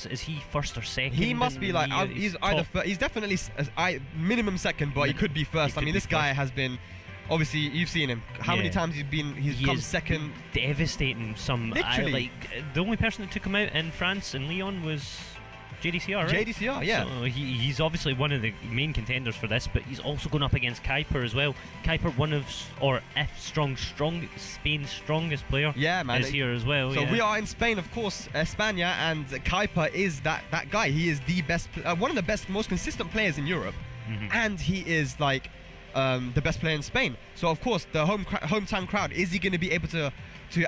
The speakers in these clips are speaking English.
is he first or second? He must be like he's either he's definitely minimum second, but he could be first. I mean, this guy has been. Obviously, you've seen him. How many times he's come second? Devastating. Literally. Like the only person that took him out in France and Lyon was JDCR, right? JDCR, yeah. So he's obviously one of the main contenders for this, but he's also going up against Kuiper as well. Kuiper, one of, or Spain's strongest player, man, is here as well. So we are in Spain, of course, España, and Kuiper is that guy. He is the best, one of the best, most consistent players in Europe, and he is like the best player in Spain. So of course, the hometown crowd, is he going to be able to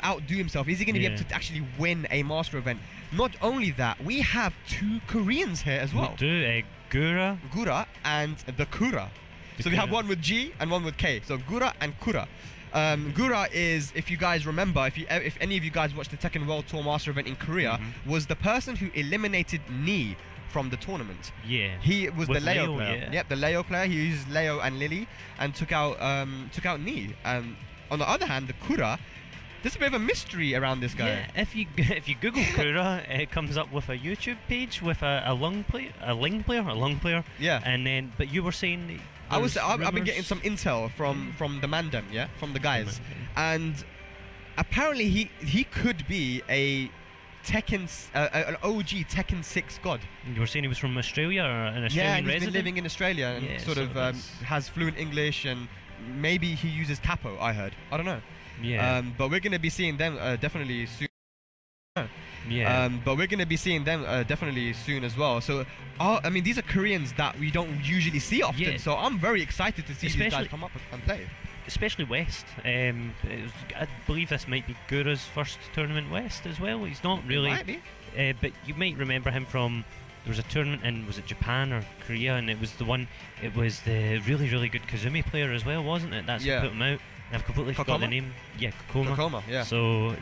outdo himself? Is he going to be able to actually win a master event? Not only that, we have 2 Koreans here as well. We do, Gura and TheKura. So we have one with G and one with K. So Gura and Kura. Gura is, if you guys remember, if any of you guys watched the Tekken World Tour Master event in Korea, was the person who eliminated Ni from the tournament. Yeah. He was the Leo player. Yeah. Yep, the Leo player. He used Leo and Lily and took out Ni. On the other hand, the Kura, there's a bit of a mystery around this guy. Yeah, if you Google Kura, it comes up with a YouTube page with a lung player. Yeah. And then, but you were saying I've been getting some intel from the Mandem, from the guys, and apparently he could be a Tekken, an OG Tekken 6 god. You were saying he was from Australia, or an Australian resident? Yeah, he's been living in Australia and has fluent English, and maybe he uses capo, I heard. I don't know. Yeah. But we're going to be seeing them definitely soon. Yeah. But we're going to be seeing them definitely soon as well. So, I mean, these are Koreans that we don't usually see often. Yeah. So I'm very excited to see these guys come up and play. Especially West. I believe this might be Gura's first tournament West as well. He's not really. It might be. But you might remember him from. There was a tournament in, was it Japan or Korea? And it was the really, really good Kazumi player as well, wasn't it? That's what put him out. I've completely forgot the name. Yeah, Akouma, yeah. So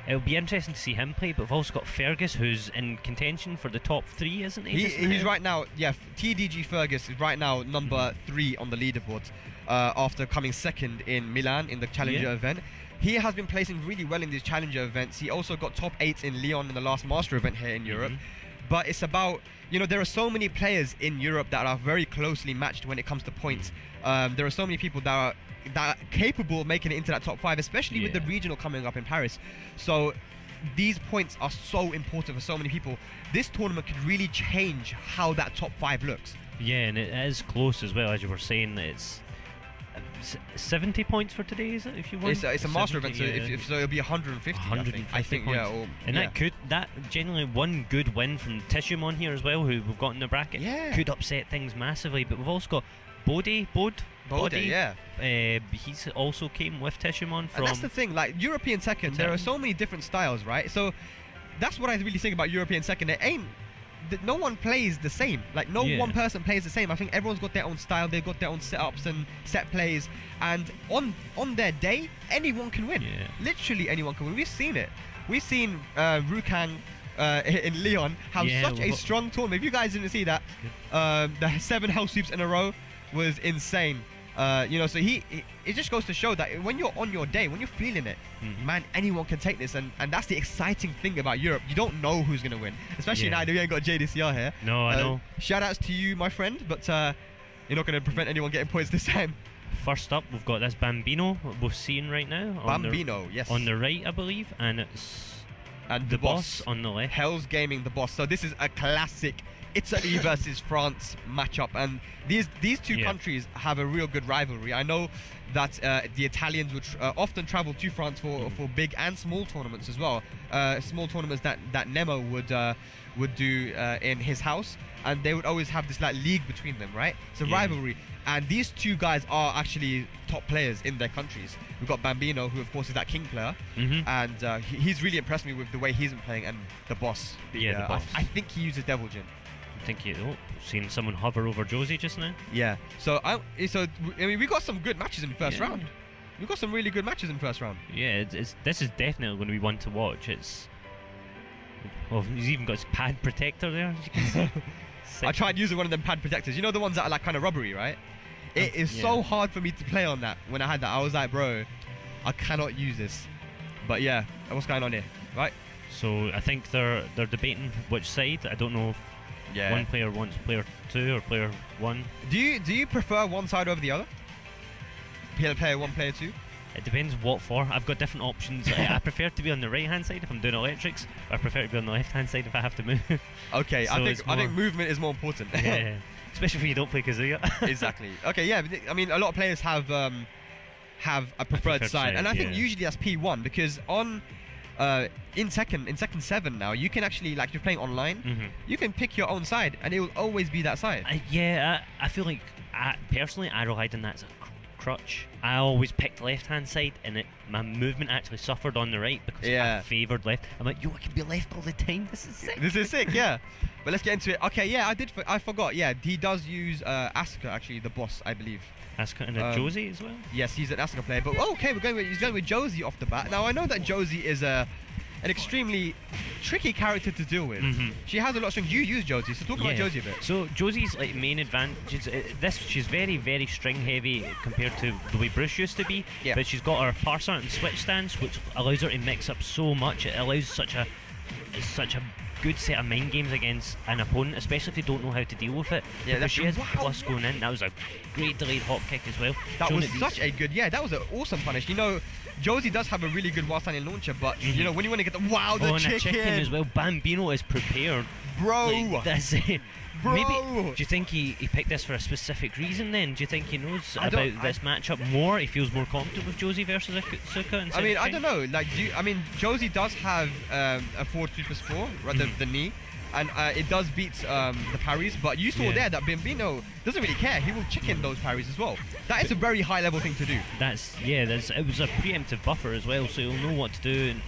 it'll be interesting to see him play, but we've also got Fergus, who's in contention for the top 3, isn't he? He's right now, TDG Fergus is right now number 3 on the leaderboard after coming second in Milan in the Challenger event. He has been placing really well in these Challenger events. He also got top 8 in Lyon in the last Master event here in Europe. But it's about, there are so many players in Europe that are very closely matched when it comes to points. There are so many people that are capable of making it into that top 5, especially with the regional coming up in Paris. So these points are so important for so many people. This tournament could really change how that top 5 looks. Yeah, and it is close as well, as you were saying. It's 70 points for today, is it? If you want, it's a master event, so so it'll be 150. I think points. That genuinely one good win from Tishumon here as well, who we've got in the bracket, could upset things massively. But we've also got Bode, he's also came with Tishumon from. And that's the thing, like European Tekken, there are so many different styles, right? So that's what I really think about European Tekken. No one plays the same. Like no one person plays the same. I think everyone's got their own style. They've got their own setups and set plays. And on their day, anyone can win. Literally anyone can win. We've seen it. We've seen Rukan in Lyon have such a strong tournament. If you guys didn't see that, the 7 hell sweeps in a row was insane. So it just goes to show that when you're on your day, when you're feeling it, man, anyone can take this, and that's the exciting thing about Europe. You don't know who's gonna win, especially now that we ain't got JDCR here. No, I know. Shout outs to you, my friend, but you're not gonna prevent anyone getting points this time. First up, we've got this Bambino we're seeing right now. Bambino, yes. On the right, I believe, and it's the boss on the left. Hell's Gaming, the boss. So this is a classic Italy versus France matchup, and these two countries have a real good rivalry. I know that the Italians would often travel to France for big and small tournaments as well. Small tournaments that Nemo would do in his house, and they would always have this like league between them, right? It's a rivalry, and these two guys are actually top players in their countries. We've got Bambino, who of course is that king player, and he's really impressed me with the way he's been playing, and the boss. The boss. I think he uses Devil Jin. I think seen someone hover over Josie just now. Yeah. So I mean, we got some good matches in the first round. We got some really good matches in the first round. Yeah, this is definitely going to be one to watch. Well, he's even got his pad protector there, as you can see. I tried using one of them pad protectors. You know the ones that are like kind of rubbery, right? It is so hard for me to play on that. When I had that, I was like, bro, I cannot use this. But yeah, what's going on here, right? So I think they're debating which side. I don't know if one player wants player 2 or player 1. Do you prefer one side over the other? Player 1, player 2? It depends what for. I've got different options. I prefer to be on the right hand side if I'm doing electrics. I prefer to be on the left hand side if I have to move. Okay, so I think movement is more important. Yeah, especially when you don't play Kazuya. Exactly. Okay, yeah. I mean, a lot of players have a preferred side, and I think usually that's P1 because on in Tekken 7 now you can actually, like, you're playing online, you can pick your own side and it will always be that side. I feel like personally I relied on that as a crutch. I always picked left hand side and my movement actually suffered on the right because I favoured left. I'm like, yo, I can be left all the time. This is sick. This is sick, yeah. But let's get into it. Okay, yeah, I forgot. Yeah, he does use Asuka, actually, the boss, I believe. Asuka and a Josie as well? Yes, he's an Asuka player. But okay, he's going with Josie off the bat. Now, I know that Josie is an extremely tricky character to deal with. She has a lot of strength. You use Josie, so talk about Josie a bit. So Josie's like main advantage is she's very, very string heavy compared to the way Bruce used to be. Yeah. But she's got her parser and switch stance, which allows her to mix up so much. It allows such a good set of mind games against an opponent, especially if they don't know how to deal with it. Yeah, because she has plus going in. That was a great delayed hop kick as well. That was such a good, that was an awesome punish. You know, Josie does have a really good while standing launcher, but you know, when you want to get the chicken as well, Bambino is prepared. Bro, like, that's it. Bro. Maybe, do you think he picked this for a specific reason then? Do you think he knows about this matchup more? He feels more confident with Josie versus Asuka? I mean, I don't know. Like, Josie does have a forward 3+4, right, the knee, and it does beat the parries, but you saw there that Bambino doesn't really care. He will chicken those parries as well. That is a very high level thing to do. It was a preemptive buffer as well, so he'll know what to do. And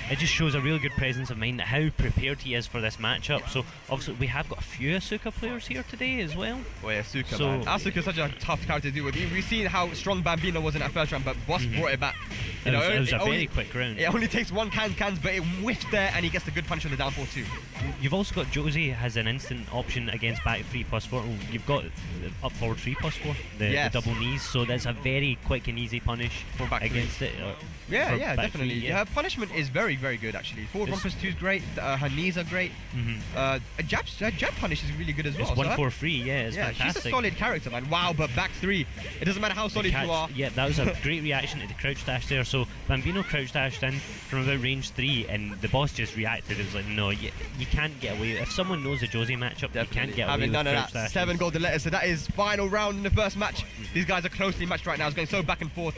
it just shows a really good presence of mind, how prepared he is for this matchup. So obviously we have got a few Asuka players here today as well. Oh yeah, Asuka, man. Asuka's such a tough character to deal with. We've seen how strong Bambino was in that first round, but Boss brought it back. It was a very quick round. It only takes one cans, but it whiffed there, and he gets the good punch on the downfall too. You've also got Josie has an instant option against back 3+4. You've got up forward 3+4, the double knees, so there's a very quick and easy punish against it. Yeah, definitely. Her punishment is very, very good actually. Forward 1+2 is great. Her knees are great. Her jab punish is really good as well. It's 1-4-3, it's fantastic. She's a solid character, man. Wow, but back 3, it doesn't matter how solid you are. Yeah, that was a great reaction to the crouch dash there. So Bambino crouch dashed in from about range 3, and the boss just reacted. It was like, no, you can't get away. If someone knows the Josie matchup, you can't get away with crouch dashes. 7 golden letters. So that is final round in the first match. These guys are closely matched right now. It's going so back and forth.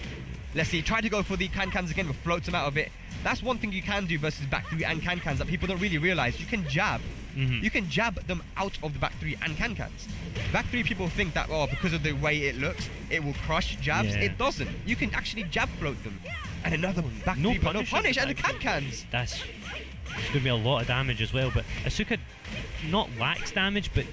Let's see, try to go for the cans again, but floats them out of it. That's one thing you can do versus back 3 and cans that people don't really realize. You can jab. You can jab them out of the back 3 and cans. Back 3 people think that, because of the way it looks, it will crush jabs. It doesn't. You can actually jab float them. And another one, back 3, but no punish, and the cans. It's going to be a lot of damage as well, but Asuka not lacks damage, but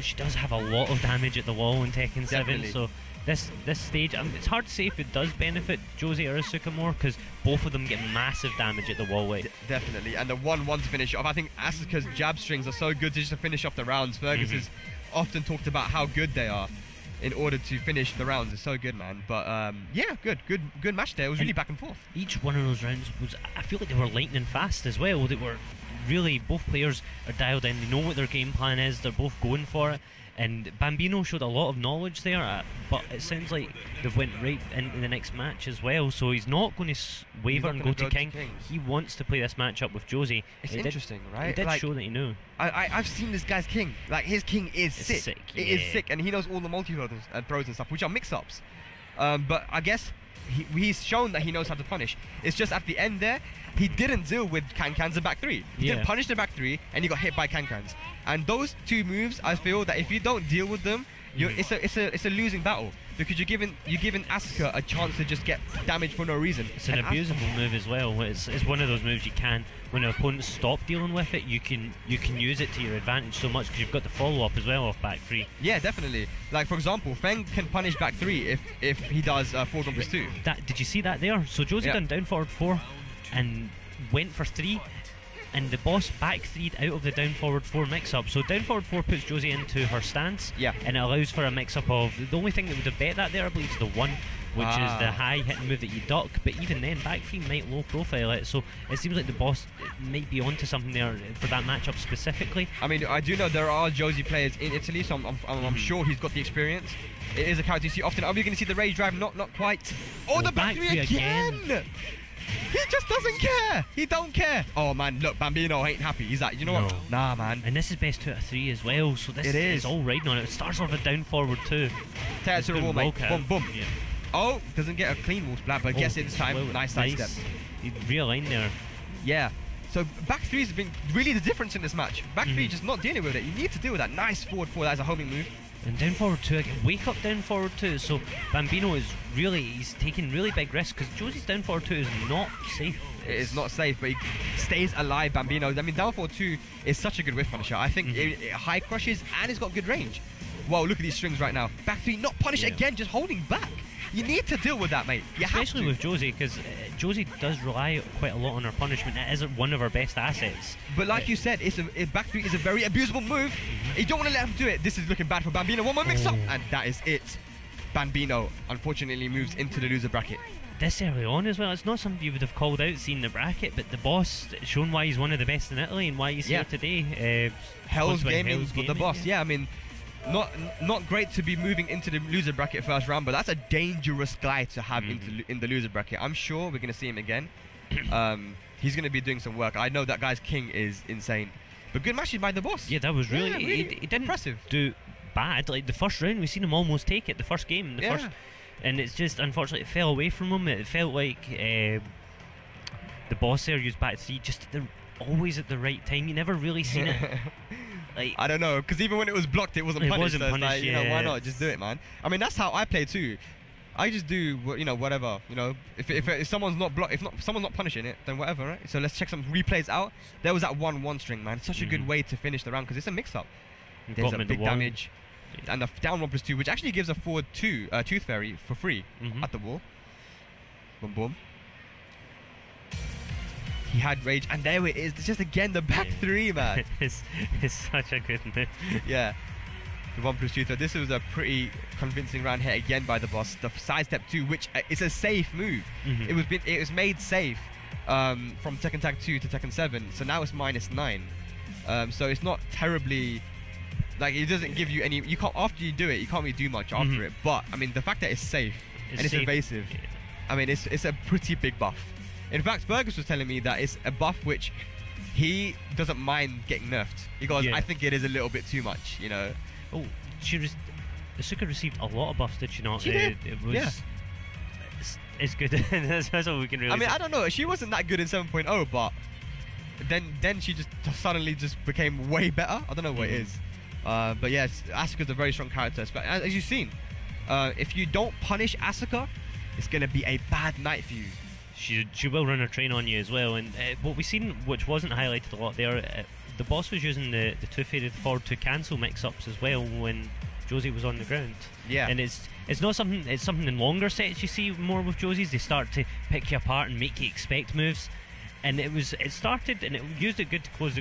she does have a lot of damage at the wall in Tekken 7, so this stage, it's hard to say if it does benefit Josie or Asuka more, because both of them get massive damage at the wall weight. Definitely, and the 1-1 to finish off. I think Asuka's jab strings are so good just to finish off the rounds. Vogus has often talked about how good they are in order to finish the rounds. It's so good, man. But yeah, good match there. It was really back and forth. Each one of those rounds was, I feel like they were lightning fast as well. They were really, both players are dialed in. They know what their game plan is. They're both going for it. And Bambino showed a lot of knowledge there, but it sounds like they've went right into the next match as well. So he's not going to waver and go to King. He wants to play this match up with Josie. It's interesting, right? He did show that he knew. I've seen this guy's King. Like, his King is sick. It is sick, and he knows all the multi-throws and throws and stuff, which are mix-ups. But I guess he's shown that he knows how to punish. It's just at the end there, he didn't deal with cans in back 3. He didn't punish the back 3, and he got hit by cans. And those 2 moves, I feel that if you don't deal with them, it's a losing battle, because you're giving Asuka a chance to just get damage for no reason. It's an abusable move as well. It's one of those moves you can, when an opponent stop dealing with it, you can use it to your advantage so much, because you've got the follow up as well off back 3. Yeah, definitely. Like, for example, Feng can punish back 3 if he does 4-2. Did you see that there? So Josie done down forward 4 and went for 3. And the boss back 3'd out of the down forward 4 mix up. So down forward 4 puts Josie into her stance. And it allows for a mix up of, the only thing that would have bet that there, I believe, is the 1. which is the high hitting move that you duck, but even then back 3 might low profile it, so it seems like the boss might be onto something there for that matchup specifically. I mean, I do know there are Josie players in Italy, so I'm sure he's got the experience. It is a character you see often. Are we going to see the rage drive? Not quite. Oh, the back 3 again! He just doesn't care. He don't care. Oh man, look, Bambino ain't happy. He's like, you know what? Nah, man. And this is best 2 out of 3 as well, so this is all riding on it. It starts off a down forward too. Take it to the wall, mate. Boom, boom. Yeah. Oh, doesn't get a clean wall splat, but gets it this time. Well, nice side step. He realigned there. Yeah. So back 3 has been really the difference in this match. Back 3 just not dealing with it. You need to deal with that. Nice forward 4. That is a homing move. And down forward 2 again. Wake up down forward 2. So Bambino is he's taking really big risks because Josie's down forward 2 is not safe. It is not safe, but he stays alive, Bambino. I mean, down forward 2 is such a good whiff punisher. I think it high crushes and it's got good range. Whoa, look at these strings right now. Back 3 not punish again, just holding back. You need to deal with that, mate. Especially with Josie, because Josie does rely quite a lot on her punishment. It is one of her best assets. But like you said, back 3 is a very abusable move. You don't want to let him do it. This is looking bad for Bambino. One more mix-up, and that is it. Bambino, unfortunately, moves into the loser bracket. This early on as well, it's not something you would have called out seeing the bracket, but the boss shown why he's one of the best in Italy and why he's here today. Hell's Gaming for the boss. Yeah, I mean, not great to be moving into the loser bracket first round, but that's a dangerous guy to have in the loser bracket. I'm sure we're going to see him again. He's going to be doing some work. I know that guy's king is insane. But good matches by the boss. Yeah, that was really... he didn't impressive. Do bad. Like the first round, we've seen him almost take it. The first game. And it's just, unfortunately, it fell away from him. It felt like the boss there used back 3 just always at the right time. You never really seen it. Like, I don't know, because even when it was blocked, it wasn't punished. Like, you know, why not? Just do it, man. I mean, that's how I play too. I just do, you know, whatever. You know, if someone's not someone's not punishing it, then whatever, right? So let's check some replays out. There was that 1-1 string, man. It's such a good way to finish the round because it's a mix-up. There's a big damage, and the down 1+2, which actually gives a forward 2 tooth fairy for free at the wall. Boom, boom. He had rage, and there it is. It's just again the back 3, man. it's such a good move. Yeah. The 1+2. So this was a pretty convincing round hit again by the boss. The side step 2, which is a safe move. It was made safe from Tekken Tag 2 to Tekken 7. So now it's -9. So it's not terribly, like, it doesn't give you any. You can't, after you do it, you can't really do much after it. But I mean, the fact that it's safe and it's evasive. I mean, it's a pretty big buff. In fact, Vogus was telling me that it's a buff which he doesn't mind getting nerfed. He goes, I think it is a little bit too much, you know. Oh, Asuka received a lot of buffs, did she not? She did. It was, it's good. That's all we can really I mean, say. I don't know. She wasn't that good in 7.0, but then she just suddenly just became way better. I don't know what it is. But yeah, Asuka's a very strong character. As you've seen, if you don't punish Asuka, it's going to be a bad night for you. She will run her train on you as well, and what we've seen, which wasn't highlighted a lot there, the boss was using the 2-faded forward to cancel mix-ups as well when Josie was on the ground. Yeah. And it's not something, it's something in longer sets you see more with Josies. They start to pick you apart and make you expect moves, and it started and it used it good to close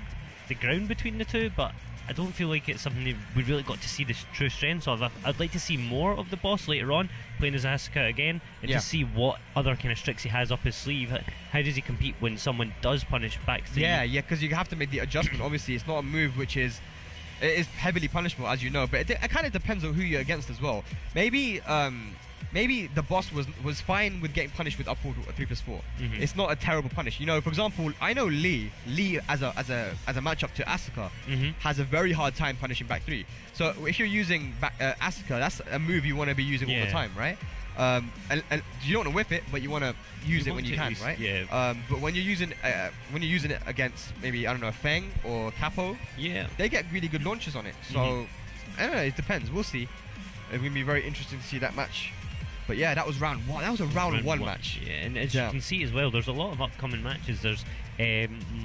the ground between the two, but I don't feel like it's something that we really got to see the true strengths of. I'd like to see more of the boss later on, playing as Asuka again, and just see what other kind of tricks he has up his sleeve. How does he compete when someone does punish back to you? Yeah, because you have to make the adjustment. Obviously, it's not a move which is heavily punishable, as you know, but it kind of depends on who you're against as well. Maybe the boss was fine with getting punished with up 4 or 3+4. It's not a terrible punish. You know, for example, I know Lee as a matchup to Asuka has a very hard time punishing back 3. So if you're using Asuka, that's a move you want to be using all the time, right? And you don't want to whip it, but you want to use it when you can, right? Yeah. But when you're using it against maybe, I don't know, Feng or Capo, they get really good launches on it. So I don't know. It depends. We'll see. It's gonna be very interesting to see that match. But yeah, that was round 1. That was a round one match. Yeah, and as you can see as well, there's a lot of upcoming matches. There's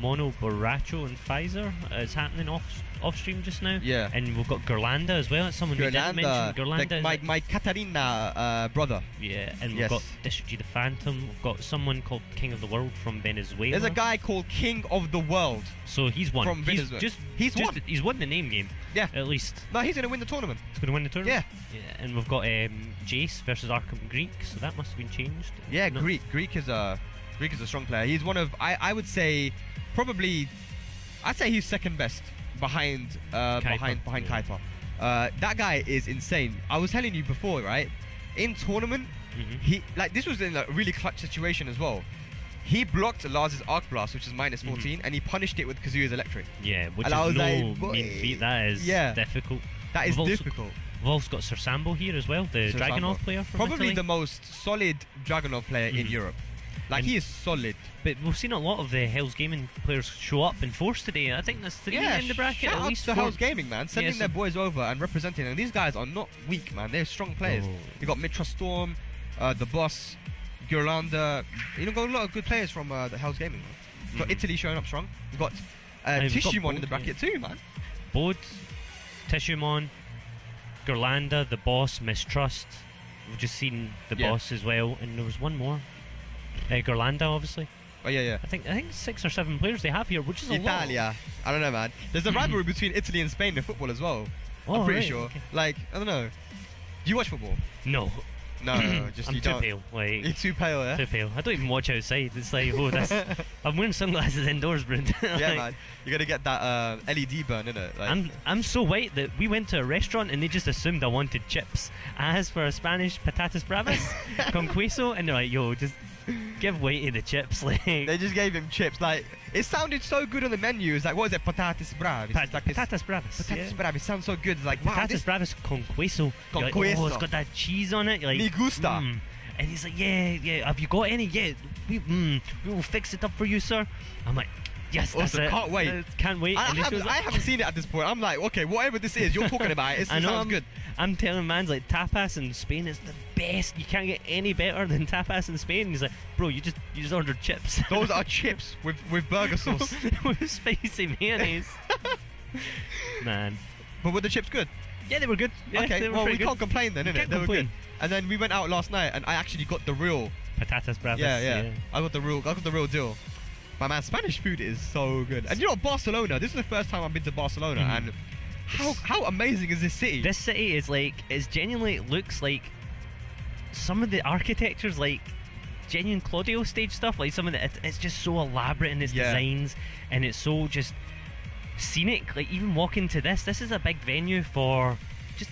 Mono Borracho and Pfizer is happening off stream just now. Yeah. And we've got Gerlanda as well. It's someone we didn't mention. Gerlanda, my Katarina brother. Yeah, and we've got District G the Phantom. We've got someone called King of the World from Venezuela. There's a guy called King of the World. So he's won. From Venezuela. He's won the name game. Yeah. At least. No, he's going to win the tournament. He's going to win the tournament? Yeah. And we've got Jace versus Arkham Greek, so that must have been changed. Yeah, no. Greek is a strong player. He's one of, I would say, probably, I'd say he's second best behind Kaipa. That guy is insane. I was telling you before, right? In tournament, he this was in a really clutch situation as well. He blocked Lars's Arc Blast, which is -14, and he punished it with Kazuya's Electric. Yeah, which is no mean feat. That is difficult. That is difficult. We've also got Sir Sambo here as well, the Dragunov player from Probably Italy. the most solid Dragunov player in Europe. Like, he is solid. But we've seen a lot of the Hell's Gaming players show up in force today. I think there's 3 in the bracket. Shout at least out to Hell's Gaming, man. Sending their boys over and representing. And these guys are not weak, man. They're strong players. You got Mitra Storm, the Boss, Gerlanda. You know, got a lot of good players from the Hell's Gaming, man. You've got Italy showing up strong. You've got Tishumon in the bracket too, man. Bode, Tishumon, Gerlanda, the Boss, Mistrust. We've just seen the Boss as well. And there was one more. Gerlanda, obviously. Oh yeah. I think 6 or 7 players they have here, which is a lot. Italia. I don't know, man. There's a rivalry between Italy and Spain in football as well. I'm pretty sure. Okay. Like, I don't know. Do you watch football? No. No, just I'm you too don't. pale. Like, you're too pale, yeah? Too pale. I don't even watch outside. It's like, oh, that's. I'm wearing sunglasses indoors, Brent. Like, yeah, man. You gotta get that LED burn, innit? Like, I'm so white that we went to a restaurant and they just assumed I wanted chips. I asked for a Spanish patatas bravas con queso, and they're like, yo, just give way to the chips. Like, they just gave him chips. Like, it sounded so good on the menu. It's like, what is it? Patatas bravas. Patatas bravas. Patatas bravas. It sounds so good. It's like, wow, patatas bravas con queso. Con like, queso. Oh, it's got that cheese on it. You're like, me gusta. And he's like, yeah. Have you got any? Yeah, we will fix it up for you, sir. I'm like, yes, that's it. Can't wait. Can't wait. I haven't seen it at this point. I'm like, okay, whatever this is, you're talking about it. It sounds good. I'm telling man's like tapas in Spain is the best. You can't get any better than tapas in Spain. He's like, bro, you just ordered chips. Those are chips with burger sauce. With spicy mayonnaise. Man. But were the chips good? Yeah, they were good. Yeah, okay, well, we can't complain then, innit? They were good. And then we went out last night, and I actually got the real patatas bravas. Yeah. I got the real deal. But man, Spanish food is so good. And you know, Barcelona. This is the first time I've been to Barcelona, and how amazing is this city? This city is like, it genuinely looks like some of the architecture's like genuine Claudio stage stuff. Like some of the, it's just so elaborate in its designs, and it's so just scenic. Like even walking to this is a big venue for just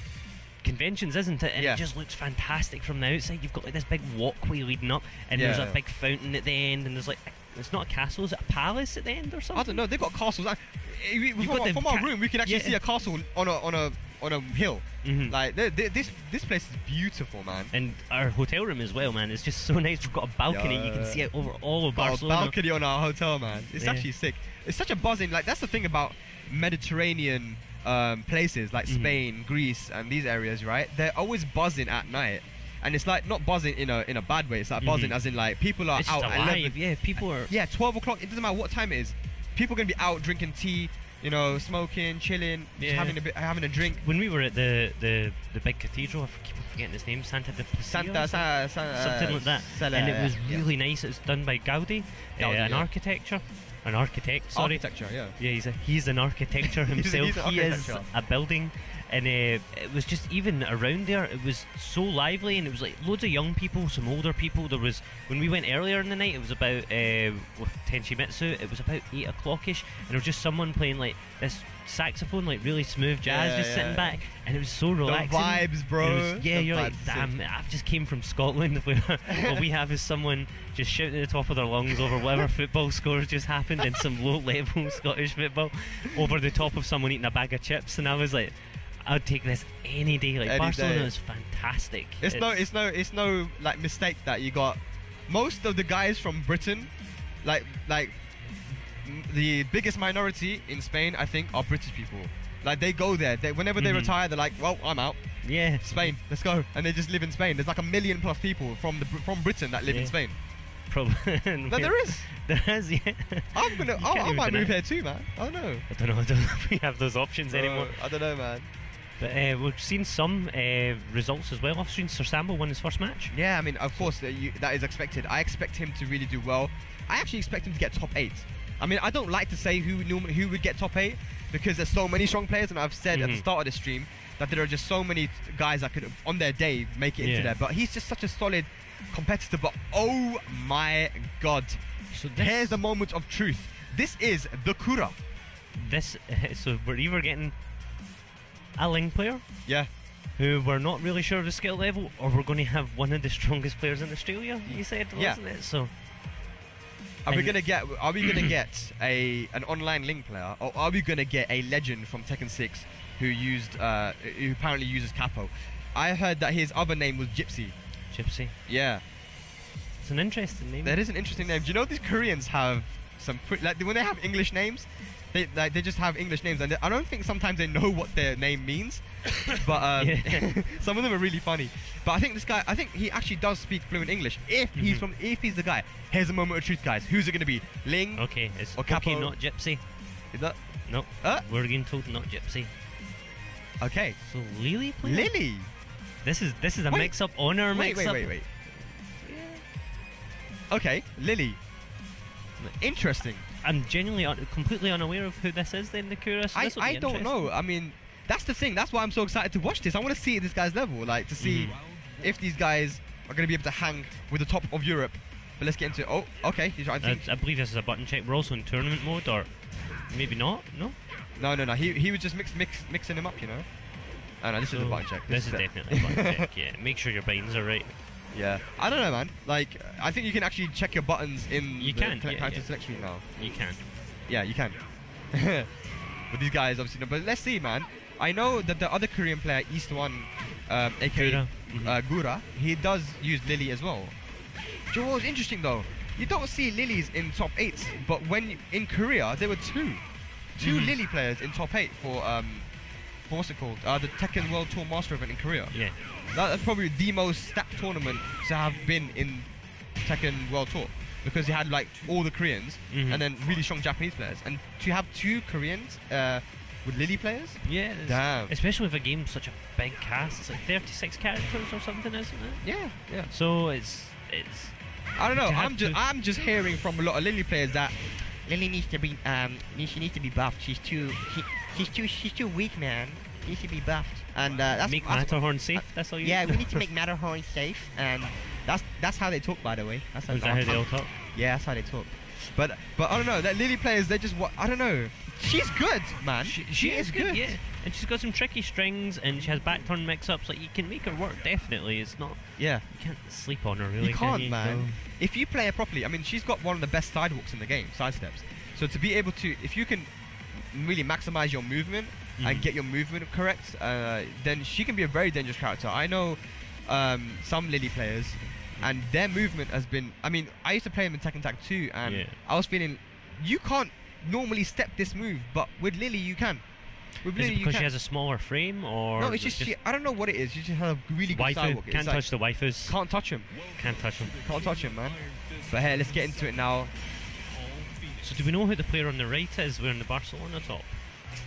conventions, isn't it? And it just looks fantastic from the outside. You've got like this big walkway leading up, and there's a big fountain at the end, and there's like, it's not a castle, is it a palace at the end or something? I don't know. They've got castles. From our room, we can actually see a castle on a hill. Like this place is beautiful, man. And our hotel room as well, man. It's just so nice. We've got a balcony. You can see it over all of Barcelona. A balcony on our hotel, man. It's actually sick. It's such a buzzing. Like, that's the thing about Mediterranean places like Spain, Greece, and these areas, right? They're always buzzing at night. And it's like not buzzing in a bad way. It's like buzzing as in like people are out at 11. Yeah, people are. Yeah, 12 o'clock. It doesn't matter what time it is. People are gonna be out drinking tea, you know, smoking, chilling, just having a drink. When we were at the big cathedral, I keep forgetting its name, Santa de Pacio, something like that, and it was really nice. It's done by Gaudi, an architect. Sorry. Architecture, yeah. Yeah, he's an architecture himself. He is a building. And it was just, even around there, it was so lively, and it was like loads of young people, some older people. There was, when we went earlier in the night, it was about, with Tenchi Mitsu, it was about 8 o'clock-ish, and there was just someone playing like this saxophone, like really smooth jazz, just sitting back, and it was so relaxing. The vibes, bro. You're like, damn, I've just came from Scotland, where what we have is someone just shouting at the top of their lungs over whatever football scores just happened in some low-level Scottish football, over the top of someone eating a bag of chips, and I was like, I'd take this any day. Like, Barcelona is fantastic. It's no like mistake that you got most of the guys from Britain, like the biggest minority in Spain, I think, are British people. Like, they go there. Whenever they retire, they're like, well, I'm out. Yeah, Spain, let's go, and they just live in Spain. There's like 1 million+ people from Britain that live in Spain. Probably. No, there is. There is, yeah. I might move here too, man. I don't know. I don't know if we have those options anymore. I don't know, man. But we've seen some results as well. I've seen Sir Sambo win his first match. Yeah, I mean, of course, that is expected. I expect him to really do well. I actually expect him to get top 8. I mean, I don't like to say who would get top 8 because there's so many strong players, and I've said at the start of the stream that there are just so many guys that could, on their day, make it into there. But he's just such a solid competitor. But oh my god, so here's the moment of truth. This is TheKura. So we're either getting a Ling player, who we're not really sure of the skill level, or we're going to have one of the strongest players in Australia. You said, wasn't it? So are we gonna get an online Ling player, or are we gonna get a legend from Tekken 6 who apparently uses Capo? I heard that his other name was Gypsy. Gypsy. Yeah. It's an interesting name. That is an interesting name. Do you know these Koreans have some like when they have English names? They just have English names, and I don't think sometimes they know what their name means. But some of them are really funny. But I think this guy, he actually does speak fluent English. If he's the guy, here's a moment of truth, guys. Who's it gonna be? Ling? Okay, it's or Capo? Okay, not Gypsy. Is that? No. We're getting told not Gypsy. Okay. So Lily player? Lily. This is a mix-up on our mix-up. Wait. Okay, Lily. Interesting. I'm genuinely completely unaware of who this is then, TheKura. So I don't know. I mean, that's the thing. That's why I'm so excited to watch this. I want to see this guy's level, like to see if these guys are going to be able to hang with the top of Europe. But let's get into it. Oh, okay. I believe this is a button check. We're also in tournament mode, or maybe not. No. He was just mixing him up, you know. Oh no, this is a button check. This is definitely a button check. Yeah, make sure your buttons are right. Yeah, I don't know, man. Like, I think you can actually check your buttons in the character selection now. You can. Yeah, you can. But these guys obviously no. But let's see, man. I know that the other Korean player, East One, aka Gura, he does use Lily as well. Do you know what's interesting though? You don't see Lilies in top 8s, but when in Korea there were two Lily players in top 8 for what's it called? The Tekken World Tour Master event in Korea. Yeah. That's probably the most stacked tournament to have been in Tekken World Tour, because you had like all the Koreans and then really strong Japanese players, and to have 2 Koreans with Lily players. Yeah. Damn. Especially with a game such a big cast. It's like 36 characters or something, isn't it? Yeah. So it's. I don't know. I'm just hearing from a lot of Lily players that Lily needs to be she needs to be buffed. She's too weak, man. She needs to be buffed. And make Matterhorn safe. That's all you. Yeah, we need to make Matterhorn safe, and that's how they talk, by the way. That's how they all talk. Yeah, that's how they talk. But I don't know. That Lily players, they just I don't know. She's good, man. She is good. Yeah, and she's got some tricky strings, and she has back turn mix-ups. Like, you can make her work. Definitely, it's not. Yeah. You can't sleep on her, really. You can't, man. No. If you play her properly, I mean, she's got one of the best sidewalks in the game, side steps. So to be able to, if you can really maximize your movement and get your movement correct, then she can be a very dangerous character. I know some Lily players, and their movement has been. I mean, I used to play them in Tekken Tag 2, and I was feeling you can't normally step this move, but with Lily you can. With Lily, is it because she has a smaller frame, or no? It's just I don't know what it is. She just has a really good sidewalk. Can't touch the waifus. Can't touch him. Can't touch him. Can't touch him, man. But hey, let's get into it now. So do we know who the player on the right is wearing the Barcelona top?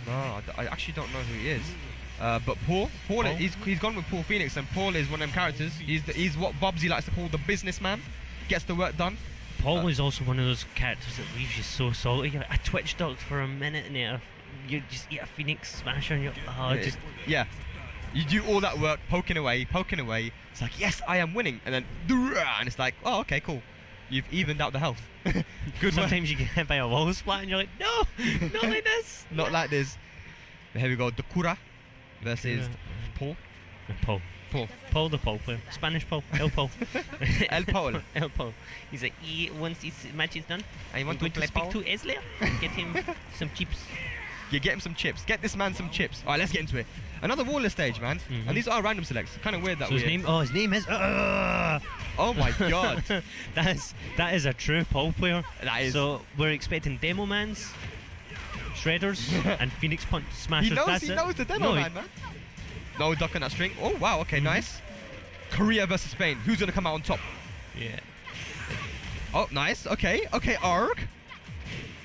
No, I actually don't know who he is. But Paul, he's gone with Paul Phoenix, and Paul is one of them characters. He's what Bobsy likes to call the businessman. Gets the work done. Paul is also one of those characters that leaves you so salty. You're like, I twitch ducked for a minute and you just eat a Phoenix smasher and yeah. You do all that work, poking away. It's like, yes, I am winning, and then and it's like, oh, okay, cool. You've evened out the health. Good. Sometimes you get hit by a wall splat and you're like, no, not like this. Not like this. But here we go, TheKura versus Paul. Paul the Paul player. Spanish Paul. El Paul. El Paul. El Paul. He's like, once this match is done, I want to speak to Esler and get him some chips. Yeah, get him some chips. Get this man some chips. Alright, let's get into it. Another Warless stage, man. And these are random selects. Kind of weird that his name is. Oh my god. that is a true Paul player. That is. So we're expecting Demo Mans, Shredders, and Phoenix Punch Smashers. He knows the Demo Man, man. No ducking that string. Oh wow, okay, nice. Korea versus Spain. Who's gonna come out on top? Yeah. Oh, nice. Okay, okay, Arg.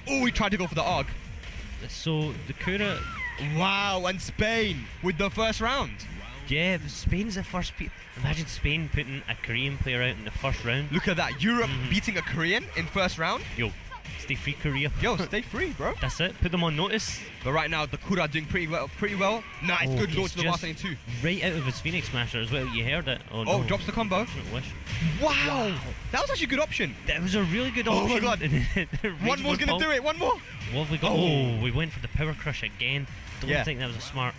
Oh, he tried to go for the Arg. So the Kura. Wow, and Spain with the first round. Yeah, Spain's the first. Imagine Spain putting a Korean player out in the first round. Look at that. Europe beating a Korean in first round. Yo, stay free, Korea. Yo, stay free, bro. That's it. Put them on notice. But right now, the Kura doing pretty well. Nice, good launch to the Barcelona too. Right out of his Phoenix Smasher as well. You heard it. Oh, no. Oh, drops the combo. Wow. That was actually a good option. That was a really good option. Oh my god. One more's going to do it. One more. What have we got? Oh, we went for the power crush again. Don't think that was a smart.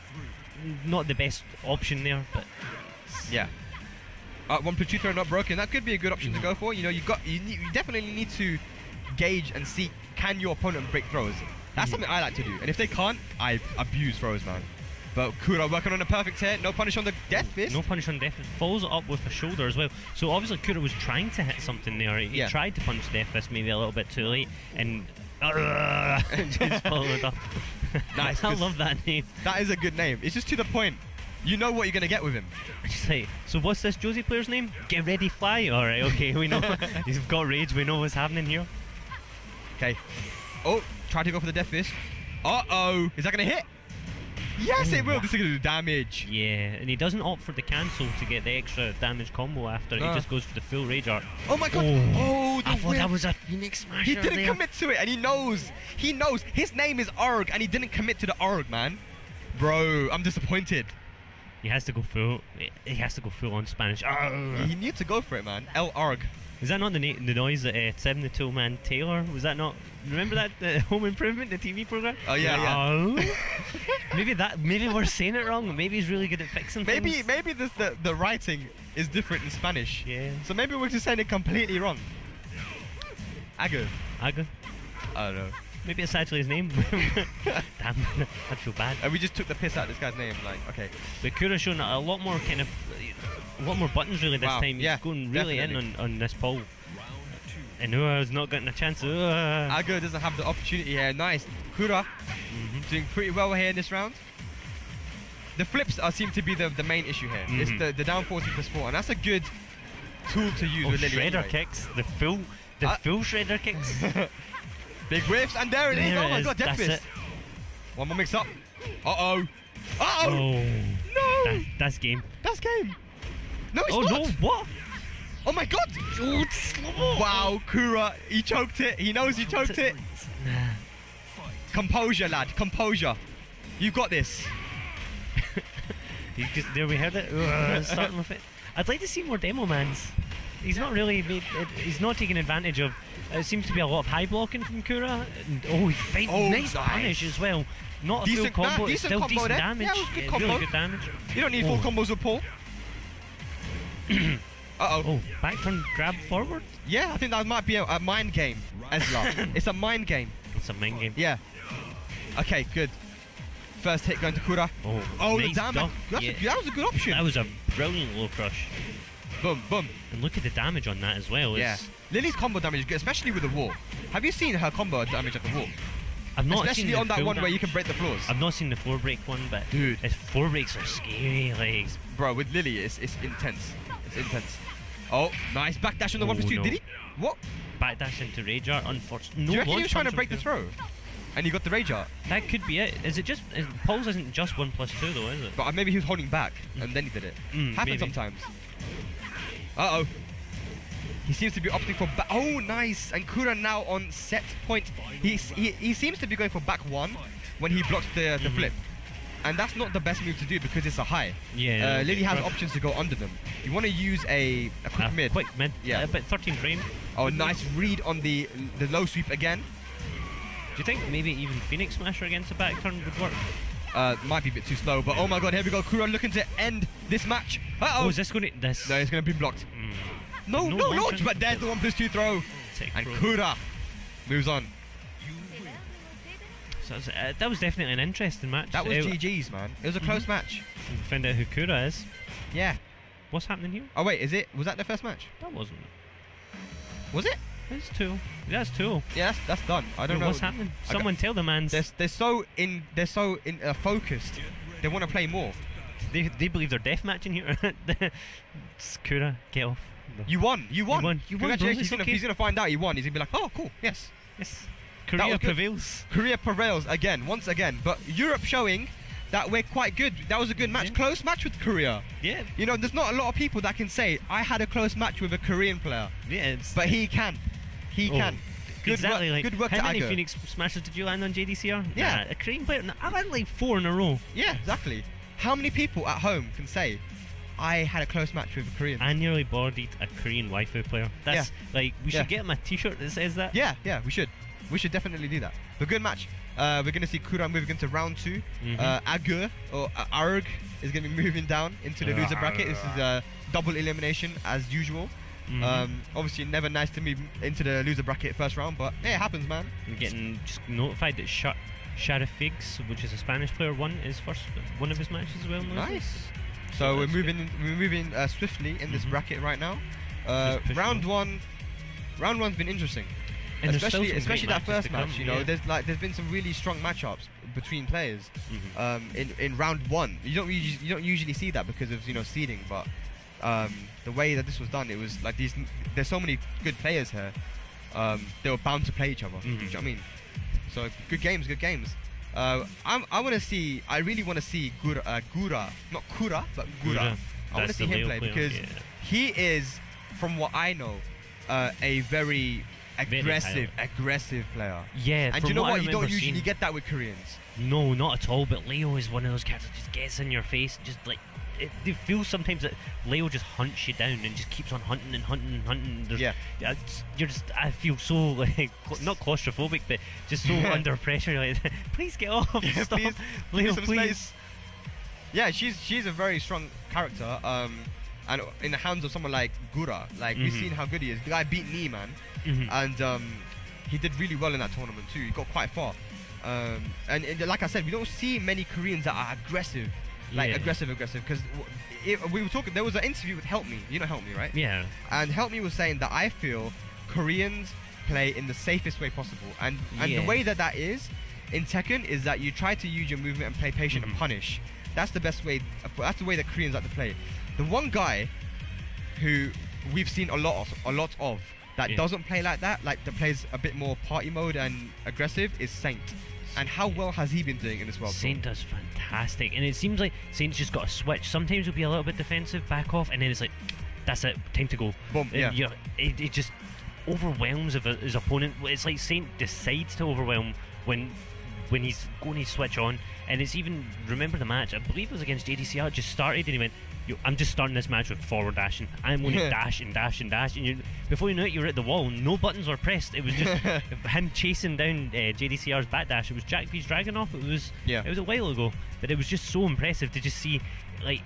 Not the best option there, but yeah. 1+2 throw not broken. That could be a good option to go for. You know, you definitely need to gauge and see, can your opponent break throws. That's something I like to do. And if they can't, I abuse throws, man. But Kura working on a perfect hit. No punish on the death fist. No punish on death fist. Follows it up with a shoulder as well. So obviously Kura was trying to hit something there. He tried to punch death fist maybe a little bit too late, and just followed it up. Nice. I love that name. That is a good name. It's just to the point. You know what you're gonna get with him. Just like, so what's this Josie player's name? Get ready, fly. All right, okay, we know. He's got rage. We know what's happening here. Okay. Oh, try to go for the death fist. Uh-oh. Is that gonna hit? Yes, it will. This is gonna do damage. Yeah, and he doesn't opt for the cancel to get the extra damage combo after. He just goes for the full rage art. Oh my god. Oh, I thought that was a Phoenix Smasher. He didn't commit to it, and he knows. He knows. His name is Arg, and he didn't commit to the Arg, man. Bro, I'm disappointed. He has to go full. He has to go full on Spanish. He needs to go for it, man. El Arg. Is that not the noise that Seven the Toolman Taylor? Was that not? Remember that Home Improvement, the TV program? Oh yeah. Maybe we're saying it wrong. Maybe he's really good at fixing things. Maybe the writing is different in Spanish. Yeah. So maybe we're just saying it completely wrong. Ago. I don't know. Maybe it's actually his name. Damn, I feel bad. And we just took the piss out of this guy's name. Like, okay. But Kura's showing a lot more buttons really this time. Yeah, He's going really in on this pole. And Kura's not getting a chance. Ago doesn't have the opportunity here. Nice. Kura doing pretty well here in this round. The flips seem to be the main issue here. It's the down 40 plus 4, and that's a good tool to use with Lily. Shredder anyway. kicks. The full shredder kicks. Big whiffs, and there it is. Oh my god, death fist. One more mix up. Uh-oh. Uh-oh. No. That's game. That's game. No, it's not. No, what? Oh my god. Wow, Kura, he choked it. He knows he choked it. Composure, lad. Composure. You got this. There we heard it. Starting with it. I'd like to see more demo mans. He's not really he's not taking advantage of. It seems to be a lot of high blocking from Kura. And, he fights nice punish as well. Not a full combo. It's still decent damage. Yeah, it was good combo. Really good damage. You don't need full combos with Paul. Uh-oh. Oh, back turn grab forward? Yeah, I think that might be a mind game, Ezra. It's a mind game. It's a mind game. Yeah. Okay, good. First hit going to Kura. Oh, nice the damage. That was a good option. That was a brilliant low crush. Boom, boom. And look at the damage on that as well. Yeah. Lily's combo damage is good, especially with the wall. Have you seen her combo damage at the wall? I've not especially seen on that one damage. where you can break the floors. I've not seen the floor break one, but dude, his floor breaks are scary. Like, bro, with Lily, it's intense. It's intense. Oh, nice backdash on the 1+2. No. Did he? What? Backdash into rage art. Unfortunately, Do you reckon he was trying to break the throw? And he got the rage art? That could be it. Is it just... Pulse isn't just 1+2 though, is it? But maybe he was holding back, and then he did it. Happens sometimes. Uh-oh. He seems to be opting for back. Oh, nice. And Kura now on set point. He seems to be going for back one when he blocks the flip. And that's not the best move to do because it's a high. Yeah. Lily has options to go under them. You want to use a quick mid. Quick mid. Yeah. But 13 frame. Oh, nice read on the low sweep again. Do you think maybe even Phoenix Smasher against a back turn would work? Might be a bit too slow, but oh my god, here we go. Kura looking to end this match. Uh-oh. Oh, is this going to... No, it's going to be blocked. No launch, but there's the 1+2 throw. And Kura moves on. So that was definitely an interesting match. That was GG's, man. It was a close match. We found out who Kura is. Yeah. What's happening here? Oh wait, was that the first match? That wasn't. Was it? It's 2. That's 2. Yeah, that's done. I don't know what's happening. Someone tell the man. They're so focused. They want to play more. They believe they're death matching here. Kura, get off. You won. You won, Congratulations. bro, He's gonna find out he won. He's gonna be like, oh, cool. Yes. Korea prevails. Korea prevails again, once again. But Europe showing that we're quite good. That was a good match. Close match with Korea. Yeah. You know, there's not a lot of people that can say, I had a close match with a Korean player. Yeah. But he can. He can. Good exactly. work, good work how to many Argar. Phoenix smashes did you land on JDCR? Yeah. A Korean player? No, I've had like 4 in a row. Yeah, exactly. How many people at home can say, I had a close match with a Korean? I nearly bodied a Korean waifu player. That's like, we should get him a t-shirt that says that. Yeah, we should. We should definitely do that. But good match. We're going to see Kura moving into round 2. Argar, or Arg, is going to be moving down into the loser bracket. This is a double elimination as usual. Obviously, never nice to move into the loser bracket first round, but yeah, it happens, man. I'm getting just notified that Sharafigs, which is a Spanish player, won his first one of his matches as well. Nice. So we're moving swiftly in this bracket right now. Round one's been interesting, and especially that first match. You know, yeah. there's been some really strong matchups between players in round 1. You don't usually see that because of seeding, but the way that this was done, it was like there's so many good players here. They were bound to play each other. Do you know what I mean? So good games. I really want to see Gura, not Kura, but Gura. I want to see him play because he is, from what I know, a very aggressive player. Yeah, and you know what? You don't usually get that with Koreans. No, not at all. But Leo is one of those characters that just gets in your face, just like. It feels sometimes that Leo just hunts you down and just keeps on hunting. I feel so like not claustrophobic, but just so under pressure. You're like, please get off. Stop, please, Leo, please. Space. Yeah, she's a very strong character. And in the hands of someone like Gura, like we've seen how good he is. The guy beat me, man, and he did really well in that tournament too. He got quite far. And like I said, we don't see many Koreans that are aggressive. Aggressive, because we were talking. There was an interview with Help Me. You know Help Me, right? Yeah. And Help Me was saying that I feel Koreans play in the safest way possible, and the way that is in Tekken is that you try to use your movement and play patient and punish. That's the best way. That's the way that Koreans like to play. The one guy who we've seen a lot of that doesn't play like that, like that plays a bit more party mode and aggressive, is Saint. And how well has he been doing in this World Cup? Saint does fantastic, and it seems like Saint's just got a switch. Sometimes he'll be a little bit defensive, back off, and then it's like, that's it, time to go. Boom, it just overwhelms his opponent. It's like Saint decides to overwhelm when he's going to switch on, and it's even, remember the match, I believe it was against JDCR, just started, and he went, I'm just starting this match with forward dashing. I'm going to dash, and before you know it, you're at the wall. No buttons were pressed. It was just him chasing down JDCR's back dash. It was Jack V's Dragonoff. It was a while ago, but it was just so impressive to just see, like,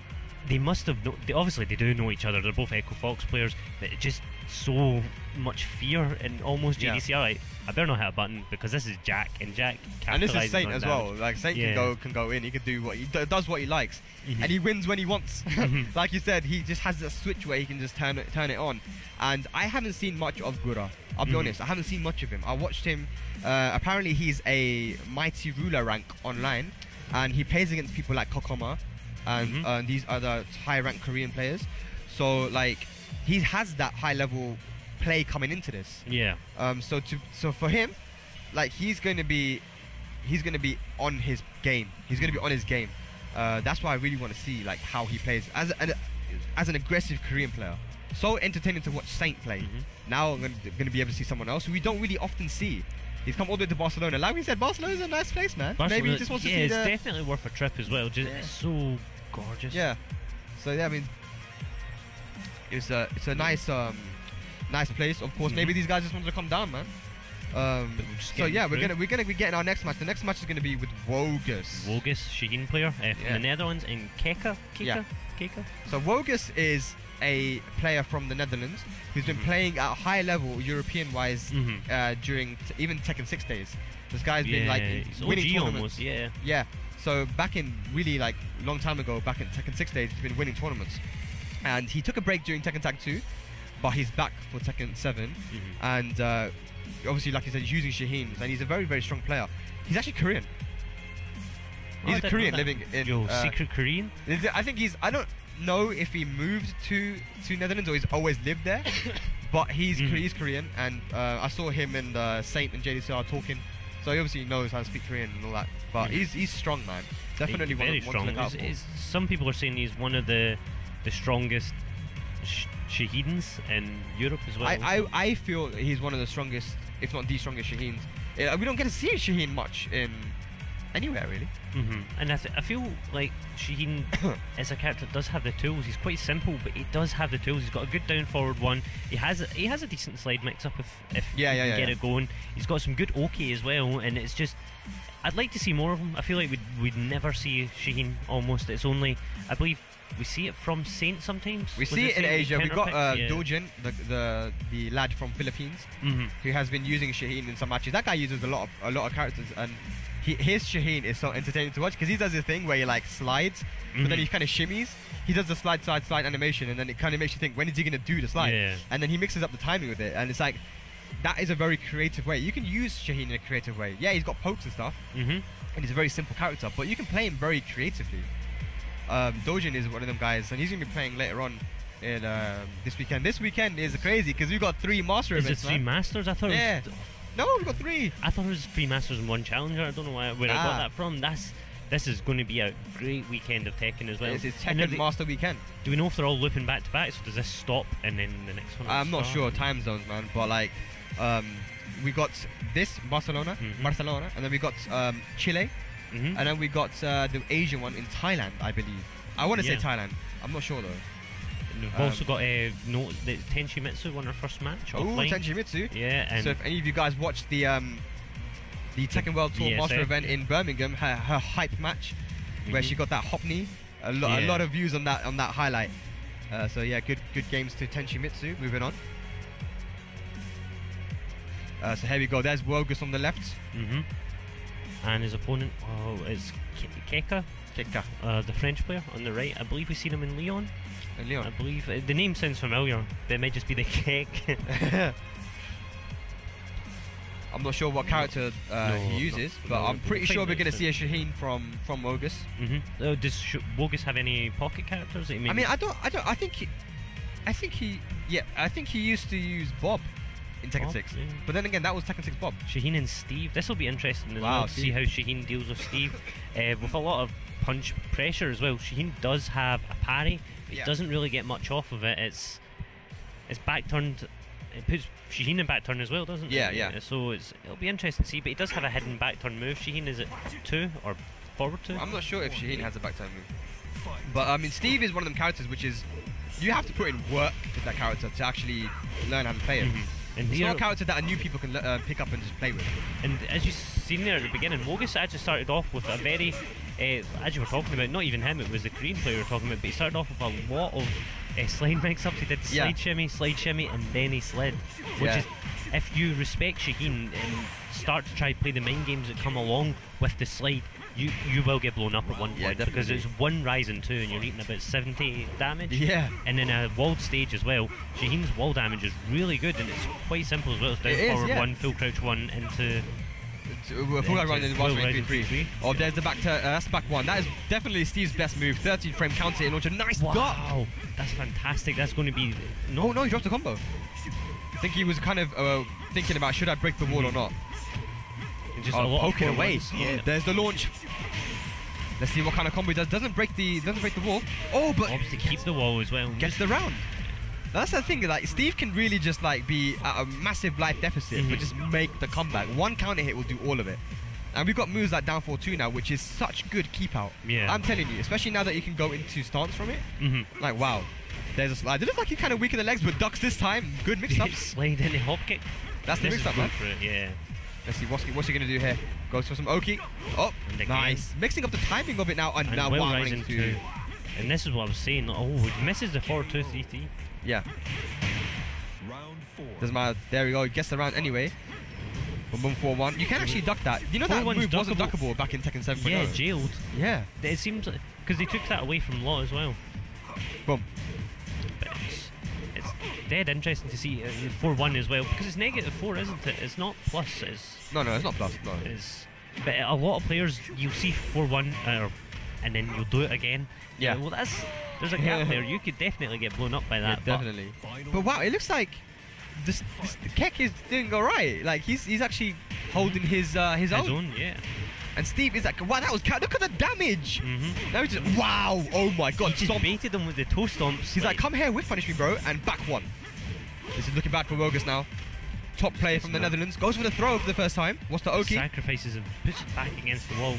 they must have obviously they do know each other. They're both Echo Fox players, but just so much fear and almost JDCR. Like, I better not hit a button because this is Jack, and Jack capitalizes and this is Saint on as damage. well. Like Saint can go in. He can do does what he likes, and he wins when he wants. Like you said, he just has that switch where he can just turn it on. And I haven't seen much of Gura. I'll be honest. I haven't seen much of him. I watched him. Apparently, he's a mighty ruler rank online, and he plays against people like Akouma and these other high rank Korean players. So like, he has that high level play coming into this. Yeah. So for him, like, he's gonna be on his game. He's gonna be on his game. That's why I really want to see like how he plays as an aggressive Korean player. So entertaining to watch Saint play. Now I'm gonna be able to see someone else who we don't really often see. He's come all the way to Barcelona. Like we said, Barcelona's a nice place, man. Barcelona, maybe he just wants to see it's definitely worth a trip as well. Just it's so gorgeous. Yeah. So yeah, I mean, it's a nice nice place. Of course, maybe these guys just wanted to come down, man. So yeah, we're gonna be getting our next match. The next match is gonna be with Vogus. Vogus, Shaheen player from the Netherlands, and Keka. So Vogus is a player from the Netherlands who's been playing at a high level European-wise during even Tekken 6 days. This guy's been like winning tournaments. Almost, yeah. So back in really like long time ago, back in Tekken 6 days, he's been winning tournaments. And he took a break during Tekken Tag 2, but he's back for Tekken 7. And obviously, like I said, he's using Shaheen, and he's a very, very strong player. He's actually Korean. He's a Korean living in... secret Korean? I think he's... know if he moved to Netherlands or he's always lived there, but he's Korean, and I saw him and Saint and JDCR talking, so he obviously knows how to speak Korean and all that. But he's strong, man. Definitely very one strong. to look out for. Some people are saying he's one of the strongest Shahidans in Europe as well. I feel he's one of the strongest, if not the strongest Shaheens. We don't get to see Shaheen much in anywhere really. And I feel like Shaheen as a character does have the tools. He's quite simple, but he does have the tools. He's got a good down forward one. He has a decent slide mix up if you can get it going. He's got some good Oki as well, and it's just, I'd like to see more of him. I feel like we'd never see Shaheen almost. It's only, I believe, we see it from Saint sometimes. We see it in Asia. We got Dojin, the lad from Philippines, who has been using Shaheen in some matches. That guy uses a lot of characters, and his Shaheen is so entertaining to watch because he does this thing where he like slides, but then he kind of shimmies. He does the slide animation, and then it kind of makes you think, when is he gonna do the slide? And then he mixes up the timing with it, and it's like, that is a very creative way. You can use Shaheen in a creative way. Yeah, he's got pokes and stuff, and he's a very simple character, but you can play him very creatively. Dojin is one of them guys, and he's going to be playing later on in this weekend. This weekend is crazy because we've got 3 master events. Is it 3 masters? I thought it was no, we've got 3. I thought it was 3 masters and 1 challenger. I don't know where I got that from. This is going to be a great weekend of Tekken as well. It's Tekken Master Weekend. Do we know if they're all looping back to back? So does this stop and then the next one? I'm not sure time zones, man, but like we got this Barcelona, and then we got Chile. And then we got the Asian one in Thailand, I believe. I want to say Thailand. I'm not sure though. We've also got the Tenchimitsu won her first match. Oh, Tenchimitsu. Yeah. And so if any of you guys watched the Tekken World Tour Master event in Birmingham, her hype match, where she got that hop knee, a lot of views on that highlight. So yeah, good games to Tenchimitsu. Moving on. So here we go. There's Vogus on the left. And his opponent, is Keka. Keka. The French player on the right. I believe we've seen him in Lyon. In Lyon. I believe the name sounds familiar. That might just be the cake. I'm not sure what character he uses, but I'm pretty sure we're going to see a Shaheen from Vogus. Does Vogus have any pocket characters? I mean, I think he used to use Bob in Tekken 6. Yeah. But then again, that was Tekken 6 Bob. Shaheen and Steve. This will be interesting as well to see how Shaheen deals with Steve. With a lot of punch pressure as well. Shaheen does have a parry, but he doesn't really get much off of it. It's back turned. It puts Shaheen in back turn as well, doesn't it? Yeah. So it'll be interesting to see, but he does have a hidden back turn move. Shaheen, is it 2 or forward 2? I'm not sure if Shaheen has a back turn move. But I mean, Steve is one of them characters which is, you have to put in work with that character to actually learn how to play it. And it's not a character that a new people can pick up and just play with. And as you've seen there at the beginning, Vogus actually started off with a very, as you were talking about, not even him, it was the Korean player we were talking about, but he started off with a lot of slide mix-ups. He did slide shimmy, and then he slid. Which is, if you respect Shaheen and start to try to play the mind games that come along with the slide, you will get blown up at one point, because it's 1 rise and 2 and you're eating about 70 damage. And in a walled stage as well, Shaheen's wall damage is really good, and it's quite simple as well. It's down forward 1, full crouch 1 into full crouch 1 in 1 3. Oh, there's the back that's back 1. That is definitely Steve's best move. 13 frame counter in launcher. Nice duck. Wow, that's fantastic. That's going to be no, he dropped a combo. I think he was kind of thinking about, should I break the wall or not? Just poking away. There's the launch. Let's see what kind of combo he does. Doesn't break the wall. Oh, but obviously keeps the wall as well. Gets the round. That's the thing. Like, Steve can really just like be at a massive life deficit, but just make the comeback. 1 counter hit will do all of it. And we've got moves like down 4-2 now, which is such good keep out. I'm telling you, especially now that you can go into stance from it. Like, wow. There's a slide. It looks like he kind of weakened the legs, but ducks this time. Good mix-up. Slide in the hop kick. That's the mix-up, man. Yeah. Let's see what's he gonna do here. Goes for some Oki. Oh, nice. Mixing up the timing of it now, and now one running to. And this is what I was saying. Oh, he misses the 4-2 CT. Yeah. Doesn't matter. There we go. He gets the round anyway. Boom, boom, 4-1. You can actually duck that. You know that move wasn't duckable back in Tekken 7.0. Yeah, jailed. Yeah. It seems because they took that away from Law as well. Boom. But it's dead interesting to see 4-1 as well, because it's -4, isn't it? It's not plus. No, it's not plus. No. But a lot of players, you'll see 4-1 and then you'll do it again. Yeah. Well, There's a gap there. You could definitely get blown up by that. Yeah, definitely. But wow, it looks like this Kek is doing alright. Like he's actually holding his own. Yeah. And Steve is like, wow, that was look at the damage. That was just wow. Oh my god. He just baited him with the toe stomps. He's like, come here, whiff punish me, bro, and back one. This is looking bad for Vogus now. Top player from the Netherlands goes for the throw for the first time. What's the Oki? Sacrifices him, puts it back against the wall.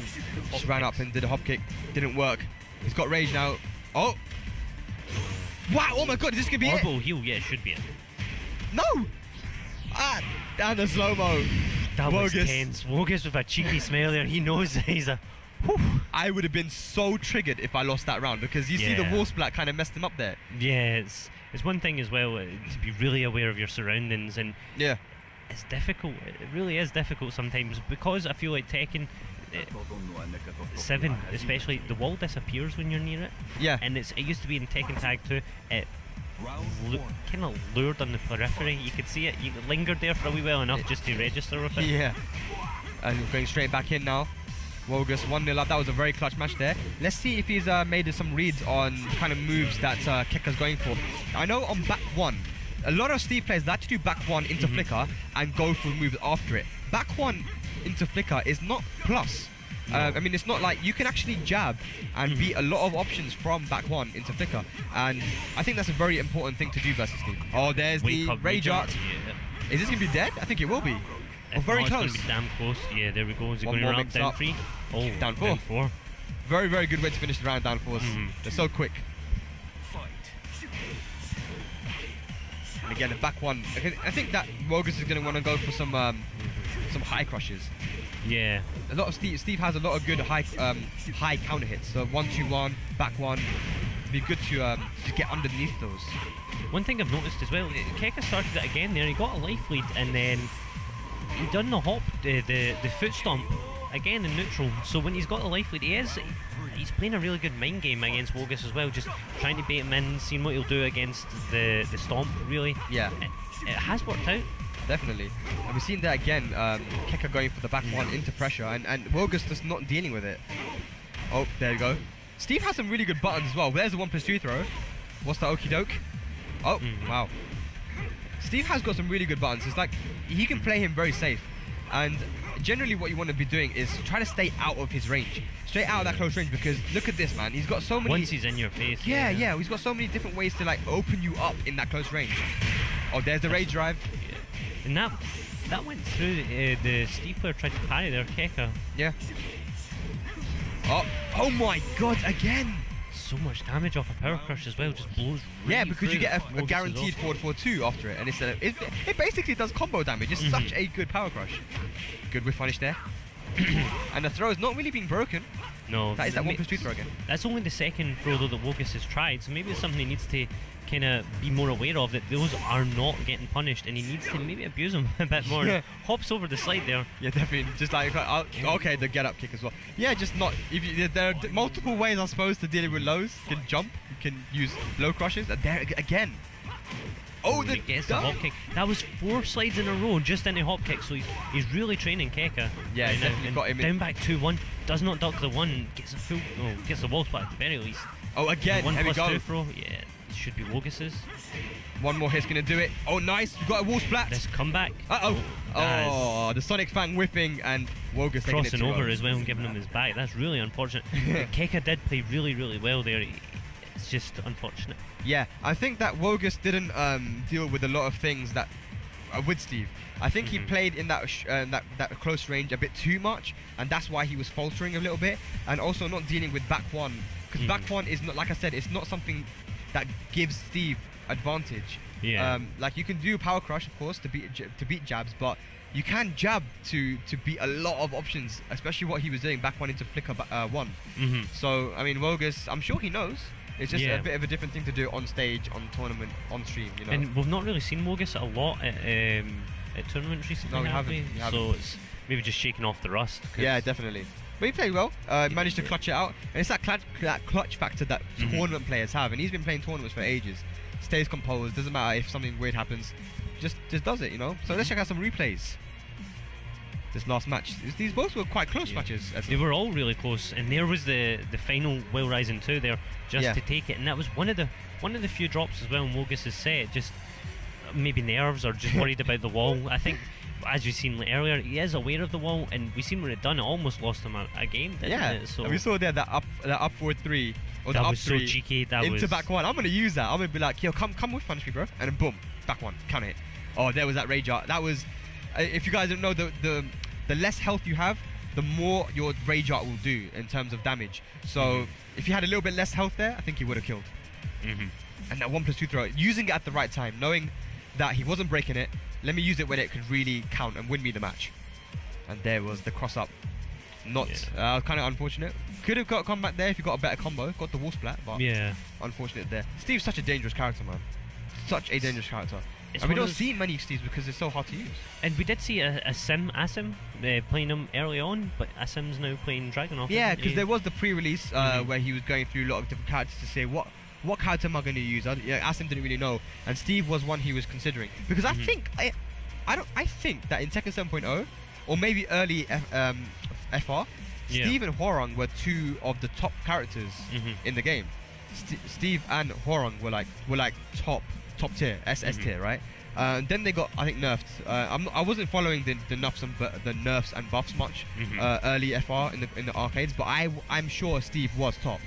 Just ran up and did a hop kick. Didn't work. He's got rage now. Oh. Wow. Oh my god. Is this gonna be it? Horrible heel. Yeah, it should be it. No. Ah. Down the slow mo. That was tense. Vogus with a cheeky smile there. He knows he's a... Whew. I would have been so triggered if I lost that round because you see the wall splat kind of messed him up there. Yeah, it's one thing as well to be really aware of your surroundings, and it's difficult. It really is difficult sometimes because I feel like Tekken 7 especially, the wall disappears when you're near it. Yeah. And it used to be in Tekken Tag 2, it kind of lured on the periphery. You could see it, you lingered there for a wee while enough just to register with it. Yeah. And we're going straight back in now. Vogus 1-0 up. That was a very clutch match there. Let's see if he's made some reads on kind of moves that Keka's going for. I know on back one, a lot of Steve players like to do back one into flicker and go for moves after it. Back one into flicker is not plus. No. I mean, it's not like you can actually jab and beat a lot of options from back one into flicker. And I think that's a very important thing to do versus Steve. Oh, there's the rage art. Yeah. Is this going to be dead? I think it will be. Oh, very close. It's going to be damn close. Yeah, there we go. Is it going to run up down 3? Oh, down 4. Very, very good way to finish the round, down 4s. They're so quick. And again, the back one. I think that Vogus is going to want to go for some high crushes. Yeah. A lot of Steve has a lot of good high counter hits. So 1-2-1, back one. It'd be good to get underneath those. One thing I've noticed as well, Keka started it again there. He got a life lead and then he done the hop, the foot stomp again in neutral. So when he's got a life lead, he's playing a really good mind game against Vogus as well, just trying to bait him in, seeing what he'll do against the stomp. Really, yeah, it has worked out. Definitely, and we've seen that again. Keka going for the back one into pressure, and Vogus just not dealing with it. Oh, there you go. Steve has some really good buttons as well. There's the 1+2 throw. What's the okie doke? Oh, wow. Steve has got some really good buttons. It's like he can play him very safe, and generally what you want to be doing is try to stay out of his range, straight out of that close range, because look at this, man. He's got so many... Once he's in your face. Yeah, he's got so many different ways to like open you up in that close range. Oh, there's the rage drive. Yeah. And that went through. The Steve player tried to parry there, Keka. Yeah. Oh my god, again! So much damage off a power crush as well, just blows really because you get a guaranteed forward 4-2 after it, and it basically does combo damage. It's such a good power crush. Good whiff punish there. And the throw is not really being broken. No. That is that 1+2 throw again. That's only the second throw though that Vogus has tried, so maybe it's something he needs to kind of be more aware of, that those are not getting punished, and he needs to maybe abuse them a bit more. Yeah. Hops over the slide there. Yeah, definitely. Just like, okay, the get up kick as well. Yeah, just not. There are multiple ways, I suppose, to deal with lows. You can jump, you can use low crushes, and there again. Oh, he gets the hop kick. That was 4 slides in a row just into hop kick, so he's really training Keka. Yeah, right, definitely got him down back 2-1. Does not duck the 1. Gets a full. Oh, gets the wall splat at the very least. Oh, again. The 1+2 go. throw. Yeah, it should be Vogus's. One more hit's gonna do it. Oh, nice. You got a wall splat. This comeback. Oh, the Sonic Fang whipping and Vogus crossing over as well and giving him his back. That's really unfortunate. Keka did play really, really well there. It's just unfortunate. Yeah, I think that Vogus didn't deal with a lot of things that with Steve. I think he played in that close range a bit too much, and that's why he was faltering a little bit, and also not dealing with back one, because back one is not, like I said, it's not something that gives Steve advantage. Yeah. Like you can do power crush, of course, to beat jabs, but you can jab to beat a lot of options, especially what he was doing back one into flicker one. So I mean, Vogus, I'm sure he knows. It's just a bit of a different thing to do on stage, on tournament, on stream, you know. And we've not really seen Vogus a lot at tournaments recently. No, we haven't. So it's maybe just shaking off the rust. Yeah, definitely. But he played well. Managed to clutch it out, and it's that clutch factor that tournament players have. And he's been playing tournaments for ages. Stays composed. Doesn't matter if something weird happens. Just does it, you know. So let's check out some replays. this last match. These both were quite close matches. They were all really close, and there was the final Will Rising 2 there just to take it, and that was one of the few drops as well in Vogus' set. Just maybe nerves or just worried about the wall. I think, as you've seen earlier, he is aware of the wall, and we seen when it done, it almost lost him a game, didn't it? So and we saw there that up forward 3 or that the up was 3 so cheeky. That into was back 1. I'm gonna use that. I'm gonna be like, yo, come with punish me, bro, and then boom, back 1, count it. Oh, there was that rage art. That was, if you guys don't know, the less health you have, the more your rage art will do in terms of damage. So if you had a little bit less health there, I think he would have killed. And that 1+2 throw, using it at the right time, knowing that he wasn't breaking it, let me use it when it could really count and win me the match. And there was the cross up. Not kind of unfortunate. Could have got a comeback there if you got a better combo. Got the wall splat, but unfortunate there. Steve's such a dangerous character, man. Such a dangerous character. And we don't see many Steves because it's so hard to use. And we did see Asim playing him early on, but Asim's now playing Dragunov. Yeah, because there was the pre-release where he was going through a lot of different characters to say what character am I going to use. Asim didn't really know, and Steve was one he was considering, because I think I think that in Tekken 7.0 or maybe early FR, Steve and Hwoarang were 2 of the top characters in the game. Steve and Hwoarang were like top tier, SS tier, right? Then they got, I think, nerfed. I wasn't following the nerfs and buffs much early FR in the arcades, but I'm sure Steve was top,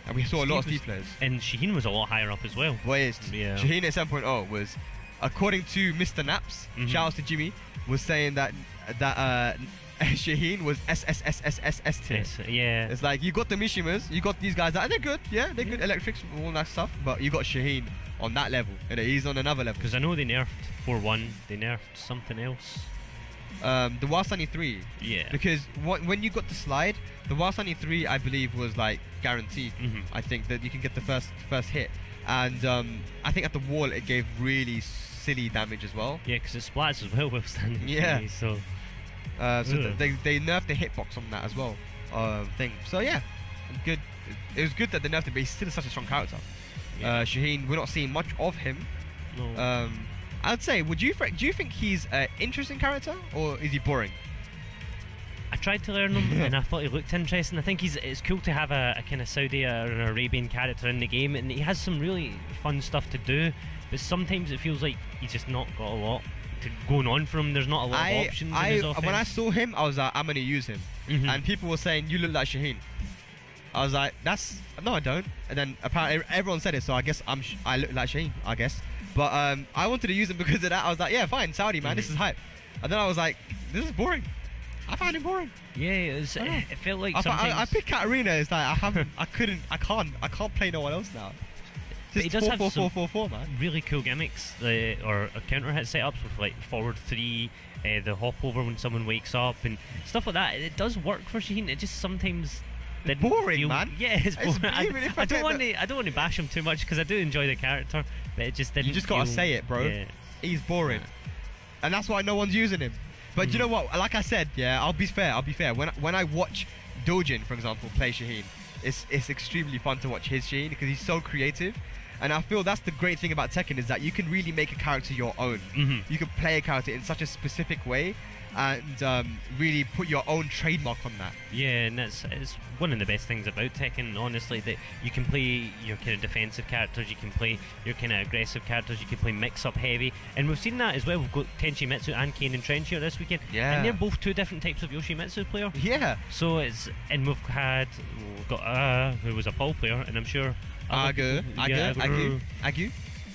and we saw a lot of Steve players. And Shaheen was a lot higher up as well. Shaheen at 7.0 was, according to Mr. Naps, shout out to Jimmy, was saying that Shaheen was SSSSS tier. Yeah. It's like, you got the Mishimas, you got these guys that they're good, they're good electrics, all that stuff, but you got Shaheen on that level, and he's on another level. Because I know they nerfed 4-1, they nerfed something else. The Wasani 3. Yeah. Because when you got the slide, the Wasani 3, I believe, was like guaranteed. I think that you can get the first hit, and I think at the wall it gave really silly damage as well. Yeah, because it splats as well while standing. Yeah. So they nerfed the hitbox on that as well. So yeah, good. It was good that they nerfed it, but he's still such a strong character. Shaheen, we're not seeing much of him. No. I'd say, do you think he's an interesting character, or is he boring? I tried to learn him and I thought he looked interesting. I think it's cool to have a kind of Saudi or an Arabian character in the game, and he has some really fun stuff to do, but sometimes it feels like he's just not got a lot going on for him. There's not a lot of options in his offense. When I saw him, I was like, I'm going to use him. And people were saying, you look like Shaheen. I was like, no, I don't. And then apparently everyone said it, so I guess I look like Shaheen, I guess. But I wanted to use him because of that. I was like, yeah, fine, Saudi, man, this is hype. And then I was like, this is boring. I found it boring. Yeah, it felt like sometimes I picked Katarina. It's like I can't play no one else now. But he does have some 4-4-4-4, man. really cool gimmicks, or counter hit setups with like forward 3, the hop over when someone wakes up and stuff like that. It does work for Shaheen. It just sometimes boring, man. Yeah, it's boring. I don't want to bash him too much because I do enjoy the character, but it just didn't. You just gotta say it, bro. Yeah. He's boring, and that's why no one's using him. But you know what? Like I said, I'll be fair. When I watch Dojin, for example, play Shaheen, it's extremely fun to watch his Shaheen because he's so creative. And I feel that's the great thing about Tekken, is that you can really make a character your own. You can play a character in such a specific way and really put your own trademark on that. Yeah, and it's one of the best things about Tekken, honestly, that you can play your kind of defensive characters, you can play your kind of aggressive characters, you can play mix-up heavy, and we've seen that as well. We've got Tenchimitsu and Kanan Trench here this weekend, and they're both 2 different types of Yoshimitsu player. Yeah. So and we've got who was a Paul player, and I'm sure Argar.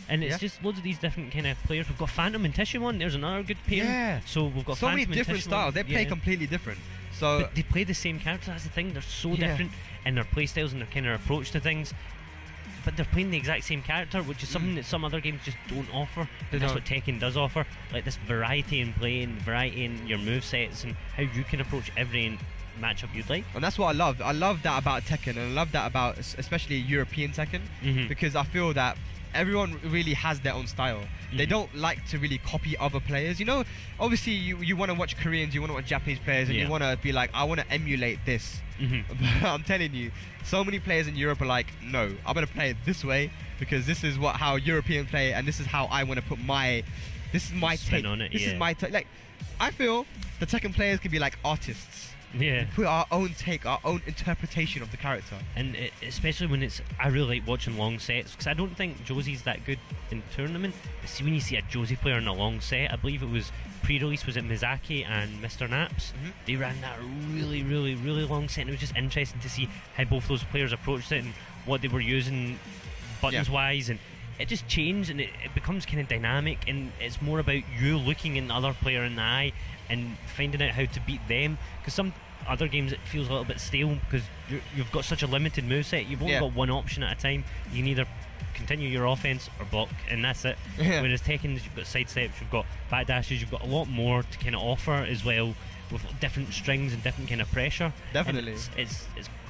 And it's just loads of these different kind of players. We've got Phantom and Tishimon. There's another good pair. Yeah. So we've got so Phantom many different styles. They play completely different. So but they play the same character. That's the thing. They're so different in their play styles and their kind of approach to things. But they're playing the exact same character, which is something that some other games just don't offer. And that's what Tekken does offer. Like this variety in play and variety in your movesets and how you can approach every matchup you'd like. And that's what I love. I love that about Tekken, and I love that about especially European Tekken, because I feel that everyone really has their own style. They don't like to really copy other players. You know, obviously you want to watch Koreans, you want to watch Japanese players, and you want to be like, I want to emulate this. But I'm telling you, so many players in Europe are like, no, I'm going to play it this way because this is how European play, and this is how I want to put This is my spin take on it. This yeah. is my take. Like, I feel the Tekken players can be like artists. Yeah. We put our own take, our own interpretation of the character. And especially when I really like watching long sets, because I don't think Josie's that good in tournament. See, when you see a Josie player in a long set, I believe it was pre-release, was it Mizaki and Mr. Naps? They ran that really, really, really long set, and it was just interesting to see how both those players approached it and what they were using buttons-wise, and it just changed, and it becomes kind of dynamic, and it's more about you looking in the other player in the eye and finding out how to beat them, because some other games it feels a little bit stale because you've got such a limited moveset. You've only got one option at a time. You can either continue your offense or block, and that's it. Whereas Tekken, you've got side steps, you've got backdashes, you've got a lot more to kind of offer as well, with different strings and different kind of pressure. Definitely. It's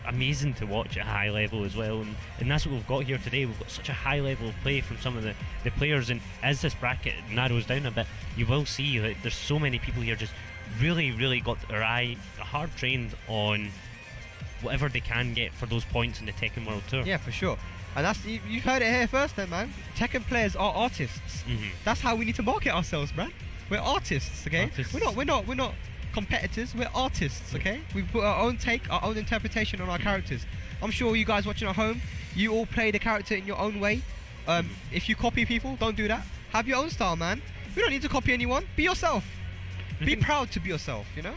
amazing to watch at a high level as well, and that's what we've got here today. We've got such a high level of play from some of the players, and as this bracket narrows down a bit, you will see that there's so many people here just really, really got their eye hard trained on whatever they can get for those points in the Tekken World Tour. Yeah, for sure. And that's you've heard it here first then, man. Tekken players are artists. That's how we need to market ourselves, man. We're artists, okay? Artists. We're not competitors, we're artists, okay? We put our own take, our own interpretation on our characters. I'm sure you guys watching at home, you all play the character in your own way. If you copy people, don't do that. Have your own style, man. We don't need to copy anyone. Be yourself. Be proud to be yourself, you know?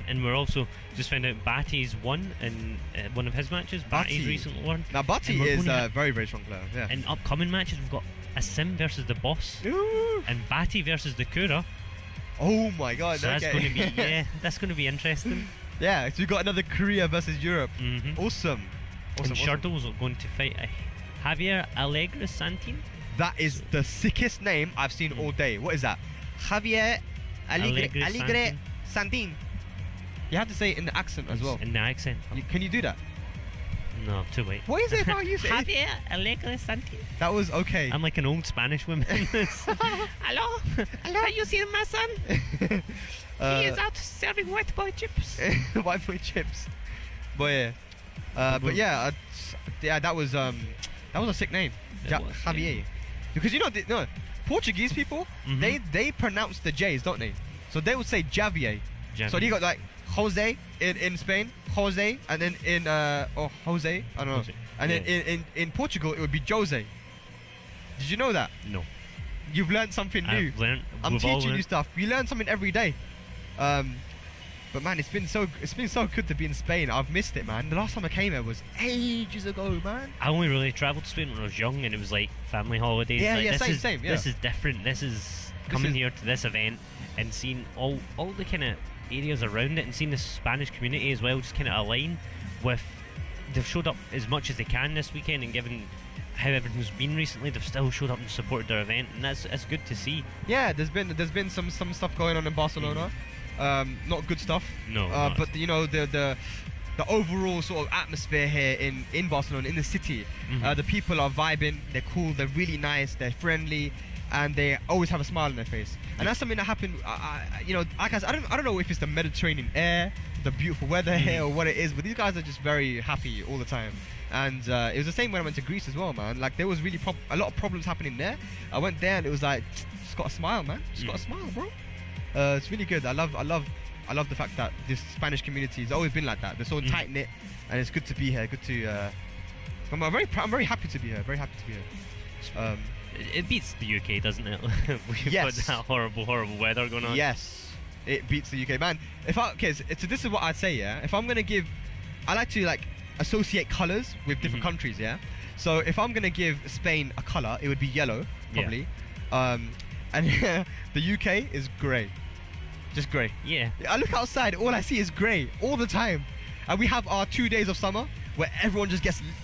And we're also just found out Batty's won in one of his matches. Batty's recently won. Now Batty is a very, very strong player. Yeah. In upcoming matches, we've got Asim versus the Boss. Ooh. And Batty versus TheKura. Oh my god, so okay. that's going to be that's going to be interesting. Yeah, so we got another Korea versus Europe. Awesome. And Shorty's going to fight Javier Alegre Santin. That is the sickest name I've seen all day. What is that? Javier Alegre Santin. You have to say it in the accent as well. In the accent. Can you do that? No, too late. What is it about you? Javier Alegre Santin. That was okay. I'm like an old Spanish woman. Hello? Hello? Have you seen my son? He is out serving white boy chips. White boy chips. But yeah. That was a sick name. Javier. Because you know, Portuguese people, they pronounce the J's, don't they? So they would say Javier. So you got like Jose in Spain, Jose, and then in Jose, I don't know. Jose. And then in Portugal it would be Jose. Did you know that? No. You've learned something new. I'm teaching you stuff. You learn something every day. But man, it's been so good to be in Spain. I've missed it, man. The last time I came here was ages ago, man. I only really travelled to Spain when I was young, and it was like family holidays. Yeah, like, same. Yeah. This is different. This is coming here to this event and seeing all the kind of areas around it, and seeing the Spanish community as well just kind of align with. They've showed up as much as they can this weekend, and given how everything's been recently, they've still showed up and supported their event, and that's good to see. Yeah, there's been some stuff going on in Barcelona. Not good stuff. No. But you know the overall sort of atmosphere here in Barcelona, in the city, the people are vibing. They're cool. They're really nice. They're friendly, and they always have a smile on their face. And that's something that happened. You know, I don't know if it's the Mediterranean air, the beautiful weather here, or what it is, but these guys are just very happy all the time. And it was the same when I went to Greece as well, man. Like there was really a lot of problems happening there. I went there and it was like, just got a smile, man. Just got a smile, bro. It's really good. I love the fact that this Spanish community has always been like that. They're so tight knit, and it's good to be here. Good to. I'm very happy to be here. Very happy to be here. It beats the UK, doesn't it? We've got that horrible weather going on. Yes, it beats the UK, man. So this is what I'd say. Yeah, if I'm gonna give, I like to associate colors with different countries. Yeah, so if I'm gonna give Spain a color, it would be yellow, probably. Yeah. And the UK is grey. Just grey. Yeah. I look outside, all I see is grey all the time. And we have our 2 days of summer where everyone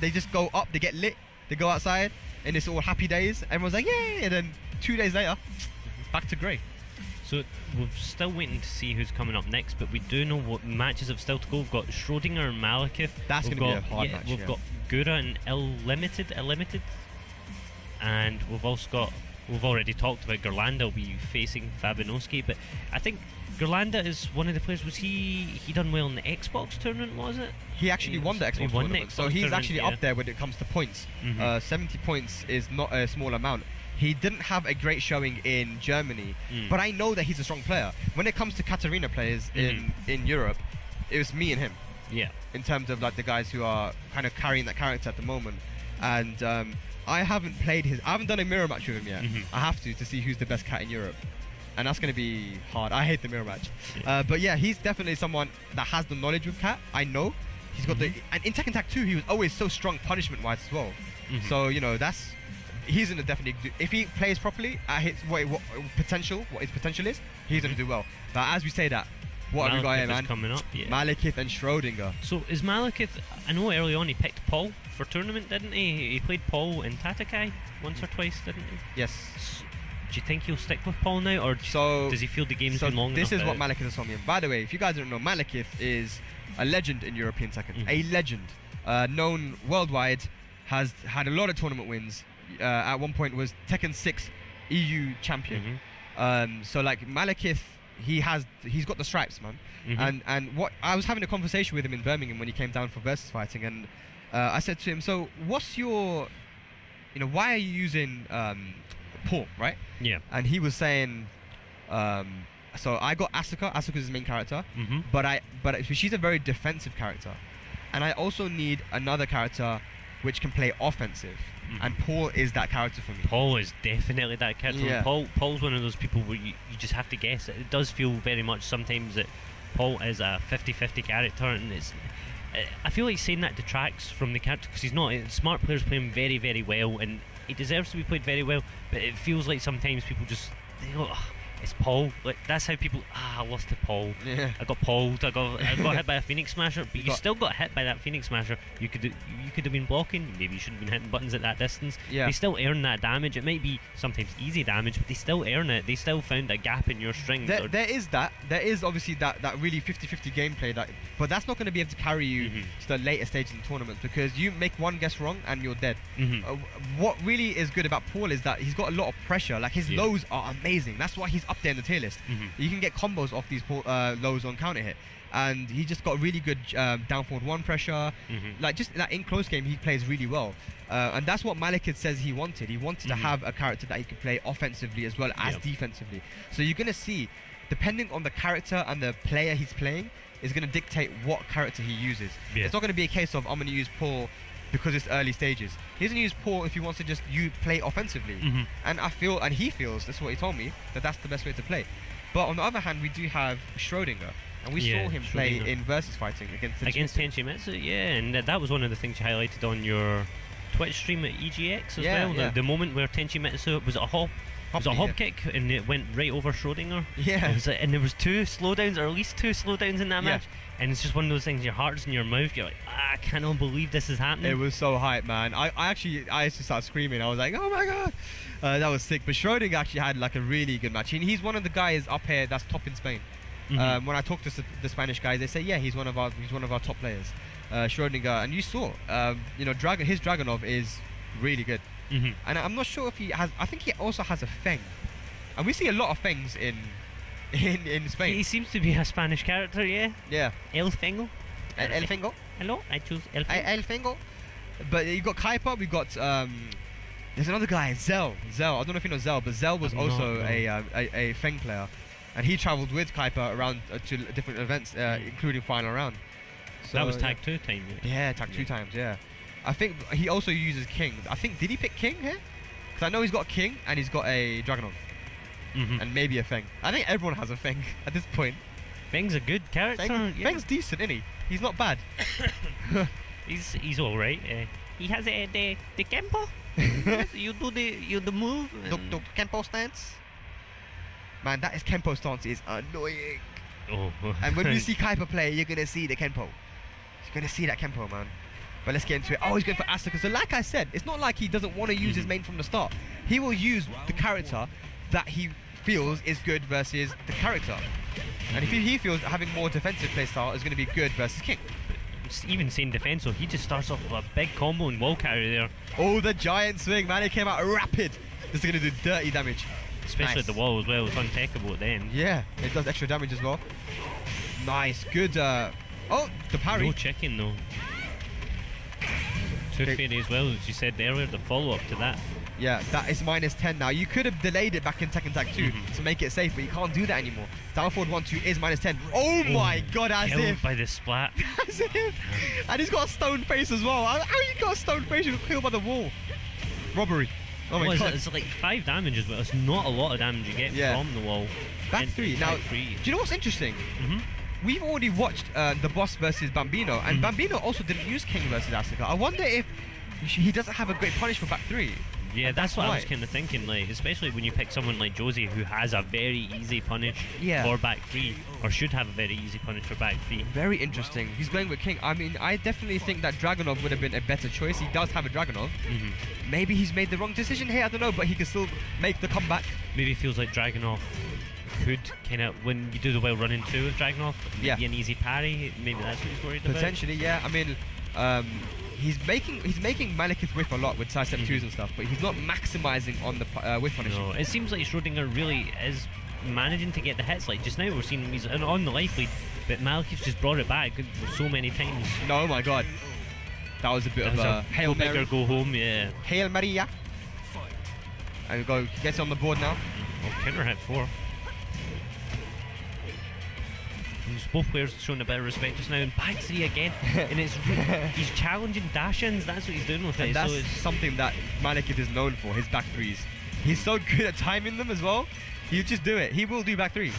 they just go up, they get lit, they go outside, and it's all happy days. Everyone's like, yay! And then 2 days later, back to grey. So we're still waiting to see who's coming up next, but we do know what matches have still to go. We've got Schrodinger and Malekith. That's going to be a hard match. We've got Gura and Illimited. And we've already talked about Gerlanda will be facing Fabinoski, but I think Gerlanda is one of the players. Was he done well in the Xbox tournament, was it? He actually won the Xbox tournament, so he's actually up there when it comes to points. 70 points is not a small amount. he didn't have a great showing in Germany, but I know that he's a strong player. When it comes to Katarina players in Europe, it was me and him. Yeah. In terms of like the guys who are kind of carrying that character at the moment, and I haven't done a mirror match with him yet. I have to see who's the best cat in Europe, and that's going to be hard. I hate the mirror match, but yeah, he's definitely someone that has the knowledge with cat. I know he's got and in Tekken Tag 2 he was always so strong punishment wise as well. So you know he's gonna definitely do, if he plays properly at what his potential is, he's gonna do well. But as we say that, what have we got here, man? Coming up, Malekith and Schrodinger. So is Malekith? I know early on he picked Paul for tournament, didn't he? He played Paul in Tatakai once or twice, didn't he? Yes. Do you think he'll stick with Paul now, or does he feel the game's been long enough? This is what Malekith has told me. And by the way, if you guys don't know, Malekith is a legend in European Tekken. A legend, known worldwide, has had a lot of tournament wins. At one point was Tekken 6 EU champion. So like Malekith, he's got the stripes, man. And what I was having a conversation with him in Birmingham when he came down for versus fighting, and I said to him, so what's your, why are you using Paul, right? Yeah. And he was saying, so I got Asuka. Asuka's his main character, but she's a very defensive character, and I also need another character which can play offensive. And Paul is that character for me. Paul is definitely that character. Yeah. Paul's one of those people where you just have to guess. It does feel very much sometimes that Paul is a 50-50 character, and I feel like saying that detracts from the character because he's not. Smart players play him very, very well, and he deserves to be played very well. But it feels like sometimes people just go, it's Paul. Like that's how people. I lost to Paul. Yeah. I got Pauled. I got hit by a Phoenix Smasher. But you still got hit by that Phoenix Smasher. You could have been blocking. Maybe you shouldn't have been hitting buttons at that distance. Yeah. They still earn that damage. It might be sometimes easy damage, but they still earn it. They still found a gap in your strings. There is obviously that really 50-50 gameplay. But that's not going to be able to carry you to the later stages in tournaments because you make one guess wrong and you're dead. What really is good about Paul is that he's got a lot of pressure. Like his lows are amazing. That's why he's up there in the tier list. You can get combos off these lows on counter hit, and he just got really good down forward one pressure. Like just that in close game, he plays really well, and that's what Malekith says he wanted. He wanted to have a character that he could play offensively as well as defensively. So you're gonna see, depending on the character and the player he's playing, is gonna dictate what character he uses. It's not gonna be a case of I'm gonna use Paul because it's early stages. He's gonna use Paul if he wants to just play offensively. And he feels, that's what he told me, that's the best way to play. But on the other hand, we do have Schrodinger, and we saw him play in versus fighting against Tenchimitsu. Yeah, and that was one of the things you highlighted on your Twitch stream at EGX as well. The moment where Tenchimitsu was a hop. It was a hop kick, and it went right over Schrodinger. Yeah. And there was two slowdowns, or at least two slowdowns in that match. And it's just one of those things, your heart's in your mouth. You're like, I cannot believe this is happening. It was so hype, man. I used to start screaming. I was like, oh my god. That was sick. But Schrodinger actually had like a really good match. And he's one of the guys up here that's top in Spain. When I talk to the Spanish guys, they say, yeah, he's one of our top players. Schrodinger, and you saw, his Dragunov is really good. And I'm not sure if he has. I think he also has a Feng, and we see a lot of Fengs in Spain. He seems to be a Spanish character, yeah. Yeah. El Fengo. El Fengo. Hello, I choose El Fengo. El Fengo. But you got Kaipa. We got there's another guy, Zell. I don't know if you know Zell, but Zell was also a Feng player, and he travelled with Kaipa around to different events, including final round. So that was tag 2 time. Yeah, tag 2 times. Yeah. I think he also uses King. Did he pick King here? Because I know he's got King and he's got a Dragunov. And maybe a Feng. I think everyone has a Feng at this point. Feng's a good character. Feng's decent, isn't he? He's not bad. he's alright. He has the Kempo. You do the move. The Kempo stance. Man, that Kempo stance is annoying. And when you see Kaipa play, you're gonna see the Kempo. You're gonna see that Kempo, man. But let's get into it. Oh, he's going for Asuka. So like I said, it's not like he doesn't want to use his main from the start. He will use the character that he feels is good versus the character. And if he feels that having more defensive playstyle is going to be good versus King. Even saying defense, so he just starts off with a big combo and wall carry there. Oh, the giant swing, man. It came out rapid. This is going to do dirty damage. Especially at the wall as well. It's untechable at the end. Yeah, it does extra damage as well. Nice. Good. Oh, the parry. No chicken though. Tooth Fairy as well, as you said earlier, the follow-up to that. Yeah, that is -10 now. You could have delayed it back in Tekken Tag 2 to make it safe, but you can't do that anymore. Down forward 1-2 is -10. Oh my god, as killed if. by the splat. As if. And he's got a stone face as well. How you got a stone face? You got killed by the wall. Robbery. Oh my god. It's like 5 damage as well. It's not a lot of damage you get from the wall. Back 3. Now, do you know what's interesting? We've already watched the boss versus Bambino, and Bambino also didn't use King versus Asuka. I wonder if he doesn't have a great punish for back 3. Yeah, that's what I was kind of thinking, like, especially when you pick someone like Josie who has a very easy punish for back 3, or should have a very easy punish for back 3. Very interesting. He's going with King. I mean, I definitely think that Dragunov would have been a better choice. He does have a Dragunov. Maybe he's made the wrong decision here, I don't know, but he can still make the comeback. Maybe it feels like Dragunov could kind of, when you do the well run into with Dragunov, maybe an easy parry. Maybe that's what he's worried about. Potentially, yeah. I mean, he's making Malekith whiff a lot with sidestep 2s and stuff, but he's not maximizing on the whiff punishing. No, it seems like Schrodinger really is managing to get the hits. Like just now we're seeing him, he's on the life lead, but Malekith just brought it back so many times. No, oh my god. That was a bit of a Hail Mary. Go home, yeah. Hail Maria. And he gets on the board now. Oh, counter hit 4. Both players showing a bit of respect just now, and back 3 again, and he's challenging dash-ins. That's what he's doing with it. That's something that Malekith is known for, his back 3s. He's so good at timing them as well. He'll just do it. He will do back 3.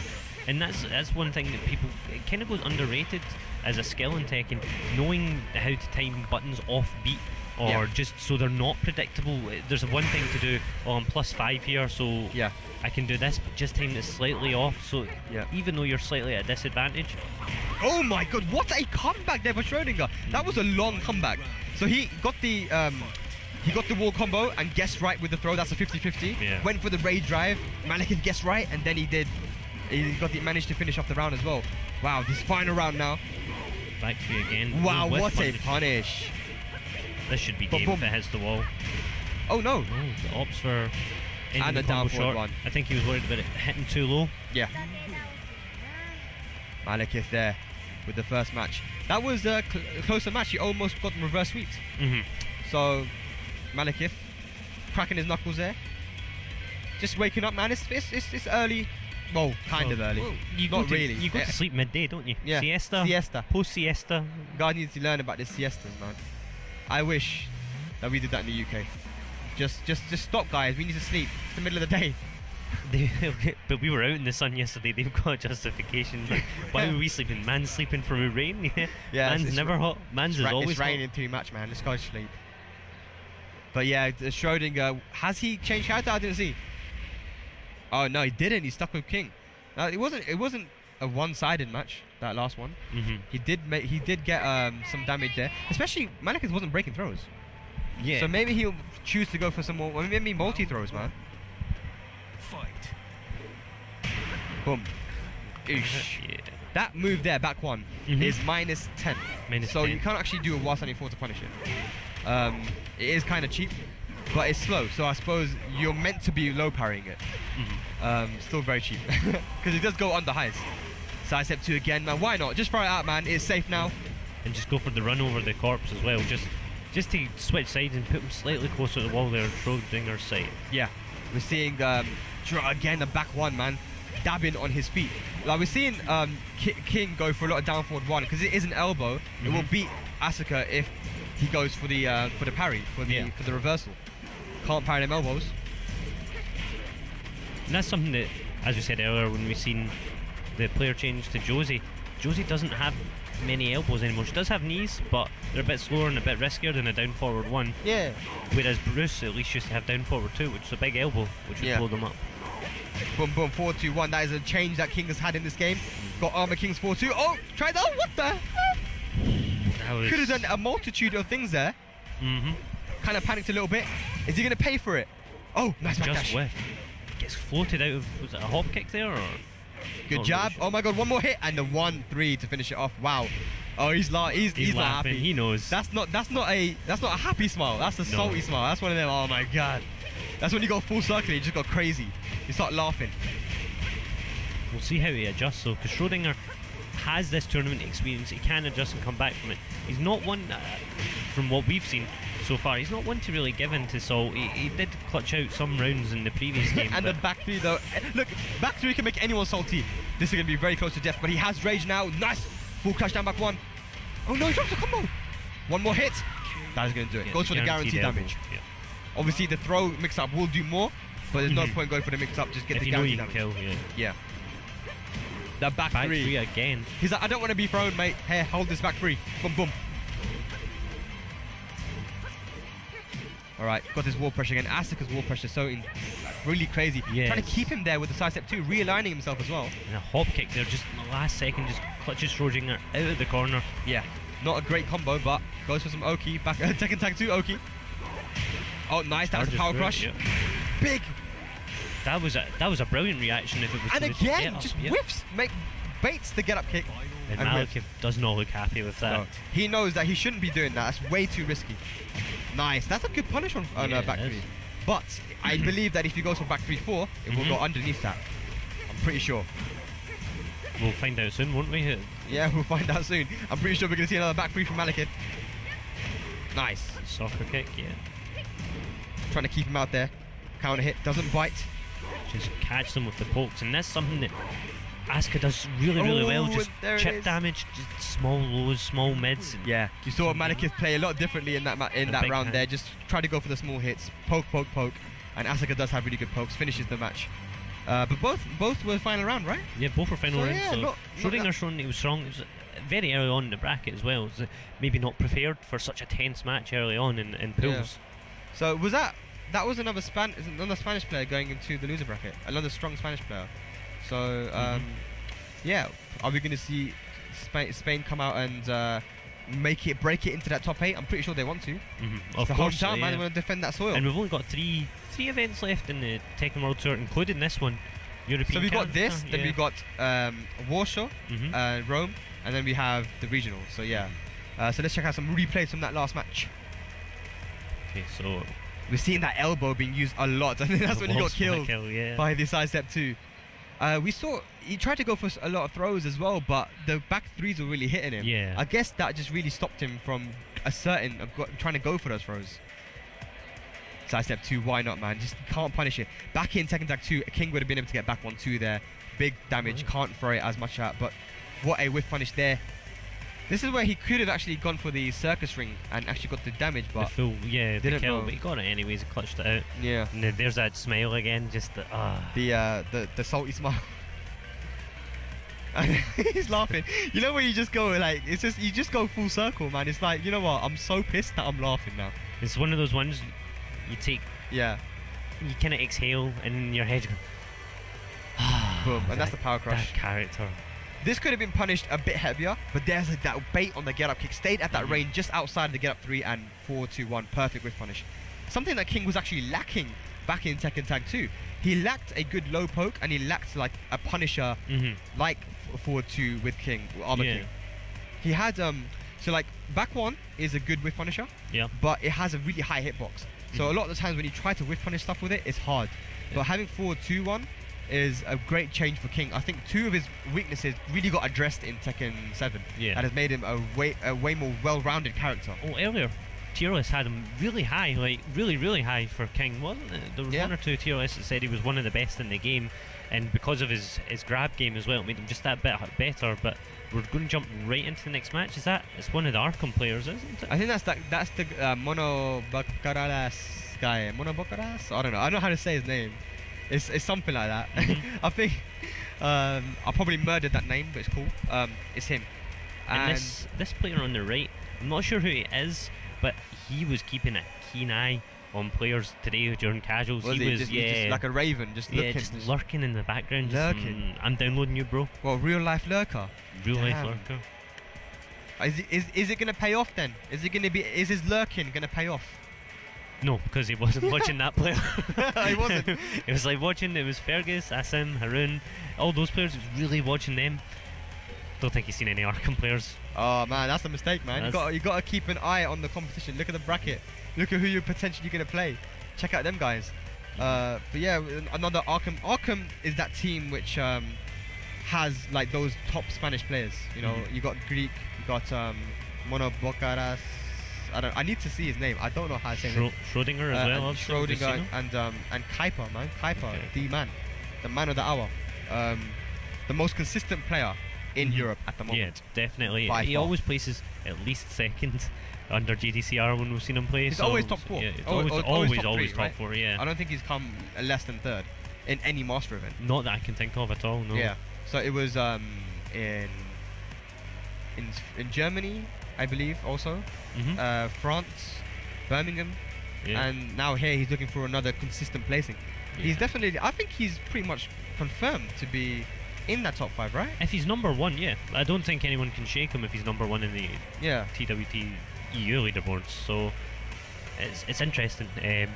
And that's one thing that people, it kind of goes underrated as a skill in Tekken, knowing how to time buttons off beat, or just so they're not predictable. There's one thing to do, I'm +5 here, so I can do this, but just time it slightly off, so even though you're slightly at a disadvantage. Oh my god, what a comeback there for Schrodinger. That was a long comeback. So he got the wall combo and guessed right with the throw. That's a 50-50. Went for the raid drive. Malekith guessed right, and then he managed to finish off the round as well. Wow, this final round now. Back 3 again. Wow, what a punish. This should be game if it hits the wall. Oh no. The ops for and a down forward one. I think he was worried about it hitting too low. Yeah. Malekith there with the first match. That was a closer match. He almost got reverse sweeps. So Malekith cracking his knuckles there. Just waking up, man. It's early. Well, kind of early. Well, not really. You go to sleep midday, don't you? Yeah. Siesta. Post siesta. God needs to learn about the siestas, man. I wish that we did that in the UK. Just stop, guys. We need to sleep. It's the middle of the day. But we were out in the sun yesterday. They've got a justification. Like, why were we sleeping? Man's sleeping from the rain. Man's never hot. Man's is always It's raining too much, man. Let's go to sleep. But yeah, Schrodinger, has he changed character? I didn't see. Oh no, he didn't. He's stuck with King. It wasn't a one-sided match, that last one. He did get some damage there. Especially Malekith wasn't breaking throws. Yeah. So maybe he'll choose to go for some more, maybe multi-throws, man. Boom. That move there, back 1, is -10. So you can't actually do a while standing 4 to punish it. It is kind of cheap, but it's slow. So I suppose you're meant to be low parrying it. Still very cheap because it does go under highs. Side step 2 again, man. Why not? Just throw it out, man. It's safe now. And just go for the run over the corpse as well. Just to switch sides and put him slightly closer to the wall there, Schrodinger's side. Yeah. We're seeing again the back 1, man, dabbing on his feet. Like we're seeing King go for a lot of down forward 1 because it is an elbow. It will beat Asuka if he goes for the parry, for the reversal. Can't parry them elbows. And that's something that, as we said earlier, when we've seen the player change to Josie doesn't have many elbows anymore. She does have knees, but they're a bit slower and a bit riskier than a down forward 1. Yeah. Whereas Bruce at least used to have down forward 2, which is a big elbow, which would blow them up. Boom, boom, 4-2-1. That is a change that King has had in this game. Got Armor King's 4-2. Oh, tried. Oh, what the? Could have done a multitude of things there. Kind of panicked a little bit. Is he going to pay for it? Oh, nice backdash. Just whiff. Gets floated out of, was it a hop kick there? Or? Good jab. Really sure. Oh my god, one more hit and the 1-3 to finish it off. Wow. Oh, he's not happy. He knows. That's not a happy smile. That's a salty smile. That's one of them. Oh my god. That's when you go full circle. You just go crazy. You start laughing. We'll see how he adjusts though, because Schrodinger has this tournament experience. He can adjust and come back from it. He's not one, from what we've seen so far. He's not one to really give in to Salt. He did clutch out some rounds in the previous game. And the back three though. Look, back three can make anyone salty. This is going to be very close to death, but he has rage now. Nice. Full crash down back one. Oh no, he drops a combo. One more hit. That is going to do it. Yeah, Goes for the guaranteed damage. Yeah. Obviously the throw mix-up will do more, but there's no point going for the mix-up. Just get if the you know you guaranteed can damage. kill, Yeah. That back three again. He's like, I don't want to be thrown, mate. Hey, hold this back three. Boom, boom. Alright, got this wall pressure again. Asuka's wall pressure so really crazy. Yes. Trying to keep him there with the side step 2, realigning himself as well. And a hop kick there just in the last second, just clutches Schrodinger out of the corner. Yeah, not a great combo, but goes for some Oki. Back Tekken Tag 2 Oki. Oh, nice. That was a power crush. Yeah. Big. That was a brilliant reaction if it was. And to again, the just whiffs, baits the get up kick. And Malekith does not look happy with that. No. He knows that he shouldn't be doing that. That's way too risky. Nice. That's a good punish on back three. But I believe that if he goes for back 3-4, it will go underneath that. I'm pretty sure. We'll find out soon, won't we? Yeah, we'll find out soon. I'm pretty sure we're going to see another back 3 from Malekith. Nice. Soccer kick, yeah. Trying to keep him out there. Counter hit, doesn't bite. Just catch them with the pokes, and that's something that Asuka does really well. Just chip damage, just small lows, small mids. Yeah, you saw Malekith play a lot differently in that round there. Just try to go for the small hits, poke, and Asuka does have really good pokes. Finishes the match. But both were final round, right? Yeah, both were final round. Yeah, so Schrodinger showing he was strong. It was very early on in the bracket as well. It was maybe not prepared for such a tense match early on in pools. Yeah. So was that was another Spanish player going into the loser bracket, another strong Spanish player. So yeah, are we going to see Spain come out and break it into that top 8? I'm pretty sure they want to. Of the course, hometown, man. They want to defend that soil. And we've only got three events left in the Tekken World Tour, including this one. European. So we got this, then we got Warsaw, Rome, and then we have the regional. So yeah. So let's check out some replays from that last match. Okay, so we're seeing that elbow being used a lot. I think that's when he got killed by the side step 2. We saw he tried to go for a lot of throws as well, but the back threes were really hitting him. Yeah. I guess that just really stopped him from trying to go for those throws. Side step 2, why not, man? Just can't punish it. Back in Tekken Tag 2, King would have been able to get back 1-2 there. Big damage, can't throw it as much out, but what a whiff punish there. This is where he could have actually gone for the circus ring and actually got the damage, but the kill, but he got it anyways, clutched it out. Yeah. And there's that smile again, just the salty smile. And he's laughing. You know when you just go like, it's just you just go full circle, man. It's like, you know what? I'm so pissed that I'm laughing now. It's one of those ones you take. Yeah. You kind of exhale and in your head you go, boom, and that's the power crush. That character. This could have been punished a bit heavier, but there's that bait on the get up kick. Stayed at that range just outside of the get up 3 and 4-2-1. Perfect with punish. Something that King was actually lacking back in Tekken Tag 2. He lacked a good low poke and he lacked like a punisher like 4-2 with King, Armor King. He had so like back 1 is a good whiff punisher, but it has a really high hitbox. So a lot of the times when you try to whiff punish stuff with it, it's hard. But having 4-2-1 is a great change for King. I think 2 of his weaknesses really got addressed in Tekken 7. Yeah. And has made him a way more well-rounded character. Oh, earlier, tier list had him really high, like really high for King, wasn't it? There was one or two tier lists that said he was one of the best in the game, and because of his grab game as well, it made him just that bit better. But we're going to jump right into the next match. It's one of the Arkham players, isn't it? I think that's the Mono Bakaras guy. Mono Bakaras? I don't know. I don't know how to say his name. It's something like that. I think I probably murdered that name, but it's cool. It's him. And this player on the right, I'm not sure who he is, but he was keeping a keen eye on players today during casuals. He was just like a raven, just looking. Just lurking in the background. Lurking. I'm downloading you, bro. Well, real life lurker. Real life lurker. Is it gonna pay off then? Is his lurking gonna pay off? No, because he wasn't watching that player. He wasn't. It was like watching. It was Fergus, Asim, Haroon, all those players. He was really watching them. Don't think he's seen any Arkham players. Oh man, that's a mistake, man. You got to keep an eye on the competition. Look at the bracket. Look at who you're potentially gonna play. Check out them guys. But yeah, another Arkham. Arkham is that team which has like those top Spanish players. You know, you got Greek, you got Mono Bocaras. I need to see his name. I don't know how to say his name. Schrodinger as well. Schrodinger and Kuiper, man. Kuiper, the man of the hour. The most consistent player in Europe at the moment. Yeah, definitely. He far. always places at least second under GDCR when we've seen him play. He's always top 4. Yeah, always top 4, yeah. I don't think he's come less than 3rd in any Master event. Not that I can think of at all, no. Yeah. So it was in Germany, I believe, also. France, Birmingham. Yeah. And now here he's looking for another consistent placing. Yeah. He's definitely, I think he's pretty much confirmed to be in that top 5, right? If he's number 1, yeah. I don't think anyone can shake him if he's number 1 in the TWT EU leaderboards. So it's interesting.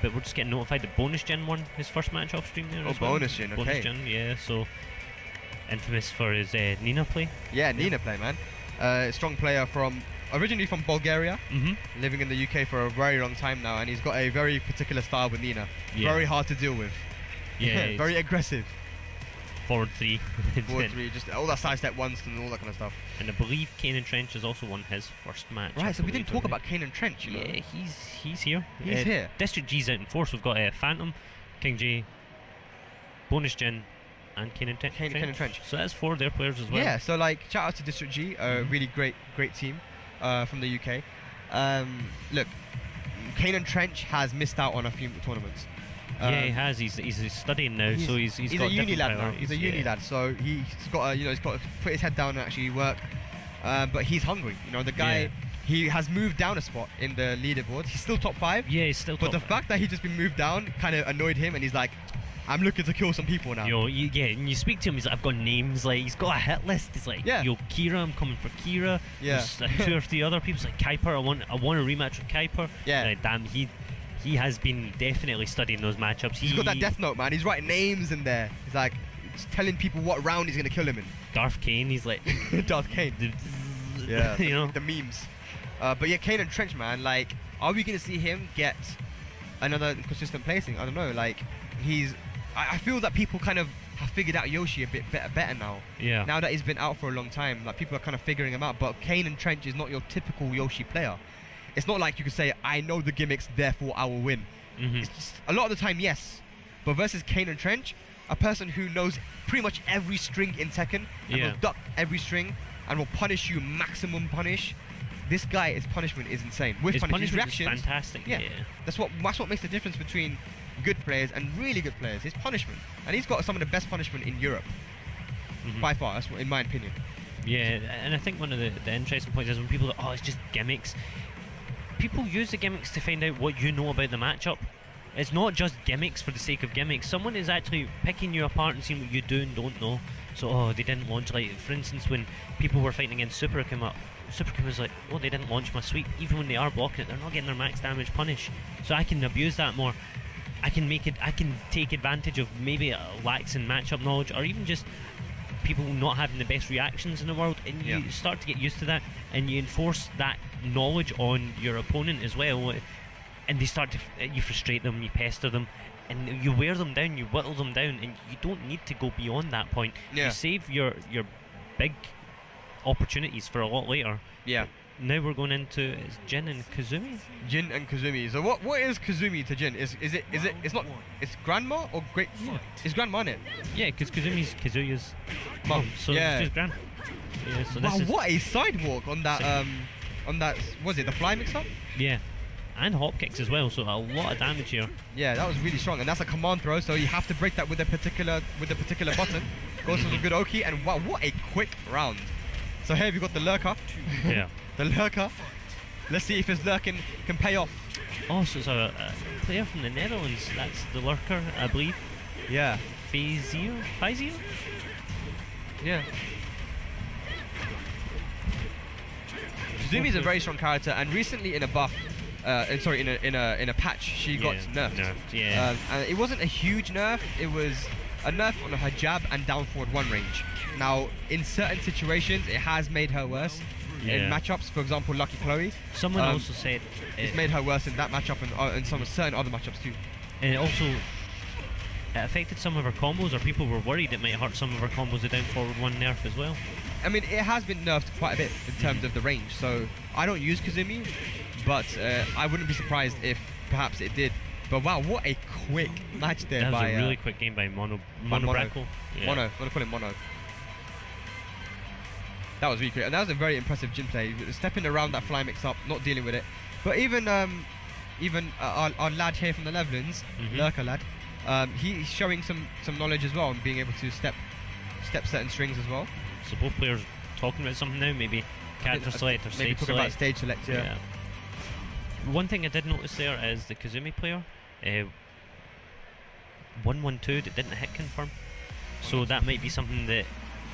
But we're just getting notified that Bonus Jin won his first match off stream there. Oh, Bonus Jin, okay. Bonus Jin, yeah. So infamous for his Nina play. Yeah, Nina play, man. Strong player originally from Bulgaria, living in the UK for a very long time now, and he's got a very particular style with Nina. Yeah. Very hard to deal with. Yeah, very aggressive. Forward 3. Forward 3, just all that side step once and all that kind of stuff. And I believe Kanan Trench has also won his first match. Right, so we didn't talk about Kanan Trench, you know? Yeah, he's here. He's here. District G's out in force. We've got Phantom, King J, Bonus Jin, and Kanan Trench. So that's 4 of their players as well. Yeah, so like shout out to District G, a really great team from the UK. Look, Kanan Trench has missed out on a few tournaments. Yeah, he has. He's studying now, so he's got a uni lad now. priorities. He's a uni lad, so he's got he's got to put his head down and actually work. But he's hungry. You know, the guy he has moved down a spot in the leaderboard. He's still top 5. Yeah, he's still. But the fact that he just been moved down kind of annoyed him, and he's like, I'm looking to kill some people now. Yo, and you speak to him, he's like, I've got names, like, he's got a hit list. He's like, yo, Kira, I'm coming for Kira. Yeah. There's 2 or 3 other people. He's like, Kuiper, I want a rematch with Kuiper. Yeah. Damn, he has been definitely studying those matchups. He's got that Death Note, man. He's writing names in there. He's like, just telling people what round he's going to kill him in. Darth Kane, he's like... Darth Kane. Yeah, you know? The memes. But yeah, Kanan Trench, man, like, are we going to see him get another consistent placing? I don't know, like, I feel that people kind of have figured out Yoshi a bit better now. Yeah. Now that he's been out for a long time, like, people are kind of figuring him out, but Kanan Trench is not your typical Yoshi player. It's not like you can say, I know the gimmicks, therefore I will win. It's just, a lot of the time, yes. But versus Kanan Trench, a person who knows pretty much every string in Tekken, and will duck every string, and will punish you maximum punish. This guy, his punishment is insane. With his punishment reactions, is fantastic. Yeah. That's what makes the difference between good players and really good players. His punishment. And he's got some of the best punishment in Europe. By far, that's in my opinion. Yeah, and I think one of the interesting points is when people go, oh, it's just gimmicks. People use the gimmicks to find out what you know about the matchup. It's not just gimmicks for the sake of gimmicks. Someone is actually picking you apart and seeing what you do and don't know. So, oh, they didn't launch, like, for instance, when people were fighting against Super Akuma was like, oh, they didn't launch my sweep. Even when they are blocking it, they're not getting their max damage punish. So I can abuse that more. I can take advantage of maybe lacks in matchup knowledge, or even just people not having the best reactions in the world, and you start to get used to that, and you enforce that knowledge on your opponent as well, and they start to you frustrate them, you pester them, and you wear them down, you whittle them down, and you don't need to go beyond that point. You save your big opportunities for a lot later. Now we're going into Jin and Kazumi. Jin and Kazumi. So what is Kazumi to Jin? It's grandma or great? It's grandma, isn't it? Yeah, because Kazumi's Kazuya's mom. So it's his grandma. Yeah. So wow, what a sidewalk on that was it the fly mix up? Yeah. And hop kicks as well, so a lot of damage here. Yeah, that was really strong, and that's a command throw, so you have to break that with a particular button. Goes for some good Oki, and wow, what a quick round. So here we've got the lurker. Yeah. The lurker. Let's see if his lurking can pay off. Oh, so it's a player from the Netherlands. That's the lurker, I believe. Yeah. Fazio? Yeah. Kazumi's a very strong character, and recently in a buff, in a patch, she got nerfed. Yeah. And it wasn't a huge nerf. It was a nerf on her jab and down forward 1 range. Now, in certain situations, it has made her worse. In matchups, for example, Lucky Chloe. Someone also said it's made her worse in that matchup and some certain other matchups too. And it also affected some of her combos, or people were worried it might hurt some of her combos. The down forward 1 nerf as well. I mean, it has been nerfed quite a bit in terms of the range. So I don't use Kazumi, but I wouldn't be surprised if perhaps it did. But wow, what a quick match there. That was by, a really quick game by Mono Brackle. Yeah. Mono, I'm going to call him Mono. That was really quick, and that was a very impressive Jin play. Stepping around that fly mix up, not dealing with it. But even our lad here from the Netherlands, lurker lad, he's showing some knowledge as well, and being able to step certain strings as well. So both players talking about something now, maybe character select or stage maybe talking select. about stage select, yeah. One thing I did notice there is the Kazumi player, 1-1-2 that didn't hit confirm. So that might be something that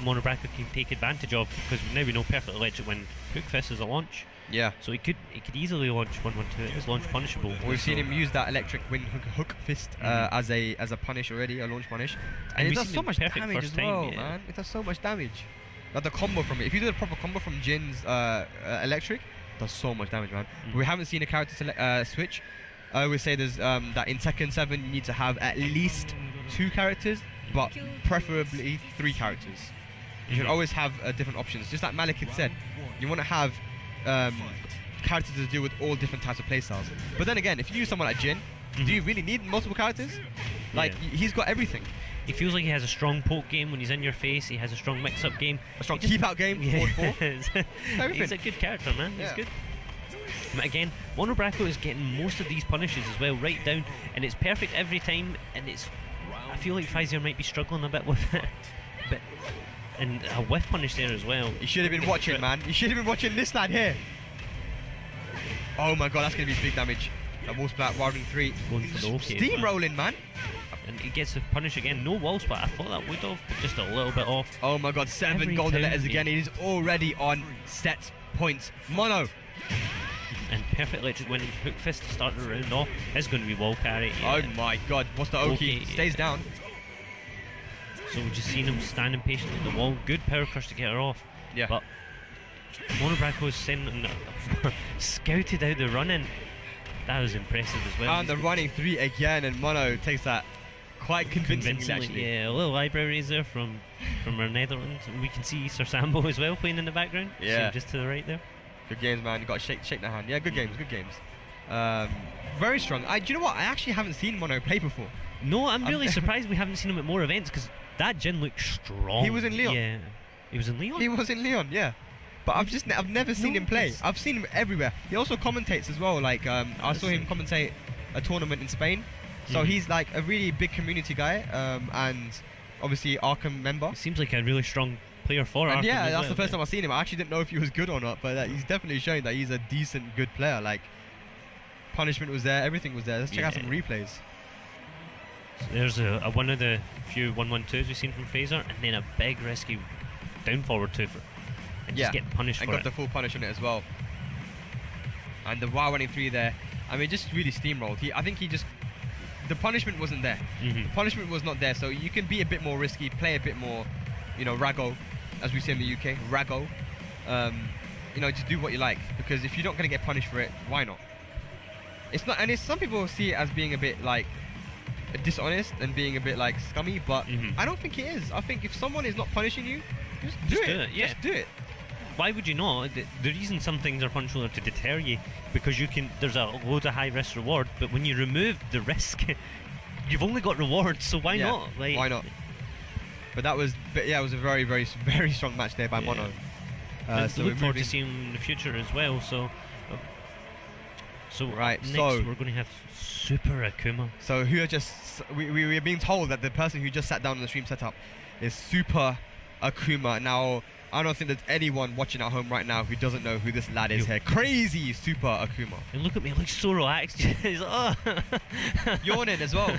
Mono Brackle can take advantage of, because now we know Perfect Electric when Hook Fist is a launch. Yeah. So he could easily launch 1-1-2. It is launch punishable. We've seen him use that electric wind hook fist as a punish already, a launch punish, and it does so much damage as well, man. It does so much damage. Like the combo from it. If you do the proper combo from Jin's electric, it does so much damage, man. But we haven't seen a character switch. I always say there's that in Tekken 7 you need to have at least 2 characters, but preferably 3 characters. You should always have different options. Just like Malekith said, you want to have characters to deal with all different types of playstyles. But then again, if you use someone like Jin, do you really need multiple characters? Like, he's got everything. He feels like he has a strong poke game when he's in your face. He has a strong mix-up game. A strong keep-out game. Yeah. 4-4. He's a good character, man. He's good. But again, Mono Brackle is getting most of these punishes as well, right down, and it's perfect every time. And I feel like Fazier might be struggling a bit with it. And a whiff punish there as well. You should have been watching, man. You should have been watching this lad here. Oh my god, that's going to be big damage. That wall splat, wilding 3. Steamrolling, man. And he gets the punish again. No wall splat. I thought that would have, but just a little bit off. Oh my god, 7 golden letters again. He's already on set points. Mono. And Perfect Electric winning Hook Fist to start the round off is going to be wall carry. Oh my god, what's the Oki? Stays down. So we've just seen him standing patiently at the wall. Good power crush to get her off. Yeah. But Mono Brackle is scouted out the run-in. That was impressive as well. And the running 3 again, and Mono takes that quite convincingly actually. Yeah, a little eyebrow raise there from our Netherlands. And we can see Sir Sambo as well playing in the background. Yeah. Just to the right there. Good games, man. You got to shake that hand. Yeah, good games, good games. Very strong. Do you know what? I actually haven't seen Mono play before. No, I'm really surprised we haven't seen him at more events, because that Jin looks strong. He was in Leon. Yeah. He was in Leon? He was in Leon, yeah. But I've never seen him play. I've seen him everywhere. He also commentates as well. Like I saw him commentate a tournament in Spain. So he's like a really big community guy, and obviously Arkham member. He seems like a really strong player for Arkham. And yeah, as that's well, the first time I've seen him. I actually didn't know if he was good or not, but he's definitely showing that he's a decent, good player. Like, punishment was there, everything was there. Let's check out some replays. So there's one of the few 1-1-2s we've seen from Phaser, and then a big risky down forward 2 for, and just get punished for it. And got the full punish on it as well. And the wild running 3 there, I mean, just really steamrolled. I think he just, the punishment wasn't there. The punishment was not there, so you can be a bit more risky, play a bit more, you know, raggo, as we say in the UK, raggo. You know, just do what you like, because if you're not going to get punished for it, why not? It's not, and some people see it as being a bit like dishonest and being a bit like scummy, but I don't think it is. I think if someone is not punishing you, just do it. Yeah. Just do it. Why would you not? The reason some things are punishable are to deter you, because there's a load of high risk reward, but when you remove the risk, you've only got rewards, so why not? Like, why not? But it was a very, very, very strong match there by Mono. So look forward to seeing him in the future as well. So next we're going to have Super Akuma. So we are being told that the person who just sat down on the stream setup is Super Akuma. Now, I don't think there's anyone watching at home right now who doesn't know who this lad is here. Crazy Super Akuma. And look at me, looks so relaxed. He's like, yawning as well.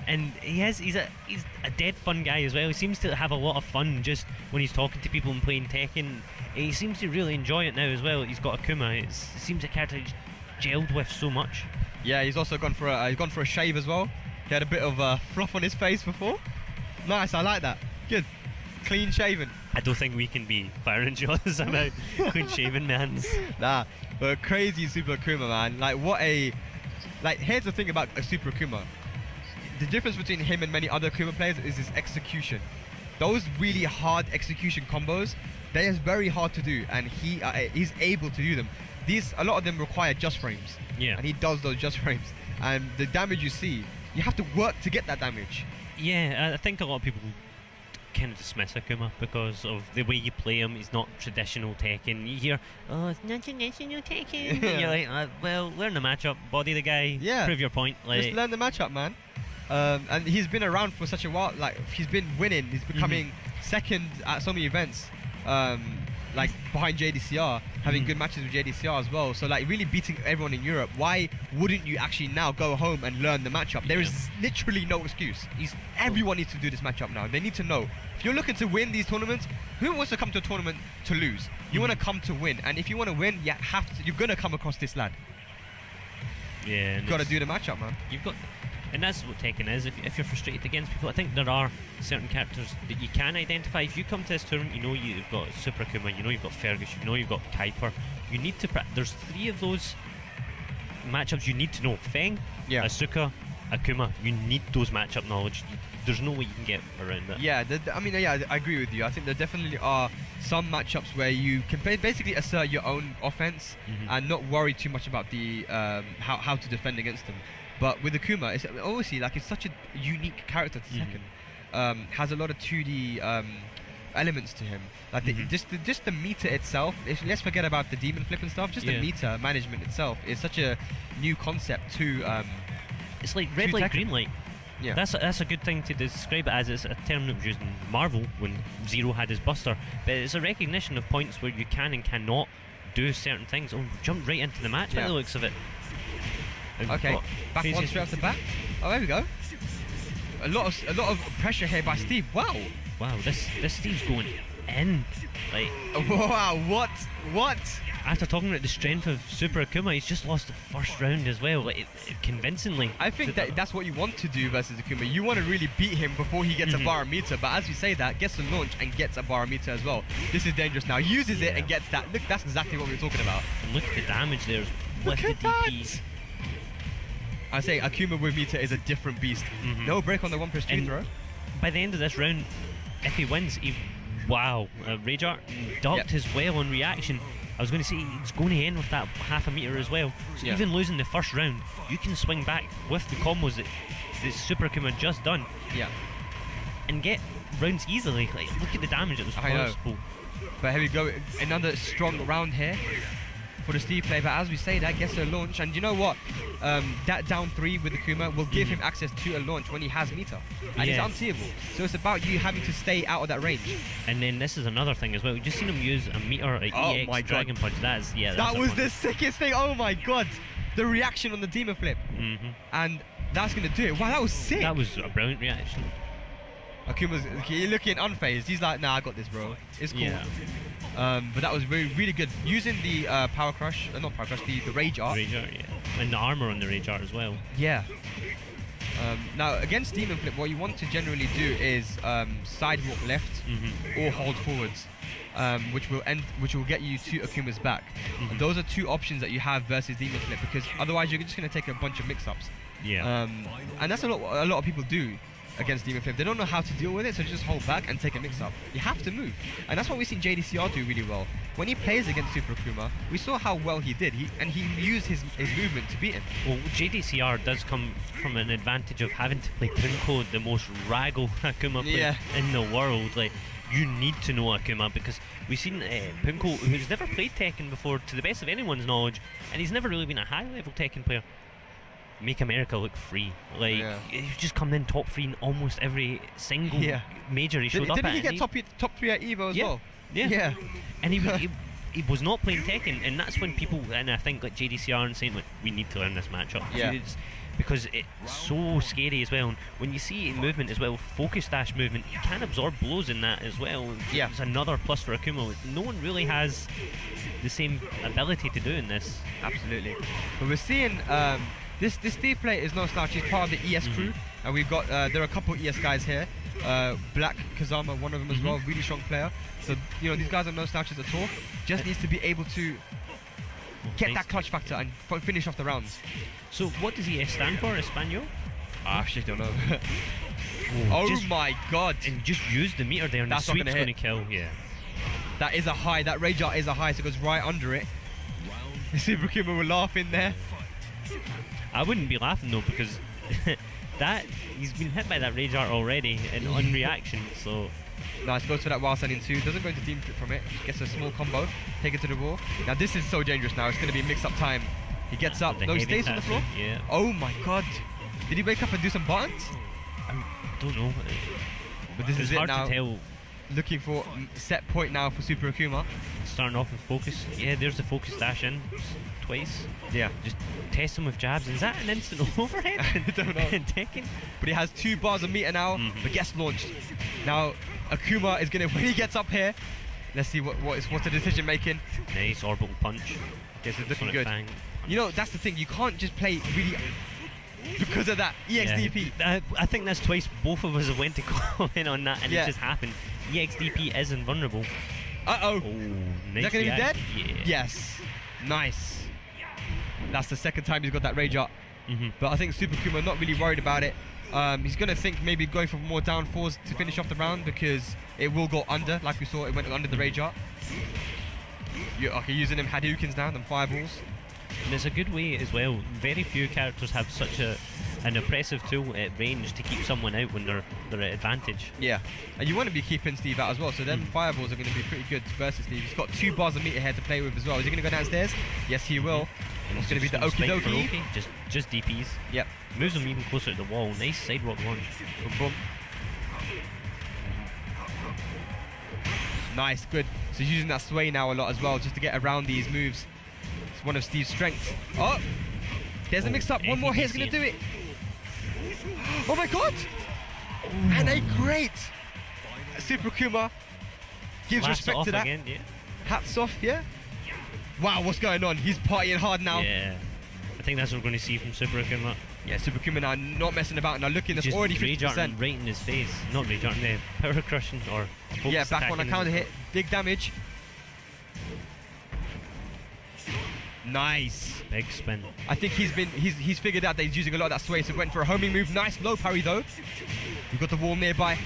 And he's a dead fun guy as well. He seems to have a lot of fun just when he's talking to people and playing Tekken. He seems to really enjoy it now as well. He's got Akuma. It seems a character he's gelled with so much. Yeah, he's also gone for a shave as well. He had a bit of fluff on his face before. Nice, I like that. Good, clean shaven. I don't think we can be firing shots about clean shaven mans. Nah, but crazy Super Akuma, man. Here's the thing about a Super Akuma. The difference between him and many other Akuma players is his execution. Those really hard execution combos, they are very hard to do, and he's able to do them. a lot of them require just frames. Yeah. And he does those just frames. And the damage you see, you have to work to get that damage. Yeah, I think a lot of people kind of dismiss Akuma because of the way you play him. He's not traditional Tekken. You hear, oh, it's not traditional Tekken. And you're like, well, learn the matchup, body the guy, prove your point. Like, just learn the matchup, man. And he's been around for such a while. Like, he's been winning. He's becoming second at so many events. Like behind JDCR, having good matches with JDCR as well. So like really beating everyone in Europe. Why wouldn't you actually now go home and learn the matchup? There is literally no excuse. Everyone needs to do this matchup now. They need to know. If you're looking to win these tournaments, who wants to come to a tournament to lose? You want to come to win. And if you want to win, you're gonna come across this lad. Yeah. You've got to do the matchup, man. And that's what Tekken is. If you're frustrated against people, I think there are certain characters that you can identify. If you come to this tournament, you know you've got Super Akuma, you know you've got Fergus, you know you've got Kuiper. You need to there's 3 of those matchups you need to know. Feng, Asuka, Akuma. You need those matchup knowledge. There's no way you can get around that. Yeah, I agree with you. I think there definitely are some matchups where you can basically assert your own offense and not worry too much about the how to defend against them. But with Akuma, it's obviously like it's such a unique character to Tekken. Has a lot of 2D elements to him. Like just the meter itself. Let's forget about the demon flip and stuff. Just the meter management itself is such a new concept to. It's like red light, green light. Yeah. That's a good thing to describe it as. It's a term that was used in Marvel when Zero had his Buster. But it's a recognition of points where you can and cannot do certain things. Oh, jump right into the match by the looks of it. Okay, back one straight off the bat. Oh, there we go. A lot of pressure here by Steve. Wow. Wow, this Steve's going in. Like, wow, what? After talking about the strength of Super Akuma, he's just lost the first round as well, like convincingly. I think that's what you want to do versus Akuma. You want to really beat him before he gets a barometer. But as you say that, gets a launch and gets a barometer as well. This is dangerous now. Uses it and gets that. Look, that's exactly what we were talking about. And look at the damage there with the DP. I say Akuma with meter is a different beast. No break on the 1+2 throw. By the end of this round, if he wins, Rage Art ducked his well on reaction. I was going to say he's going to end with that half a meter as well. So even losing the first round, you can swing back with the combos that Super Akuma just done. Yeah. And get rounds easily. Like, look at the damage that was possible. But here we go, another strong round here for the Steve play. But as we say, that gets a launch. And you know what? That down 3 with Akuma will give him access to a launch when he has meter. And it's unseeable. So it's about you having to stay out of that range. And then this is another thing as well. We just seen him use a meter, EX Dragon Punch. That was the sickest thing. Oh my god. The reaction on the demon flip. And that's going to do it. Wow, that was sick. That was a brilliant reaction. Akuma's looking unfazed. He's like, nah, I got this, bro. It's cool. Yeah. But that was really good. Using the Power Crush, not Power Crush, the Rage Art. Rage Art, yeah. And the armor on the Rage Art as well. Yeah. Now, against Demon Flip, what you want to generally do is sidewalk left or hold forwards, which will get you to Akuma's back. And those are 2 options that you have versus Demon Flip, because otherwise you're just going to take a bunch of mix-ups. Yeah. And that's a lot of people do against Demon Flip. They don't know how to deal with it, so just hold back and take a mix-up. You have to move. And that's what we've seen JDCR do really well. When he plays against Super Akuma, we saw how well he did. He used his movement to beat him. Well, JDCR does come from an advantage of having to play Punko, the most raggle Akuma player in the world. Like, you need to know Akuma, because we've seen Punko, who's never played Tekken before, to the best of anyone's knowledge, and he's never really been a high-level Tekken player. Make America look free. Like, he's just come in top 3 in almost every single major he showed up at. Didn't he get top 3 at EVO as well? Yeah. And he was not playing Tekken, and that's when people, and I think like JDCR and saying, like, we need to learn this matchup. Because it's so scary as well. And when you see movement as well, focus dash movement, you can absorb blows in that as well. It's another plus for Akuma. No one really has the same ability to do in this. Absolutely. But we're seeing this Steve play is no slouch. He's part of the ES crew, and we've got there are a couple ES guys here. Black Kazama, one of them as well, really strong player. So these guys are no slouches at all. Just needs to be able to get that clutch factor and finish off the rounds. So what does ES stand for? Espanol? I actually don't know. Oh my god! And just use the meter there, and the sweep's going to kill. Yeah. That is a high. That Rage Art is a high, so it goes right under it. Super Akuma will laugh in there. I wouldn't be laughing though, because that he's been hit by that rage art already and on reaction, so. Nice, goes for that wild sending 2, doesn't go into team flip from it, gets a small combo, take it to the wall. Now this is so dangerous now, it's going to be mix up time. He gets up, no, he stays on the floor. Yeah. Oh my god. Did he wake up and do some buttons? I don't know. But this is it hard now. to tell. Looking for set point now for Super Akuma. Starting off with focus. Yeah, there's the focus dash in twice. Yeah. Just test him with jabs. Is that an instant overhead? I don't know. In Tekken? But he has 2 bars of meter now, but gets launched. Now Akuma is going to, when he gets up here, let's see what's the decision making. Nice orbital punch. Yes, it's looking good. Bang. You know, that's the thing, you can't just play really because of that EXDP. Yeah. I think that's twice both of us have went to comment on that, and it just happened. EXDP is invulnerable. Uh-oh. Oh, Is nice that going to be dead? Yeah. Yes. Nice. That's the second time he's got that rage art. But I think Super Akuma not really worried about it. He's going to think maybe going for more down 4s to finish off the round, because it will go under, like we saw, it went under the rage art. Okay, using them Hadoukens now, them fireballs. And it's a good way as well. Very few characters have such an oppressive tool at range to keep someone out when they're at advantage. Yeah, and you want to be keeping Steve out as well, so them fireballs are going to be pretty good versus Steve. He's got 2 bars of meter here to play with as well. Is he going to go downstairs? Yes, he will. And it's going to be the okie dokie. Just DPs. Yep. Moves him even closer to the wall. Nice sidewalk launch. Boom, boom. Nice, good. So he's using that sway now a lot as well, just to get around these moves. It's one of Steve's strengths. Oh! There's a mix-up. One more hit's going to do it. Oh my god! Ooh. And a great Super Akuma gives respect to that. Again, yeah. Hats off, yeah? Wow, what's going on? He's partying hard now. Yeah. I think that's what we're going to see from Super Akuma. Yeah, Super Akuma now not messing about. Now looking, that's already 50%. Right in his face. Not rage art, power crushing or yeah, back on a counter hit. Big damage. Nice. Big spin. I think he's figured out that he's using a lot of that sway, so went for a homing move. Nice low parry though. We've got the wall nearby. Yeah.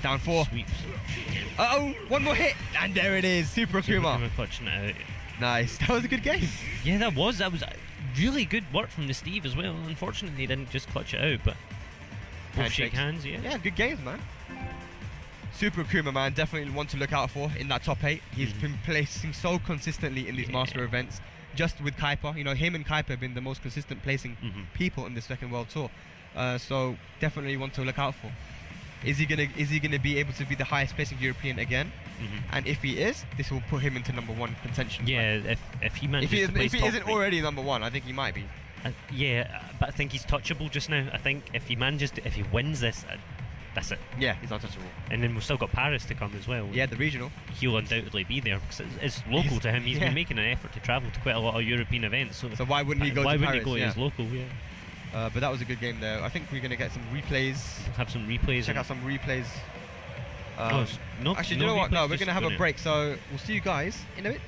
Down 4. Sweeps. Uh-oh, one more hit. And there it is, Super Akuma. Clutching it out. Nice, that was a good game. Yeah, that was really good work from the Steve as well. Unfortunately, he didn't just clutch it out, but both shake hands, yeah. Yeah, good games, man. Super Akuma, man, definitely one to look out for in that top 8. He's been placing so consistently in these master events, just with Kuiper. You know, him and Kuiper have been the most consistent placing people in the second world tour. So definitely one to look out for. Is he gonna be able to be the highest placing European again? And if he is, this will put him into #1 contention. Yeah, right? if he manages to place if he isn't already #1, I think he might be. Yeah, but I think he's touchable just now. I think if he wins this, that's it. Yeah, he's untouchable. And then we've still got Paris to come as well. Yeah, the regional. He'll undoubtedly be there because it's local to him. He's been making an effort to travel to quite a lot of European events. So why wouldn't he go to Paris? Why wouldn't he go to his local, yeah. But that was a good game there. I think we're going to get some replays. Have some replays. Check out some replays. Actually, you know what? No, we're going to have a break. So we'll see you guys in a bit.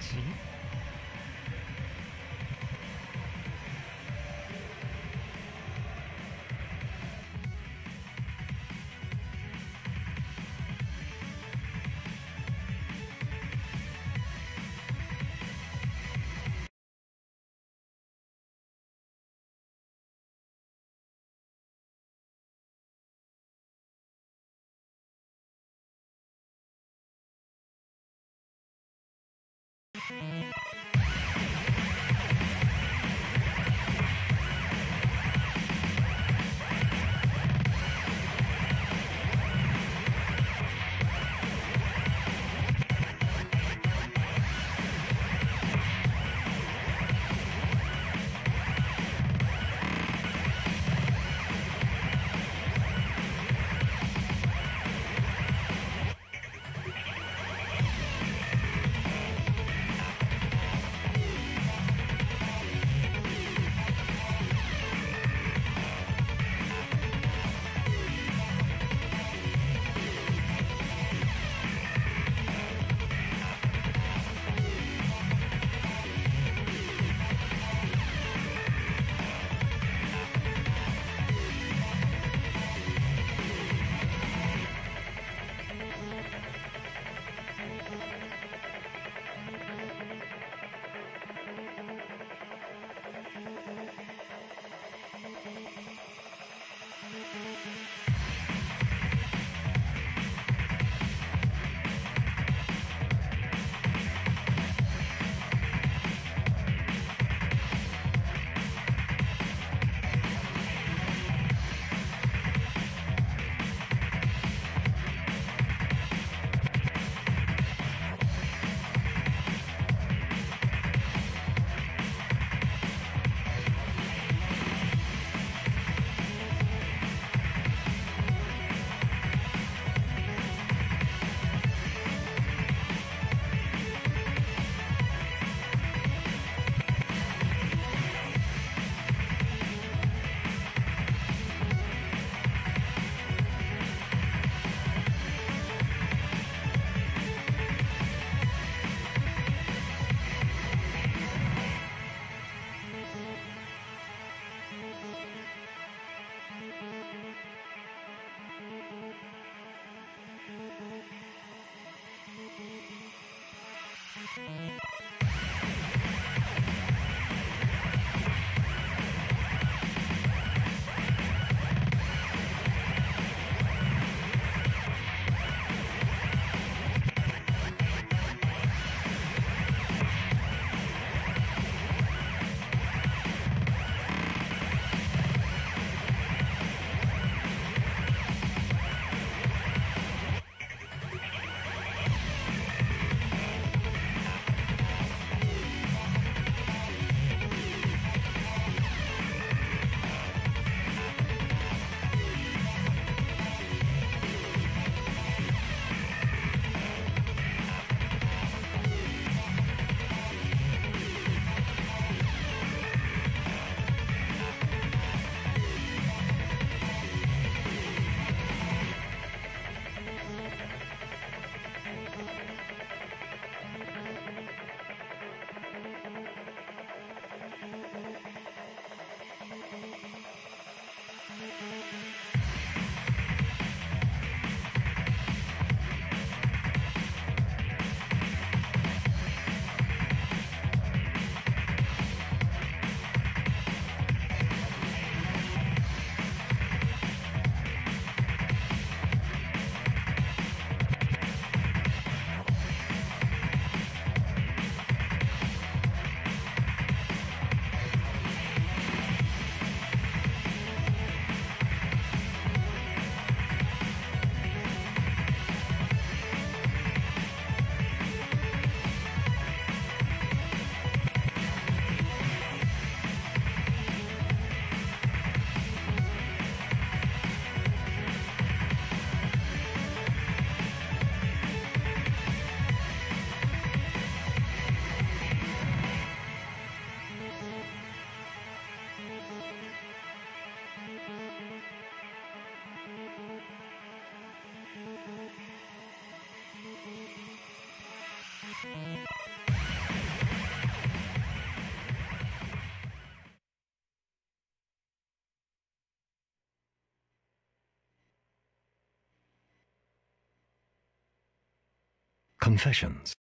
Confessions.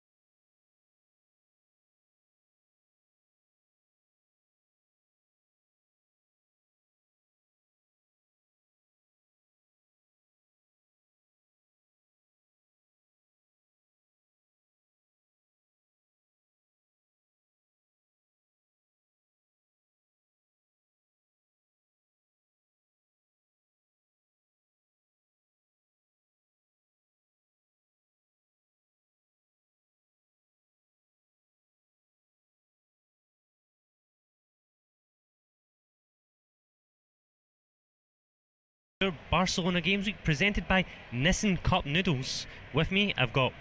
Barcelona Games Week presented by Nissan Cup Noodles. With me, I've got...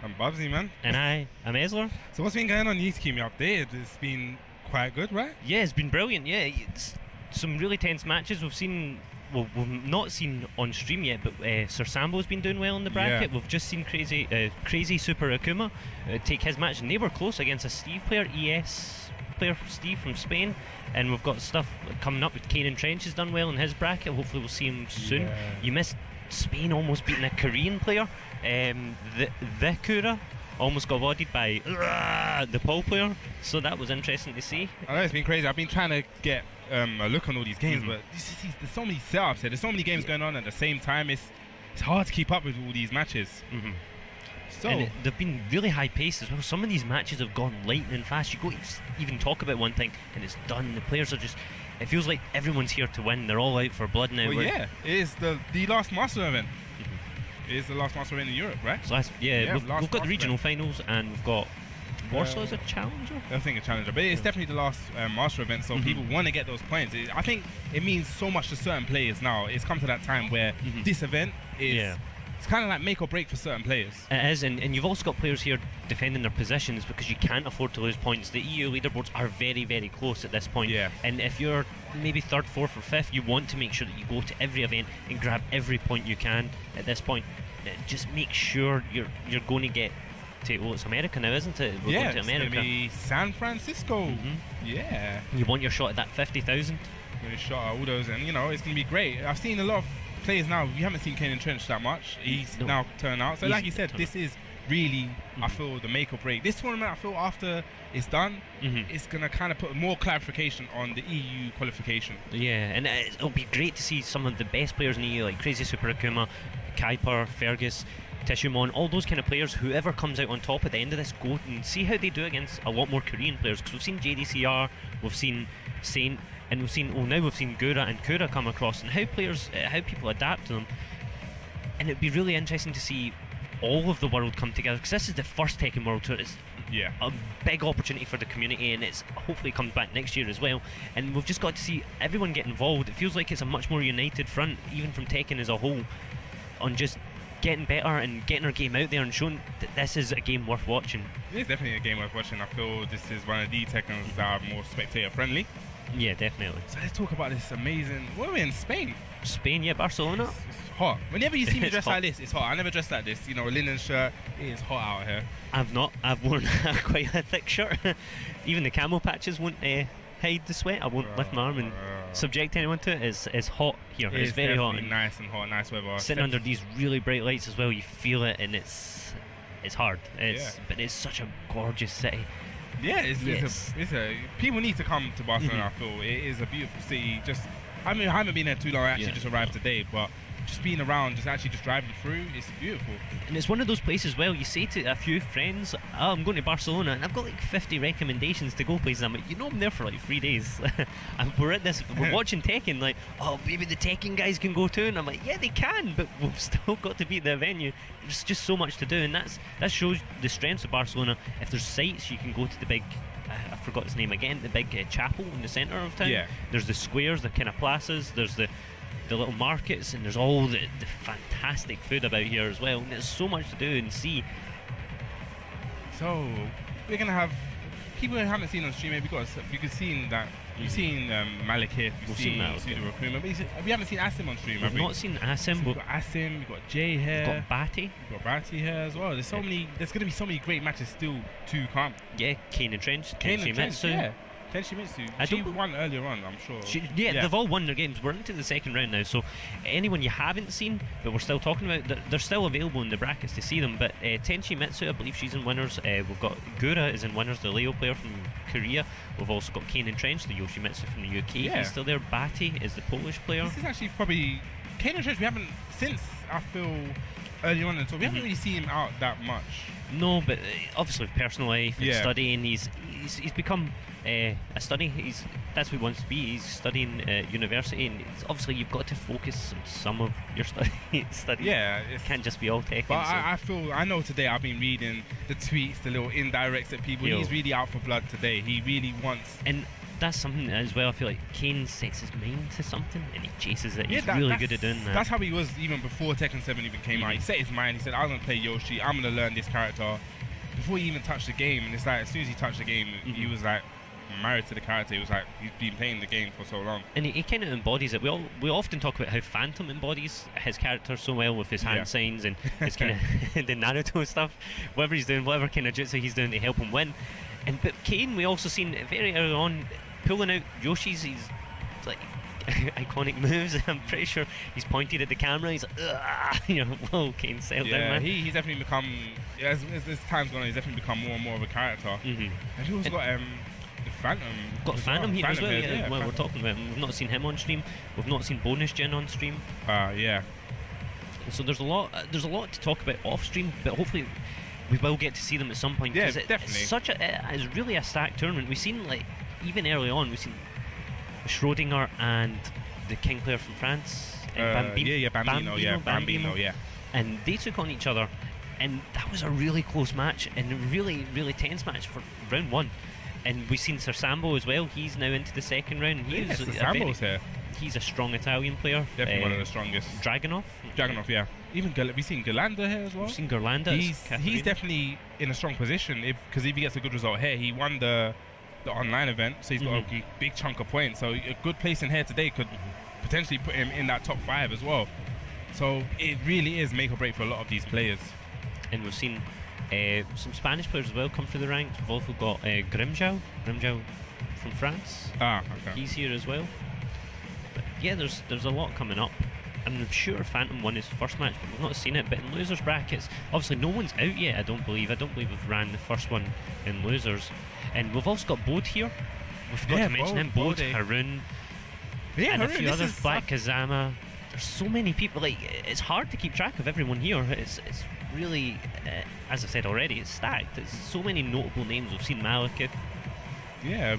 I'm Bubsy, man. And I'm Esler. So what's been going on? You need to keep me updated. It's been quite good, right? Yeah, it's been brilliant. Yeah, it's some really tense matches. We've seen... Well, we've not seen on stream yet, but Sir Sambo's been doing well in the bracket. Yeah. We've just seen crazy Super Akuma take his match, and they were close against a Steve player, ES player Steve from Spain. And we've got stuff coming up with Kanan Trench has done well in his bracket. Hopefully we'll see him soon. Yeah. You missed Spain almost beating a Korean player. TheKura almost got bodied by the Paul player. So that was interesting to see. I know, it's been crazy. I've been trying to get a look on all these games, but there's so many setups here. There's so many games going on at the same time. It's hard to keep up with all these matches. So and they've been really high paced as well. Some of these matches have gone lightning fast. You go to even talk about one thing and it's done. The players are just, it feels like everyone's here to win. They're all out for blood now. Well, yeah, it is the last Master event. It is the last Master event in Europe, right? So we've got the regional finals, and we've got Warsaw as a challenger. I think a challenger, but it's definitely the last Master event, so people want to get those points. I think it means so much to certain players now. It's come to that time where this event is... It's kind of like make or break for certain players. It is, and you've also got players here defending their positions because you can't afford to lose points. The EU leaderboards are very, very close at this point. Yeah. And if you're maybe 3rd, 4th or 5th, you want to make sure that you go to every event and grab every point you can at this point. Just make sure you're going to get to, well, it's America now, isn't it? We're going to America. It's going to be San Francisco. Yeah. You want your shot at that 50,000? Your shot at all those, and you know, it's going to be great. I've seen a lot of players now. We haven't seen Kanan Trench that much. He's now turned out. So like you said, this is really, I feel, the make or break. This tournament, I feel, after it's done, it's going to kind of put more clarification on the EU qualification. Yeah, and it'll be great to see some of the best players in the EU, like Crazy Super Akuma, Kuiper, Fergus, Tishumon, all those kind of players. Whoever comes out on top at the end of this, go and see how they do against a lot more Korean players, because we've seen JDCR, we've seen Saint, and we've seen, now we've seen Gura and Kura come across, and how people adapt to them. And it'd be really interesting to see all of the world come together, because this is the first Tekken World Tour. It's a big opportunity for the community, and it's hopefully comes back next year as well. And we've just got to see everyone get involved. It feels like it's a much more united front, even from Tekken as a whole, on just getting better and getting our game out there and showing that this is a game worth watching. It is definitely a game worth watching. I feel this is one of the Tekkens that are more spectator friendly. Yeah, definitely. So let's talk about this amazing... What are we in Spain? Spain, yeah, Barcelona. It's hot. Whenever you see me dressed like this, it's hot. I never dress like this. You know, a linen shirt. It is hot out here. I've worn quite a thick shirt. Even the camo patches won't hide the sweat. I won't lift my arm and subject anyone to it. It's hot here. It's very hot. It's nice and hot, nice weather. Sitting under these really bright lights as well, you feel it, and it's hard. But it's such a gorgeous city. Yeah, it's people need to come to Barcelona. I feel it is a beautiful city. I haven't been there too long. I actually just arrived today, but just being around, just driving through, it's beautiful. And it's one of those places, well, you say to a few friends, oh, I'm going to Barcelona, and I've got like 50 recommendations to go places. I'm like, I'm there for like 3 days. And we're watching Tekken, like, oh, maybe the Tekken guys can go too. And I'm like, yeah, they can, but we've still got to be at the venue. There's just so much to do, and that shows the strengths of Barcelona. If there's sites, you can go to the big, I forgot his name again, the big chapel in the centre of town. Yeah. There's the squares, the kind of plazas, there's the little markets, and there's all the fantastic food about here as well, and there's so much to do and see. So we're gonna have people who haven't seen on stream, because you've seen that you've seen Malekith, you've seen Akuma, but we haven't seen Asim on stream. We've not seen Asim. We've got Asim, we've got Jay here, we've got Batty. We've got Batty here as well. There's gonna be so many great matches still to come. Yeah, Kanan Trench, yeah. Tenchimitsu, she won earlier on, I'm sure. Yeah, they've all won their games. We're into the second round now, so anyone you haven't seen, but we're still talking about, they're still available in the brackets to see them. But Tenchimitsu, I believe she's in winners. We've got Gura is in winners, the Leo player from Korea. We've also got Kanan Trench, the Yoshimitsu from the UK. He's still there. Batty is the Polish player. This is actually probably Kanan Trench. We haven't, since I feel earlier on, so we haven't really seen him out that much. No, but obviously personal life and studying, he's become a study. That's what he wants to be. He's studying at university, and obviously you've got to focus on some of your studies. Yeah, it can't just be all Tekken. But I know today I've been reading the tweets, the little indirects at people. He's really out for blood today. He really wants. And that's something as well. I feel like Kane sets his mind to something and he chases it. He's really good at doing that. That's how he was even before Tekken 7 even came out. He set his mind. He said, I'm going to play Yoshi. I'm going to learn this character. Before he even touched the game, and it's like as soon as he touched the game, he was like married to the character. He was like, he's been playing the game for so long. And he kind of embodies it. We often talk about how Phantom embodies his character so well with his hand signs and his kind of the Naruto stuff. Whatever he's doing, whatever kind of jutsu he's doing to help him win. But Kane, we also seen very early on pulling out Yoshi's like iconic moves. I'm pretty sure he's pointed at the camera. He's like, whoa, Kane, settle down, man. He's definitely become, as time's gone on, he's definitely become more and more of a character. And he also got the Phantom. Got Phantom here as well. Well, we're talking about him. We've not seen him on stream. We've not seen Bonus Jin on stream. So there's a lot to talk about off stream, but hopefully we will get to see them at some point. Yeah, definitely. It's really a stacked tournament. We've seen, like, even early on, we've seen Schrodinger and the King player from France. Bambino. And they took on each other, and that was a really close match and a really, really tense match for round one. And we've seen Sir Sambo as well. He's now into the second round. Sambo's here. He's a strong Italian player. Definitely one of the strongest. Dragunov, yeah. Even we've seen Galanda here as well. We've seen Galanda. He's definitely in a strong position because if he gets a good result here, he won the online event, so he's got a big chunk of points. So a good place in here today could potentially put him in that top 5 as well. So it really is make or break for a lot of these players. And we've seen some Spanish players as well come through the ranks. We've also got Grimjau from France. Okay. He's here as well. But yeah, there's a lot coming up. And I'm sure Phantom won his first match, but we've not seen it. But in losers brackets, obviously no one's out yet. I don't believe we've ran the first one in losers. And we've also got Bode here. We forgot to mention him. Bode, Haroon, and a few others. Black Kazama. There's so many people. Like, it's hard to keep track of everyone here. It's really, as I said already, it's stacked. There's so many notable names. We've seen Malekith. Yeah,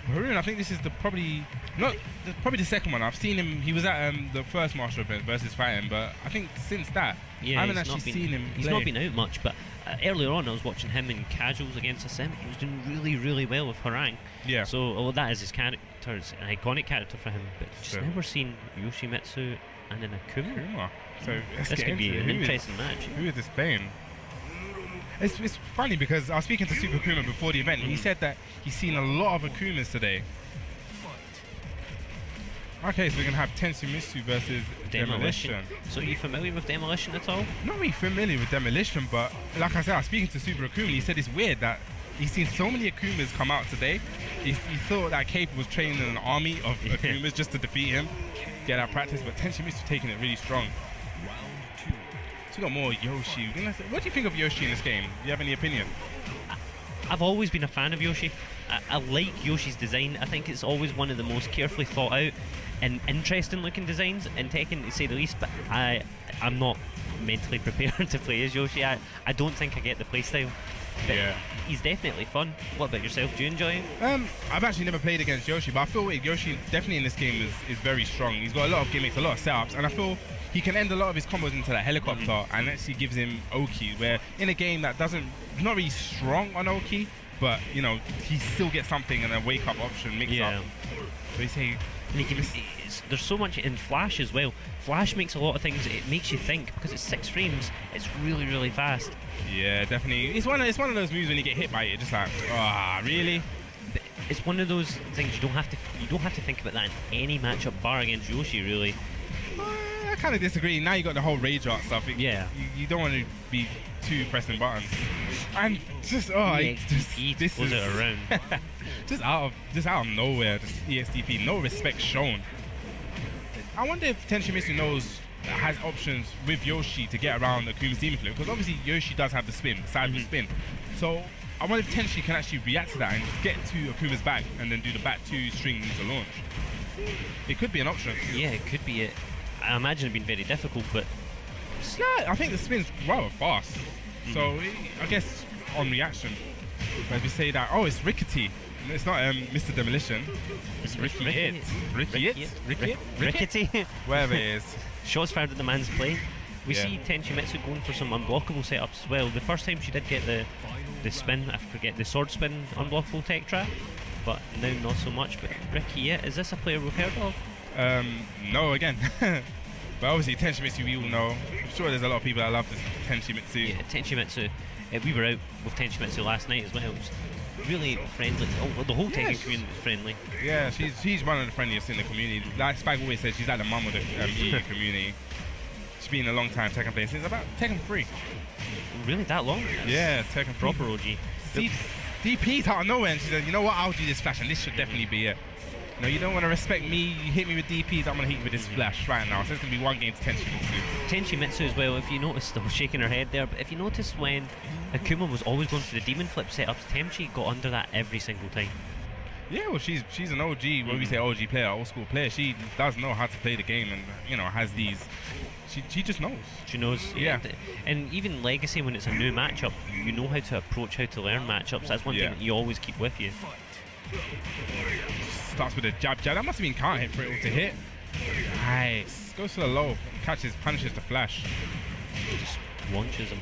Haroon, I think this is probably the second one. I've seen him. He was at the first Master event versus Fighting, but I think since that, I haven't actually seen him play. He's not been out much, but earlier on I was watching him in casuals against Asim. He was doing really, really well with Haroon. Yeah. So that is his character. It's an iconic character for him. But just never seen Yoshimitsu and an Akuma. So this could be an interesting match. Who is this playing? It's funny because I was speaking to Super Akuma before the event. He said that he's seen a lot of Akumas today. Okay, so we're going to have Tenchimitsu versus Demolition. So are you familiar with Demolition at all? Not really familiar with Demolition, but like I said, I was speaking to Super Akuma. He said it's weird that he's seen so many Akumas come out today. He thought that Keka was training an army of Akumas just to defeat him, get that practice, but Tenchimitsu taking it really strong. So we got more Yoshi. What do you think of Yoshi in this game? Do you have any opinion? I've always been a fan of Yoshi. I like Yoshi's design. I think it's always one of the most carefully thought out and interesting looking designs in Tekken, to say the least, but I'm not mentally prepared to play as Yoshi. I don't think I get the playstyle. Yeah. He's definitely fun. What about yourself? Do you enjoy him? I've actually never played against Yoshi, but I feel like Yoshi definitely in this game is very strong. He's got a lot of gimmicks, a lot of setups, and I feel he can end a lot of his combos into that helicopter and actually gives him Oki, where in a game that not really strong on Oki, but you know, he still gets something and a wake up option mix up. So he's saying there's so much in Flash as well. Flash makes a lot of things, it makes you think, because it's 6 frames, it's really, really fast. Yeah, definitely. It's one of those moves when you get hit by it, just like, really? It's one of those things you don't have to think about that in any matchup bar against Yoshi, really. I kind of disagree. Now you got the whole rage art stuff. You don't want to be too pressing buttons. And just this was it around. just out of nowhere, just EXDP, no respect shown. I wonder if Tenchimitsu has options with Yoshi to get around Akuma's Demon Flip, because obviously Yoshi does have the spin, the side of the spin. So I wonder if Tenchi can actually react to that and get to Akuma's back and then do the back 2 string to launch. It could be an option. Yeah, it could be it. I imagine it being very difficult, but I think the spin's rather fast. So I guess on reaction, as we say that, oh, it's Rickety. It's not Mr. Demolition. It's Rickety. Wherever it is. Shots fired at the man's plane. We see Tenchimitsu going for some unblockable setups as well. The first time she did get the spin, I forget, the sword spin unblockable tech trap, but now not so much. But Ricky, is this a player we've heard of? No, again. But obviously Tenchimitsu we all know. I'm sure there's a lot of people that love this Tenchimitsu. Yeah, Tenchimitsu. We were out with Tenchimitsu last night as well. Really friendly. Oh, the whole Tekken community is friendly. Yeah, she's one of the friendliest in the community. Like Spike always says, she's like the mum of the EU community. She's been a long time Tekken player since about Tekken 3. Really, that long? Yeah, Tekken proper OG. DP's out of nowhere, and she said, you know what, I'll do this flash, and this should definitely be it. No, you don't want to respect me, you hit me with DPs, I'm going to hit you with this flash right now. So it's going to be one game to Tenchimitsu. Tenchimitsu as well, if you noticed, I was shaking her head there, but if you noticed when Akuma was always going for the demon flip setups, Tenchi got under that every single time. Yeah, well, she's an OG, when we say OG player, old school player, she does know how to play the game and, you know, has these... She just knows. She knows. Yeah. And even Legacy, when it's a new matchup, you know how to approach, how to learn matchups. That's one thing that you always keep with you. Starts with a jab. That must have been counter hit for it all to hit. Nice. Goes to the low. Catches, punishes the flash. Just launches him.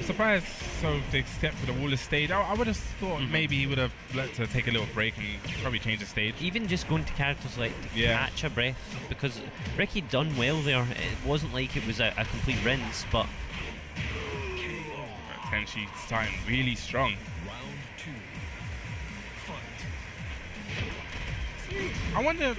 Surprised so they stepped for the wall of stage. I would have thought maybe he would have let to take a little break and probably change the stage. Even just going to characters like to catch a breath, because Ricky done well there. It wasn't like it was a complete rinse, but Tenchi starting really strong. I wonder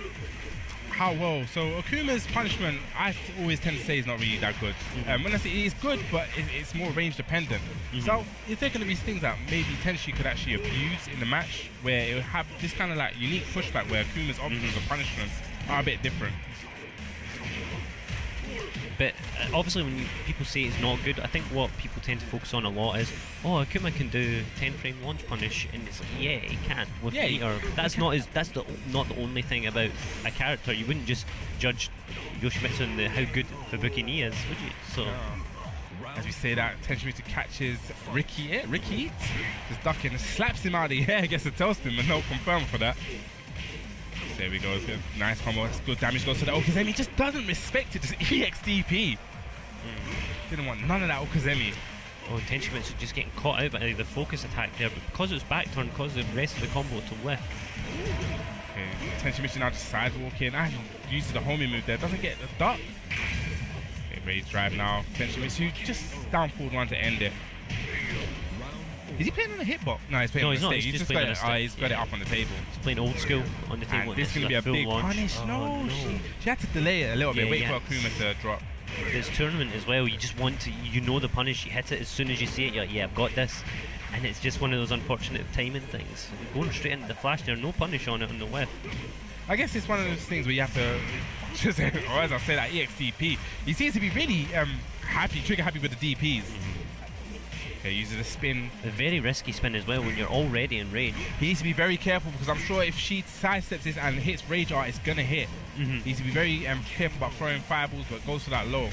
how well. So Akuma's punishment, I always tend to say, is not really that good. When I say it's good, but it's more range dependent. So is there going to be things that maybe Tenchi could actually abuse in the match, where it would have this kind of like unique pushback, where Akuma's options of punishment are a bit different? But obviously when people say it's not good, I think what people tend to focus on a lot is, oh, Akuma can do 10 frame launch punish, and it's like, yeah, he can with meter. That's not the only thing about a character. You wouldn't just judge Yoshimitsu on how good Fubuki Ni is, would you? So as we say that, Tenchimitsu catches Ricky just ducking and slaps him out of the air, gets a toast him, and no confirm for that. There we go, good. Nice combo, that's good damage goes to the Okazemi. He just doesn't respect it, just EXDP. Didn't want none of that Okazemi. Oh, Tenchimitsu just getting caught out by the focus attack there, but because it was back turn, because the rest of the combo to whiff. Okay, Tenchimitsu now just sidewalking and uses the homie move there, doesn't get the duck. Okay, rage drive now. Tenchimitsu just down forward one to end it. Is he playing on the hitbox? No, he's playing on the stage. He's just got it up on the table. He's playing old school on the table. And this is going to be a big punish. No, she had to delay it a little bit, wait for Akuma to drop. This tournament as well, you just want to, you know the punish, you hit it as soon as you see it, you're like, yeah, I've got this. And it's just one of those unfortunate timing things. Going straight into the flash there, no punish on it on the whiff. I guess it's one of those things where you have to, just, or as I say, that EXDP, he seems to be really trigger happy with the DPs. Okay, uses a spin. A very risky spin as well when you're already in rage. He needs to be very careful, because I'm sure if she sidesteps this and hits rage art, it's going to hit. He needs to be very careful about throwing fireballs, but goes for that low.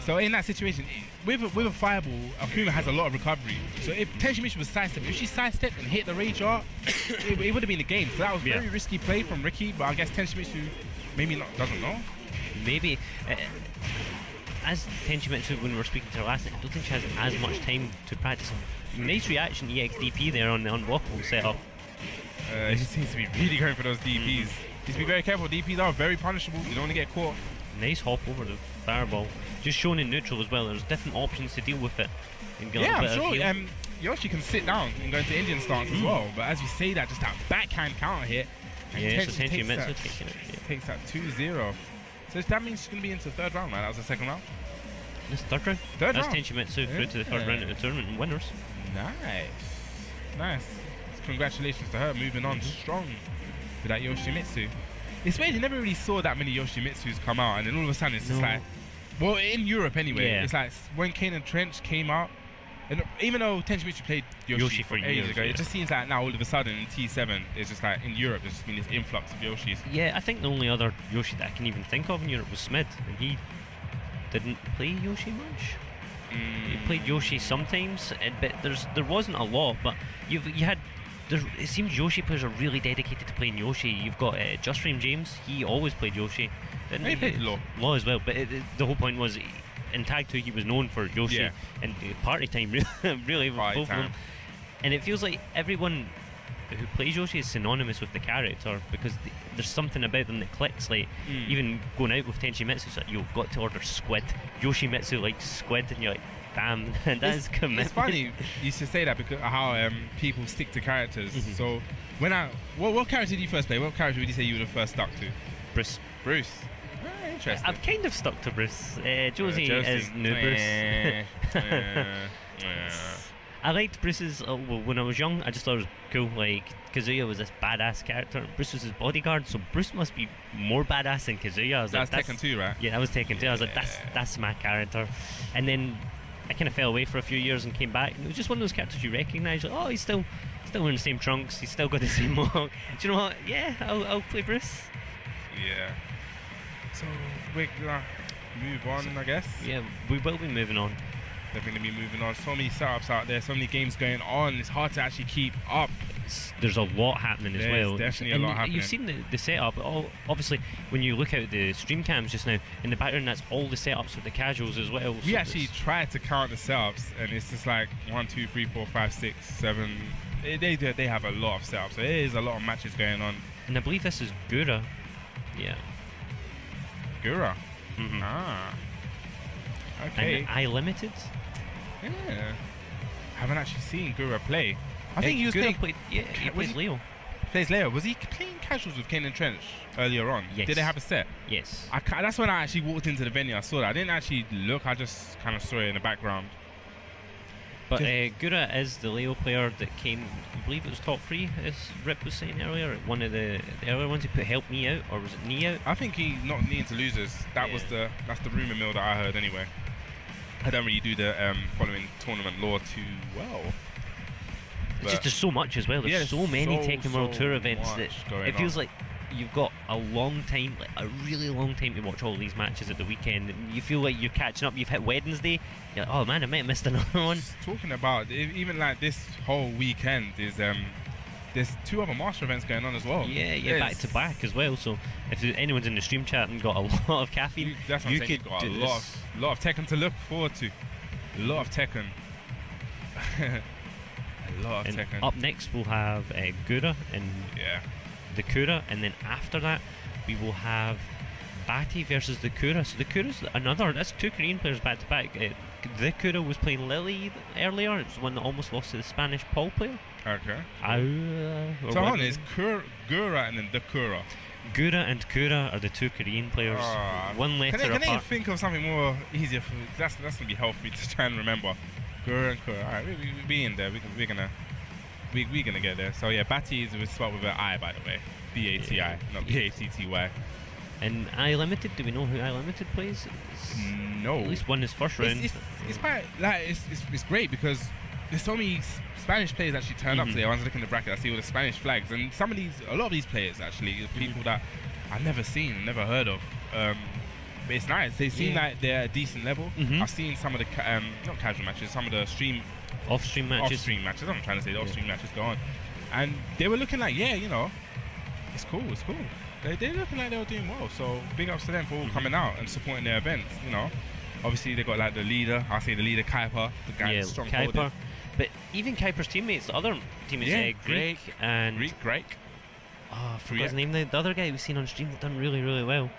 So in that situation, with a fireball, Akuma has a lot of recovery. So if Tenchimitsu was sidestepped, if she sidestepped and hit the rage art, it would have been a game. So that was very risky play from Ricky, but I guess Tenchimitsu maybe doesn't know. Maybe. As Tenchimitsu, when we were speaking to her last night, I don't think she has as much time to practice. Nice reaction EXDP there on the unblockable setup. He seems to be really going for those DPs. Just be very careful, DPs are very punishable, you don't want to get caught. Nice hop over the fireball. Just shown in neutral as well, there's different options to deal with it. Yeah, I'm sure Yoshi can sit down and go into Indian stance as well, but as you say that, just that backhand counter hit. Yeah, so Tenchimitsu takes that 2-0. So that means she's going to be into the third round, right? That was the second round? This third round? That's Tenchimitsu through to the third round of the tournament and winners. Nice. Nice. congratulations to her, moving on strong with that Yoshimitsu. It's weird, you never really saw that many Yoshimitsus come out, and then all of a sudden it's just like, well, in Europe anyway, it's like when Kanan Trench came out, and even though Tenchimitsu played Yoshi for ages ago, it just seems like now all of a sudden in T7, it's just like in Europe, there's just been this influx of Yoshis. Yeah, I think the only other Yoshi that I can even think of in Europe was Smid, and he didn't play Yoshi much. He played Yoshi sometimes, but there wasn't a lot. But you had. It seems Yoshi players are really dedicated to playing Yoshi. You've got Just Frame James. He always played Yoshi. He played Law as well. But the whole point was, in Tag 2 he was known for Yoshi and Party Time. Really, Party both time. of them. And it feels like everyone who plays Yoshi is synonymous with the character because there's something about them that clicks. Like even going out with Tenchimitsu, it's like you've got to order squid. Yoshimitsu likes squid, and you're like, damn, that is commitment. It's funny you should say that because how people stick to characters. So when what character did you first play? What character would you say you would have first stuck to? Bruce. Interesting. I've kind of stuck to Bruce. Josie is new Bruce. I liked Bruce's, well, when I was young, I just thought it was cool. Like, Kazuya was this badass character. Bruce was his bodyguard, so Bruce must be more badass than Kazuya. I was that's Tekken 2, right? Yeah, that was Tekken 2. I was like, that's my character. And then I kind of fell away for a few years and came back. And it was just one of those characters you recognise. Like, oh, he's still wearing the same trunks. He's still got the same mohawk. Do you know what? Yeah, I'll play Bruce. Yeah. So we're gonna move on, I guess. Yeah, we will be moving on. Definitely going to be moving on. So many setups out there, so many games going on. It's hard to actually keep up. There's a lot happening as well. There's definitely a lot happening. You've seen the setup. Obviously, when you look out the stream cams just now, in the background, that's all the setups for the casuals as well. We actually tried to count the setups, and it's just like 1, 2, 3, 4, 5, 6, 7. They have a lot of setups. So there is a lot of matches going on. And I believe this is Gura. Yeah. Gura. Ah. Okay. And I Limited. Yeah. Haven't actually seen Gura play. I think he was Gura playing. he plays Leo. Plays Leo. Was he playing casuals with Kanan Trench earlier on? Yes. Did they have a set? Yes. That's when I actually walked into the venue. I saw that. I didn't actually look. I just kind of saw it in the background. But Gura is the Leo player that came, I believe it was top 3, as Rip was saying earlier. One of the earlier ones, he put Help Me Out, or was it Knee Out? I think he knocked Knee into losers. That's the rumour mill that I heard anyway. I don't really do the following tournament lore too well. It's just there's so much as well. There's so many Tekken World Tour events that it feels like you've got a long time, like a really long time to watch all these matches at the weekend. And you feel like you're catching up. You've hit Wednesday. You're like, oh man, I might have missed another one. Talking about even like this whole weekend is there's 2 other master events going on as well. Yeah, back to back as well. So if anyone's in the stream chat and got a lot of caffeine, that's what I'm saying. You've got a lot of Tekken to look forward to. A lot of Tekken. A lot of Tekken. Up next we'll have Gura and TheKura, and then after that we will have Batty versus TheKura. So TheKura's that's 2 Korean players back to back. TheKura was playing Lily earlier. It was one that almost lost to the Spanish Paul player. Okay. So hold on, it's Gura and then TheKura. Gura and Kura are the 2 Korean players. One letter apart. Can I think of something more easier? That's gonna be helpful to try and remember. Gura and Kura. All right, we'll be in there. We're gonna get there. So yeah, Batty is spelled with an I, by the way. B-A-T-I, not B-A-T-T-Y. And I Limited, do we know who I Limited plays? No. At least won his first round. It's quite like it's great because there's so many Spanish players actually turned up today. I was looking in the bracket, I see all the Spanish flags, and a lot of these players actually are people that I've never seen, never heard of. But it's nice. They seem like they're a decent level. I've seen some of the not casual matches, some of the off-stream matches. I'm trying to say the off-stream matches go on, and they were looking like it's cool. They're looking like they were doing well. So big ups to them for all coming out and supporting their events. Obviously they got like the leader. I say the leader Kuiper, the guy strong Kuiper. But even Kuiper's teammates, the other teammates, Greek and Greek. Oh, I forgot his name. The other guy we've seen on stream done really, really well.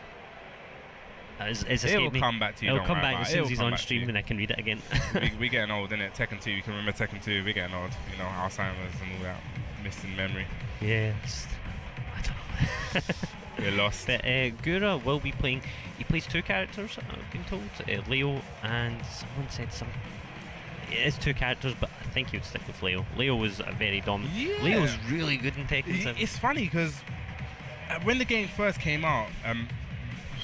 It'll come back to you. It'll come back as soon as he's on stream and I can read it again. We're getting old, innit? Tekken 2, you can remember Tekken 2. We're getting old. Alzheimer's and all that, missing memory. Yeah, I don't know. We're lost. But Gura will be playing. He plays 2 characters, I've been told. Leo and someone said some. it is two characters, but I think you'd stick with Leo. Leo was a very dominant. Yeah. Leo's really good in Tekken 7. It's funny because when the game first came out,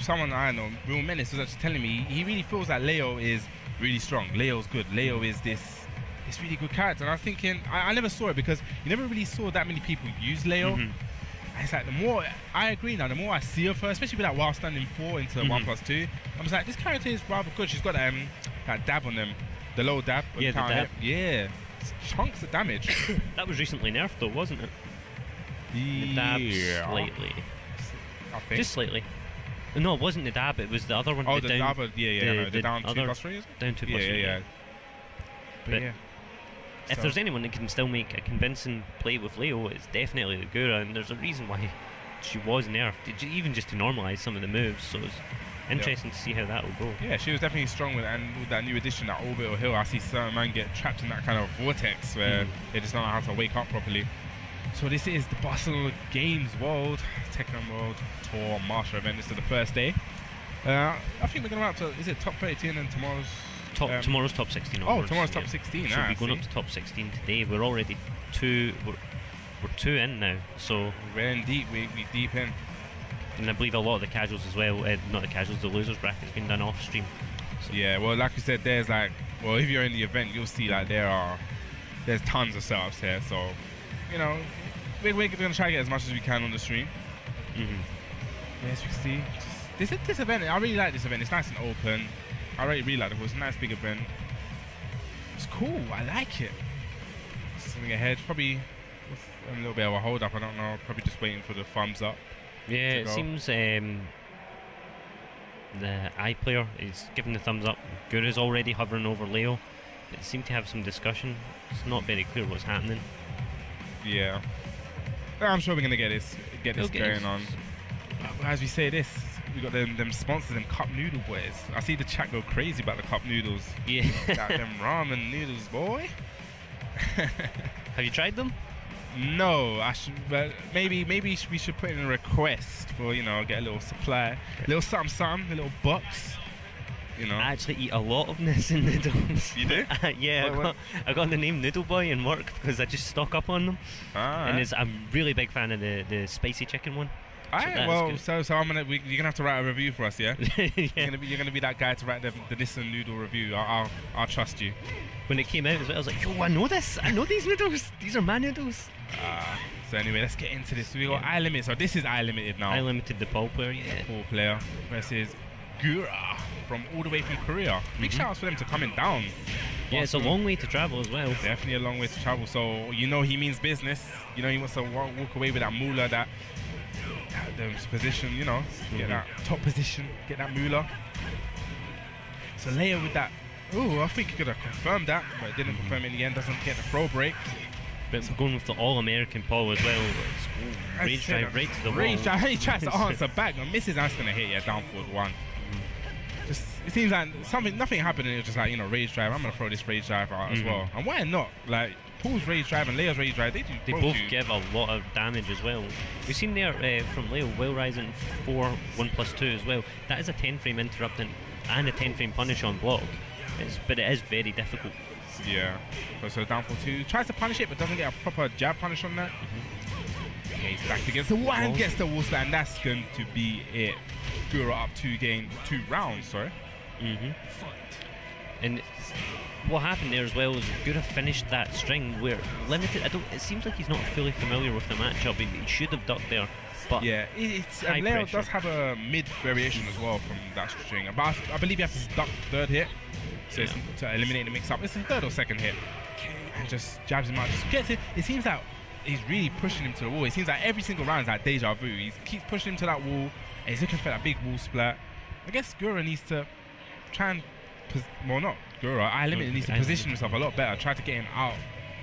someone I know, Real Menace, was actually telling me he really feels that Leo is really strong. Leo's good. Leo is this really good character. And I was thinking, I never saw it because you never really saw that many people use Leo. And it's like the more I agree now, the more I see of her, especially with that while standing 4 into 1+2, I was like, this character is rather good. She's got that dab on them, the low dab. Yeah, the dab. Yeah, chunks of damage. That was recently nerfed though, wasn't it? The dab slightly. I think. Just slightly. No, it wasn't the dab, it was the other one. Oh, the the down, dab, the down 2+3, is it? Down 2+3. Yeah. But yeah. if So- there's anyone that can still make a convincing play with Leo, it's definitely the Gura, and there's a reason why she was nerfed, even just to normalise some of the moves, so it's interesting to see how that will go. Yeah, she was definitely strong with that new addition, that orbital hill. I see certain man get trapped in that kind of vortex where they just don't know how to wake up properly. So this is the Barcelona Games World Tekken World Tour Master event. This is the first day. I think we're going up to, is it top 32 and then tomorrow's tomorrow's top 16 Oh, onwards, tomorrow's top 16. So we're going up to top 16 today. We're already we're 2 in now, so we're in deep, we deep in. And I believe a lot of the casuals as well, not the casuals, the losers bracket's been done off stream. So Yeah, well, like you said, there's like, well, if you're in the event, you'll see like there's tons of setups here. So, you know, we're going to try to get as much as we can on the stream. Yes, we can see. This event, I really like this event. It's nice and open. I really like it. It's a nice big event. It's cool. I like it. Something ahead. Probably a little bit of a hold up. I don't know. Probably just waiting for the thumbs up. yeah, it seems the iPlayer is giving the thumbs up. Gura's already hovering over Leo. It seemed to have some discussion. It's not very clear what's happening. Yeah. I'm sure we're gonna get this going on. As we say this, we got them sponsors, them cup noodle boys. I see the chat go crazy about the cup noodles. Yeah. Got them ramen noodles, boy. Have you tried them? No, I should. But maybe we should put in a request for, you know, get a little supply, little something, a little box. You know. I actually eat a lot of Nissan noodles. You do? Yeah, I got the name Noodle Boy in work because I just stock up on them. And I'm a really big fan of the spicy chicken one. Alright, well, so you're gonna have to write a review for us, yeah? Yeah. You're gonna be that guy to write the Nissan noodle review. I'll trust you. When it came out as well, I was like, yo, I know this. I know these noodles. These are my noodles. So anyway, let's get into this. We got I Limit. So this is I Limited now. I Limited, the Paul player, yeah. Paul player versus Gura from all the way from Korea. Big shout outs for them to coming down. Yeah, it's a long way to travel as well. Definitely a long way to travel. So you know he means business. You know he wants to walk away with that moolah, that the position. You know, get that top position, get that moolah. So Leo with that. Oh, I think he could have confirmed that, but it didn't confirm in the end. Doesn't get the throw break. But going with the all-American Paul as well. Rage drive right to the wall. He tries to answer back, but misses. That's gonna hit. Yeah, down forward 1. Just it seems like nothing happened, and it was just like, you know, rage drive. I'm gonna throw this rage drive out as well. And why not? Like Paul's rage drive and Leo's rage drive, they both give a lot of damage as well. We've seen there from Leo, Will Rising 4 1+2 as well. That is a 10-frame interrupting and a 10-frame punish on block. But it is very difficult. Yeah. So down for 2. Tries to punish it, but doesn't get a proper jab punish on that. Yeah, he's back against the wall and gets the wall splat, and that's going to be it. Gura up 2 rounds, sorry. And what happened there as well is Gura finished that string where limited. It seems like he's not fully familiar with the matchup. He should have ducked there. But yeah, Leo does have a mid variation as well from that string. But I believe he has to duck the 3rd hit, so it's to eliminate the mix-up. It's the 3rd or 2nd hit, and just jabs him out. Just gets it. It seems like he's really pushing him to the wall. It seems like every single round is like deja vu. He keeps pushing him to that wall, and he's looking for that big wall splat. I guess Gura needs to try and, not Gura. I Limit needs to position himself a lot better. Try to get him out.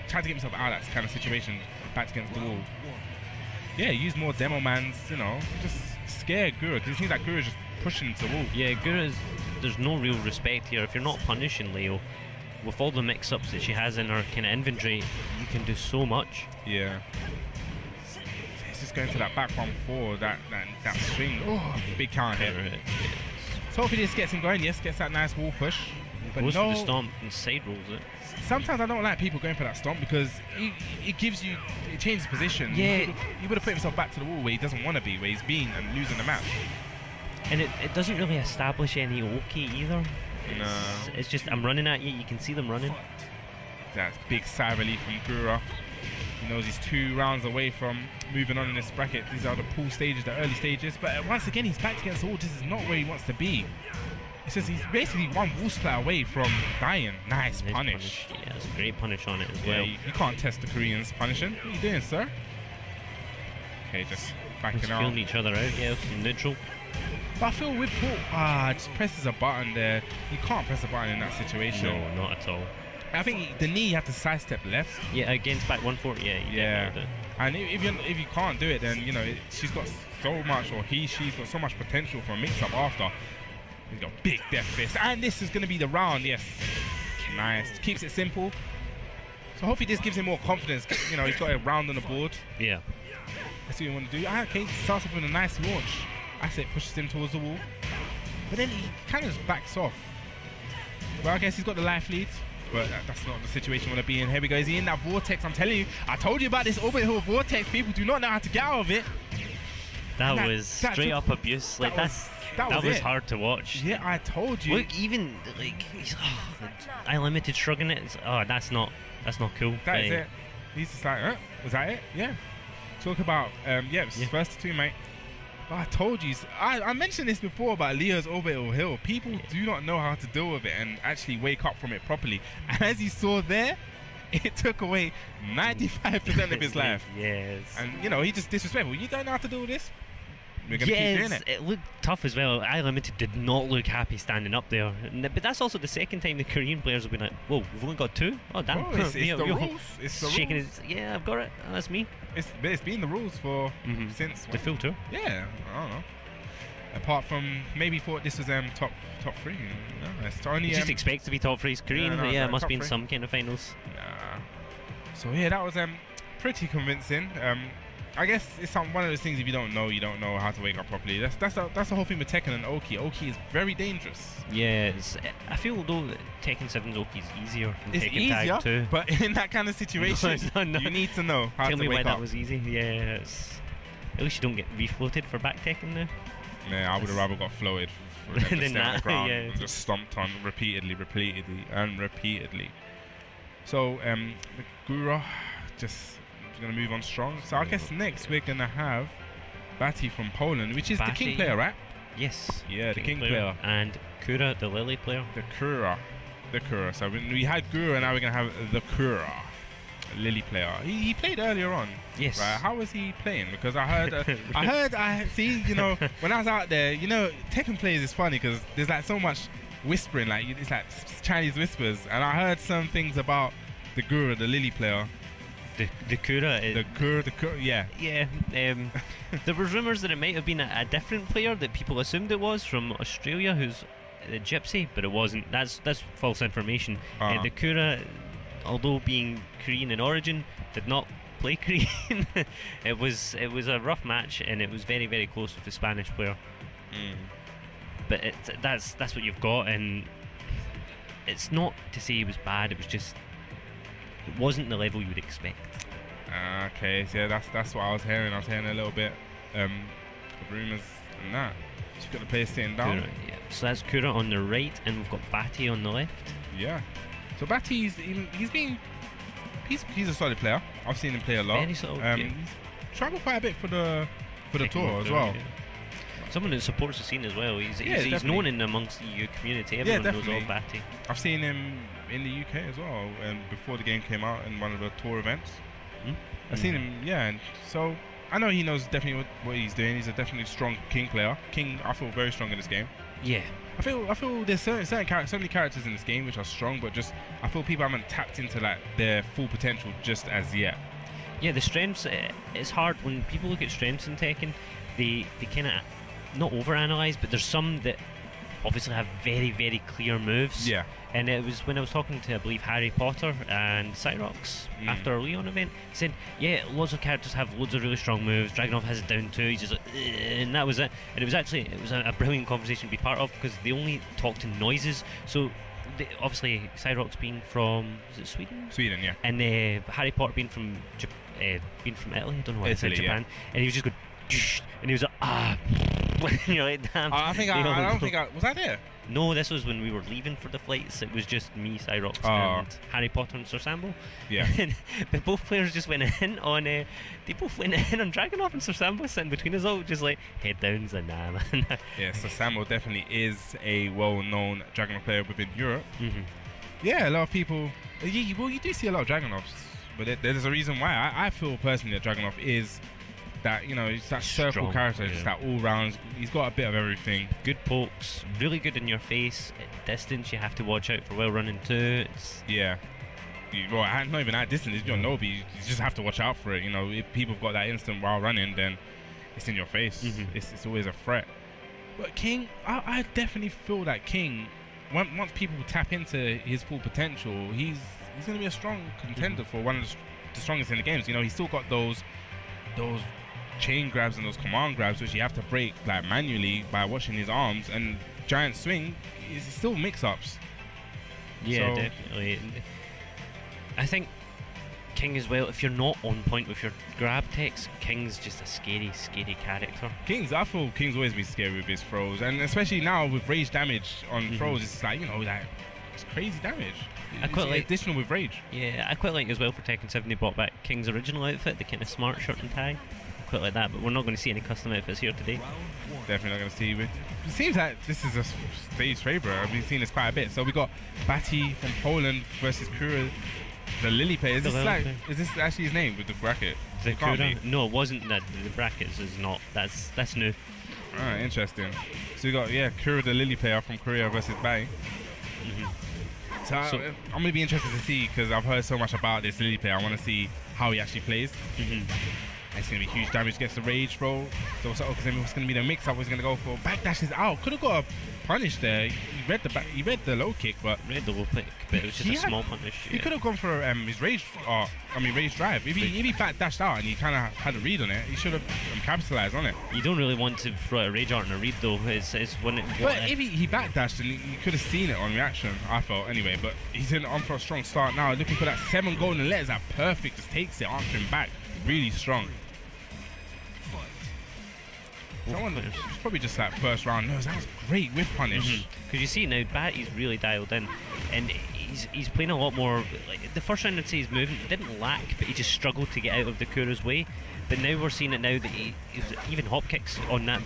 Try to get himself out of that kind of situation, back against the wall. Yeah, use more demo mans, you know, just scare Gura, because it seems like Gura's just pushing him to the wall. Yeah, there's no real respect here. If you're not punishing Leo, with all the mix-ups that she has in her kind of inventory, you can do so much. Yeah. It's just going to that back 1-4, that string. Oh, big counter hit. So hopefully this gets him going, yes, gets that nice wall push. But goes for the stomp and side rolls it. Sometimes I don't like people going for that stomp because it gives you, it changes position. Yeah. He would have put himself back to the wall where he doesn't want to be, where he's been and losing the match. And it doesn't really establish any OK either. It's just, I'm running at you, you can see them running. That's big side relief from Gura. He knows he's 2 rounds away from moving on in this bracket. These are the pool stages, the early stages. But once again, he's back against the wall. This is not where he wants to be. It's just he's basically one wall splat away from dying. Nice punish. Yeah, it's a great punish on it as well. You can't test the Koreans punishing. What are you doing, sir? Okay, just backing out. Feeling each other out, yeah, neutral. But I feel with Paul, just presses a button there. You can't press a button in that situation. No, not at all. I think the knee you have to sidestep left. Yeah, against back 140, yeah. And if you can't do it, then you know she's got so much, or she's got so much potential for a mix-up after. He's got big death fist, and this is going to be the round. Yes, nice. Keeps it simple. So hopefully this gives him more confidence. You know, he's got a round on the board. Yeah. That's what you want to do. Okay, starts off with a nice launch. That's it, pushes him towards the wall. But then he kind of just backs off. Well, I guess he's got the life lead. But that's not the situation you want to be in. Here we go. Is he in that vortex? I'm telling you, I told you about this orbital vortex. People do not know how to get out of it. That was straight up abuse. Like that was hard to watch. Yeah, I told you. Look, even like I limited shrugging it. That's not cool. That is it. He's just like, was that it? Yeah. Talk about it was first to two, mate. But I told you, I mentioned this before about Leo's orbital hill. People do not know how to deal with it and actually wake up from it properly. And as you saw there, it took away 95% of his life. Yes. And you know, he just disrespectful. You don't know how to do this? We're going to keep doing it. It looked tough as well. I Limited did not look happy standing up there. But that's also the second time the Korean players have been like, whoa, we've only got 2? Oh, damn. Oh, it's the rules. It's the shaking rules. Yeah, I've got it. Oh, that's me. It's been the rules for since the full tour. Yeah, I don't know. Apart from maybe thought this was top 3. No, it's only just expect to be top 3. It's Korean. It must be in some kind of finals. Nah. So yeah, that was pretty convincing. I guess it's one of those things. If you don't know how to wake up properly. That's the whole thing with Tekken and Oki. Oki is very dangerous. Yeah, I feel though that Tekken 7's Oki is easier than it's Tekken easier, Tag 2. But in that kind of situation, no. You need to know how Tell to me wake why up. that was easy. Yeah, at least you don't get refloated for back Tekken now. Man, I would have rather got floated than to stay on the ground yeah. and just stomped on repeatedly. So the Gura just going to move on strong. So I guess next we're going to have Batty from Poland, which is the king player, right? Yes. Yeah, the king player. And Kura, the Lily player. The Kura. So we had Gura, and now we're going to have the Kura, Lily player. He played earlier on. Yes. Right? How was he playing? Because I heard, see, you know, when I was out there, you know, Tekken players is funny because there's like so much whispering, like it's like Chinese whispers, and I heard some things about the Gura, the Lily player. The Kura. The Kura, yeah. Yeah. There were rumours that it might have been a different player that people assumed it was from Australia, who's a gypsy, but it wasn't. That's false information. The Kura, although being Korean in origin, did not play Korean. It was a rough match, and it was very, very close with the Spanish player. But that's what you've got, and it's not to say it was bad. It was just. It wasn't the level you would expect. Okay, so yeah, that's what I was hearing. I was hearing a little bit of rumours and that. She's got the player sitting down. Kura, yeah. So that's Kura on the right, and we've got Batty on the left. Yeah. So Batty, he's a solid player. I've seen him play a lot. Very solid. He's travelled quite a bit for the tour as well. Yeah. Someone that supports the scene as well. He's known in amongst the EU community. Everyone knows all Batty. I've seen him in the UK as well, before the game came out in one of the tour events. I've seen him, and so I know he knows definitely what he's doing. He's a definitely strong king player. King, I feel very strong in this game. Yeah. I feel there's so many characters in this game which are strong, but just I feel people haven't tapped into like their full potential just as yet. Yeah, the strengths. It's hard when people look at strengths in Tekken. They kind of not overanalyze, but there's some that obviously have very, very clear moves. Yeah. And it was when I was talking to, I believe, Harry Potter and Cyrox after our Leon event, said, yeah, lots of characters have loads of really strong moves. Dragunov has it down too. He's just like, and that was it. And it was a brilliant conversation to be part of because they only talked in noises. So obviously Cyrox being from, is it Sweden? Sweden, yeah. And Harry Potter being from Italy. I don't know why I said Japan. Yeah. And he was just going, and he was like, and you're like, damn. I don't think I was I there? No, this was when we were leaving for the flights. It was just me, Cyrox, and Harry Potter and Sir Sambo. Yeah. But both players just went in on. They both went in on Dragunov, and Sir Sambo sitting between us all, just like head down. He's like, nah, man. Yeah, Sir Sambo definitely is a well-known Dragunov player within Europe. Yeah, a lot of people. Well, you do see a lot of Dragunovs, but there's a reason why. I feel personally that Dragunov is that, you know, it's that circle character, just that all rounds. He's got a bit of everything. Good pokes, really good in your face. At distance, you have to watch out for well running too. Yeah. Well, not even at distance. If you don't know, but you just have to watch out for it. You know, if people have got that instant while running, then it's in your face. It's always a threat. But King, I definitely feel that King, once people tap into his full potential, he's going to be a strong contender for one of the strongest in the games. You know, he's still got those chain grabs and those command grabs, which you have to break like manually by watching his arms, and giant swing is still mix-ups. Yeah, so definitely. I think King as well, if you're not on point with your grab techs, King's just a scary character. I feel King's always been scary with his throws, and especially now with rage damage on throws, it's like, you know, like, it's crazy damage. I quite like additional with rage. Yeah, I quite like as well for Tekken 7 they brought back King's original outfit, the kind of smart shirt and tie. Quite like that, but we're not going to see any custom outfits here today. Definitely not going to see. It seems like this is a stage favourite. I've been seeing this quite a bit. So we got Batty from Poland versus Kura, the Lily player. Is this actually his name with the bracket? TheKura? No, it wasn't. That the brackets is not. That's new. Alright, interesting. So we got Kura, the Lily player from Korea versus Batty. So I'm going to be interested to see, because I've heard so much about this Lily player. I want to see how he actually plays. It's going to be huge damage against the rage throw. So what's going to be the mix-up? He's going to go for backdashes out. Could have got a punish there. He read the low kick, but read the low kick, but it was just a small punish. He could have gone for his rage drive. If he backdashed out and he kind of had a read on it, he should have capitalized on it. You don't really want to throw a rage art and a read though. It's when it. But if he backdashed, and you could have seen it on reaction, I felt anyway. But he's on for a strong start now, looking for that 7 golden letters. That perfect, just takes it, answering back, really strong. It's probably just that first round. No, that was great with punish. Because you see now, Batty's really dialed in, and he's playing a lot more. Like the first round, I'd say his movement didn't lack, but he just struggled to get out of the Kura's way. But now we're seeing it now that he even hop kicks on that.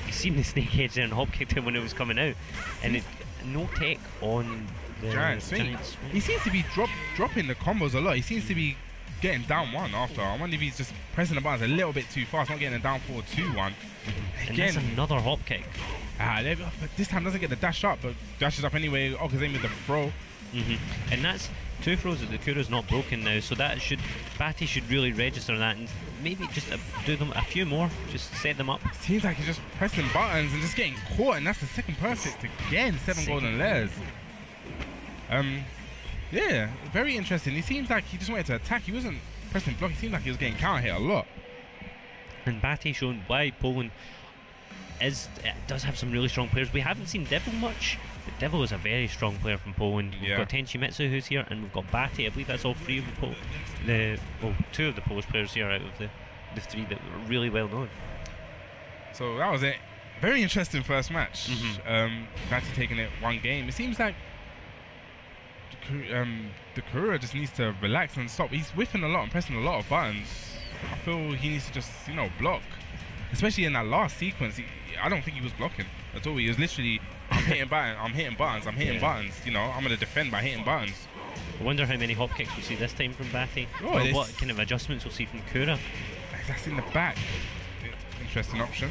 He's seen the snake edge there and hop kicked him when it was coming out, and no tech on the giant swing. He seems to be dropping the combos a lot. He seems to be getting down one after. I wonder if he's just pressing the buttons a little bit too fast, not getting it down 4-2-1. And that's another hop kick. But this time doesn't get the dash up, but dashes up anyway. Kazama with the throw. And that's 2 throws that the Kura's not broken now, so Batty should really register that and maybe just do them a few more, just set them up. Seems like he's just pressing buttons and just getting caught, and that's the second perfect again. 7 golden layers. Yeah, very interesting. He seems like he just wanted to attack. He wasn't pressing block. He seemed like he was getting counter hit a lot. And Batty showing why Poland does have some really strong players. We haven't seen Devil much, but Devil is a very strong player from Poland. We've got Tenchimitsu who's here, and we've got Batty. I believe that's all 3 of the 2 of the Polish players here out of the 3 that were really well known. So that was it. Very interesting first match. Batty taking it 1 game. It seems like the Kura just needs to relax and stop. He's whiffing a lot and pressing a lot of buttons. I feel he needs to just, block. Especially in that last sequence, I don't think he was blocking at all. He was literally, I'm hitting buttons, I'm hitting buttons. I'm going to defend by hitting buttons. I wonder how many hop kicks we'll see this time from Batty. Or what kind of adjustments we'll see from Kura. That's in the back. Interesting option.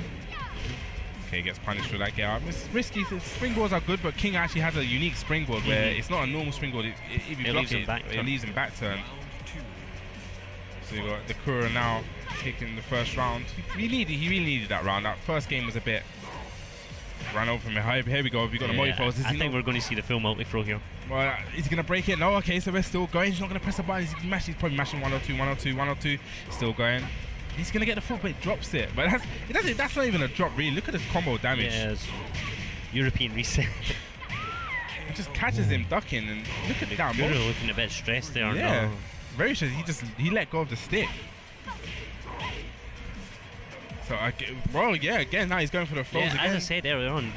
Okay, gets punished for that get out. It's risky. Springboards are good, but King actually has a unique springboard where it's not a normal springboard. If you block it leaves him back turn. So you got the Kura now taking the first round. He really needed that round. That first game was a bit ran over me. Here we go. We got the multi-throws. I think we're going to see the full multi-throw here. Well, is he going to break it? No. Okay, so we're still going. He's not going to press the button. He's probably mashing 102, 102, 102. Still going. He's going to get the full, but it drops it. But that's not even a drop, really. Look at the combo damage. Yes. European reset. just catches him ducking, and look at that. Gura looking a bit stressed there. Yeah, no. very stressed. He let go of the stick. So, well, yeah, again, now he's going for the throws again. As I said earlier on,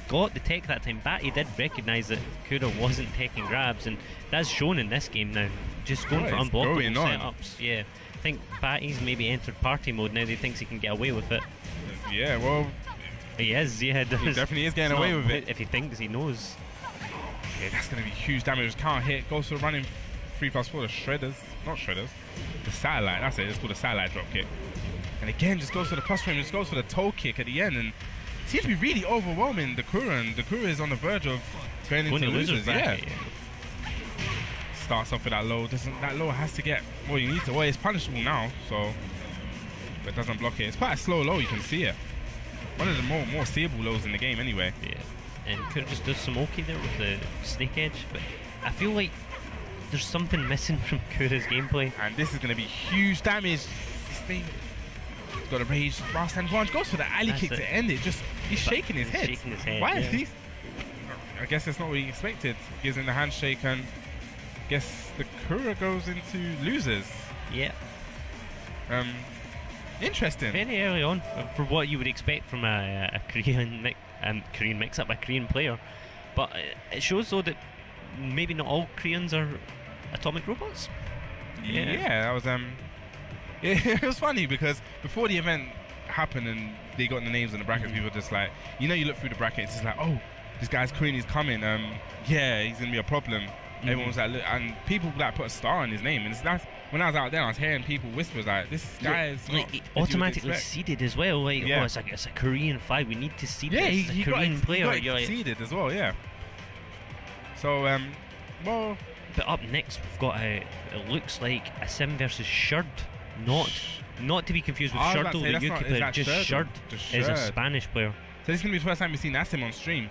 got the tech that time. Batty did recognise that Kura wasn't taking grabs, and that's shown in this game now. Just going for unblockable setups. Yeah, I think Batty's maybe entered party mode now. He thinks he can get away with it. Yeah, well, he is. Yeah, he definitely is getting away with it. If he thinks he knows. Yeah, that's going to be huge damage. Can't hit. Goes for running 3+4. The shredders, not shredders. The satellite. That's it. It's called a satellite drop kick. And again, just goes for the plus frame, just goes for the toe kick at the end, and seems to be really overwhelming the Kura, and the Kura is on the verge of going into losers. Yeah. Starts off with that low. That low has to get he needs to. Well, it's punishable now, so but doesn't block it. It's quite a slow low. You can see it. One of the more seeable lows in the game, anyway. Yeah. And Kura just does some okay there with the snake edge, but I feel like there's something missing from Kura's gameplay. And this is going to be huge damage. This thing. Got a rage, fast hand punch, goes for the alley kick to end it. Just he's shaking his head. Why is he? I guess that's not what he expected. Gives him the handshake, and guess the Kura goes into losers. Yeah. Interesting. Very early on for what you would expect from a Korean mix-up, a Korean player. But it shows though that maybe not all Koreans are atomic robots. Yeah, that was it was funny because before the event happened and they got the names in the brackets, people were just like, you look through the brackets, it's like, oh, this guy's Korean, he's coming. Yeah, he's gonna be a problem. Everyone was like, look, and people like put a star on his name, and that's when I was out there, I was hearing people whisper like, this guy is like automatically seeded as well. Like, oh, it's a Korean flag. We need to seed this. It's a Korean player. He got seeded as well. Yeah. So well. But up next we've got it looks like Asim versus Sherd. Not to be confused with Shorty, the UK player. Just Sherd is a Spanish player. So this is going to be the first time we've seen Asim on stream.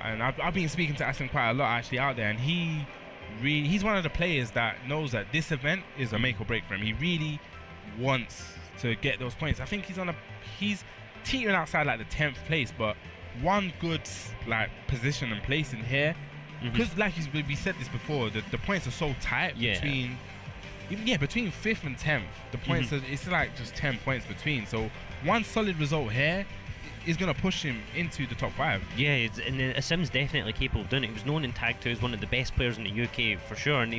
And I've been speaking to Asim quite a lot actually out there, and he's one of the players that knows that this event is a make or break for him. He really wants to get those points. I think he's teetering outside like the 10th place, but one good like position and place in here, because like we said this before, the points are so tight between. Between 5th and 10th, the points it's like just 10 points between. So one solid result here is going to push him into the top 5. Yeah, and Asim's definitely capable of doing it. He was known in Tag 2 as one of the best players in the UK for sure, and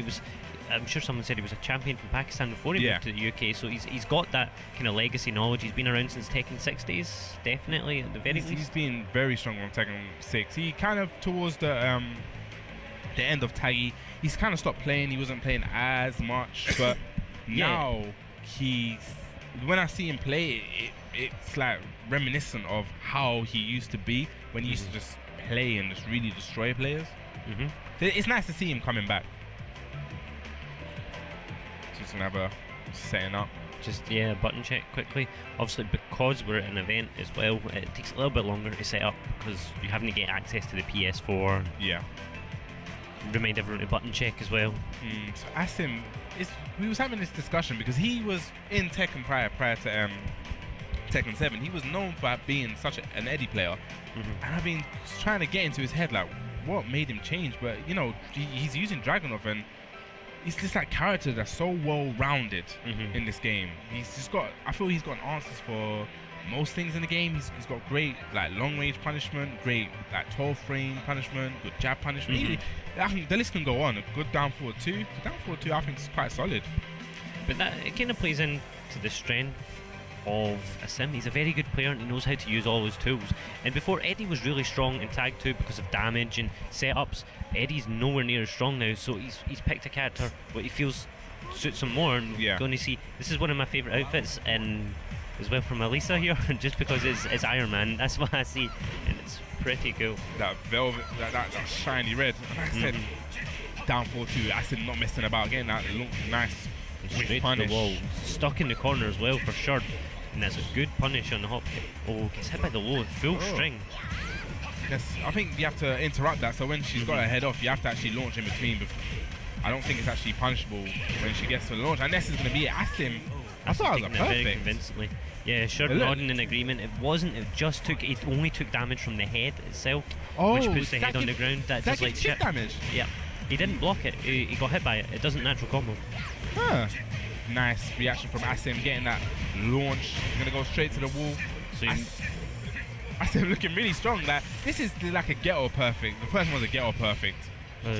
I'm sure someone said he was a champion from Pakistan before he moved to the UK. So he's got that kind of legacy knowledge. He's been around since Tekken 6 days, definitely at the very least. He's been very strong on Tekken 6. He kind of towards the end of Taggy, he's kind of stopped playing. He wasn't playing as much, but now when I see him play, it's like reminiscent of how he used to be when he used to just play and just really destroy players. It's nice to see him coming back. Just gonna have a setting up. Just button check quickly. Obviously, because we're at an event as well, it takes a little bit longer to set up because you having to get access to the PS4. Yeah. Remind everyone to button check as well. So Asim, we was having this discussion because he was in Tekken prior to Tekken 7. He was known for being such an Eddie player, and I've been trying to get into his head like what made him change. But he's using Dragunov, and he's just that character that's so well rounded in this game. I feel he's got answers for most things in the game. He's got great like long range punishment, great like 12 frame punishment, good jab punishment. I think the list can go on. A good down forward 2. Down forward 2 I think is quite solid. But it kind of plays into the strength of Asim. He's a very good player and he knows how to use all his tools. And before, Eddie was really strong in Tag 2 because of damage and setups. Eddie's nowhere near as strong now, so he's picked a character what he feels suits him more, and we're going to see. This is one of my favourite outfits and as well from Elisa here, just because it's Iron Man. That's what I see, and it's pretty cool. That velvet, that shiny red. Like I said, down 4-2. I said not messing about, getting that nice straight to the wall, stuck in the corner as well for sure, and that's a good punish on the hop kick. Oh, gets hit by the low, full string. Yes, I think you have to interrupt that. So when she's got her head off, you have to actually launch in between. I don't think it's actually punishable when she gets to the launch, unless it's going to be Asim. I thought it was a perfect. Very convincingly. Yeah, Shorty nodding in agreement. It wasn't. It just took. It only took damage from the head itself, Oh, which puts the head on the ground. That that does like gives chip shit. damage. Yeah, he didn't block it. He got hit by it. It doesn't natural combo. Huh. Nice reaction from Asim, getting that launch. He's gonna go straight to the wall. So Asim looking really strong. Like this is like a ghetto perfect. The first one was a ghetto perfect.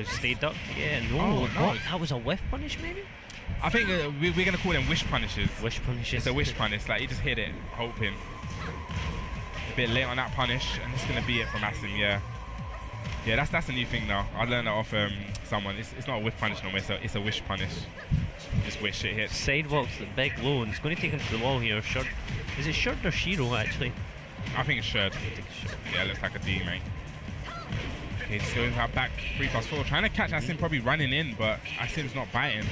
stay ducked. Yeah, no. Oh, no. What? That was a whiff punish, maybe. I think we're gonna call them wish punishes. Wish punishes. It's a wish punish. Like he just hit it, hoping. A bit late on that punish, and it's gonna be it from Asim. Yeah. Yeah, that's a new thing now. I learned that off someone. It's not a whiff punish no more. It's a wish punish. Just wish it hits. Sidewalks the big low, and it's going to take him to the wall here. Short. Is it Short or Shiro actually? I think it's Short. Yeah, it looks like a D, mate. Okay, just going that back 3+4. Trying to catch Asim, probably running in, but Asim's not biting.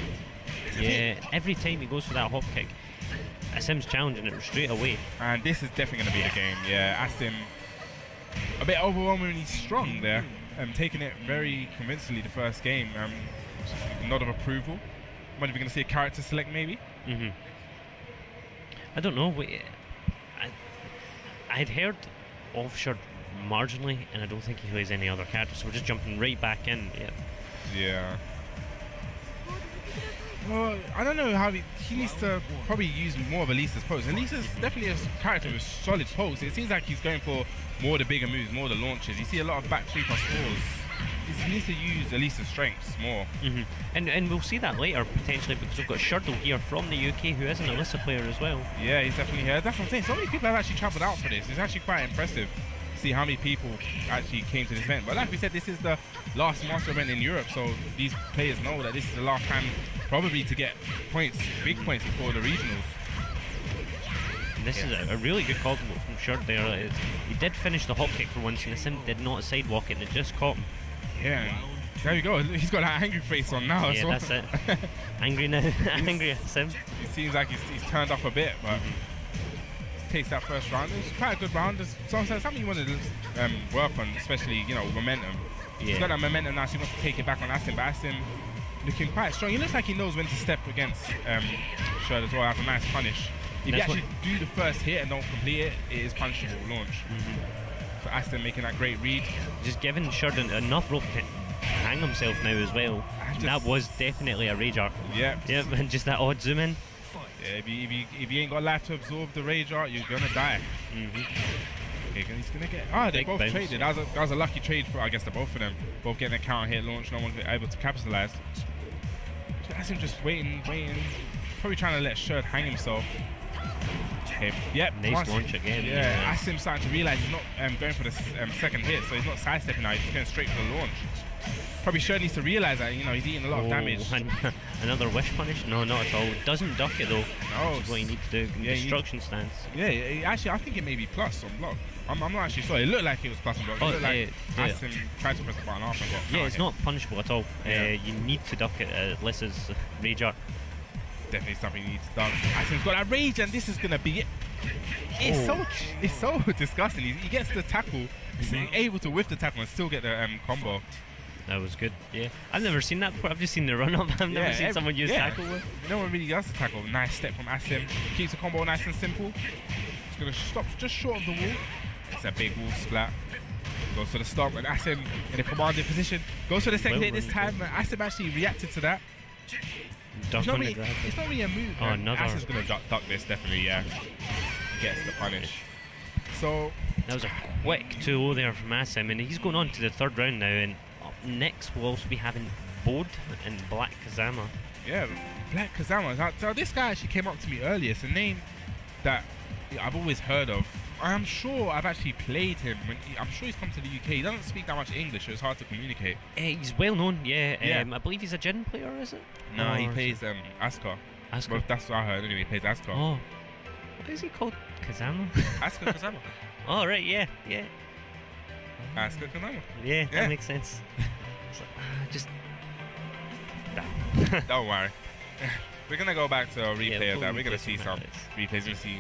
Yeah, every time he goes for that hop kick, Asim's challenging it straight away. And this is definitely going to be the game. Yeah, Asim a bit overwhelmingly strong there. Taking it very convincingly the first game. Nod of approval. Wonder if we're going to see a character select maybe? I don't know. I'd heard of Short marginally, and I don't think he plays any other characters, so we're just jumping right back in. Yeah. Well, I don't know how he needs to probably use more of Elisa's pose. Elisa's definitely a character with solid pose. It seems like he's going for more of the bigger moves, more of the launches. You see a lot of back 3+4s. He needs to use Elisa's strengths more. And we'll see that later potentially, because we've got Shurtle here from the UK who is an Elisa player as well. Yeah, he's definitely here. That's what I'm saying. So many people have actually travelled out for this. It's actually quite impressive to see how many people actually came to this event. But like we said, this is the last master event in Europe, so these players know that this is the last time probably to get points, big points before the regionals. And this is a really good combo from Short there. He did finish the hop kick for once, and Asim did not sidewalk it, and it just caught him. Yeah, there you go. He's got that angry face on now. Yeah, that's it. Angry now. Angry Asim. It seems like he's turned off a bit, but takes that first round. It was quite a good round. There's something you want to work on, especially, you know, momentum. Yeah. He's got that momentum now, so he wants to take it back on Asim, but Asim looking quite strong. He looks like he knows when to step against Sherd as well. Has a nice punish. If you actually do the first hit and don't complete it, it is punishable launch. So Asim making that great read. Just giving Sherd enough rope to hang himself now as well. That was definitely a rage art. Yep, and just that odd zoom in. Yeah, if you ain't got life to absorb the rage art, you're gonna die. Okay, he's gonna get. They both traded. That was a lucky trade for, I guess, the both of them. Both getting a counter hit launch. No one able to capitalize. Asim just waiting. Probably trying to let Sherd hang himself. Okay, yep. Nice launch again. Yeah, Asim's starting to realize he's not going for the second hit, so he's not sidestepping now. He's just going straight for the launch. Probably Sherd needs to realize that, you know, he's eating a lot of damage. Another wish punish? No, not at all. Doesn't duck it though. No, that's what you need to do. Destruction stance. Yeah, actually, I think it may be plus on block. I'm not actually sure. It looked like it was plus on block. It looked like Asim tried to press the button off and got. Yeah, it's not punishable at all. You need to duck it. Lisa's rage art. Definitely something you need to duck. Asim's got that rage, and this is gonna be it. It's so disgusting. He gets the tackle. He's able to whiff the tackle and still get the combo. That was good. Yeah, I've never seen that before. I've just seen the run up. I've never seen someone use tackle with. No one really does the tackle. Nice step from Asim. Keeps the combo nice and simple. He's gonna stop just short of the wall. It's a big wall splat. Goes for the stop, and Asim in a commanding position. Goes for the second hit this time. Asim actually reacted to that. It's not really a move. Asim's gonna duck this, definitely, yeah. Gets the punish. So that was a quick 2-0 there from Asim, and he's going on to the third round now, and up next we'll also be having Bode and Black Kazama. Yeah, Black Kazama. Now this guy actually came up to me earlier. It's a name that I've always heard of. I'm sure I've actually played him. I'm sure he's come to the UK. He doesn't speak that much English, so it's hard to communicate. He's well known, yeah. I believe he's a Jin player, is it? No, he plays Asuka. Well, that's what I heard anyway. He plays Asuka. Oh. What is he called? Kazama? Asuka Kazama. Oh, right, yeah. Asuka Kazama. Yeah, that makes sense. Just... Don't worry. We're going to go back to a replay of that. We're going to see some replays. We're going to see...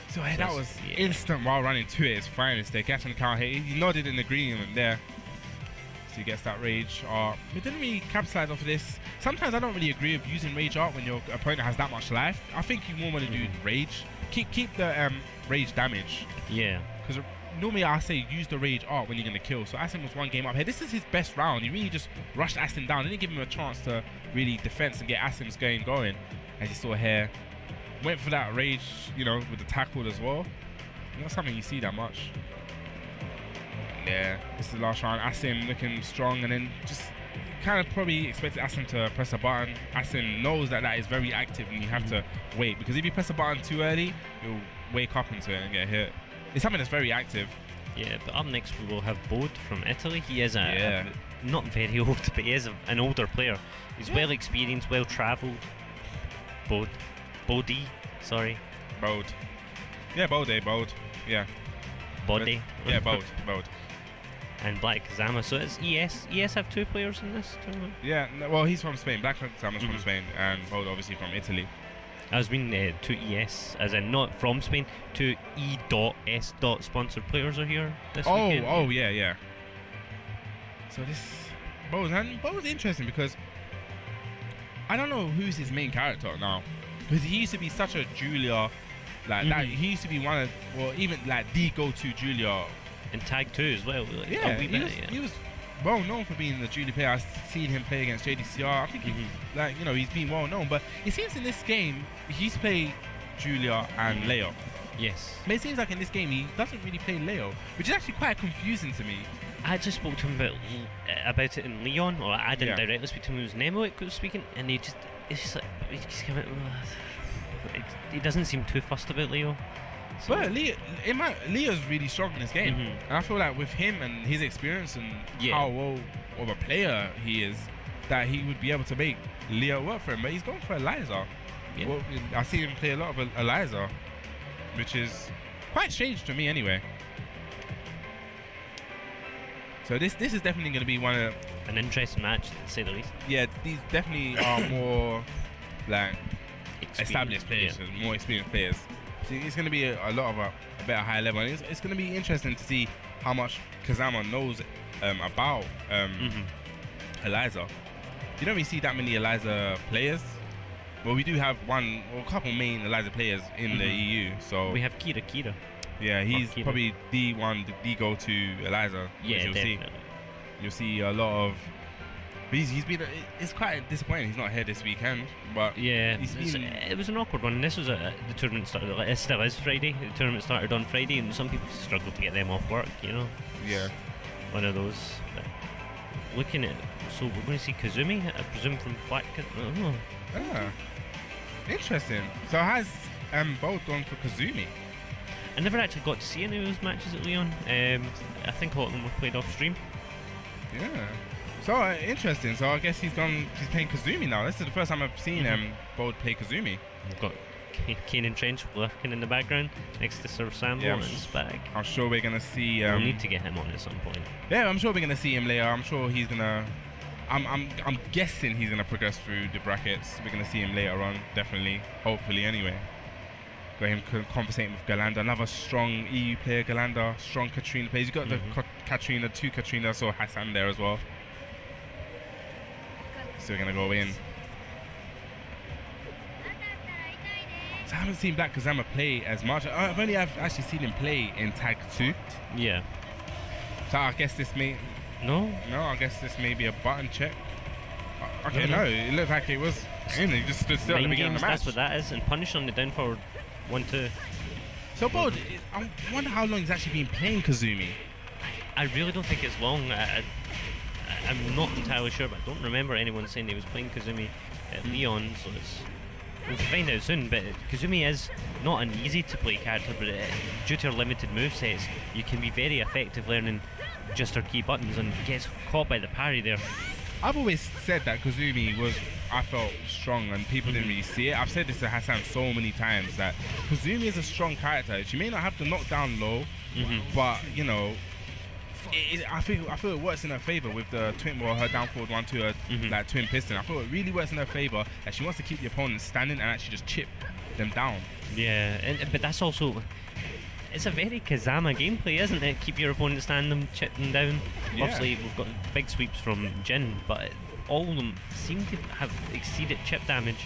So hey, that was instant while running to it. It's finest. They're catching the counter hit. He nodded in agreement there. So he gets that rage art. We didn't really capitalize off of this. Sometimes I don't really agree with using rage art when your opponent has that much life. I think you more want to do rage. Keep the rage damage. Yeah. Because normally I say use the rage art when you're going to kill. So Asim was one game up here. This is his best round. He really just rushed Asim down. Didn't give him a chance to really defense and get Asim's going. As you saw here. Went for that rage, you know, with the tackle as well. Not something you see that much. Yeah, this is the last round. Asim looking strong, and then just kind of probably expected Asim to press a button. Asim knows that is very active, and you have to wait, because if you press a button too early, you'll wake up into it and get hit. It's something that's very active. Yeah, but up next we will have Bode from Italy. He is not very old, but he is an older player. He's well experienced, well travelled. Bode. Yeah, Bode. Yeah. Bode. Yeah, Bode. And Black Kazama. So it's ES. ES have 2 players in this tournament? Yeah, well, he's from Spain. Black Kazama's from Spain, and Bode obviously from Italy. I was meaning 2 ES, as in not from Spain. 2 E.S. sponsored players are here this weekend. Oh, yeah. So this Bode's interesting because I don't know who's his main character now. Because he used to be such a Julia, like that. He used to be one of, well, even like the go-to Julia. In Tag 2 as well. Like, he was well known for being the Julia player. I've seen him play against JDCR. I think he's been well known. But it seems in this game he's played Julia and Leo. Yes. But it seems like in this game he doesn't really play Leo, which is actually quite confusing to me. I just spoke to him about it in Leon, or I didn't directly speak to him. It was Nemoic who was speaking, and it's just like he doesn't seem too fussed about Leo. So. But Leo's really strong in this game, and I feel like with him and his experience and how well of a player he is, that he would be able to make Leo work for him. But he's going for Eliza. Yeah. Well, I see him play a lot of Eliza, which is quite strange to me anyway. So this is definitely going to be an interesting match, to say the least. Yeah, these definitely are more like established players and more experienced players. So it's going to be a lot of a better high level. And it's going to be interesting to see how much Kazama knows about Eliza. You don't really see that many Eliza players. Well, we do have a couple main Eliza players in the EU. So we have Kira. Yeah, he's probably the go-to Eliza. Yeah, definitely. You'll see a lot of. But he's been. It's quite disappointing he's not here this weekend. But yeah, it was an awkward one. This was the tournament started. It still is Friday. The tournament started on Friday, and some people struggle to get them off work. You know. Yeah. One of those. But looking at, so we're going to see Kazumi, I presume from Black. Interesting. So has Bode gone for Kazumi? I never actually got to see any of those matches at Leon. I think a lot of them were played off stream. Yeah. So interesting. So I guess he's playing Kazumi now. This is the first time I've seen Bode play Kazumi. We've got Kanan Trench lurking in the background next to Sir Sambo and Spag. I'm sure we're gonna see. We'll need to get him on at some point. Yeah, I'm sure we're gonna see him later. I'm sure he's gonna. I'm guessing he's gonna progress through the brackets. We're gonna see him later on, definitely. Hopefully, anyway. Got him conversating with Galanda, another strong EU player. Galanda, strong Katrina player. He's got the Katrina, 2 Katrina, so Hassan there as well. So we're gonna go in. So I haven't seen Black Kazama play as much. I've actually seen him play in Tag 2. Yeah. So I guess this may. No, I guess this may be a button check. Okay, no, it looked like it was him. He just stood still at the beginning of the match. That's what that is, and punish on the down forward 1-2. So Bode, I wonder how long he's actually been playing Kazumi. I really don't think it's long. I'm not entirely sure, but I don't remember anyone saying he was playing Kazumi at Leon, so we'll find out soon. But Kazumi is not an easy to play character, but due to her limited movesets, you can be very effective learning just her key buttons, and gets caught by the parry there. I've always said that Kazumi was, I felt, strong, and people didn't really see it. I've said this to Hassan so many times, that Kazumi is a strong character. She may not have the knockdown low, but you know, I feel it works in her favor with the twin, well, her down forward 1-2, like twin piston. I feel it really works in her favor that she wants to keep the opponent standing and actually just chip them down. Yeah, but that's also it's a very Kazama gameplay, isn't it? Keep your opponent standing, chip them down. Yeah. Obviously, we've got big sweeps from Jin, but all of them seem to have exceeded chip damage.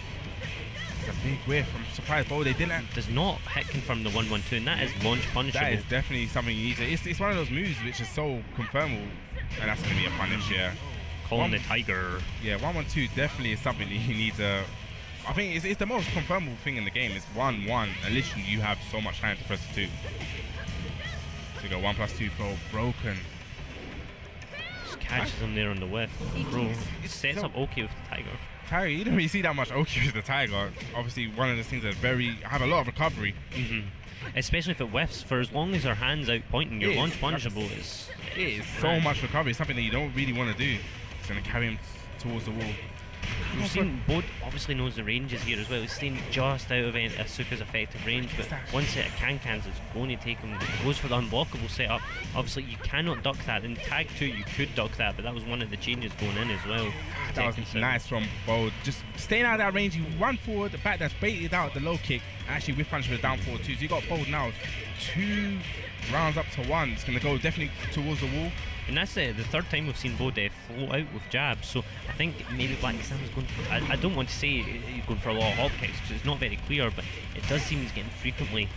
It's a big whiff. I'm surprised Bode didn't. Does not hit confirm the 1-1-2, and that is launch punishable. That is definitely something you need to. It's one of those moves which is so confirmable, and that's going to be a punish, yeah. Calling the tiger. Yeah, 1-1-2 definitely is something that you need to. I think it's the most confirmable thing in the game. It's 1-1, and literally you have so much time to press the 2. So you go 1+2 throw broken. Just catches him there on the whiff. Bro, sets up okay with the tiger. Tiger, you don't really see that much okay with the tiger. Obviously, one of the things that have a lot of recovery. Especially if it whiffs, for as long as her hand's out pointing, your launch punishable is. It is so much recovery. It's something that you don't really want to do. It's going to carry him towards the wall. We've seen Bode obviously knows the ranges here as well. He's staying just out of Asuka's effective range, but one set of Can-Cans is going to take him. Goes for the unblockable setup. Obviously, you cannot duck that. In Tag 2, you could duck that, but that was one of the changes going in as well. That was nice from Bode. Just staying out of that range, you run forward, the back that's baited out the low kick, actually with punch with a down forward too. So you got Bode now 2 rounds up to 1. It's going to go definitely towards the wall. And that's the third time we've seen Bode float out with jabs, so I think maybe Black Kazama's going for, I don't want to say he's going for a lot of hop kicks because it's not very clear, but it does seem he's getting frequently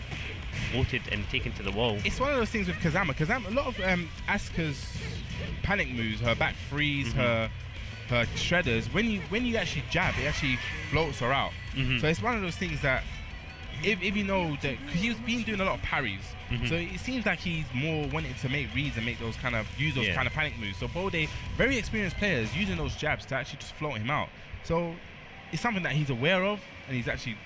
floated and taken to the wall. It's one of those things with Kazama. A lot of Asuka's panic moves, her back freeze, her shredders, when you actually jab, it actually floats her out. So it's one of those things that if you know that, because he's been doing a lot of parries, so it seems like he's more wanting to make reads and make those kind of kind of panic moves. So Bode, very experienced players using those jabs to actually just float him out. So it's something that he's aware of and he's actually,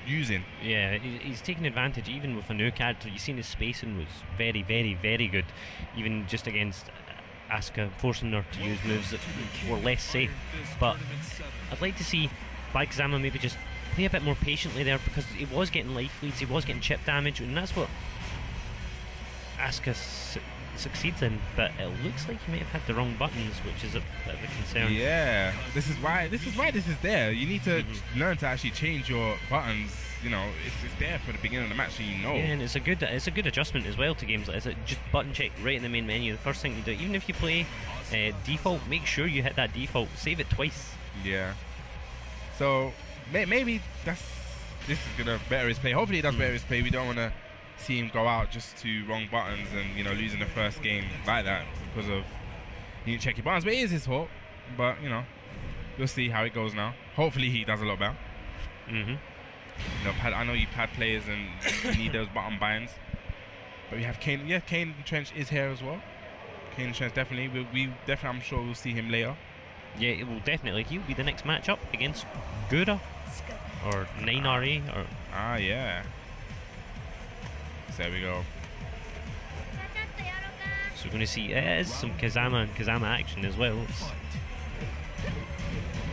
using. Yeah, he's taking advantage even with a new character. You've seen his spacing was very, very, very good, even just against Asuka, forcing her to use moves that were less safe. But I'd like to see Black Kazama maybe just play a bit more patiently there, because he was getting life leads, he was getting chip damage, and that's what Asuka succeeds in. But it looks like he might have had the wrong buttons, which is a bit of a concern. Yeah, this is why this is there. You need to learn to actually change your buttons. It's there for the beginning of the match, so Yeah, and it's a good adjustment as well to games like this. Just button check right in the main menu. The first thing you do, even if you play default, make sure you hit that default. Save it twice. Yeah. So maybe this is gonna better his play. Hopefully, it does better his play. We don't want to see him go out just to wrong buttons and losing the first game like that because of you didn't check your buttons. But it is his fault. But we'll see how it goes now. Hopefully, he does a lot better. I know you pad players and you need those button binds. But we have Kane. Yeah, Kane Trench is here as well. Kane Trench definitely. We definitely. I'm sure we'll see him later. Yeah, it will definitely. He'll be the next matchup against Gura or 9RA or. Yeah. So there we go. So we're going to see some Kazama and Kazama action as well.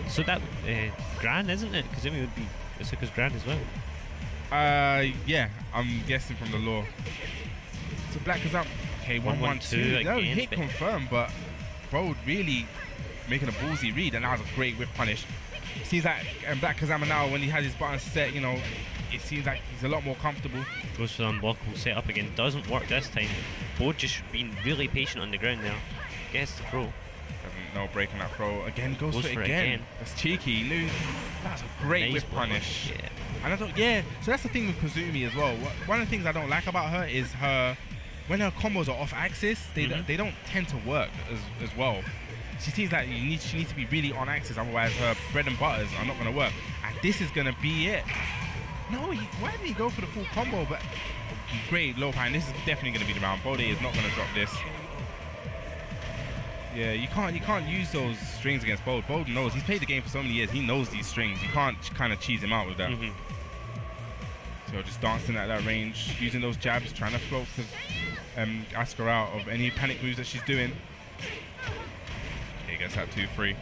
So that Gran, isn't it? Kazumi would be Asuka's Gran as well. Yeah, I'm guessing from the lore. So Black Kazama. Okay, 1-1-2. No hit confirmed, but Bode really making a ballsy read, and that was a great whip punish. Seems like Black Kazama now, when he has his buttons set, it seems like he's a lot more comfortable. Goes for the unblockable setup again. Doesn't work this time. Bode just being really patient on the ground there. Gets the throw. No breaking that throw. Again, goes for it again. That's cheeky. He knew. That's a great whip punish. Yeah. And I thought, so that's the thing with Kazumi as well. One of the things I don't like about her is when her combos are off axis, they don't tend to work as well. She seems like she needs to be really on axis, otherwise her bread and butters are not going to work. And this is going to be it. No, why did he go for the full combo? But great low high. This is definitely going to be the round. Bode is not going to drop this. Yeah, you can't use those strings against Bode. Bode knows. He's played the game for so many years. He knows these strings. You can't kind of cheese him out with that. So just dancing at that range, using those jabs, trying to float Asuka out of any panic moves that she's doing. Okay, gets that 2-3.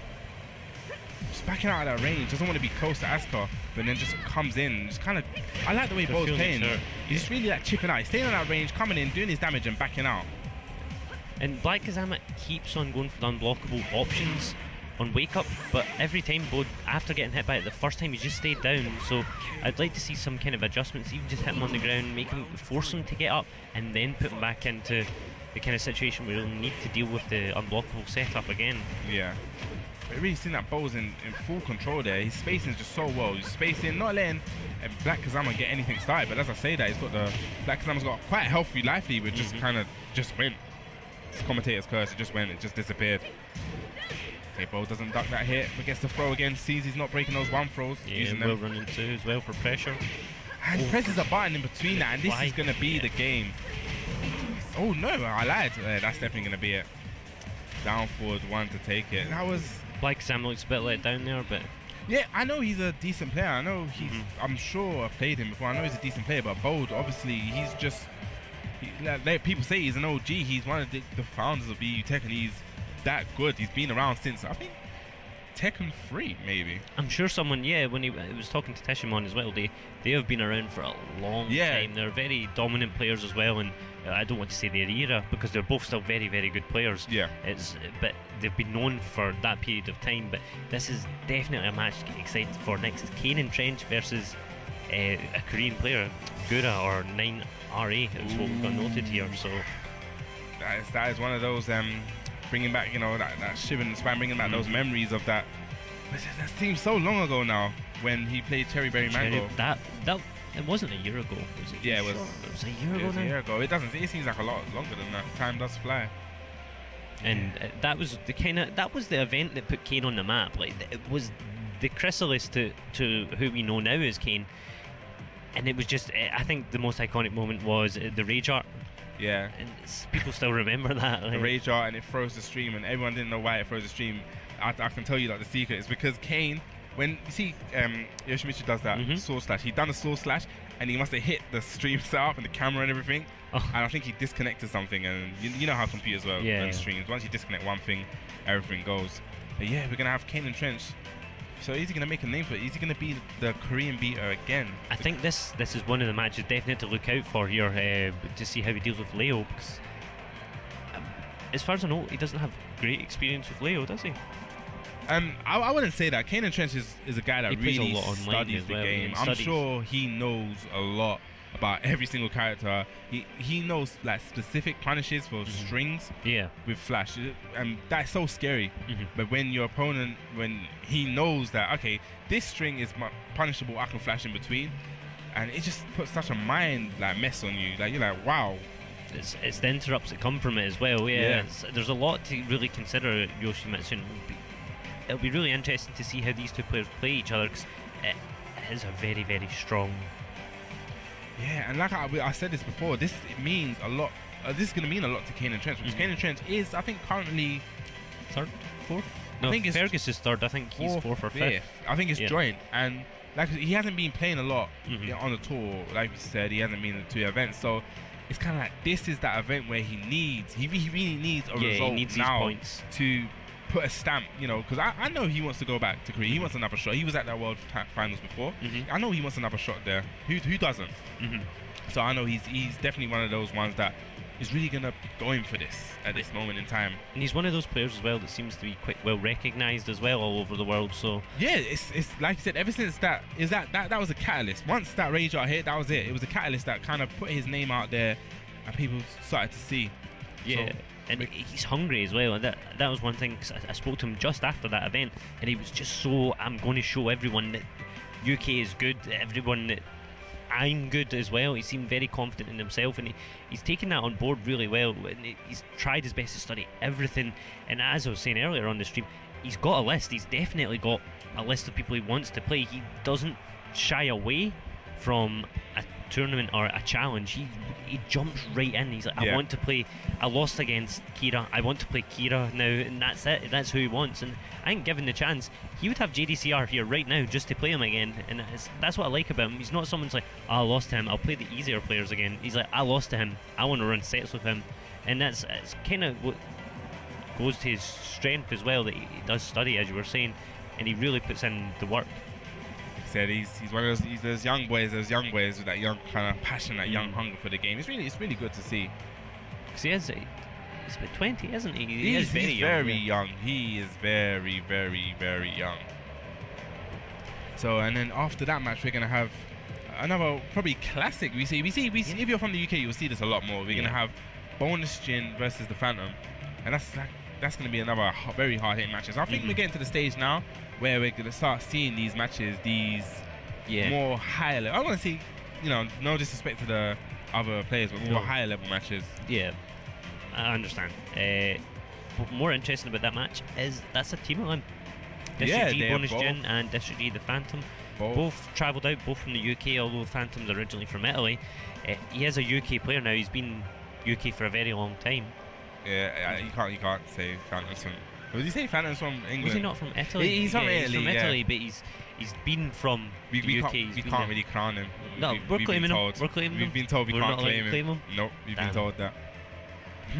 Just backing out of that range. Doesn't want to be close to Asuka, but then just comes in. Just kind of. I like the way Bode's playing. He's just really like chipping out. He's staying on that range, coming in, doing his damage, and backing out. And Black Kazama keeps on going for the unblockable options on wake up, but every time Bode, after getting hit by it the first time, he just stayed down. So I'd like to see some kind of adjustments, even just hit him on the ground, force him to get up, and then put him back into the kind of situation where he'll need to deal with the unblockable setup again. Yeah. But really seen that Bode's in full control there. His spacing is just so well. He's spacing, not letting Black Kazama get anything started. But as I say that, he's got Black Kazama's got quite a healthy life lead, which just kind of just went. It's commentator's curse. It just went. It just disappeared. Okay, Bode doesn't duck that hit, but gets the throw again. Sees he's not breaking those one throws. Yeah, using will them. run into as well for pressure. And he presses a button in between that, and this is going to be the game. Oh no, I lied. That's definitely going to be it. Down forward one to take it. That was... Black Kazama looks a bit let down there, but... Yeah, I know he's a decent player. I know he's... I'm sure I've played him before. I know he's a decent player, but Bode, obviously, he's just... like people say he's an OG. He's one of the founders of EU Tekken. He's that good. He's been around since, I think, Tekken 3, maybe. I'm sure someone, when he was talking to Teshimon as well, they have been around for a long time. They're very dominant players as well, and I don't want to say their era because they're both still very, very good players. Yeah. But they've been known for that period of time. But this is definitely a match to get excited for next. It's Kanan Trench versus a Korean player, Gura or 9RA is what we've got noted here. So that is one of those bringing back, that shiver in the spine, bringing back those memories of that. That seems so long ago now when he played Cherry Berry Mango. It wasn't a year ago, was it? Yeah, it was. It was a year ago. A year ago. It seems like a lot longer than that. Time does fly. And that was the event that put Kane on the map. Like, it was the chrysalis to who we know now as Kane. And it was just, I think the most iconic moment was the rage art. Yeah. And people still remember that. The rage art, and it froze the stream, and everyone didn't know why it froze the stream. I can tell you the secret. It's because Kane, when you see Yoshimitsu does that sword slash, he done a sword slash, and he must have hit the stream setup and the camera and everything. And I think he disconnected something, and you know how computers work and streams. Once you disconnect one thing, everything goes. But yeah, we're gonna have Kanan Trench. So is he going to make a name for it? Is he going to be the Korean beater again? I think this is one of the matches definitely to look out for here to see how he deals with Leo. Because as far as I know, he doesn't have great experience with Leo, does he? I wouldn't say that. Kanan Trench is a guy that really studies the game. I'm sure he knows a lot about every single character. He knows like specific punishes for strings with flash, and that's so scary. But when your opponent, when he knows that, okay, this string is punishable, I can flash in between, and it just puts such a mind mess on you. Like, you're like, wow. It's the interrupts that come from it as well. There's a lot to really consider. Yoshimitsu. It'll be really interesting to see how these two players play each other, because it is a very, very strong. Yeah, and like I said this before, this means a lot. This is going to mean a lot to Kanan Trench, because Kanan Trench is, I think, currently third, fourth. No, I think Fergus is third. I think he's fourth or fifth. I think it's joint, and like he hasn't been playing a lot on the tour. Like we said, he hasn't been to events, so it's kind of like this is that event where he really needs a result he needs now these points to put a stamp, because I know he wants to go back to Korea. He wants another shot. He was at that World Finals before. I know he wants another shot there. Who doesn't? So I know he's definitely one of those ones that is really gonna be going for this at this moment in time. And he's one of those players as well that seems to be quite well recognised as well all over the world. So yeah, it's like you said, ever since that was a catalyst. Once that rage art hit, that was it. It was a catalyst that kind of put his name out there, and people started to see. Yeah. So, and he's hungry as well, and that was one thing, cause I spoke to him just after that event, and he was just so, I'm going to show everyone that UK is good, everyone that I'm good as well. He seemed very confident in himself, and he's taken that on board really well, and he's tried his best to study everything. And as I was saying earlier on the stream, he's got a list. He's definitely got a list of people he wants to play. He doesn't shy away from a tournament or a challenge. He jumps right in. He's like, I want to play. I lost against Kira. I want to play Kira now, and that's it. That's who he wants. And I think given the chance, he would have JDCR here right now just to play him again. And that's what I like about him. He's not someone's like, oh, I lost to him, I'll play the easier players again. He's like, I lost to him, I want to run sets with him. And it's kind of what goes to his strength as well, that he does study, as you were saying, and he really puts in the work. Said he's one of those young boys with that young kind of passion, that young hunger for the game. It's really good to see. Because he is He's about 20, isn't he? He's very young. He is very, very, very young. So, and then after that match, we're gonna have another probably classic. We see. If you're from the UK, you'll see this a lot more. We're gonna have Bonus Jin versus the Phantom, and that's gonna be another very hard hitting matches. I think we're getting to the stage now where we're gonna start seeing these matches, these more higher level. I want to see, you know, no disrespect to the other players, but more higher level matches. Yeah, I understand. But more interesting about that match is that's a team line. District G, Bonus Jin, and District G, the Phantom. Both travelled out, both from the UK, although Phantom's originally from Italy. He is a UK player now. He's been UK for a very long time. Yeah, you can't say Phantom's from. Would you say Phantom's from England? Was he not from Italy? He's from Italy. He's from Italy, but he's been from the UK. We can't really crown him. No, we're claiming him. We're claiming him. We've been told we can't claim him. Nope, we've been told that.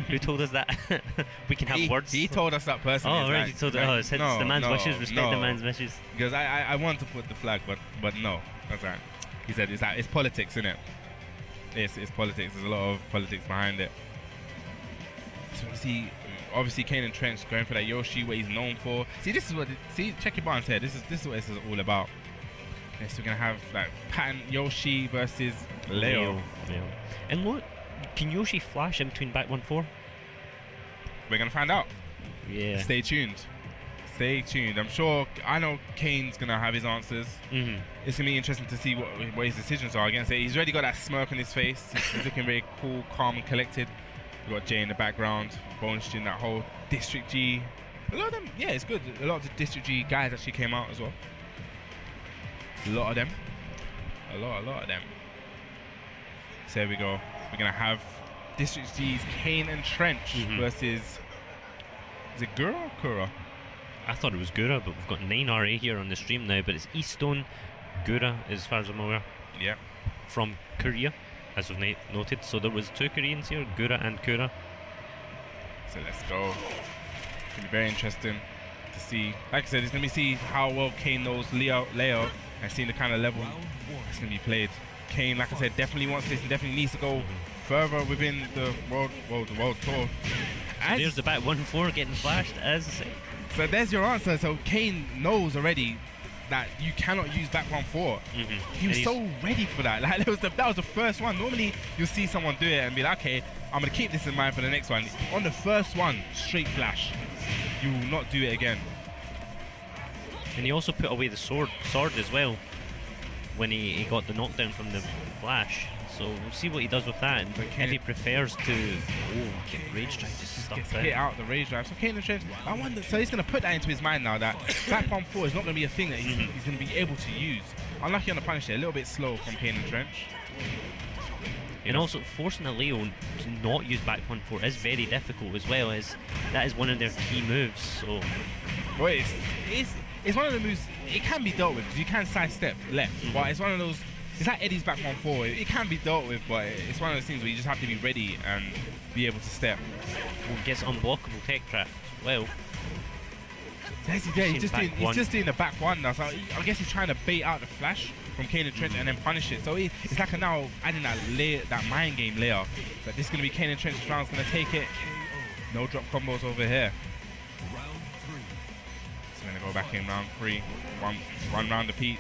Who told us that? We can have words. He told us that personally. Oh, right. He told us. It's the man's wishes. Respect the man's wishes. Because I want to put the flag, but no, that's right. He said it's politics, isn't it? It's politics. There's a lot of politics behind it. So you see, obviously Kanan Trench going for that Yoshi, what he's known for. See, this is what. Check your buttons here. This is what this is all about. Okay, so we're gonna have like pattern Yoshi versus Leo. And look, can Yoshi flash in between back 1-4? We're gonna find out. Yeah. Stay tuned. Stay tuned. I'm sure. I know Kane's gonna have his answers. It's gonna be interesting to see what his decisions are against it. He's already got that smirk on his face. He's looking very cool, calm, and collected. We've got Jay in the background, Bonus Jin, that whole District G. A lot of them, yeah, it's good. A lot of the District G guys actually came out as well. A lot of them. A lot of them. So there we go. We're gonna have District G's Kane and Trench versus. Is it Gura or Kura? I thought it was Gura, but we've got 9 RA here on the stream now. But it's Eastone Gura, as far as I'm aware. Yeah. From Korea, as we've noted. So there was 2 Koreans here, Gura and Kura. So let's go. It's gonna be very interesting to see. Like I said, it's gonna be see how well Kane knows Leo, and seeing the kind of level that's gonna be played. Kane, like I said, definitely wants this and definitely needs to go further within the world tour. So there's the back 1-4 getting flashed, as I say. So there's your answer. So Kane knows already that you cannot use back 1-4. He was so ready for that. Like that was the first one. Normally you'll see someone do it and be like, okay, I'm gonna keep this in mind for the next one. On the first one, straight flash. You will not do it again. And he also put away the sword as well when he got the knockdown from the flash. So we'll see what he does with that. And if he prefers to get rage drive, just gets hit out the rage drive. So Kanan Trench, I wonder. So he's going to put that into his mind now that back 1-4 is not going to be a thing that he's going to be able to use. Unlucky on the punish there, a little bit slow from Kanan Trench. And also forcing a Leo to not use back 1-4 is very difficult as well, as that is one of their key moves. So, well, it's one of the moves. It can be dealt with because you can sidestep left, but it's one of those. It's like Eddie's back 1-4. It can be dealt with, but it's one of those things where you just have to be ready and be able to step. Well, gets unblockable tech trap as well. He's just doing the back one now. So I guess he's trying to bait out the flash from Kanan Trench and then punish it. So it's like now adding that mind game layer. But this is going to be Kanan Trench's round. Going to take it. No drop combos over here. So going to go back in round 3. One round apiece.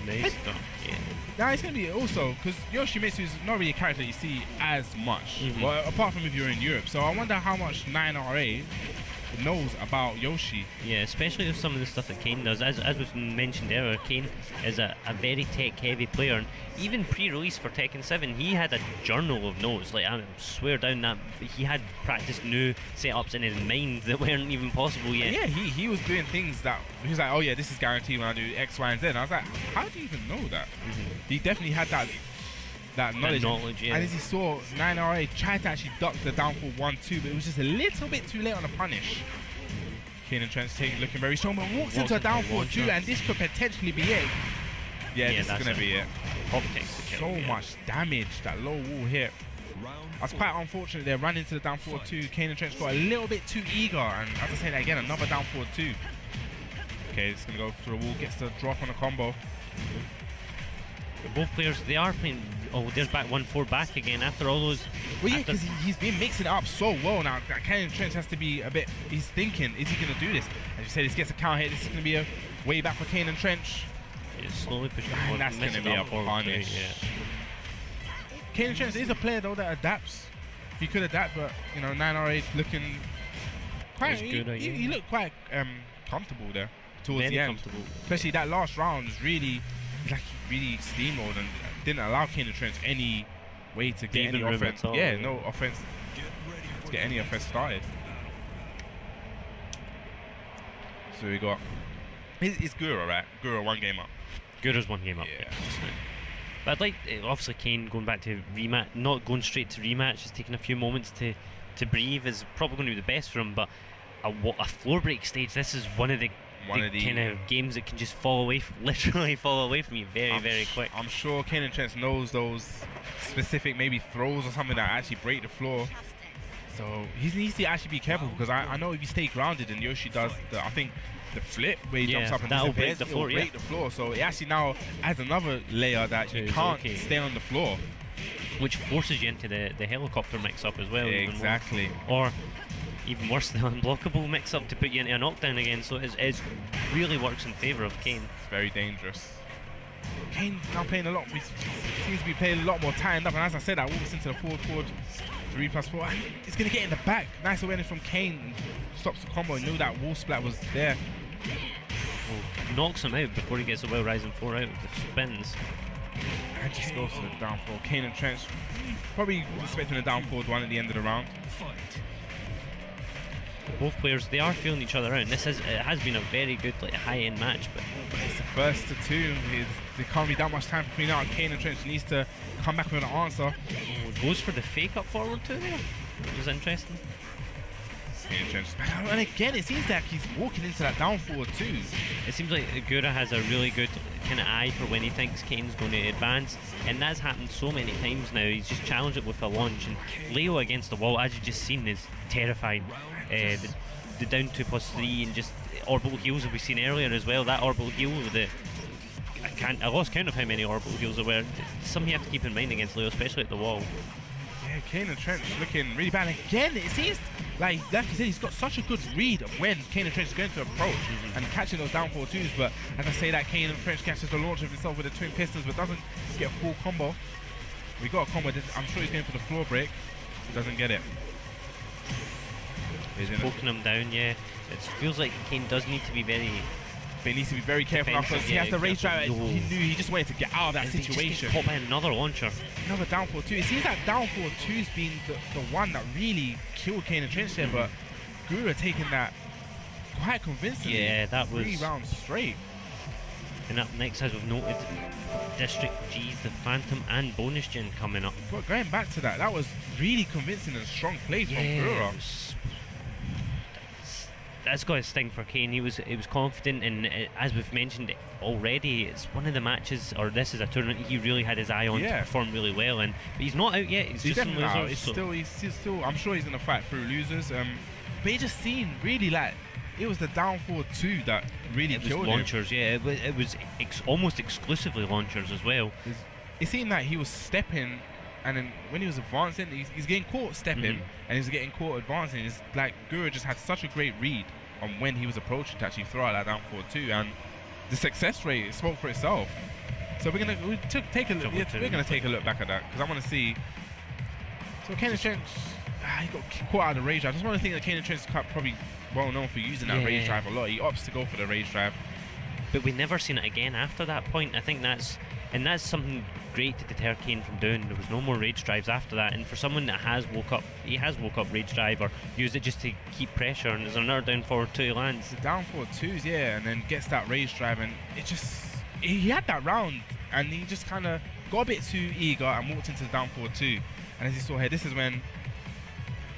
Nice stuff. Yeah. Now it's going to be also because Yoshimitsu is not really a character that you see as much, well, apart from if you're in Europe. So I wonder how much 9RA knows about Yoshi. Yeah, especially with some of the stuff that Kane does. As was mentioned earlier, Kane is a very tech-heavy player. And even pre-release for Tekken 7, he had a journal of notes. Like, I swear down that he had practiced new setups in his mind that weren't even possible yet. Yeah, he was doing things that he was like, oh yeah, this is guaranteed when I do X, Y, and Z. And I was like, how do you even know that? He definitely had that knowledge, yeah. And as he saw 9RA tried to actually duck the downfall 1-2, but it was just a little bit too late on the punish. Kanan Trench looking very strong, but walks into a downfall 2, and this could potentially be it. Yeah, this is gonna be it. So much damage, that low wall hit. That's quite unfortunate. They ran into the downfall 2. Kanan Trench got a little bit too eager, and as I say that again, another downfall 2. Okay, it's gonna go through the wall, gets the drop on the combo. Both players, they are playing Oh, there's back 1-4 back again after all those. Well, yeah, because he's been mixing it up so well now. That Kanan Trench has to be a bit. He's thinking, is he going to do this? As you said, he gets a counter hit. This is going to be a way back for Kanan Trench. Yeah, slowly pushing And that's going to be a punish. Yeah. Kanan Trench is a player though that adapts. He could adapt, but you know, 9R8 looking quite. He looked quite comfortable there towards Very the end. Especially that last round was really, like, really steamrolled and didn't allow Kanan Trench any way to get any offense. Yeah, no offense to get any offense started. So we got. It's Gura, right? Gura 1 game up. Gura's 1 game up. Yeah. But I'd like, obviously, Kane going back to rematch, not going straight to rematch, just taking a few moments to breathe is probably going to be the best for him. But a floor break stage, this is one of the kind of games that can just fall away, literally fall away from you very quick. I'm sure Kanan Trench knows those specific maybe throws or something that actually break the floor. So he needs to actually be careful, because I know if you stay grounded and Yoshi does I think the flip where he jumps up and that'll break the floor. Break the floor. So it actually now adds another layer that you can't stay on the floor, which forces you into the helicopter mix-up as well. Exactly. Or even worse, the unblockable mix-up to put you into a knockdown again. So it really works in favour of Kane. It's very dangerous. Kane now playing a lot. He seems to be playing a lot more tightened up. And as I said, I walks into the forward 3+4. And he's going to get in the back. Nice awareness from Kane. Stops the combo. He knew that wall splat was there. Knocks him out before he gets the well rising 4 out of the spins. And just goes to the down forward. Kanan Trench probably expecting a down forward 1 at the end of the round. Both players, they are feeling each other out. And it has been a very good, like, high-end match. But it's the first to 2. There can't be that much time between now. Kanan Trench needs to come back with an answer. Goes for the fake up forward too there. It was interesting. And again, it seems like he's walking into that down forward too. It seems like Gura has a really good kind of eye for when he thinks Kane's going to advance, and that's happened so many times now. He's just challenged it with a launch, and Leo against the wall, as you've just seen, is terrifying. The down 2+3 and just orbital heals that we've seen earlier as well. That orbital heal with the I lost count of how many orbital heals there were. Something you have to keep in mind against Leo, especially at the wall. Yeah, Kanan Trench looking really bad. Again, it seems like you said, he's got such a good read of when Kanan Trench is going to approach and catching those down 4-2s. But as I say that, Kanan Trench catches the launch of himself with the twin pistols, but doesn't get a full combo. We got a combo. I'm sure he's going for the floor break. He doesn't get it. He's poking him down, yeah. It feels like Kane does need to be very... But he needs to be very careful now, because he has the rage drive. He knew he just wanted to get out of that situation. Caught by another launcher. Another down 4-2. It seems like down 4-2's been the one that really killed Kanan Trench there, but Gura taking that quite convincingly. Yeah, that was 3 rounds straight. And up next, as we've noted, District G's the Phantom and Bonus Jin coming up. But going back to that was really convincing and strong plays from Gura. That's got a sting for Kane. He was confident, and as we've mentioned already, it's one of the matches, or this is a tournament he really had his eye on to perform really well in. But he's not out yet. He's just in losers. He's still. I'm sure he's gonna fight through losers. But it just seemed really like it was the down 4-2 that really killed him. Launchers, yeah. It was almost exclusively launchers as well. It seemed like he was stepping. And then when he was advancing, he's getting caught stepping, and he's getting caught advancing. It's like Gura just had such a great read on when he was approaching to actually throw out that down 4-2, and the success rate spoke for itself. So we're gonna take a look back at that, because I want to see. So Kanan Trench, he got caught out of the rage drive. I just want to think that Kanan Trench is probably well known for using that rage drive a lot. He opts to go for the rage drive, but we've never seen it again after that point. I think that's something great to deter Kane from doing. There was no more rage drives after that, and for someone that has woke up rage drive or used it just to keep pressure, and there's another down forward 2 lands. The down 4-2s, yeah, and then gets that rage drive, and it just he had that round, and he just kind of got a bit too eager and walked into the down 4-2. And as you saw here, this is when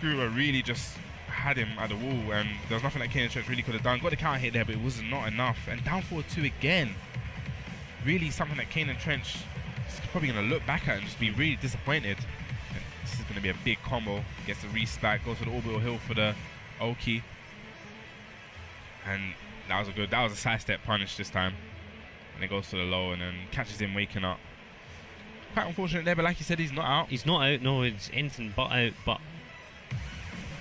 Kura really just had him at the wall, and there was nothing that Kanan Trench really could have done. Got the counter hit there, but it was not enough. And down 4-2 again. Really something that Kanan Trench is probably going to look back at and just be really disappointed. And this is going to be a big combo. Gets the respec, goes for the orbital hill for the Oki. And that was a sidestep punish this time. And it goes for the low and then catches him waking up. quite unfortunate there, but like you said, he's not out. He's not out, no, it's anything but out, but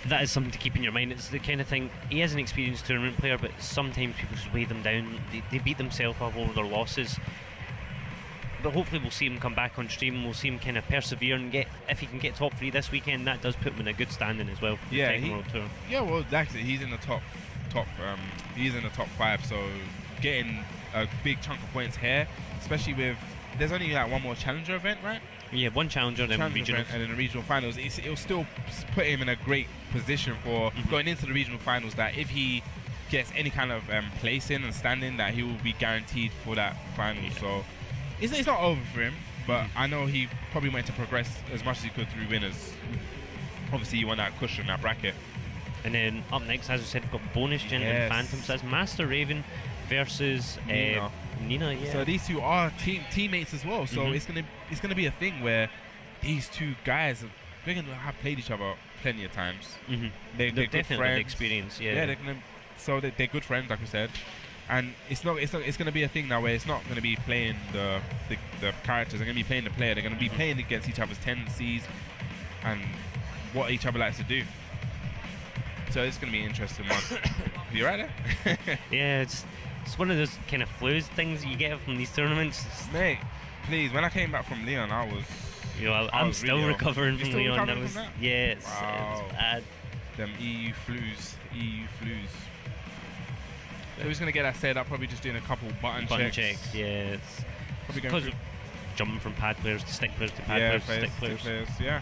that is something to keep in your mind. It's the kind of thing, he is an experienced tournament player, but sometimes people just weigh them down. They beat themselves up over their losses. But hopefully we'll see him come back on stream, we'll see him kind of persevere and get, if he can get top 3 this weekend, that does put him in a good standing as well for the Tekken World Tour. Yeah, well, actually, he's in the top, he's in the top 5, so getting a big chunk of points here, especially with, there's only like one more challenger event, right? Yeah, one challenger, then regional. And in the regional finals, it'll still put him in a great position for going into the regional finals, that if he gets any kind of placing and standing, that he will be guaranteed for that final. So it's not over for him, but I know he probably wanted to progress as much as he could through winners. Obviously, he won that cushion, that bracket. And then up next, as we said, we've got Bonus Jin and Phantom. So that's Master Raven versus Nina. Yeah. So these two are teammates as well. So it's gonna be a thing where these two guys they're gonna have played each other plenty of times. They're good definitely friends. Experience. Yeah. They're good friends, like we said. And it's gonna be a thing now where it's not gonna be playing the characters. They're gonna be playing the player. They're gonna be playing against each other's tendencies and what each other likes to do. So it's gonna be an interesting one. You right there? Yeah, it's one of those kind of fluid things you get from these tournaments. Mate, please, when I came back from Leon, I was... I'm still really recovering from Leon. Recovering from that? Yeah, it's bad. Them EU flus. So he's going to get that set up, probably just doing a couple button checks. Yeah, it's because of jumping from pad players to stick players to pad players to stick players. Yeah.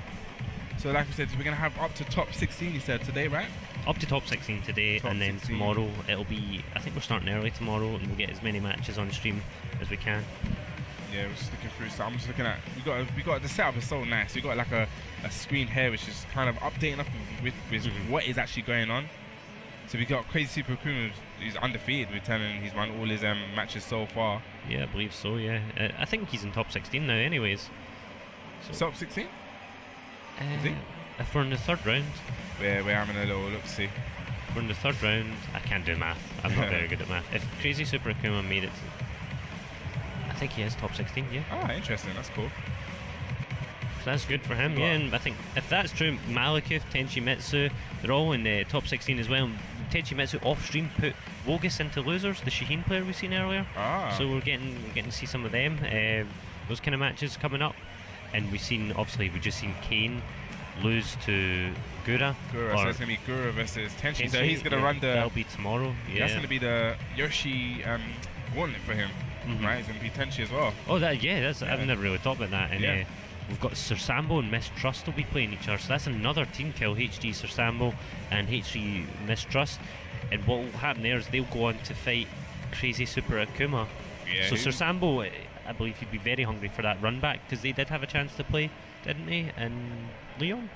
So like we said, we're going to have up to top 16, you said, today, right? Up to top 16 today, and then 16. Tomorrow it'll be, I think we're starting early tomorrow, and we'll get as many matches on stream as we can. Yeah, we're just looking through, so I'm just looking at, we got the setup is so nice. We got like a screen here which is kind of updating us with what is actually going on. So we got Crazy Super Akuma, he's undefeated with 10 and he's won all his matches so far. Yeah, I believe so, yeah. I think he's in top 16 now anyways. So top 16? Is he? If we're in the 3rd round. We're having a little look-see. We're in the 3rd round. I can't do math. I'm not very good at math. If Crazy Super Akuma made it to, I think he is top 16, yeah. Ah, interesting. That's cool. So that's good for him, yeah. And I think if that's true, Malekith, Tenchi Mitsu, they're all in the top 16 as well. Tenchi Mitsu off stream put Vogus into losers, the Shaheen player we've seen earlier. So we're getting to see some of them. Those kind of matches coming up. And we've just seen Kane lose to Gura. So it's going to be Gura versus Tenchi. So he's going to run the... That'll be tomorrow, yeah. That's going to be the Yoshi gauntlet for him, right? It's going to be Tenchi as well. Oh, I've never really thought about that. And we've got Sir Sambo and Mistrust will be playing each other. So that's another team kill, HD Sir Sambo and HD Mistrust. And what will happen there is they'll go on to fight Crazy Super Akuma. Yeah, so Sir Sambo, I believe he'd be very hungry for that run back, because they did have a chance to play, didn't they, in Leon?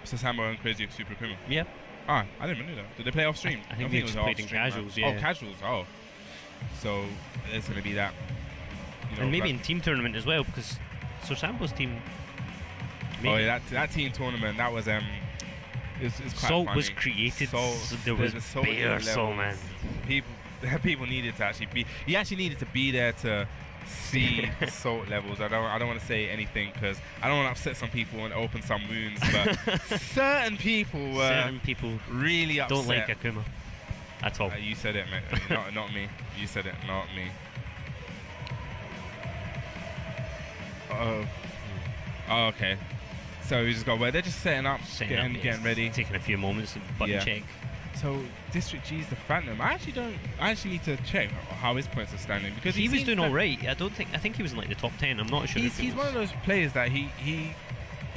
Sir Sambo and Crazy Super Akuma? Yeah. Ah, I didn't even know that. Did they play off stream? I think they just played in casuals, yeah. Oh, casuals, oh. So it's going to be that. And maybe in team tournament as well, because Sir Sambo's team... Oh, yeah, that team tournament, that was... It's quite Salt funny. was created, so there was bare Salt, man. People needed to actually be... You actually needed to be there to see Salt levels. I don't want to say anything because I don't want to upset some people and open some wounds, but certain people really upset. Don't like Akuma at all. You said it, mate. not me. You said it, not me. Oh, okay. So we just got where they're just setting up, getting ready, taking a few moments to button check. So District G's the Phantom. I actually need to check how his points are standing, because he was doing all right. I think he was in like the top 10. I'm not sure. He's one of those players that he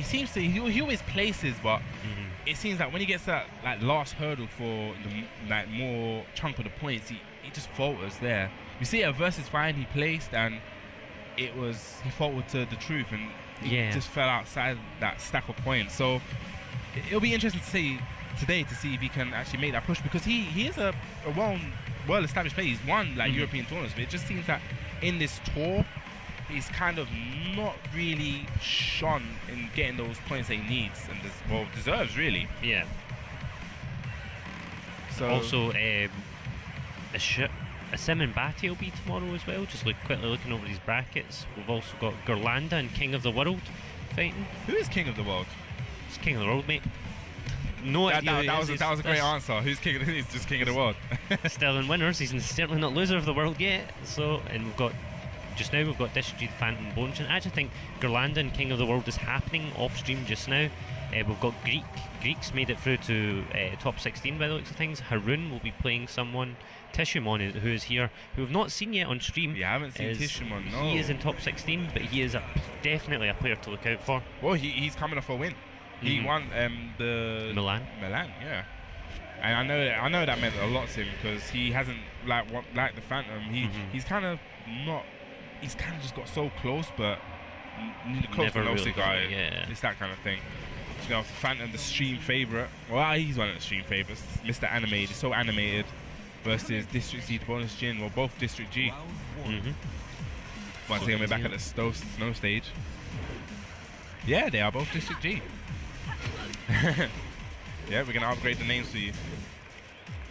seems to he always places, but it seems like when he gets that like last hurdle for the like more chunk of the points, he just falters there. You see at Versus Fine he placed, and he faltered to the truth, and he just fell outside that stack of points. So it'll be interesting to see today to see if he can actually make that push, because he is a well established player. He's won like European tournaments, but it just seems that in this tour he's kind of not really shone in getting those points that he needs and deserves really. Yeah. So also Asim and Batty will be tomorrow as well. Just quickly looking over these brackets. We've also got Gurlanda and King of the World fighting. Who is King of the World? It's King of the World, mate. No idea. That was a great answer. Who's King of the World? He's just King of the World. Still in winners. He's certainly not loser of the world yet. So, and we've got, just now we've got District G, the Phantom, Bonus Jin. I actually think Gurlanda and King of the World is happening off stream just now. We've got Greeks made it through to top 16 by the looks of things. Haroon will be playing someone. Tishumon, who is here, who we've not seen yet on stream. You haven't seen Tishumon, no. He is in top 16, but he is definitely a player to look out for. Well, he's coming off a win. He won the Milan, yeah. And I know that meant a lot to him because he hasn't like the Phantom. He's kind of not. He's kind of just got so close, but close to no cigar. Yeah. It's that kind of thing. So, you know, Phantom, the stream favorite. Well, he's one of the stream favorites. Mr. Animated, so animated. Versus District G, Bonus Jin. Well, both District G. Once again, we're back at the snow stage. Yeah, they are both District G. Yeah, we're going to upgrade the names for you.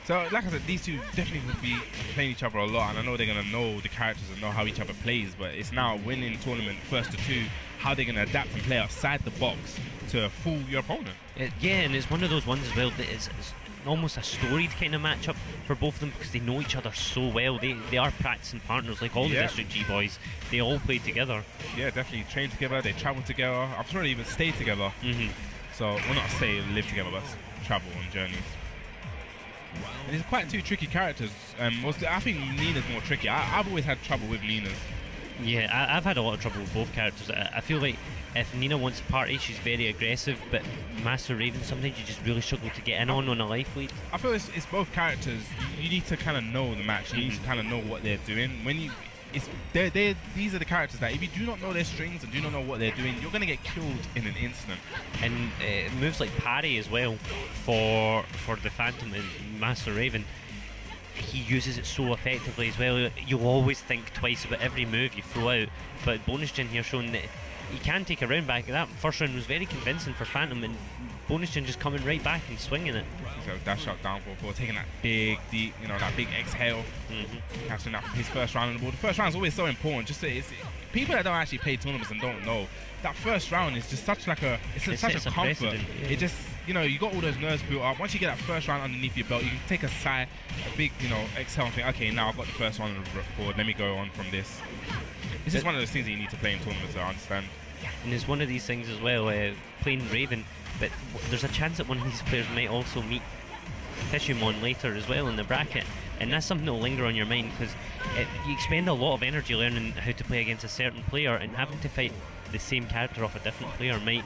So, like I said, these two definitely will be playing each other a lot, and I know they're going to know the characters and know how each other plays, but it's now winning tournament first to two, how they're going to adapt and play outside the box to fool your opponent. Yeah, and it's one of those ones as well that is almost a storied kind of matchup for both of them because they know each other so well. They are practicing partners like all the District G boys. They all play together. Yeah, definitely train together, they travel together. I'm sure they even stay together. So, well, not stay, live together, but travel on journeys. And it's quite two tricky characters. I think Nina's more tricky. I've always had trouble with Nina's. Yeah, I've had a lot of trouble with both characters. I feel like if Nina wants to party, she's very aggressive, but Master Raven, sometimes you just really struggle to get in on a life lead. I feel it's both characters. You need to kind of know the match. You need to kind of know what they're doing. When you, these are the characters that if you do not know their strings and do not know what they're doing, you're going to get killed in an instant. And moves like parry as well for the Phantom and Master Raven. He uses it so effectively as well. You'll always think twice about every move you throw out. But Bonus Jin here showing that he can take a round back. That first round was very convincing for Phantom, and Bonus Jin just coming right back and swinging it. So dash shot down for taking that big, deep, that big exhale. Catching up his first round on the board. The first round is always so important. Just people that don't actually play tournaments and don't know, that first round is just such like such a comfort. Yeah. It just, you got all those nerves built up. Once you get that first round underneath your belt, you can take a sigh, a big, exhale and think, okay, now I've got the first one on the board. Let me go on from this. It's just one of those things that you need to play in tournaments to understand. And it's one of these things as well, playing Raven, but there's a chance that one of these players might also meet Tishumon later as well in the bracket, and that's something that will linger on your mind because you expend a lot of energy learning how to play against a certain player, and having to fight the same character off a different player might...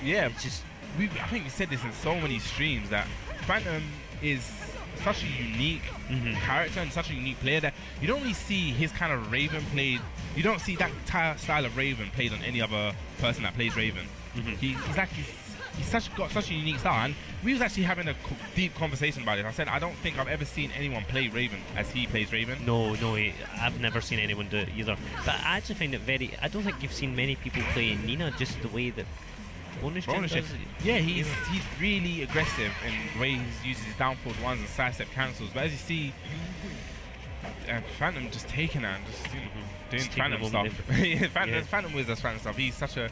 Yeah, I think we said this in so many streams that Phantom is such a unique character and such a unique player that you don't really see his kind of Raven played. You don't see that style of Raven played on any other person that plays Raven. He's got such a unique style, and we was actually having a deep conversation about it. I said I don't think I've ever seen anyone play Raven as he plays Raven. No, I've never seen anyone do it either. But I actually find it I don't think you've seen many people play Nina just the way that Bonus Jin does. Yeah, he's really aggressive in the way he uses his downfall ones and sidestep cancels. But as you see, Phantom just taking that and just doing Phantom stuff. Phantom Wiz does Phantom stuff. He's such a...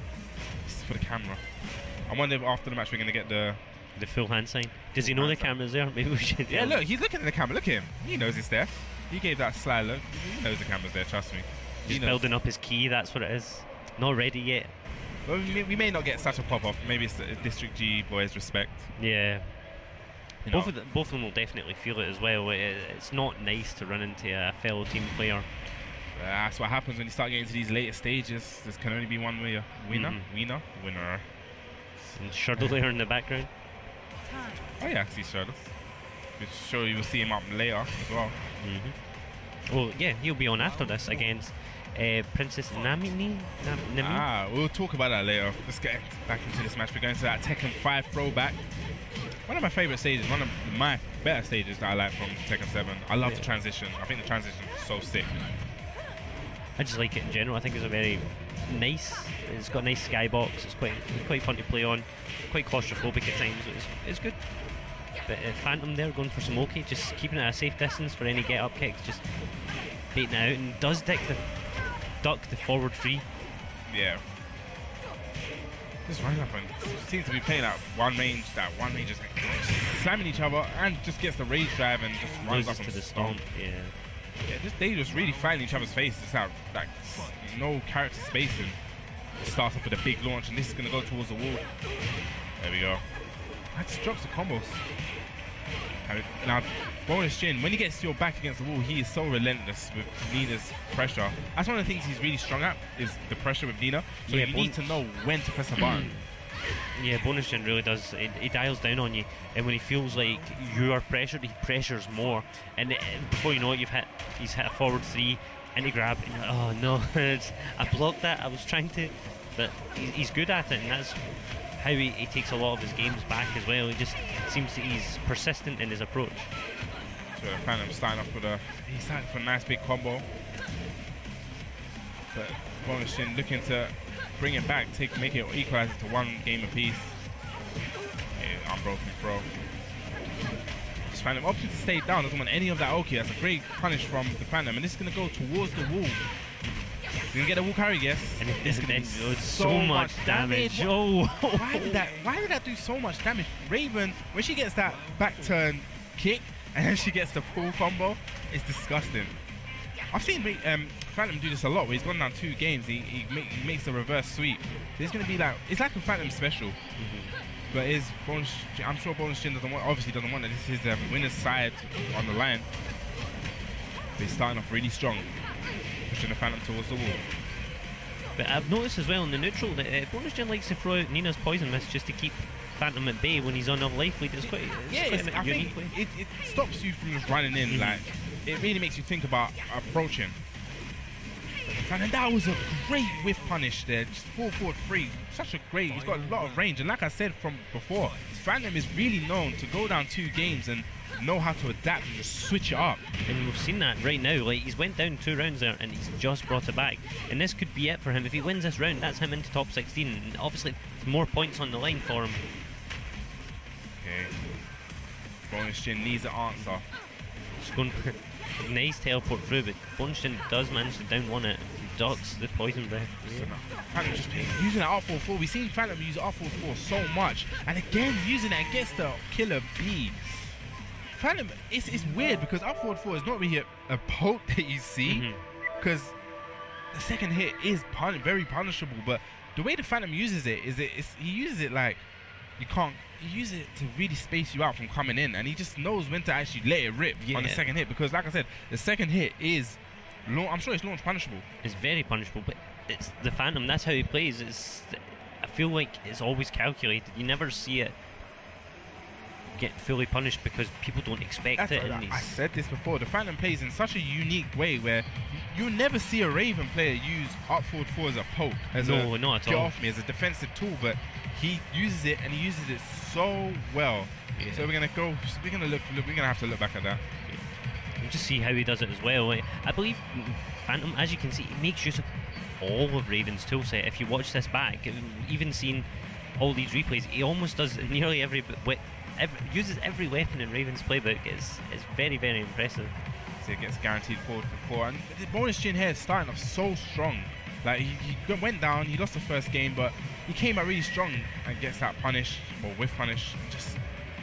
This is for the camera. I wonder if after the match we're going to get the full hand sign. Does he know the camera's there? Maybe we should... Yeah, look, he's looking at the camera. Look at him. He knows it's there. He gave that sly look. He knows the camera's there, trust me. He's building up his key, that's what it is. Not ready yet. Well, we may not get such a pop-off. Maybe it's District G boys respect. Yeah. Both of them will definitely feel it as well. It's not nice to run into a fellow team player. That's what happens when you start getting to these later stages. There can only be one way. Winner. And Schrodinger in the background. Oh yeah, I see Schrodinger. I'm sure you will see him up later as well. Well, yeah, he'll be on after this against Princess Nami. We'll talk about that later. Let's get back into this match. We're going to that Tekken 5 throwback. One of my favourite stages, one of my better stages that I like from Tekken 7. I love the transition. I think the transition is so sick. I just like it in general. I think it's a very nice. It's got a nice skybox. It's quite fun to play on. Quite claustrophobic at times. It's good. But Phantom there going for some Oki, just keeping it at a safe distance for any get up kicks, just baiting it out, and does duck the forward free. Yeah. Just running up and seems to be playing that one range just like slamming each other and just gets the rage drive and just runs up to and the stomp. Yeah. Yeah, they just really fighting each other's faces. Just have like no character spacing. Starts off with a big launch and this is gonna go towards the wall. There we go. That just drops the combos. Now, Bonus Jin, when he gets your back against the wall, he is so relentless with Nina's pressure. That's one of the things he's really strong at, is the pressure with Nina. So you need to know when to press a button. Yeah, Bonus Jin really does. He dials down on you, and when he feels like you are pressured, he pressures more. And before you know it, he's hit a forward 3, into grab, and you're like, oh no, I blocked that, I was trying to. But he's good at it, and that's how he takes a lot of his games back as well. He just seems that he's persistent in his approach. So Phantom starting off with he's starting for a nice big combo. But Bonus Jin looking to bring it back, make it equalize it to 1 game apiece. Yeah, unbroken throw. Just Phantom opting to stay down, doesn't want any of that Oki. That's a great punish from the Phantom, and this is going to go towards the wall. You can get a wall carry, yes. And it's going to do so much damage. Oh. Why did that do so much damage? Raven, when she gets that back turn kick and then she gets the full combo, it's disgusting. I've seen Phantom do this a lot where he's gone down 2 games, he makes the reverse sweep. There's going to be like, it's like a Phantom special. But I'm sure Bonus Jin obviously doesn't want it. This is the winner's side on the line. But he's starting off really strong, pushing the Phantom towards the wall. But I've noticed as well in the neutral that Bonus Jin likes to throw out Nina's poison mist just to keep Phantom at bay when he's on a life lead. It's quite I think it stops you from just running in. Like, it really makes you think about approaching. And that was a great whiff punish there, just 4-4-3. Such a great, he's got a lot of range. And like I said from before, Phantom is really known to go down 2 games and know how to adapt and just switch it up. And we've seen that right now. Like, he's went down 2 rounds there and he's just brought it back. And this could be it for him. If he wins this round, that's him into top 16. And obviously, more points on the line for him. Okay. Bonus Jin needs an answer. Just going for nice teleport through, but Bonus Jin does manage to down 1 it. Ducks the poison breath. Phantom just using that R44. We've seen Phantom use R44 so much, and again using that against the killer B. Phantom, it's weird because R44 is not really a poke that you see, because the second hit is very punishable. But the way the Phantom uses it is he uses it like you can't. He uses it to really space you out from coming in, and he just knows when to actually let it rip on the second hit. Because like I said, the second hit is. I'm sure it's launch punishable. It's very punishable, but it's the Phantom. That's how he plays. I feel like it's always calculated. You never see it get fully punished because people don't expect it. I said this before. The Phantom plays in such a unique way where you'll never see a Raven player use up forward 4 as a poke, not at all. Get off me as a defensive tool, but he uses it and he uses it so well. Yeah. So we're gonna have to look back at that. Just see how he does it as well. I believe Phantom, as you can see, he makes use of all of Raven's toolset. If you watch this back, even seeing all these replays, he almost does nearly uses every weapon in Raven's playbook. It's very, very impressive. So it gets guaranteed forward for 4. And the Bonus Jin here is starting off so strong. Like he went down, he lost the first game, but he came out really strong and gets that punish, or whiff punish, just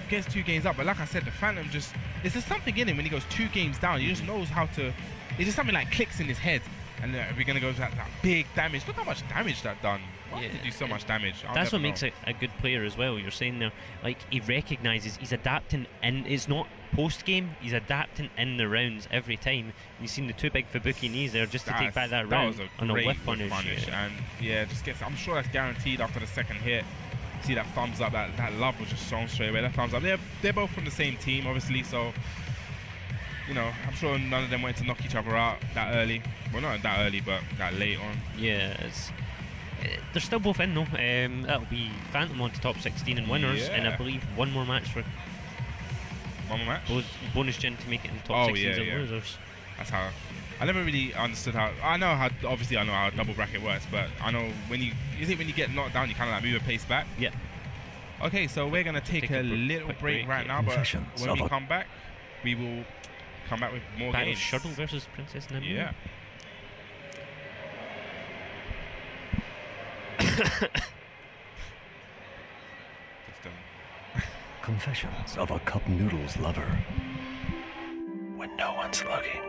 gets 2 games up. But like I said, the Phantom just, there's just something in him when he goes 2 games down. He just knows how to, it's just something like clicks in his head. And we're going to go to that big damage. Look how much damage that done. Why did he do so much damage? That's what makes it a good player as well. You're saying there, like, he recognises, he's adapting, and it's not post-game, he's adapting in the rounds every time. You've seen the 2 big Fubuki knees there just to take back that round on a whiff punish. And yeah, just gets, I'm sure that's guaranteed after the second hit. See that thumbs up, that love was just shown straight away. That thumbs up. They're both from the same team, obviously, so you know, I'm sure none of them wanted to knock each other out that early. Well, not that early, but that late on. Yeah, they're still both in though. That'll be Phantom on to top 16 and winners, and I believe one more match for Bonus Jin to make it in top 16s and losers. That's how. I never really understood how. Obviously I know how a double bracket works, but I know when you get knocked down, you kind of like move a pace back. Yeah. Okay, so we're gonna take a little break right now, but when we come back, we will come back with more games. Shuttle versus Princess Nami. Yeah. Confessions of a Cup Noodles lover. When no one's looking.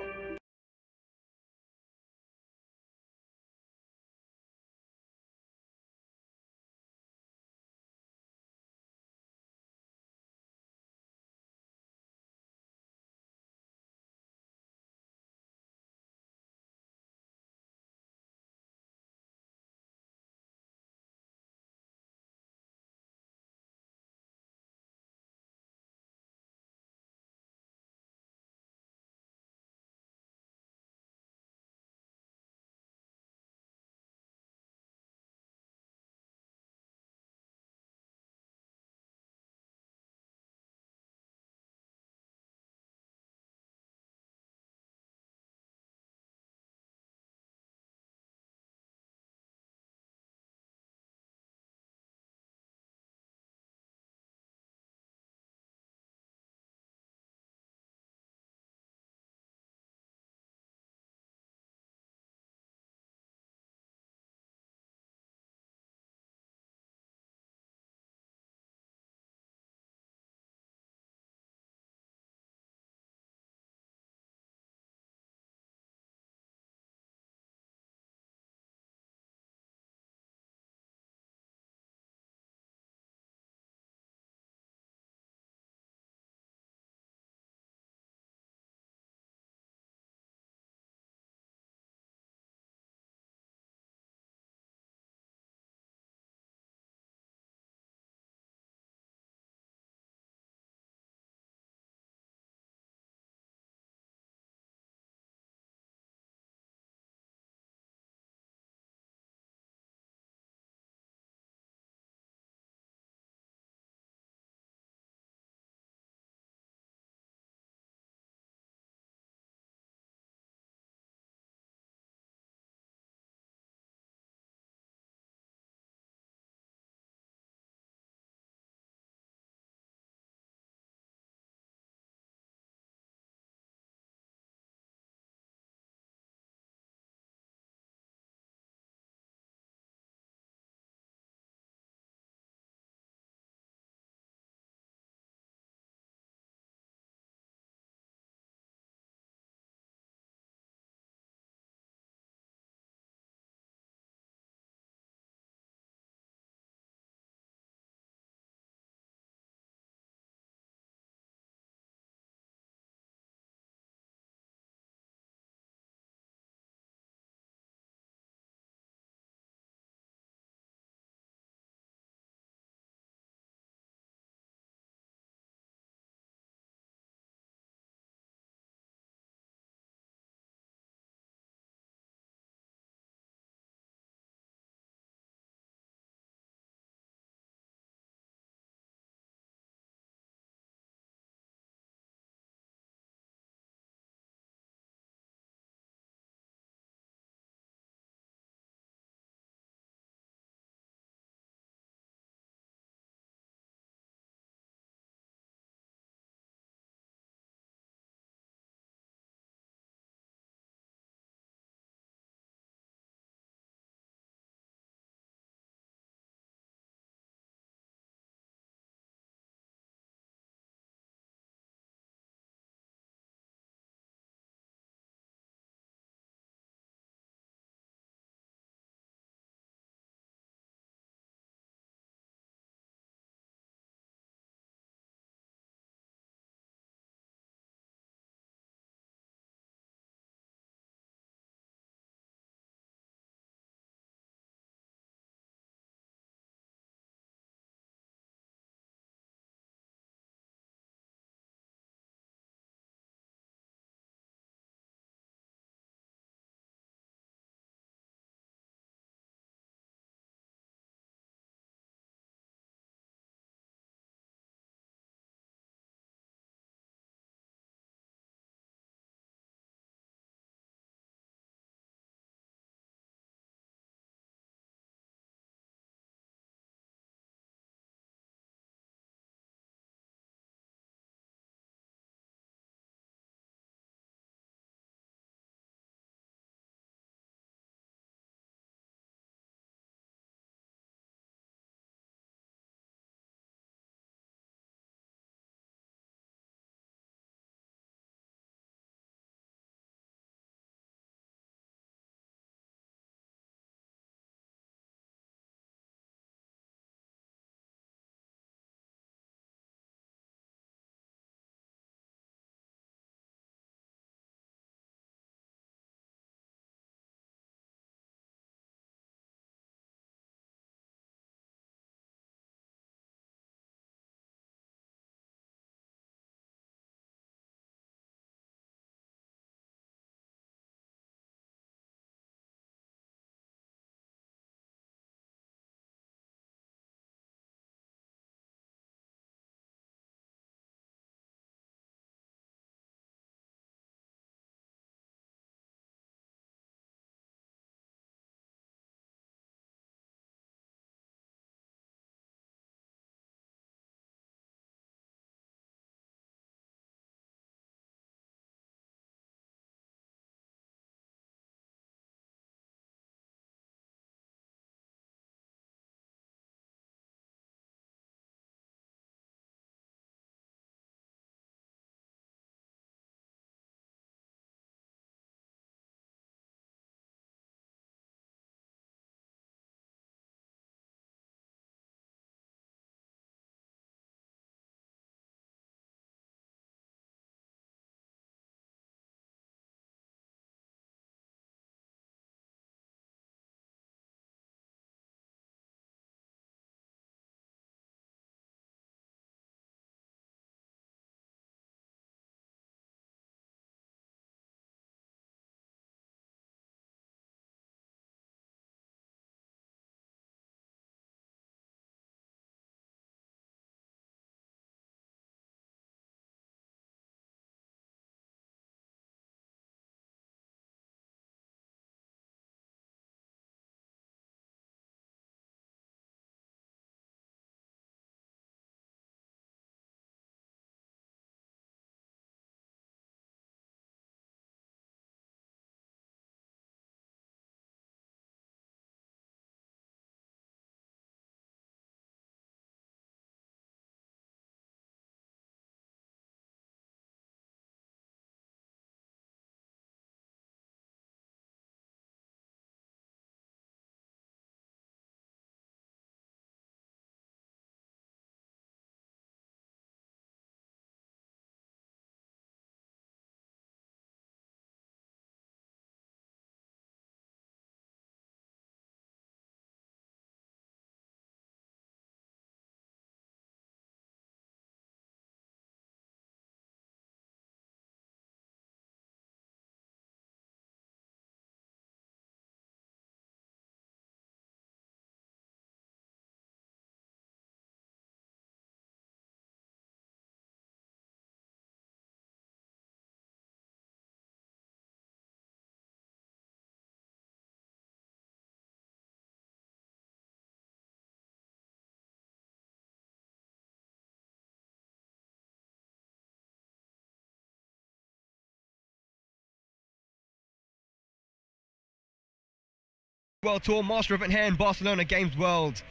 World Tour Master event here in Barcelona Games World,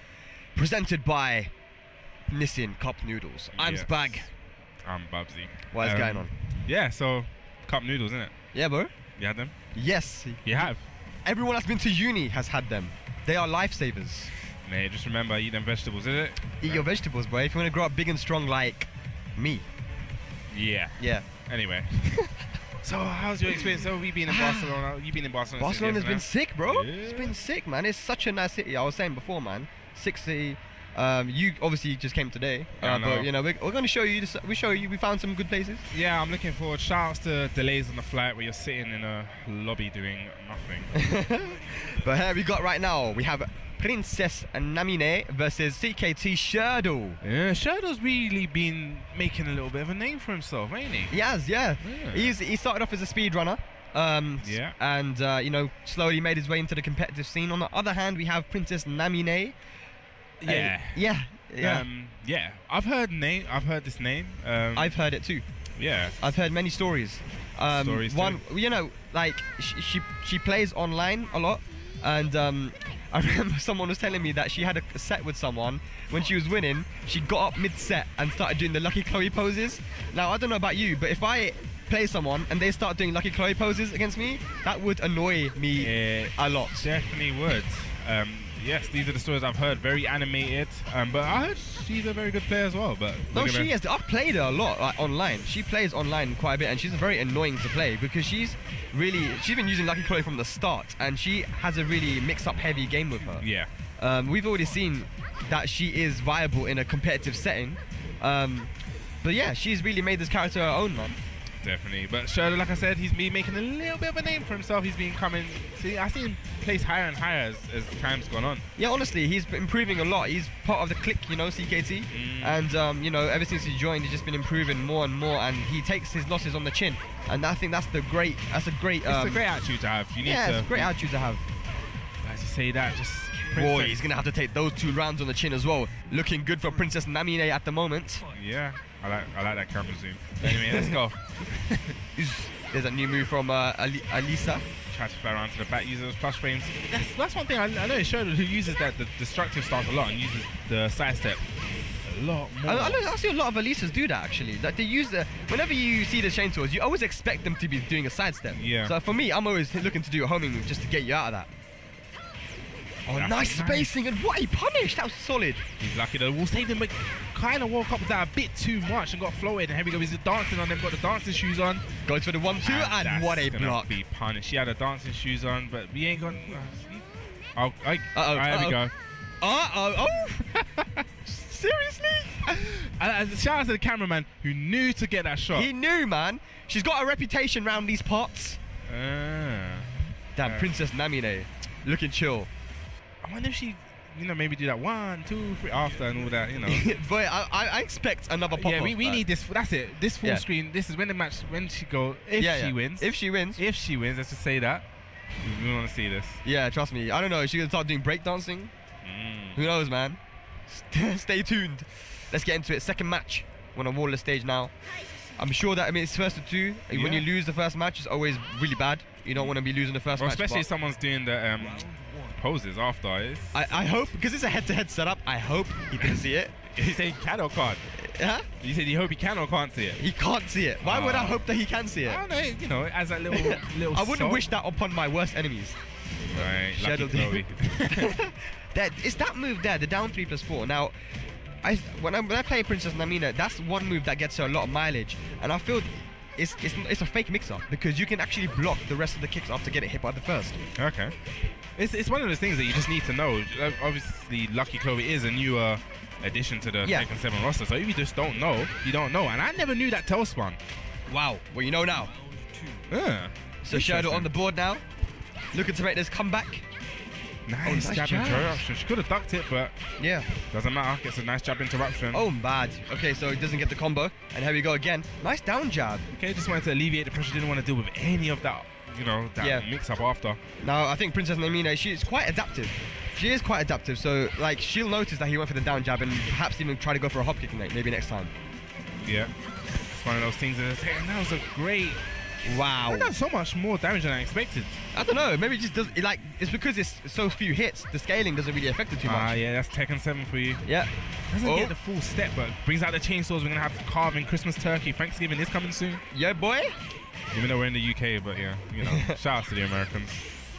presented by Nissin Cup Noodles. I'm Spag. I'm Babsy. What is going on? Yeah, so cup noodles, isn't it? Yeah, bro. You had them? Yes. You have? Everyone that's been to uni has had them. They are lifesavers. Mate, just remember, eat them vegetables, is it? Eat your vegetables, bro. If you want to grow up big and strong like me. Yeah. Yeah. Anyway. So, how's your experience? So, we've been in Barcelona. You've been in Barcelona. Barcelona's been sick, bro. Yeah. It's been sick, man. It's such a nice city. I was saying before, man. Sick city. You obviously just came today, but you know we're going to show you. We found some good places. Yeah, I'm looking forward. Shoutouts to delays on the flight where you're sitting in a lobby doing nothing. But here we got right now. We have Princess Namine versus CKT Shurdle. Yeah, Shurdle's really been making a little bit of a name for himself, ain't he? He has, yeah. He started off as a speedrunner. And you know, slowly made his way into the competitive scene. On the other hand, we have Princess Namine. Yeah. Yeah. I've heard this name. I've heard it too. Yeah. I've heard many stories. You know, like she plays online a lot, and I remember someone was telling me that she had a set with someone. When she was winning, she got up mid-set and started doing the Lucky Chloe poses. Now, I don't know about you, but if I play someone and they start doing Lucky Chloe poses against me, that would annoy me a lot. Definitely would. Yes, these are the stories I've heard. Very animated, but I heard she's a very good player as well. But no, she is. I've played her a lot, like online. She plays online quite a bit, and she's very annoying to play because she's been using Lucky Chloe from the start, and she has a really mix-up heavy game with her. Yeah. We've already seen that she is viable in a competitive setting, but yeah, she's really made this character her own, man. Definitely, but Shurdle, like I said, he's been making a little bit of a name for himself. He's been coming. See, I see him place higher and higher as time's gone on. Yeah, honestly, he's improving a lot. He's part of the clique, you know, CKT, and you know, ever since he joined, he's just been improving more and more. And he takes his losses on the chin, and I think that's a great. It's a great attitude to have. You need it's a great attitude to have. As you say that, just. Boy, he's gonna have to take those 2 rounds on the chin as well. Looking good for Princess Namine at the moment. Yeah, I like that camera zoom. Anyway, let's go. There's a new move from Alisa. Try to fly around to the back, use those plus frames. That's one thing I know is Shurdle who uses the destructive stance a lot and uses the sidestep a lot more. I see a lot of Alisas do that actually. Like they use whenever you see the chainsaws, you always expect them to be doing a sidestep. Yeah. So for me, I'm always looking to do a homing move just to get you out of that. Oh, nice spacing, and what he punished! That was solid. He's lucky though. We'll save him, but kind of woke up with that a bit too much and got floated. And here we go. He's dancing on them. Got the dancing shoes on. Goes for the 1-2, and what a block! Be punished. She had the dancing shoes on, but we ain't gonna. Here we go. Oh! Seriously? Shout out to the cameraman who knew to get that shot. He knew, man. She's got a reputation around these parts. Damn, Princess Namine, looking chill. I wonder if she, you know, maybe do that 1, 2, 3 after and all that, you know. But I expect another pop-off. Yeah, we need this. That's it. This full screen. This is when the match. When she go. If she wins. If she wins. If she wins. Let's just say that. We want to see this. Yeah, trust me. I don't know. Is she gonna start doing breakdancing? Who knows, man? Stay tuned. Let's get into it. Second match. We're on a Waller stage now. I'm sure that it's first to 2. When you lose the first match, it's always really bad. You don't want to be losing the first match. Especially if someone's doing the poses after. I hope, because it's a head-to-head setup, I hope he can see it. You said he can or can't? Huh? You said you hope he can or can't see it? He can't see it. Why would I hope that he can see it? I don't know, you know, as that little I wouldn't wish that upon my worst enemies. Right, Lucky Chloe. It's that move there, the down 3+4. Now, when I play Princess Namine, that's one move that gets her a lot of mileage. And I feel it's a fake mix-up because you can actually block the rest of the kicks after getting hit by the first. Okay. It's one of those things that you just need to know. Obviously, Lucky Chloe is a newer addition to the Tekken 7 roster, so if you just don't know, you don't know. And I never knew that tail spun. Wow. Well, you know now. Yeah. So Shurdle on the board now, looking to make this comeback. Nice jab interruption. She could have ducked it, but doesn't matter. Gets a nice jab interruption. Oh, bad. Okay, so he doesn't get the combo, and here we go again. Nice down jab. Okay, just wanted to alleviate the pressure. Didn't want to deal with any of that. You know, that mix-up after. Now, I think Princess Namine, she's quite adaptive. She is quite adaptive, so, like, she'll notice that he went for the down jab and perhaps even try to go for a hop kick maybe next time. Yeah. It's one of those things that that was a great... Wow. That done so much more damage than I expected. I don't know. Maybe it just doesn't like. It's because it's so few hits. The scaling doesn't really affect it too much. Ah, yeah, that's Tekken 7 for you. Yeah. Doesn't get the full step, but brings out the chainsaws. We're gonna have carving, Christmas turkey, Thanksgiving is coming soon. Yeah, boy. Even though we're in the UK, but yeah, you know, shout out to the Americans.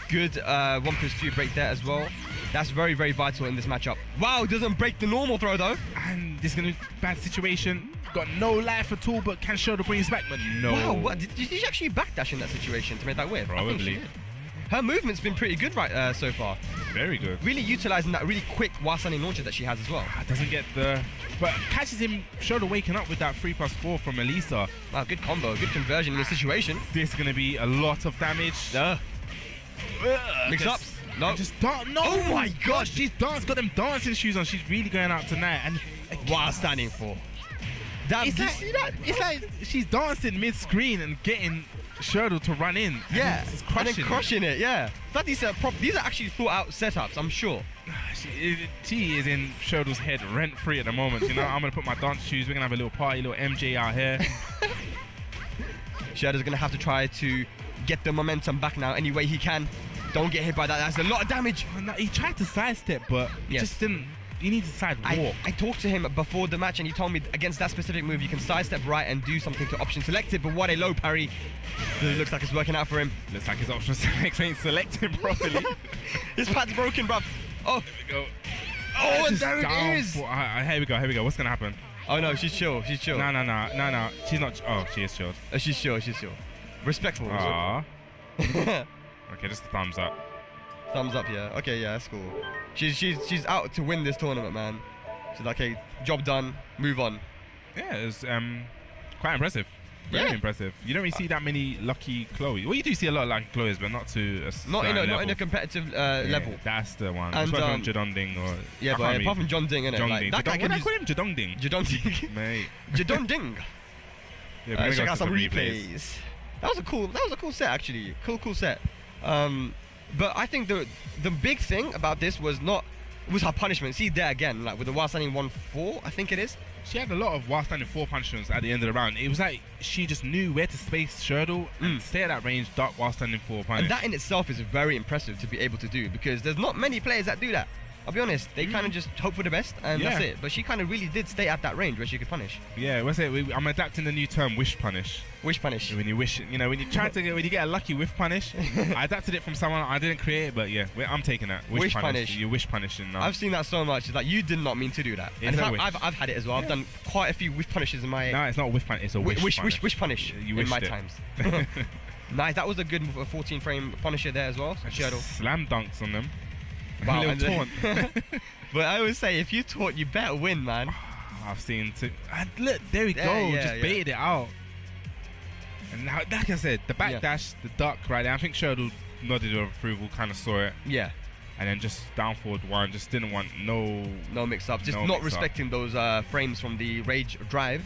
Good 1+2 break there as well. That's very, very vital in this matchup. Wow, doesn't break the normal throw though. And this is gonna be a bad situation. Got no life at all, but can Shorty bring us back? But no. Wow, what? Did she actually backdash in that situation to make that win? Probably. Her movement's been pretty good so far. Very good. Really utilising that really quick while standing launcher that she has as well. Doesn't get the... But catches him, Shorty waking up with that 3+4 from Elisa. Wow, good combo, good conversion in this situation. This is going to be a lot of damage. Mix ups. No. Just no. Oh my gosh. She's got them dancing shoes on. She's really going out tonight. And while standing 4. Did you see that? It's like she's dancing mid-screen and getting Shorty to run in. Yeah, and then crushing it. Yeah. But these are actually thought out setups, I'm sure. She is in Shorty's head rent-free at the moment. You know, I'm going to put my dance shoes. We're going to have a little party, little MJ out here. Shorty's going to have to try to get the momentum back now any way he can. Don't get hit by that. That's a lot of damage. Oh, no, he tried to sidestep, but just didn't. You need to side walk. I talked to him before the match and he told me against that specific move you can sidestep right and do something to option select it, but what a low parry. It looks like it's working out for him. Looks like his option select ain't selecting properly. His pad's broken, bruv. Oh, there we go. Oh, and there it is. Here we go. What's gonna happen? Oh no, she's chill. She's chill. No. She's not. Oh, she is chill. She's chill. Respectful. Aww. Okay, just a thumbs up. Thumbs up, yeah. Okay, yeah, that's cool. She's out to win this tournament, man. She's like, hey, job done, move on. Yeah, it was quite impressive. Very impressive. You don't really see that many lucky Chloe. Well, you do see a lot of lucky Chloes, but not to a not in a competitive level. That's the one. And Jadong Ding or yeah, but apart from John Ding, innit? Like, that guy can I call him Jadong Ding. Jadong Ding, mate. Jadong Ding. Yeah, check out some replays. That was a cool set actually. Cool set. But I think the big thing about this was her punishment. See there again, like with the while standing 1-4, I think it is. She had a lot of while standing 4 punishments at the end of the round. It was like she just knew where to space Shorty and stay at that range, duck while standing 4 punish. And that in itself is very impressive to be able to do because there's not many players that do that. I'll be honest, they kind of just hope for the best and that's it. But she kind of really did stay at that range where she could punish. Yeah, what's it? I'm adapting the new term, wish punish. Wish punish. When you wish, when you get a lucky whiff punish. I adapted it from someone, I didn't create it, but yeah, I'm taking that. Wish punish. You wish punishing now. I've seen that so much. It's like, you did not mean to do that. And I've had it as well. I've done quite a few whiff punishes in my... No, it's not a whiff punish, it's a wish punish. Wish punish in my times. Nice, that was a good 14 frame punisher there as well. Slam dunks on them. Wow, a little taunt. But I always say, if you taunt, you better win, man. I've seen and look, there we go. Just baited it out. And now, like I said, the backdash, the duck right there. I think Shorty nodded her approval, kind of saw it. Yeah. And then just down forward 1, just didn't want no mix up. Just not respecting those frames from the rage drive.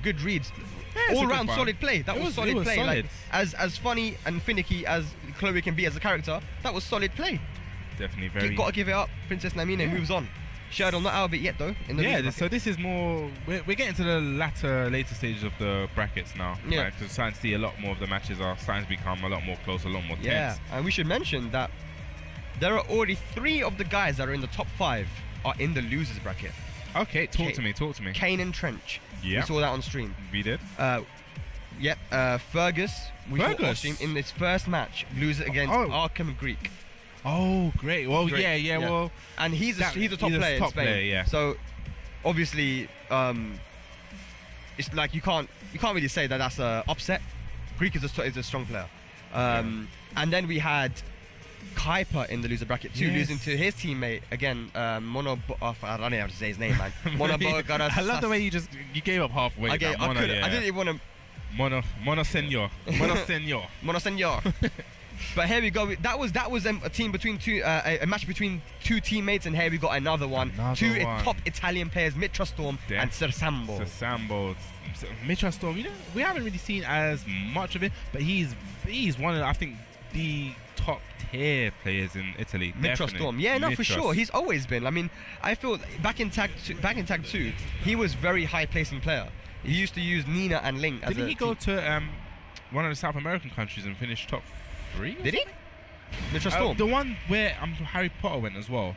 Good reads. Yeah, all round solid play. That was solid play. Solid. Like, as funny and finicky as Chloe can be as a character, that was solid play. Definitely very. Got to give it up. Princess Namine moves on. Shorty not out of it yet though. So this is more. We're getting to the later stages of the brackets now. Yeah. Right? Because starting to see a lot more of the matches are starting to become a lot more close, a lot more tense. Yeah, and we should mention that there are already 3 of the guys that are in the top 5 are in the losers bracket. Okay, talk to me. Kanan Trench. Yeah. We saw that on stream. We did. Yep. Fergus. We saw on stream in this first match, loser against Arkham Greek. Oh, great. Well, yeah. Well, and he's a top player in Spain. Yeah. So, obviously, it's like you can't really say that that's a upset. Greek is a strong player. And then we had Kuiper in the loser bracket too, losing to his teammate again. I don't know how to say his name, man. I love the way you gave up halfway. I didn't even want to. Mono Senor. But here we go. That was a team between a match between 2 teammates, and here we got another one. 2 top Italian players, Mitra Storm and Sersambo. Mitra Storm, we haven't really seen as much of it, but he's one of, I think, the top tier players in Italy. Mitra Storm, for sure. He's always been. I mean, I feel back in Tag 2, he was very high placing player. He used to use Nina and Ling. Didn't he go to one of the South American countries and finish top 3. Did he? Mitra Storm. The one where Harry Potter went as well.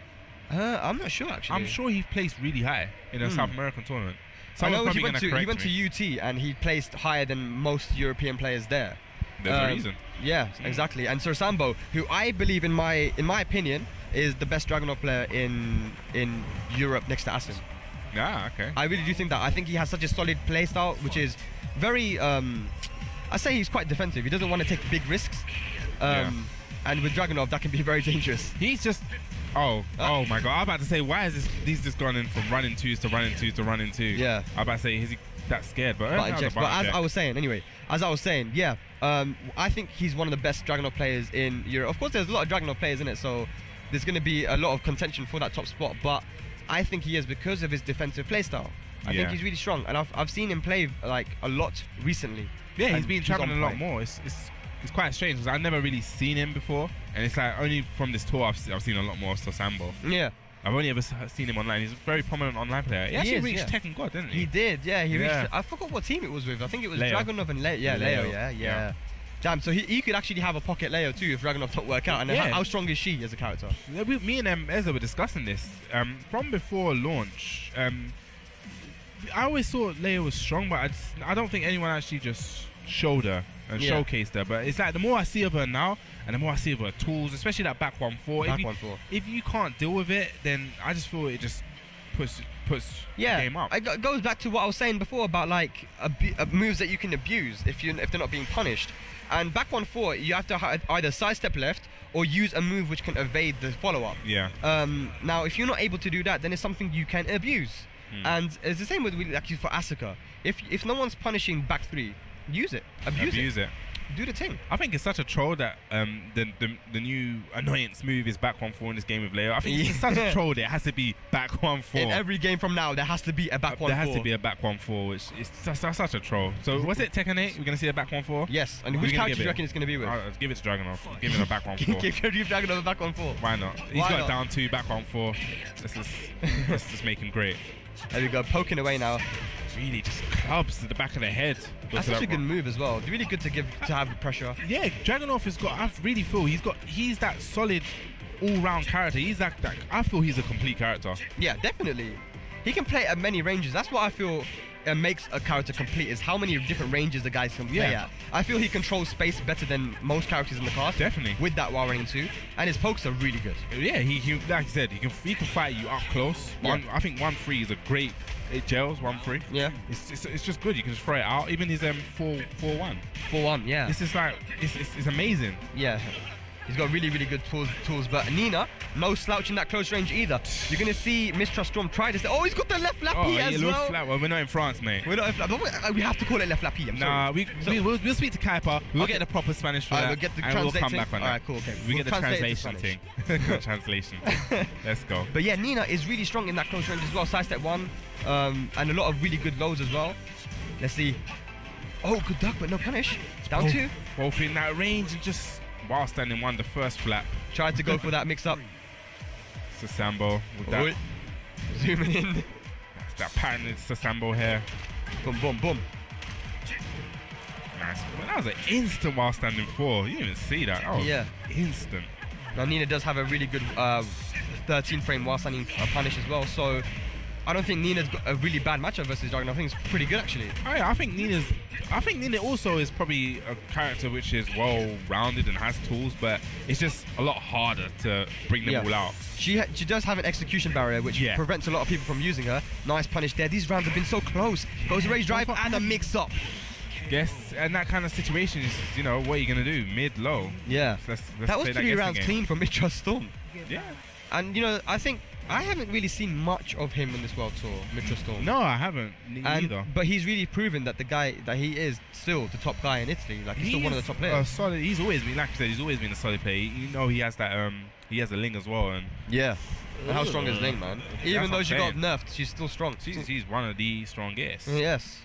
I'm not sure actually. I'm sure he placed really high in a South American tournament. I know he went to UT and he placed higher than most European players there. There's a reason. Yeah, exactly. And Sir Sambo, who I believe in my opinion is the best Dragunov player in Europe next to Asim. Yeah, okay. I really do think that. I think he has such a solid play style, which is very. I say he's quite defensive. He doesn't want to take big risks. And with Dragunov, that can be very dangerous. He's just. Oh my god! I'm about to say, why is this? He's just gone in from running 2s to running 2s to running 2. Yeah. I'm about to say, is he that scared? But as I was saying, yeah. I think he's one of the best Dragunov players in Europe. Of course, there's a lot of Dragunov players in it, so there's going to be a lot of contention for that top spot. But I think he is because of his defensive playstyle. I think he's really strong, and I've seen him play like a lot recently. Yeah, he's been traveling a lot more. It's quite strange because I've never really seen him before, and it's like only from this tour I've seen a lot more of Sambo. Yeah. I've only ever seen him online. He's a very prominent online player. He actually reached Tekken God, didn't he? He did, yeah. He reached. I forgot what team it was with. I think it was Dragunov and Leo. Yeah, Leo. Yeah. Damn, so he could actually have a pocket Leo too if Dragunov don't work out. And how strong is she as a character? Me and Ezra were discussing this from before launch. I always thought Leo was strong, but I don't think anyone actually just showed her and showcased her. But it's like the more I see of her now, and the more I see of her tools, especially that back 1-4. If you can't deal with it, then I just feel it just puts the game up. It goes back to what I was saying before about like moves that you can abuse if they're not being punished. And back 1-4, you have to either sidestep left or use a move which can evade the follow-up. Yeah. Now, if you're not able to do that, then it's something you can abuse. And it's the same with actually for Asuka. If no one's punishing back 3, use it. Abuse it. Do the thing. I think it's such a troll that the new annoyance move is back 1-4 in this game with Leo. I think it's such a troll that it has to be back 1-4. In every game from now, there has to be a back 1-4. There has to be a back 1-4, which is such a troll. So was it Tekken 8? We're going to see a back 1-4? Yes. And which character do you reckon it's going to be with? Give it to Dragunov. Give him a back 1-4. Give Dragunov a back 1-4. Why not? He's got down 2, back 1-4. Let's just make him great. There we go, poking away now. Really just clubs to the back of the head. That's such a good move as well. Really good to have the pressure. Yeah, Dragunov has got. I really feel he's that solid all-round character. He's that. I feel he's a complete character. Yeah, definitely. He can play at many ranges. That's what I feel makes a character complete, is how many different ranges the guys can play at. I feel he controls space better than most characters in the cast. Definitely. With that while running 2, and his pokes are really good. Yeah, he like I said, he can fight you up close. I think 1-3 is a great. It gels 1-3. Yeah, it's just good. You can just throw it out. Even his 4-1. 4-1. Yeah. This is like it's amazing. Yeah. He's got really, really good tools. But Nina, no slouch in that close range either. You're going to see Mistrust Storm try this. Oh, he's got the left lappy as well. Well, we're not in France, mate. We're not in France. We have to call it left lappy. We'll speak to Kuiper. We'll get the proper Spanish for that. We'll get the and we'll come back on that. Alright, cool, okay. We get the translation thing. Translation. Let's go. But yeah, Nina is really strong in that close range as well. Sidestep 1. And a lot of really good lows as well. Let's see. Oh, good duck, but no punish. Down 2. Both in that range and just while standing 1, the first flap. Tried to go for that mix up. Sasambo with that. Zooming in. That's that patented Sasambo hair. Boom, boom, boom. Nice. Well, that was an instant while standing 4. You didn't even see that. Oh, yeah. Instant. Now, Nina does have a really good 13 frame while standing punish as well. So I don't think Nina's got a really bad matchup versus Dragon. I think it's pretty good actually. Oh, yeah, I think Nina also is probably a character which is well-rounded and has tools, but it's just a lot harder to bring them all out. She does have an execution barrier which prevents a lot of people from using her. Nice punish there. These rounds have been so close. Goes a rage drive and a mix-up. Yes, and that kind of situation is, what are you going to do? Mid, low. Yeah. So let's that was 3 rounds clean from Mistrust Storm. Yeah. And, I think I haven't really seen much of him in this World Tour, Mistrust Storm. No, I haven't either. But he's really proven that he is still the top guy in Italy. Like, he's still one of the top players. Solid. He's always been, like I said, he's always been a solid player. He has that, he has a Ling as well. And yeah. And how strong is Ling, man? Even though she got nerfed, she's still strong. She's one of the strongest. Yes.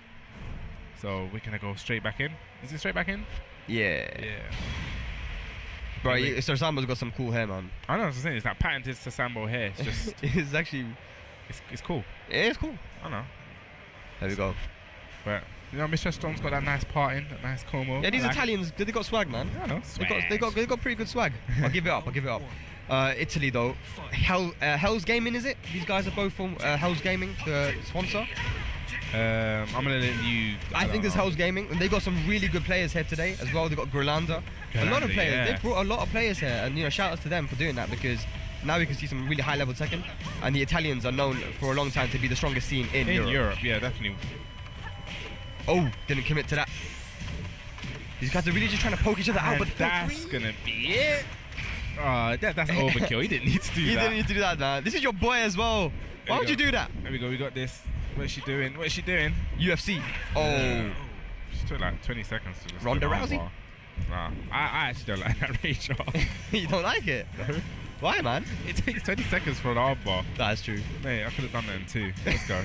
So we're gonna go straight back in. Is it straight back in? Yeah. Bro, Sasambo's got some cool hair, man. I know what I'm saying. It's that patented Sasambo hair. It's just. It's actually. It's cool. Yeah, it's cool. I know. There we go. But You know, Mr. Storm's got that nice parting, that nice como. Yeah, these Italians, they got swag, man. Yeah, no, swag. They got pretty good swag. I'll give it up. Italy though, Hell's Gaming, is it? These guys are both from Hell's Gaming, the sponsor. I'm gonna let you. I think this Hell's Gaming, and they got some really good players here today as well. They got Grolanda, a lot of players. Yeah. They brought a lot of players here, and you know, shout outs to them for doing that, because now we can see some really high level Tekken, and the Italians are known for a long time to be the strongest scene in Europe. Yeah, definitely. Oh, didn't commit to that. These guys are really just trying to poke each other out, but that's gonna be it. That's overkill. He didn't need to do that. He didn't need to do that, man. This is your boy as well. Why would you do that? There we go. We got this. What is she doing? What is she doing? UFC. Oh. She took like 20 seconds to just Ronda Rousey? Nah, I actually don't like that rage bar. You don't like it? No. Why, man? It takes 20 seconds for an arm bar. That's true. Mate, I could have done that in 2. Let's go.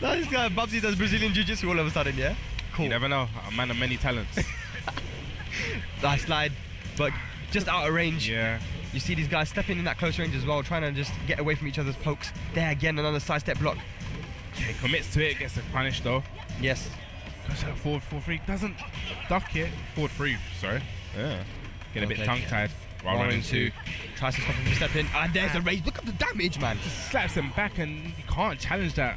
No, this guy Bubsy does Brazilian Jiu-Jitsu all of a sudden, yeah? Cool. You never know. A man of many talents. Nice slide, but just out of range. Yeah. You see these guys stepping in that close range as well, trying to just get away from each other's pokes. There again, another side step block. Okay, commits to it, gets a punish though. Yes. Goes that forward 4-3, doesn't duck it. Forward 3, sorry. Yeah. Get a bit tongue-tied. While running 2. Tries to stop him from stepping. And there's a raise. Look at the damage, man. Just slaps him back and you can't challenge that.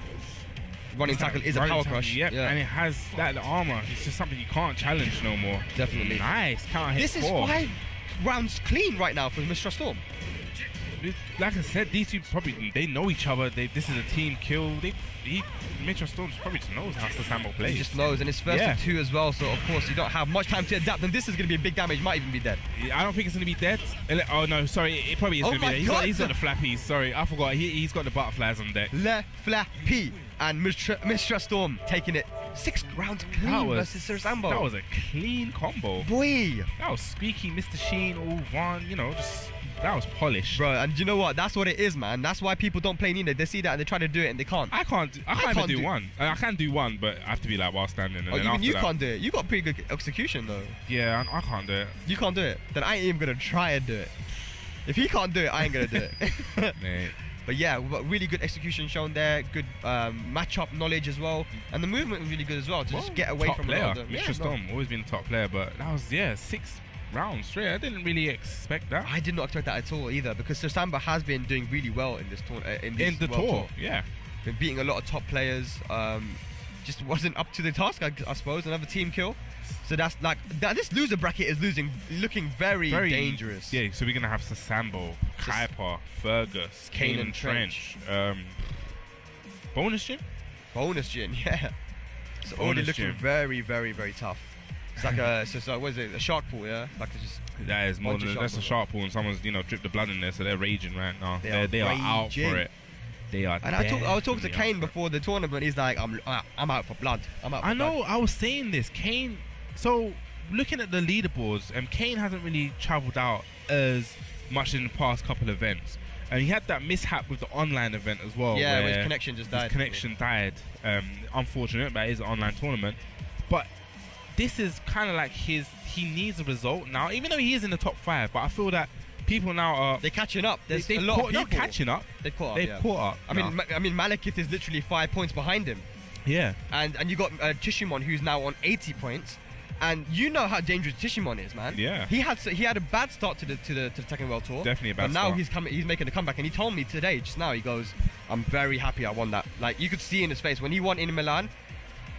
Running tackle is a power crush. Yep, yeah. And it has that armor. It's just something you can't challenge no more. Definitely. Nice. Counter hit. This is 5 rounds clean right now for Mr. Storm. Like I said, these two probably they know each other. This is a team kill. Mitchell Storms probably just knows how Sambo plays. He just knows, and it's first to 2 as well. So of course you don't have much time to adapt, and this is going to be a big damage. Might even be dead. I don't think it's going to be dead. Oh no, sorry, it probably is going to be dead. He's got the flappies. Sorry, I forgot. He's got the butterflies on deck. Le Flappy and Mr. Storm taking it 6 rounds clean versus Sir Sambo. That was a clean combo. Boy, that was squeaky, Mr. Sheen, all one. You know, just. That was polished, bro. And you know what? That's what it is, man. That's why people don't play Nina. They see that and they try to do it and they can't. I can't even do one. I can do one, but I have to be like while standing. And then even you can't do it. You got pretty good execution though. Yeah, I can't do it. You can't do it. Then I ain't even gonna try and do it. If he can't do it, I ain't gonna do it. But yeah, we've got really good execution shown there. Good matchup knowledge as well, and the movement was really good as well to just get away from player. Mr. Storm always been a top player, but that was 6 rounds straight. I didn't really expect that. I did not expect that at all either, because Sir Samba has been doing really well in this in the tour. Yeah, been beating a lot of top players. Just wasn't up to the task, I suppose. Another team kill. So that's like this loser bracket is looking very dangerous. Yeah, so we're gonna have Sasambo, Kaipa, Vogus, Kanan Trench, Bonus Jin. Bonus Jin, yeah. It's already looking very, very, very tough. It's like what is it? A shark pool, yeah. Like just. That is more than that's a shark pool, and someone's dripped the blood in there, so they're raging right now. They are out for it. They are. And I was talking to Kane before the tournament. He's like, I'm out for blood. I know. I was saying this, Kane. So looking at the leaderboards, Kane hasn't really travelled out as much in the past couple of events, and he had that mishap with the online event as well. Yeah, where his connection just died. His connection died. Unfortunate, but it is an online tournament. But this is kind of like he needs a result now, even though he is in the top 5. But I feel that people now are they're catching up. There's a lot of people. Not catching up. They've caught up. They've caught up. I mean, Malekith is literally 5 points behind him. Yeah. And you got Tishimon, who's now on 80 points. And you know how dangerous Tishimon is, man. Yeah. He had a bad start to the Tekken World Tour. Definitely a bad start. But now he's he's making a comeback, and he told me today, just now, he goes, "I'm very happy I won that." Like you could see in his face when he won in Milan.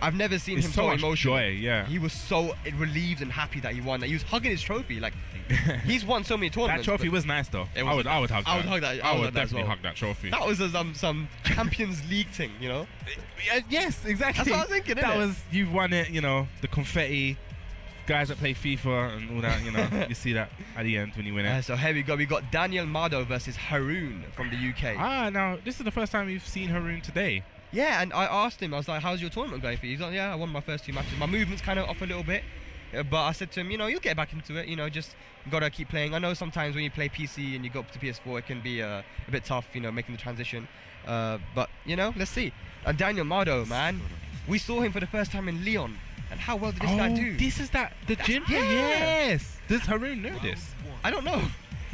I've never seen him so emotional. Joy, yeah. He was so relieved and happy that he won. That he was hugging his trophy. Like he's won so many tournaments. That trophy was nice though. I would hug that. I would definitely hug that trophy. That was some Champions League thing, you know. Yes, exactly. That's what I was thinking. That was you've won it. You know, the confetti. Guys that play FIFA and all that, you know, you see that at the end when you win it. So here we go. We got Daniel Mado versus Haroon from the UK. Now this is the first time we've seen Haroon today. Yeah, and I asked him, I was like, how's your tournament going for you? He's like, yeah, I won my first 2 matches. My movement's kind of off a little bit. But I said to him, you know, you'll get back into it. You know, just got to keep playing. I know sometimes when you play PC and you go up to PS4, it can be a bit tough, you know, making the transition. But, you know, let's see. And Daniel Mado, man, we saw him for the first time in Lyon. And how well did this guy do? This is the gym? Yeah. Yes. Does Haroon know this? I don't know.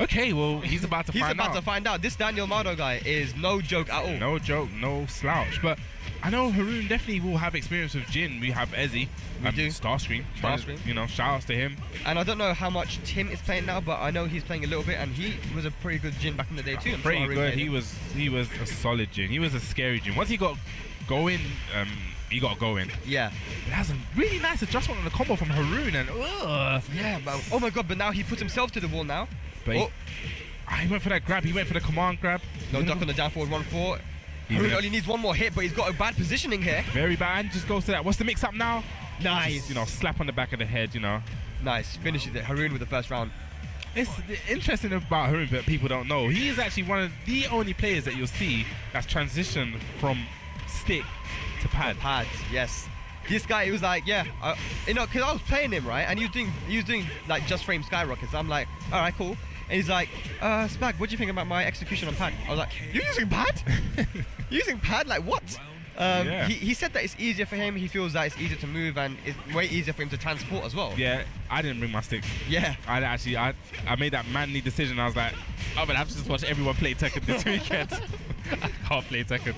Okay, well, he's about to find out. He's about to find out. This Daniel Mado guy is no joke at all. No joke, no slouch. But I know Haroon definitely will have experience with Jin. We have Ezzy. We do. Starscream. You know, shout outs to him. And I don't know how much Tim is playing now, but I know he's playing a little bit, and he was a pretty good Jin back in the day too. Pretty good. He was a solid Jin. He was a scary Jin. Once he got going, he got going. Yeah. It has a really nice adjustment on the combo from Haroon, and yeah, but oh my god! But now he puts himself to the wall now. But he went for that grab. He went for the command grab. No duck on the down forward 1-4. Haroon only needs one more hit, but he's got a bad positioning here. Very bad. Just goes to that. What's the mix up now? Nice. Just, you know, slap on the back of the head. You know. Nice. Finishes it. Haroon with the first round. It's interesting about Haroon, but people don't know. He is actually one of the only players that you'll see that's transitioned from stick to pad. Pads, yes. This guy, he was like, yeah, you know, because I was playing him, right? And he was doing like just frame skyrockets. I'm like, all right, cool. And he's like, Spag, what do you think about my execution on pad? I was like, you're using pad? You're using pad? Like what? Yeah. He said that it's easier for him. He feels that it's easier to move and it's way easier for him to transport as well. Yeah, I didn't bring my sticks. Yeah. I made that manly decision. I was like, I'm gonna have to just watch everyone play Tekken this weekend. I can't play Tekken.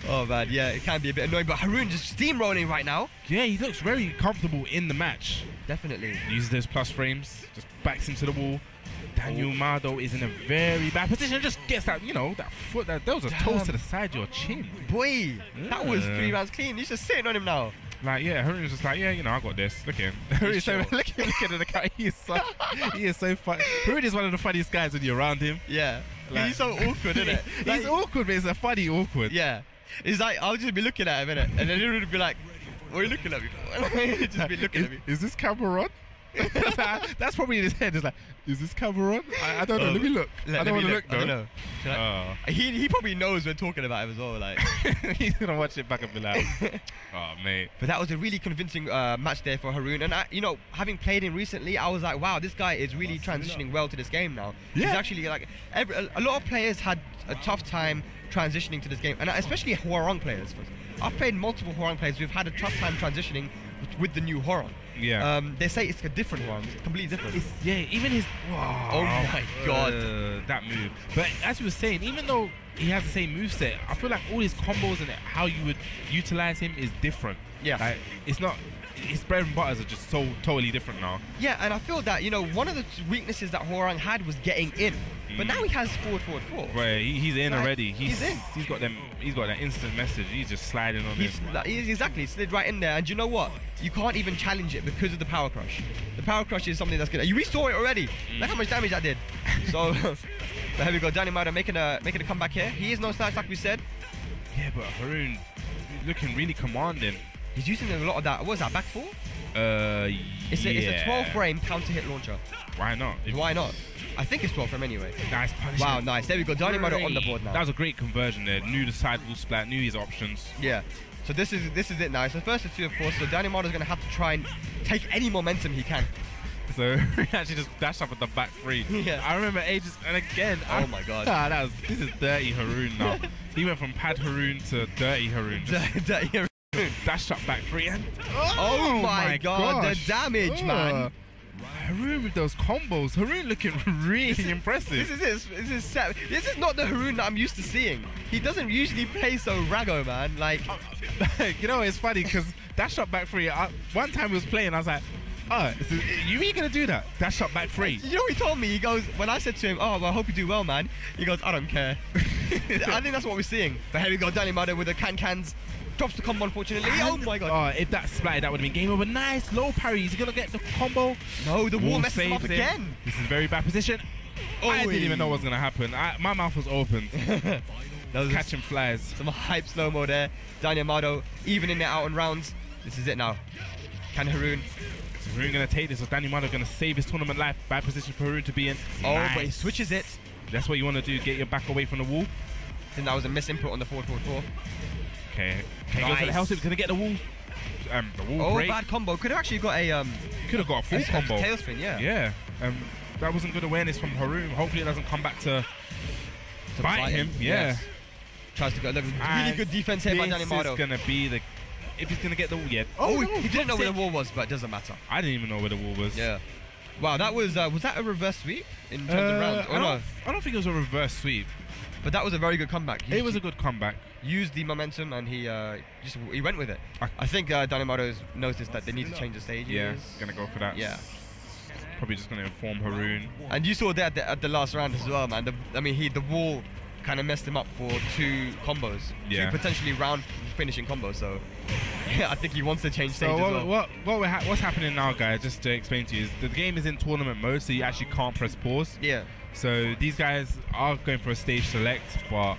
Oh man, yeah, it can be a bit annoying, but Haroon just steamrolling right now. Yeah, he looks very comfortable in the match. Definitely. Uses those plus frames, just backs into the wall. Daniel Mado is in a very bad position. Just gets that, you know, that foot. That was a toast to the side of your chin. Boy, that was 3 rounds clean. He's just sitting on him now. Like, yeah, Haroon's just like, yeah, you know, I got this. Look at him. Look at the guy. He is so funny. Haroon is one of the funniest guys when you're around him. Yeah. Like, he's so awkward, isn't it? He's awkward, but it's a funny awkward. Yeah. It's like, I'll just be looking at him, innit? And then he would be like, what are you looking at me for? He'd just be looking at me. Is this camera on? That's probably in his head. It's like, is this camera on? I don't know. Let me look. I don't want to look though. I don't know. He probably knows we're talking about him as well. Like he's gonna watch it back and be like, oh mate. But that was a really convincing match there for Haroon. And you know, having played him recently, I was like, wow, this guy is really transitioning well to this game now. Yeah. He's actually like a lot of players had a tough time transitioning to this game, and especially Hwoarang players. I've played multiple Hwoarang players who've had a tough time transitioning with the new Hwoarang. Yeah. They say it's a different one. It's completely different. Yeah, even his... Oh my god. That move. But as you were saying, even though he has the same moveset, I feel like all his combos and how you would utilize him is different. Yeah. Like, it's not... His bread and butters are just so totally different now. Yeah, and I feel that, you know, one of the weaknesses that Hwoarang had was getting in. But now he has forward. Right, he's in already. He's in. He's got that instant message. He's just sliding on he's exactly slid right in there. And you know what? You can't even challenge it because of the power crush. The power crush is something that's good. We saw it already. Look how much damage that did. So, but here we go. Daniel Mado making a comeback here. He is no slouch like we said. Yeah, but Haroon looking really commanding. He's using a lot of that. What is that? Back four? It's a 12 frame counter hit launcher. Why not? Why not? I think it's 12 frame anyway. Nice punishment. Wow, nice. There we go. Daniel Mado on the board now. That was a great conversion there. Knew the side wall splat, knew his options. Yeah. So this is it now. It's the first of two, of course. So Daniel Mado is going to have to try and take any momentum he can. So he actually just dashed up at the back three. Yeah. I remember ages, and again. Oh my god. This is dirty Haroon now. He went from pad Haroon to dirty Haroon. Dirty Haroon. Dash up back three and oh my god, the damage, man. Haroon with those combos. Haroon looking really impressive. This is not the Haroon that I'm used to seeing. He doesn't usually play so raggo, man. Like, you know, it's funny because dash up back three. One time he was playing, I was like, oh, you really gonna do that? Dash up back three. You know what he told me? He goes, when I said to him, oh, well, I hope you do well, man. He goes, I don't care. I think that's what we're seeing. But here we go, Daniel Mado with the cans. Drops the combo, unfortunately. Oh my god. Oh, if that splatted, that would have been game over. Nice low parry. Is he going to get the combo? No, the wall messes him up again. This is a very bad position. Oh, I didn't even know what was going to happen. My mouth was open. Catching flies. Some hype slow-mo there. Daniel Mado evening it out in rounds. This is it now. Can Haroon? Is Haroon going to take this? Or Daniel Mado going to save his tournament life? Bad position for Haroon to be in. Oh, nice. But he switches it. That's what you want to do. Get your back away from the wall. I think that was a misinput on the forward. Okay. Can he go for the health? Can he get the wall? The wall break. Bad combo. Could have actually got a could have got a full combo. Tailspin, yeah. Yeah. That wasn't good awareness from Haroon. Hopefully it doesn't come back to bite him. Yeah. Yes. Tries to go. Look, really good defense here by Daniel Mado. This is gonna be the. If he's gonna get the wall, yeah. Oh, he didn't know where the wall was, but it doesn't matter. I didn't even know where the wall was. Yeah. Wow, that was that a reverse sweep in terms of rounds? Or no? I don't think it was a reverse sweep. But that was a very good comeback. It was a good comeback. Used the momentum and he went with it. I think Dynamoto's noticed that they need to change the stages. Yeah, gonna go for that. Yeah. Probably just gonna inform Haroon. And you saw that at the last round as well, man. The wall kind of messed him up for 2 combos. Yeah. 2 potentially round finishing combos. So yeah, I think he wants to change stage as well. What's happening now, guys? Just to explain to you, is the game is in tournament mode, so you actually can't press pause. Yeah. So these guys are going for a stage select, but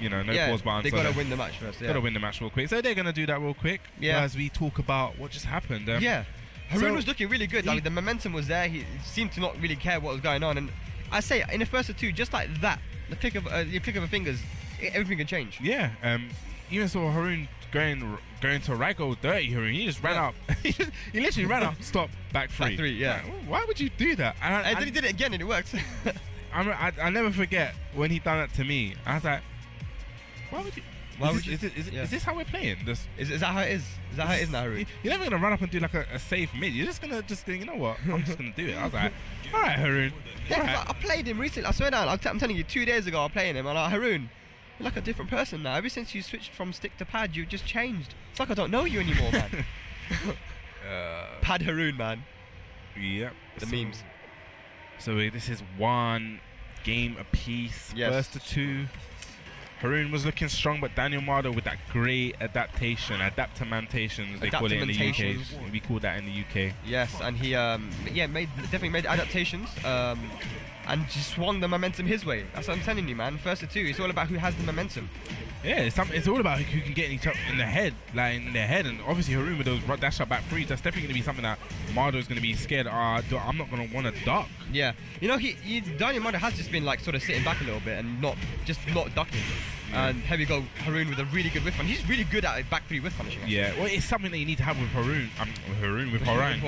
you know, no pause button. They gotta win the match first. Yeah. Gotta win the match real quick. So they're gonna do that real quick. Yeah. As we talk about what just happened. Yeah. Haroon was looking really good. Like, the momentum was there. He seemed to not really care what was going on. And I say, in the first of 2, just like that, the click of a fingers, everything can change. Yeah. Even saw Haroon going to Rago dirty. Haroon, he just ran up. he literally ran up. Stop. Back 3. Back 3. Yeah. Like, why would you do that? And then he did it again, and it worked. I never forget when he done that to me. I was like, why would you? Is this how we're playing? Is that how it is? Is that how it is now, Haroon? You're never gonna run up and do like a safe mid. You're just gonna think, you know what? I'm just gonna do it. I was like, all right, Haroon. Yeah, right. I played him recently. I swear down. I'm telling you, 2 days ago I was playing him. I'm like, Haroon, you're like a different person now. Ever since you switched from stick to pad, you've just changed. It's like I don't know you anymore, man. Pad Haroon, man. Yep. The memes. So this is 1 game apiece. Yes. First to 2. Haroon was looking strong, but Daniel Mado with that great adaptation, adaptamantation as they call it in the UK. We call that in the UK. Yes, and he definitely made adaptations and just swung the momentum his way. That's what I'm telling you, man. First to 2, it's all about who has the momentum. Yeah, it's all about who can get each other in the head, and obviously Haroon with those dash up back 3s, that's definitely going to be something that Mado is going to be scared. I'm not going to want to duck. Yeah, you know, Daniel Mado has just been like sort of sitting back a little bit and not ducking. Yeah. And here we go, Haroon with a really good whiff, and he's really good at back 3 whiff punishing. Yeah, well, it's something that you need to have with Haroon. With Haroon.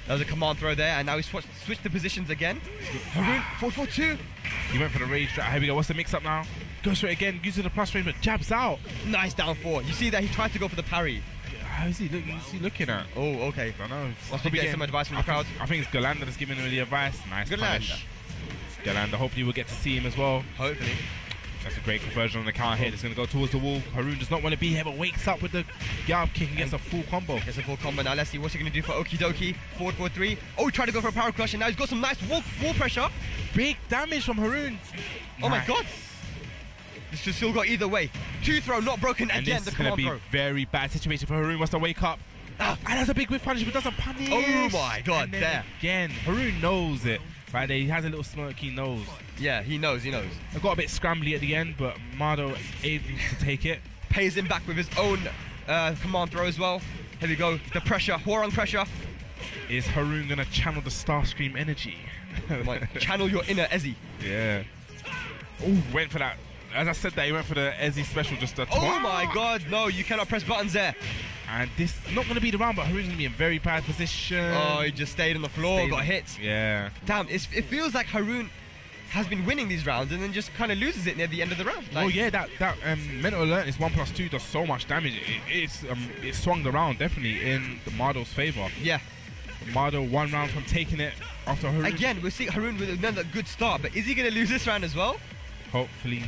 That was a command throw there, and now he switched the positions again. Haroon, 4-4-2. He went for the rage trap. Here we go. What's the mix up now? Goes for it again, uses the plus range, but jabs out. Nice down 4. You see that he tried to go for the parry. How is he looking at? Oh, okay. I don't know. Must be getting some advice from the crowd. I think it's Galanda that's giving him the advice. Nice punish. Galanda. Hopefully we'll get to see him as well. Hopefully. That's a great conversion on the counter hit. It's going to go towards the wall. Haroon does not want to be here, but wakes up with the Garb kick and gets a full combo. Gets a full combo. Now let's see what's he going to do for Okie Dokie. Forward 4-3. Oh, he tried to go for a power crush, and now he's got some nice wall pressure. Big damage from Haroon. Oh my god. This just still got either way. 2 throw, not broken and again. This is going to be very bad situation for Haroon. Wants to wake up. And has a big whip punish, but doesn't punish. Oh my god, and then there. Again, Haroon knows it. Right there, he has a little smirky nose. Yeah, he knows. It got a bit scrambly at the end, but Mado able to take it. Pays him back with his own command throw as well. Here we go, the pressure, Huarong pressure. Is Haroon going to channel the Starscream energy? Channel your inner Ezzy. Yeah. Oh, went for that. As I said that, he went for the Ezzy special just to... Oh my god, no, you cannot press buttons there. And this is not going to be the round, but Haroon's going to be in very bad position. Oh, he just stayed on the floor, got hit. Yeah. Damn, it feels like Haroon has been winning these rounds and then just kind of loses it near the end of the round. Like, oh yeah, that mental alertness 1+2 does so much damage. It swung the round definitely in the Mado's favor. Yeah. Mado 1 round from taking it after Haroon. Again, we're seeing Haroon with another good start, but is he going to lose this round as well? Hopefully.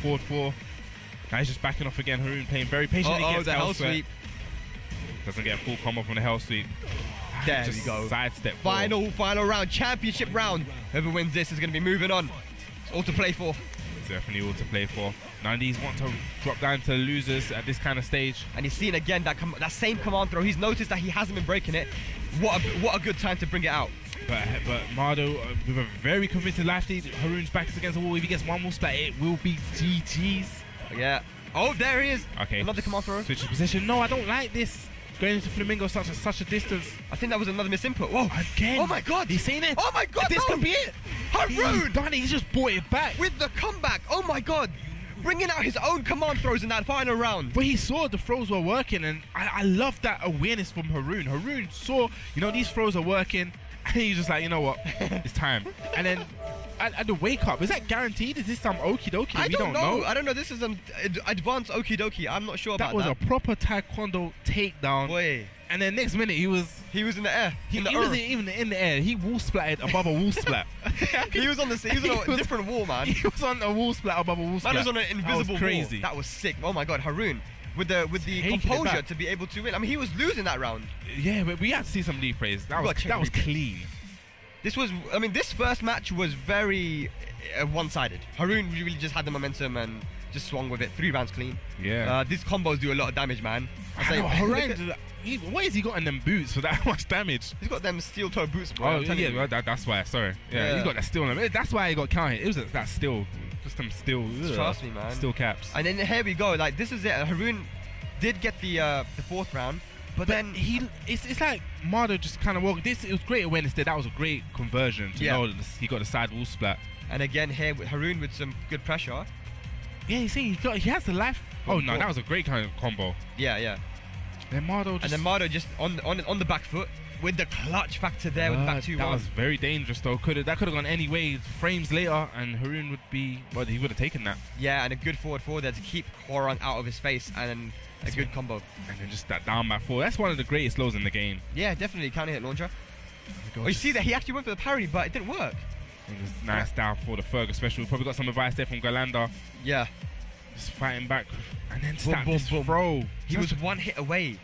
Forward 4. Now he's just backing off again. Haroon playing very patiently. Oh, the hell sweep. Doesn't get a full combo from the hell sweep. There just we go. Sidestep. Final round, championship round. Whoever wins this is going to be moving on. It's all to play for. Definitely all to play for. None of these want to drop down to losers at this kind of stage. And he's seen again that same command throw. He's noticed that he hasn't been breaking it. What a good time to bring it out. But Mado with a very convincing life lead. Haroon's back is against the wall. If he gets one more splat, it will be GG's. Yeah. Oh, there he is. Okay. Another command throw. Switches position. No, I don't like this. Going into Flamingo such a distance. I think that was another misinput. Whoa. Again. Oh my god. He's seen it. Oh my god. This could be it. Haroon. He's done it. He's just brought it back. With the comeback. Oh my god. Bringing out his own command throws in that final round. But he saw the throws were working, and I love that awareness from Haroon. Haroon saw, these throws are working, and he's just like, you know what, it's time. And then at the wake up, is that guaranteed? Is this some okie dokie? I don't know. I don't know. This is an advanced okie dokie. I'm not sure about that. That was a proper taekwondo takedown. Boy. And then next minute he was in the air. He wasn't even in the air. He wall splatted above a wall splat. He was on a different wall, man. He was on a wall splat above a wall splat. Man was on an invisible wall. Crazy. That was sick. Oh my god, Haroon with the composure to be able to win. I mean, he was losing that round. Yeah, but we had to see some replays. That was clean. This first match was very one-sided. Haroon really just had the momentum and just swung with it. 3 rounds clean. Yeah. These combos do a lot of damage, man. Haroon, what has he got in them boots for that much damage? He's got them steel toe boots, bro. Oh yeah, well, that's why. Sorry. Yeah, he's got that steel on him. That's why he got counted. It was that steel, just them steel. Trust me, man. Steel caps. And then here we go. Like this is it. Haroon did get the 4th round. But then it's like Mado just kind of walked. It was great awareness there. That was a great conversion to know that he got the side wall splat. And again here with Haroon with some good pressure. Yeah, you see, he has the life. Oh no, that was a great kind of combo. Yeah. Then Mado just on the back foot with the clutch factor there with the back 2-1. That was very dangerous though. That could have gone any way. Frames later, and Haroon he would have taken that. Yeah, and a good forward there to keep Kura out of his face and. A good combo. And then just that down back 4. That's one of the greatest lows in the game. Yeah, definitely. Counter hit launcher. You see that he actually went for the parry, but it didn't work. It was nice down for the Fergus special. Probably got some advice there from Galanda. Yeah. Just fighting back. And then snap this throw. He was 1 hit away.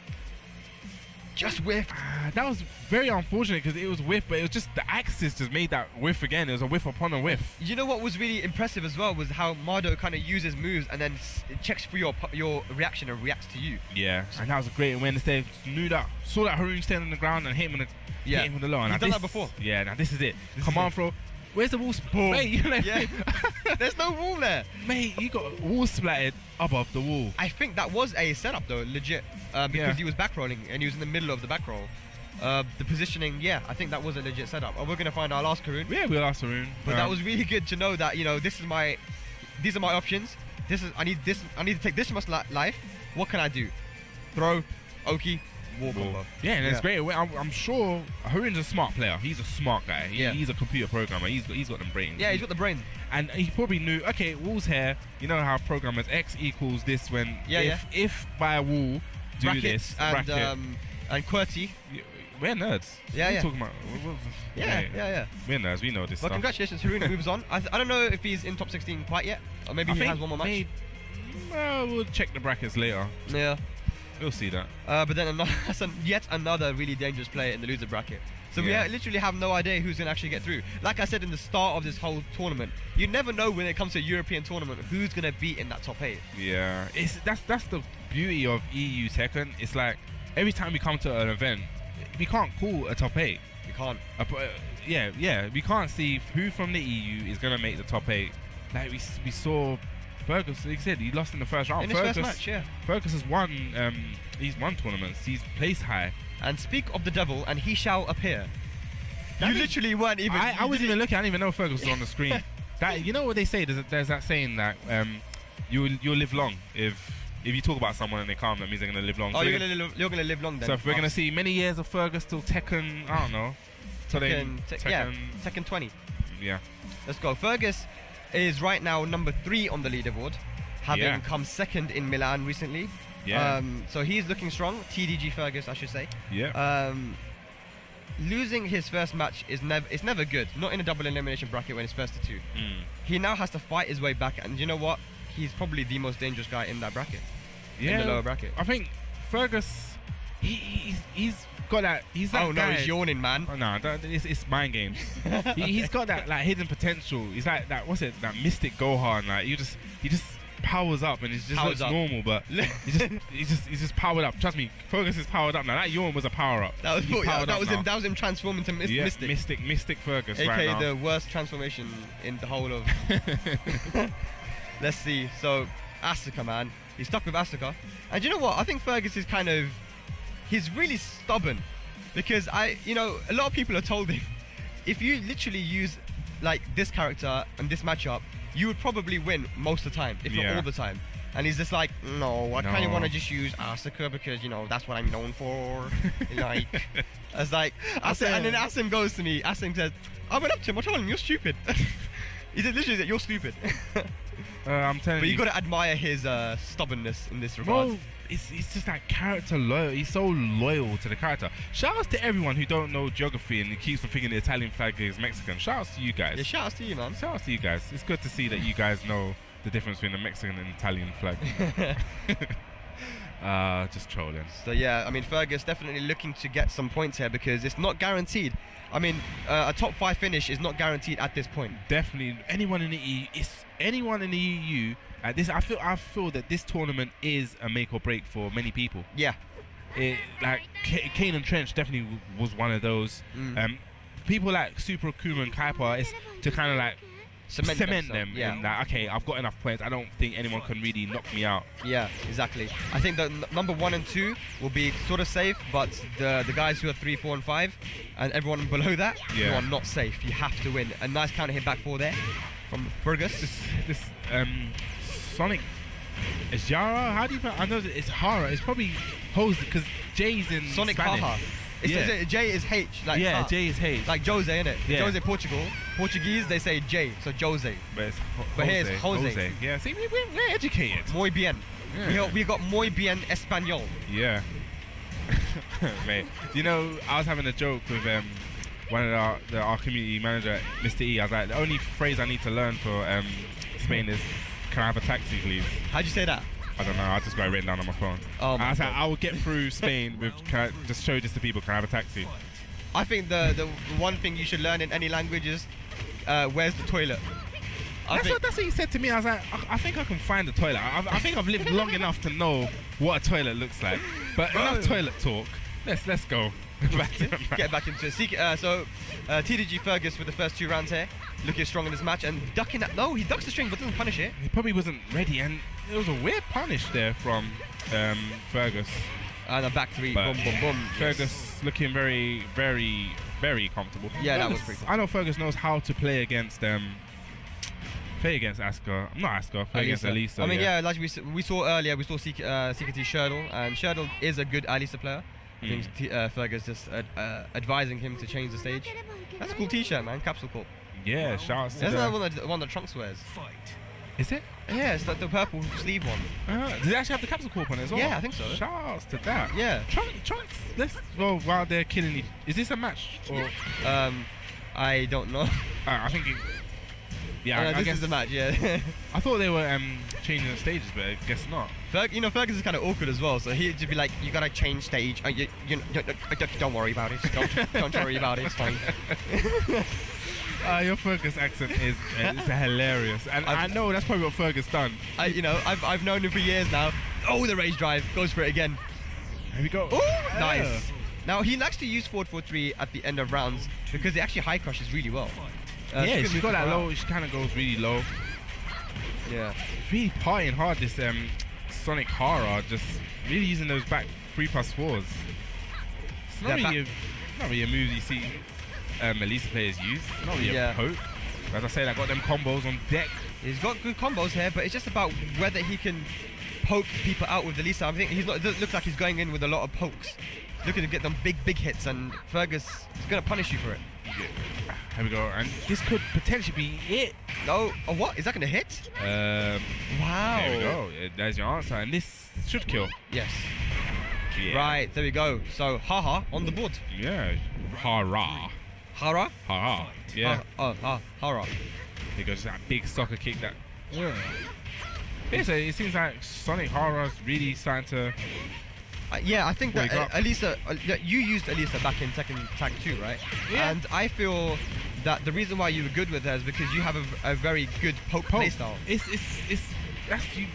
Just whiffed. That was very unfortunate because it was whiff, but it was just the axis just made that whiff again. It was a whiff upon a whiff. You know what was really impressive as well was how Mado kind of uses moves and then checks for your reaction and reacts to you. Yeah, and that was a great awareness there. Saw that Haroon stand on the ground and hit him with the low. He's done that before. Yeah, now this is it. Command throw. Where's the wall splat? Mate, there's no wall there. Mate, you got wall splatted above the wall. I think that was a setup though, legit. Because he was back rolling and he was in the middle of the back roll. The positioning, I think that was a legit setup. We're gonna find our last Haroon. Yeah, we'll ask Haroon. But that was really good to know that these are my options. I need to take this much life. What can I do? Throw, Oki, wall combo. Yeah, and it's great. I'm sure Haroon's a smart player. He's a smart guy. He's a computer programmer. He's got them brains. Yeah, he's got the brains. And he probably knew, okay, wall's here. You know how programmers X equals this when if by a wall do brackets this and bracket. And QWERTY. We're nerds. Yeah, what are you talking about? Yeah. We're nerds. We know this Well, stuff. congratulations, Haroon moves on. I don't know if he's in top 16 quite yet, or maybe he has one more match. Well, we'll check the brackets later. Yeah. We'll see that. But then yet another really dangerous player in the loser bracket. So we literally have no idea who's going to actually get through. Like I said in the start of this whole tournament, you never know when it comes to a European tournament who's going to be in that top 8. Yeah, that's the beauty of EU Tekken. It's like every time we come to an event, we can't call a top 8. We can't. We can't see who from the EU is going to make the top 8. Like we saw Fergus, like I said, he lost in the first round. In his first match, Fergus has won. He's won tournaments. He's placed high. And speak of the devil, and he shall appear. You literally weren't even. I wasn't even looking. I didn't even know Fergus was on the screen. That you know what they say? There's that saying that you'll live long if you talk about someone and they calm. That means they're gonna live long. Oh, you're gonna live long then. So if we're gonna see many years of Fergus till Tekken, I don't know. Tekken 20. Yeah. Let's go. Fergus is right now number 3 on the leaderboard, having come 2nd in Milan recently. Yeah. So he's looking strong. TDG Fergus, I should say. Yeah. Losing his first match is never good. Not in a double elimination bracket when it's first to 2. He now has to fight his way back, and you know what? He's probably the most dangerous guy in that bracket. Yeah. In the lower bracket. I think Fergus, he's got that. He's that guy. No, he's yawning, man. Oh no, it's mind games. He's got that like hidden potential. He's like that. What's it? That mystic Gohan. Like he just powers up and it just looks normal, but he's just powered up. Trust me, Fergus is powered up now. That yawn was a power up. That was him transforming to mystic Fergus. AKA right now. the worst transformation in the whole of. Let's see. So Asuka, man, he's stuck with Asuka, and you know what? I think Fergus is he's really stubborn, because a lot of people have told him, if you literally use like this character and this matchup, you would probably win most of the time, if not all the time. And he's just like, no, I kind of want to just use Asuka because, that's what I'm known for. Like, it's like, and then Asim goes to me, Asim says, I went up to him, I told him, you're stupid. He just literally said, "You're stupid." I'm telling you. But you got to admire his stubbornness in this regard. Well, it's just that character loyal. He's so loyal to the character. Shout outs to everyone who don't know geography and keeps on thinking the Italian flag is Mexican. Shout outs to you guys. Yeah, shout outs to you, man. Shout outs to you guys. It's good to see that you guys know the difference between the Mexican and Italian flag. Just trolling. So yeah, I mean, Fergus definitely looking to get some points here because it's not guaranteed. I mean, a top 5 finish is not guaranteed at this point. Definitely, anyone in the EU. It's anyone in the EU. At this, I feel that this tournament is a make or break for many people. Yeah. Like Kanan Trench definitely was one of those. People like Super Akuma and Kaipa is to kind of like cement them. Yeah. And like, okay, I've got enough points. I don't think anyone can really knock me out. Yeah, exactly. I think that number 1 and 2 will be sort of safe, but the guys who are 3, 4, and 5, and everyone below that, you are not safe. You have to win. A nice counter hit back 4 there from Fergus. This Sonic is Yara. How do you? I know that it's Hara. It's probably Jose because J's in Sonic Spanish. Haha. J is H. Like yeah, J is H. Like Jose, innit? Yeah. Jose Portugal. Portuguese they say J, so Jose. But it's But here it's Jose. Yeah. See, we're educated. Muy bien. Yeah. We got muy bien español. Yeah. Mate, you know, I was having a joke with one of our community manager, Mr. E. I was like, the only phrase I need to learn for Spain is, "Can I have a taxi, please?" How'd you say that? I don't know. I just got it written down on my phone. Oh my I was like, God. I will get through Spain with. Can I just show this to people? Can I have a taxi? I think the one thing you should learn in any language is where's the toilet. That's what he said to me. I was like, I think I can find the toilet. I think I've lived long enough to know what a toilet looks like. But enough toilet talk. Let's go. Get back into it. So TDG Fergus with the first 2 rounds here, looking strong in this match and ducking that. No, he ducks the string but doesn't punish it. He probably wasn't ready, and it was a weird punish there from Fergus. And a back 3, But boom, boom, boom. Fergus looking very, very, very comfortable. Yeah, that Fergus, was pretty I know Fergus knows how to play against Asuka. Not Asuka, play against Elisa. I mean, yeah, like we saw earlier, we saw CKT Shurdle, and Shurdle is a good Alisa player. I think Fergus just advising him to change the stage. That's a cool t-shirt, man. Capsule Corp. Yeah, shouts to That's the one that Trunks wears. Is it? Yeah, it's like the purple sleeve one. Does it actually have the capsule corp on it as well? Yeah, I think so. Shouts to that. Yeah. Trunks. While they're killing each. Is this a match? Or I don't know. I think it. Yeah, I this guess is the match. Yeah. I thought they were changing the stages, but I guess not. Fergus is kind of awkward as well, so he'd just be like, "You gotta change stage. Don't worry about it. Don't worry about it. It's fine." Your Fergus accent is hilarious, and I know that's probably what Fergus done. I've known him for years now. Oh, the rage drive goes for it again. Here we go. Oh, nice. Now he likes to use forward 4-3 at the end of rounds because it actually high crushes really well. Yeah, she's got that low. She kind of goes really low. Yeah. Really partying hard. This Sonic Hara, just really using those back 3+4s. It's not really a move you see Melissa players use. Not really a poke. As I said, I got them combos on deck. He's got good combos here, but it's just about whether he can poke people out with Elisa. I think he's not. It doesn't look like he's going in with a lot of pokes. Looking to get them big hits, and Fergus is going to punish you for it. Here we go, and this could potentially be it. No, oh, what? Is that going to hit? Wow. There we go. There's your answer, and this should kill. Yes. Yeah. Right, there we go. So, haha on the board. Yeah. Hara. Hara? Hara. Yeah. Hara. Here goes that big soccer kick that. Yeah. It seems like Sonic Hara's really starting to. Yeah, I think that Elisa, you used Elisa back in Tekken Tag 2, right? Yeah. And I feel that the reason why you were good with her is because you have a very good poke playstyle.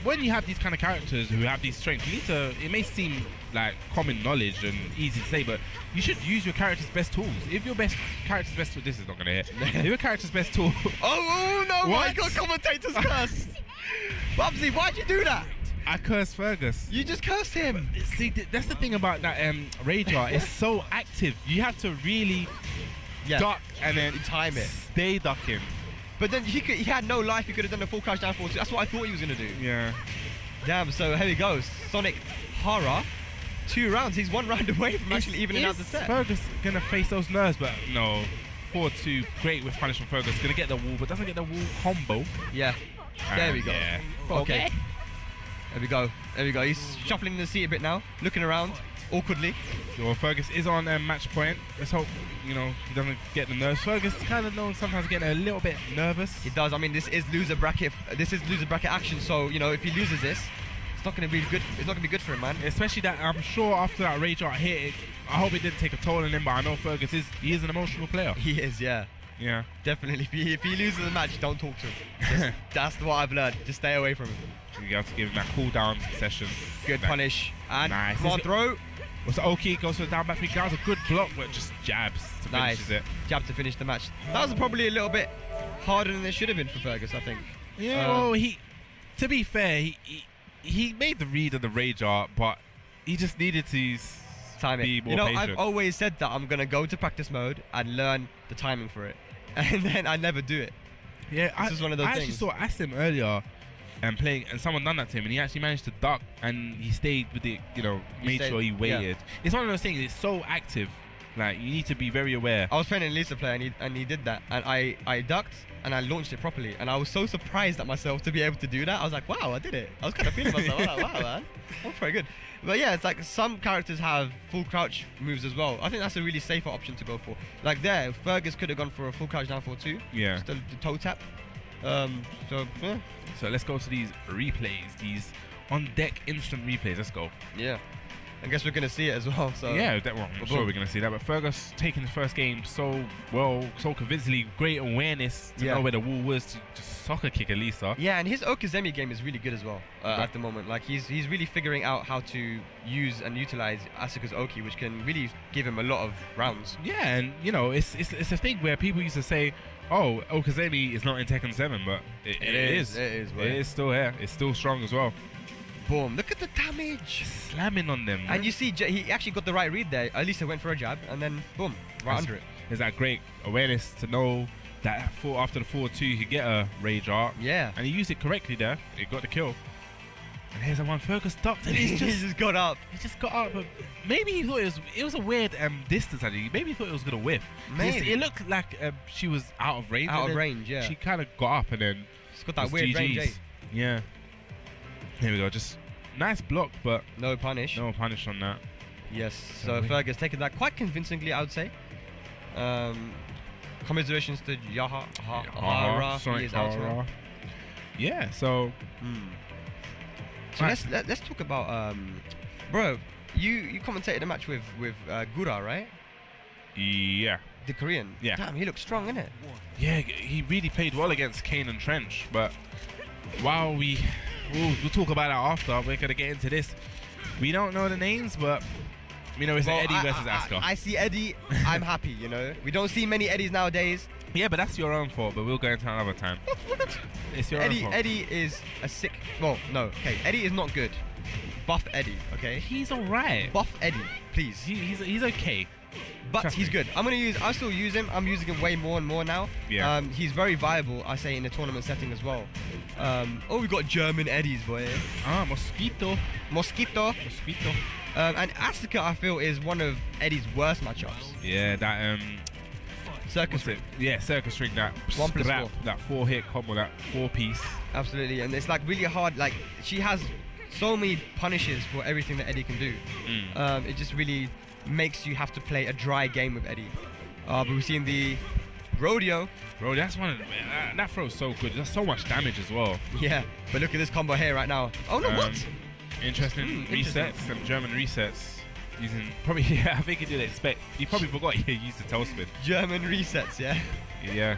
When you have these kind of characters who have these strengths, you need to. It may seem like common knowledge and easy to say, but you should use your character's best tools. If your character's best tool, this is not gonna hit. If your character's best tool. oh no! What? My God, commentators curse. Bubsy, why'd you do that? I cursed Fergus. You just cursed him. See, that's the thing about that Rager. It's so active. You have to really duck and then time it. Stay ducking. But then he had no life. He could have done a full crouch down forward. That's what I thought he was gonna do. Yeah. Damn. So here he goes. Sonic Hara. 2 rounds. He's 1 round away from actually evening out the set. Fergus gonna face those nerves, but no. 4-2, great with punish from Vogus. Gonna get the wall, but doesn't get the wall combo. Yeah. There we go. Yeah. Okay. There we go. There we go. He's shuffling in the seat a bit now, looking around awkwardly. So Vogus is on match point. Let's hope, you know, he doesn't get the nerves. Vogus kind of known sometimes getting a little bit nervous. He does. I mean, this is loser bracket. This is loser bracket action. So you know, if he loses this, it's not going to be good. It's not going to be good for him, man. Especially that I'm sure after that rage art hit, I hope it didn't take a toll on him. But I know Vogus is an emotional player. He is, yeah. Yeah. Definitely. If he loses the match, don't talk to him. That's what I've learned. Just stay away from him. You have to give him that cooldown session. Good punish. And nice. come on, throw. So Oki goes for the down back three. That was a good block, but just jabs to finish it. Jab to finish the match. That was probably a little bit harder than it should have been for Vogus, I think. Yeah. Well, to be fair, he made the read of the rage art, but he just needed to time be it. more you know, patient. I've always said that I'm gonna go to practice mode and learn the timing for it, and then I never do it. Yeah, this is one of those things. I actually saw Asim earlier. And playing, and someone done that to him, and he actually managed to duck, and he stayed with it. You know, made sure he waited. Yeah. It's one of those things. It's so active, like you need to be very aware. I was playing an Elisa player, and he did that, and I ducked and I launched it properly, and I was so surprised at myself to be able to do that. I was like, wow, I did it. I was kind of feeling myself. I was like, wow, man, that's pretty good. But yeah, it's like some characters have full crouch moves as well. I think that's a really safer option to go for. Like there, Vogus could have gone for a full crouch down 4-2. Yeah. Just the toe tap. Yeah. So let's go to these replays, these on deck instant replays. Let's go. Yeah, I guess we're gonna see it as well. So yeah, I'm sure we're gonna see that. But Vogus taking the first game so well, so convincingly, great awareness to know where the wall was to just soccer kick Elisa. Yeah, and his Okazemi game is really good as well at the moment. Like he's really figuring out how to use and utilize Asuka's Oki, which can really give him a lot of rounds. Yeah, and you know, it's a thing where people used to say, oh, Okazemi is not in Tekken 7, but it is. It is. It is still here. It's still strong as well. Boom. Look at the damage. Slamming on them. And you see, he actually got the right read there. At least he went for a jab, and then boom, right under it. There's that great awareness to know that after the 4-2, he could get a rage art. Yeah. And he used it correctly there. It got the kill. And here's the one Vogus ducked, and he just got up. He just got up, but maybe he thought it was a weird distance. Actually, maybe he thought it was gonna whiff. Maybe it looked like she was out of range. Out of range, yeah. She kind of got up and then it's got that weird range. Eh? Yeah. Here we go. Just nice block, but no punish. No punish on that. Yes. So Vogus taking that quite convincingly, I would say. Commiserations to Hara. He is out. Yeah. So. So let's talk about bro. You commentated a match with Gura, right? Yeah. The Korean. Yeah. Damn, he looks strong, isn't it? Yeah, he really played well against Kanan Trench, but while we'll talk about that after, we're gonna get into this. We don't know the names, but you know it's Eddie versus Asuka. I see Eddie. I'm happy. You know, we don't see many Eddies nowadays. Yeah, but that's your own fault. But we'll go into another time. It's your own fault. Eddie is a sick. Well, no. Okay, Eddie is not good. Buff Eddie. Okay. He's alright. Buff Eddie, please. He's okay. But he's good. I still use him. I'm using him way more and more now. Yeah. He's very viable, I say, in a tournament setting as well. Oh, we got German Eddies, boy. Mosquito. And Asuka, I feel, is one of Eddie's worst matchups. Yeah, that Circus ring. Yeah, circus ring. That 1+4. That 4-hit combo, that 4-piece. Absolutely, and it's like really hard. Like she has so many punishes for everything that Eddie can do. It just really makes you have to play a dry game with Eddie. But we've seen the rodeo. Bro, that's one of that throw's so good. There's so much damage as well. Yeah, but look at this combo here right now. Oh no, what? Interesting resets, some German resets. Using probably, yeah, I think he didn't expect. He probably forgot he used the tail spin. German resets, yeah. Yeah.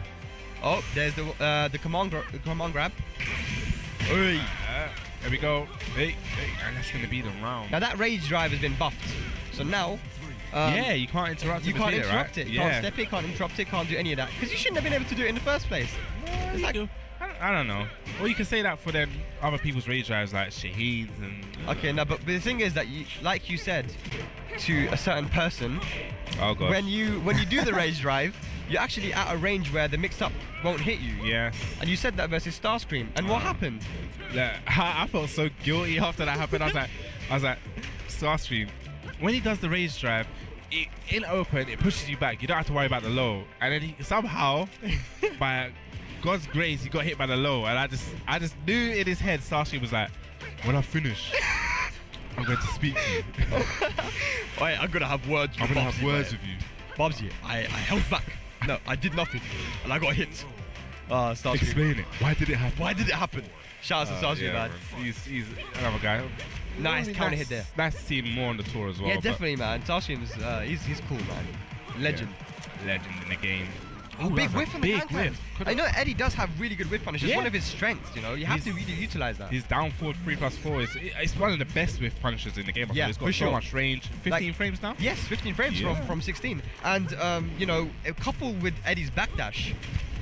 Oh, there's the command grab. There we go. Hey, and that's gonna be the round. Now that rage drive has been buffed, so now. Yeah, you can't interrupt it. You can't interrupt it. You can't step it, can't interrupt it, can't do any of that. Because you shouldn't have been able to do it in the first place. It's like, I don't know. Or you can say that for them other people's rage drives like Shaheen's and. Okay, no, but the thing is that like you said to a certain person, oh god, when you do the rage drive, you're actually at a range where the mix-up won't hit you. Yeah. And you said that versus Starscream, and what happened? Yeah, I felt so guilty after that happened. I was like, Starscream, when he does the rage drive, in open, it pushes you back. You don't have to worry about the low. And then somehow, by God's grace, he got hit by the low. And I just knew in his head, Sashi was like, when I finish, I'm going to speak to you. Wait, I'm going to have words with I'm going to have words with you. Bobsy, I held back. No, I did nothing. And I got hit. Sashi. Explain it. Why did it happen? Why did it happen? Shout out to Sashi, man. He's another guy. Nice counter hit there. Nice to see him more on the tour as well. Yeah, definitely, man. Sashi's, he's cool, man. Legend. Yeah. Legend in the game. Oh, big whiff on the hand. I know Eddie does have really good whiff punishes. It's one of his strengths, you know. You have to really utilize that. His down forward 3+4 it's one of the best whiff punishes in the game. Yeah, it's got so much range. 15 frames now? Yes, 15 frames from 16. And you know, coupled with Eddie's backdash,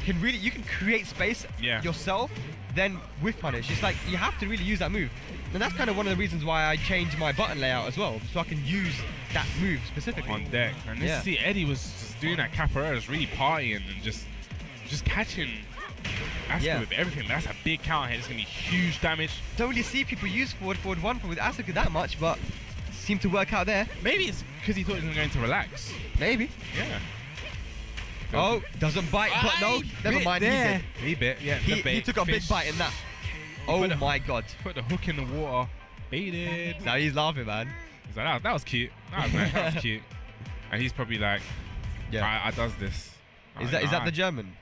you can create space yourself, then whiff punish. It's like you have to really use that move. And that's kind of one of the reasons why I changed my button layout as well, so I can use that move specifically on deck. And you see Eddie was just doing that capoeira, just really partying and just catching Asuka with everything. That's a big counter hit. It's gonna be huge damage. Don't really see people use forward one with Asuka that much, but seemed to work out there. Maybe it's because he thought he was going to relax. Maybe. Yeah. Oh, doesn't bite, but no, never mind. There. He bit. Yeah. He took a big bite in that. Oh my god. Put the hook in the water. Baited. Now he's laughing, man. He's like, that was cute. That was nice. That was cute. And he's probably like, I does this. Is that the German?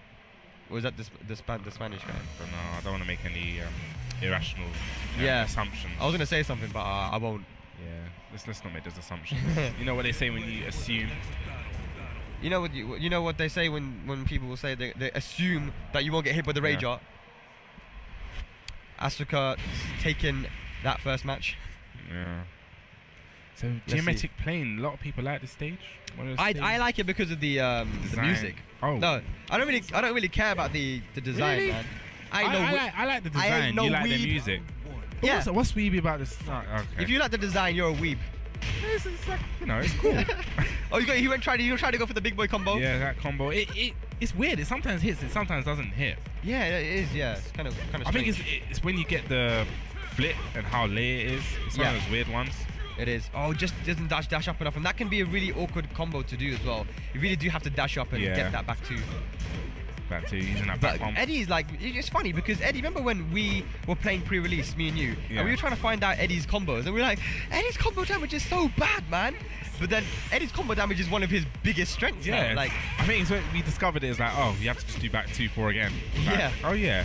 Or is that the Spanish guy? I don't know. I don't want to make any irrational assumptions. I was going to say something, but I won't. Yeah. Let's not make those assumptions. You know what they say when you assume? You know what they say when people will say they assume that you won't get hit by the rage art? Asuka taking that first match. Yeah. So geometric plane, a lot of people like this stage. I like it because of the music. Oh no, I don't really care about the design, really? Man. I like the design. You like the music. Yeah. What's weeby about this? Oh, okay. If you like the design, you're a weeb. It's like, it's cool. Oh, you tried to go for the big boy combo? Yeah, that combo. It's weird. It sometimes hits. It sometimes doesn't hit. Yeah, it is. Yeah, it's kind of. I think it's when you get the flip and how late it is. It's one of those weird ones. It is. Oh, just doesn't dash up enough, and that can be a really awkward combo to do as well. You really do have to dash up and get that back to. Back to using that back bump. Eddie's like, it's funny because Eddie, remember when we were playing pre-release, me and you, and we were trying to find out Eddie's combos, and we were like, Eddie's combo damage is so bad, man. But then Eddie's combo damage is one of his biggest strengths. Yeah, now. Like I think it's when we discovered it. It's like, oh, you have to just do back 2-4 again. Like, yeah. Oh yeah.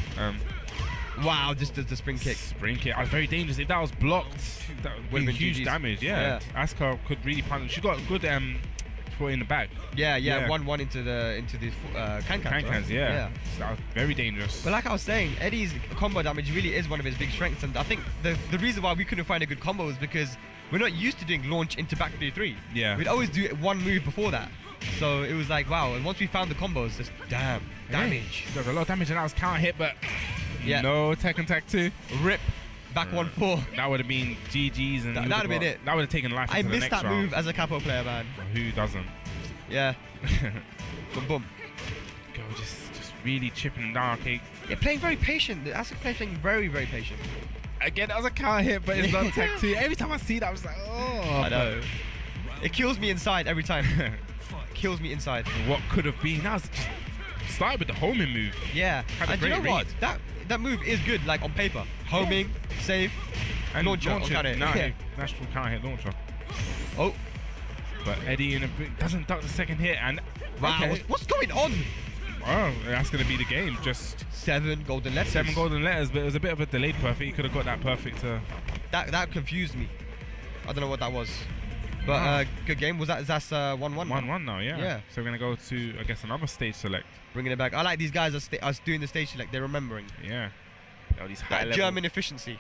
Wow, just the spring kick. Spring kick. I was very dangerous. If that was blocked, that would have been huge damage. Yeah. Asuka could really punish. She got good foot in the back. Yeah. 1-1 into the Kankans. Yeah. So that was very dangerous. But like I was saying, Eddie's combo damage really is one of his big strengths, and I think the reason why we couldn't find a good combo is because we're not used to doing launch into back 3-3. Yeah. We'd always do one move before that. So it was like, wow, and once we found the combos, just damage. There was a lot of damage, and that was counter hit, but no Tekken Tag 2. Rip. Back 1-4. That would have been GG's, and that would have been it. That would have taken life into the next round. I missed that move as a capo player, man. Well, who doesn't? Yeah. Boom. Go just really chipping them down, okay. Yeah, playing very patient. The Asuka playing very, very patient. Again, that was a counter hit, but it's not Tag 2. Every time I see that, I was like, oh. I know. It kills me inside every time. Kills me inside. What could have been? That was just started with the homing move. Yeah. And you know what? That move is good, like on paper. Homing, safe, and launcher. National counter hit launcher. Oh. But Eddie doesn't duck the second hit, and wow, what's going on? Oh, that's going to be the game. Just 7 golden letters. 7 golden letters, but it was a bit of a delayed perfect. He could have got that perfect. That confused me. I don't know what that was. But good game. That's 1-1. 1-1 now, yeah. So we're going to go to, I guess, another stage select. Bringing it back. I like these guys us doing the stage select. They're remembering. Yeah. Oh, these high level. German efficiency.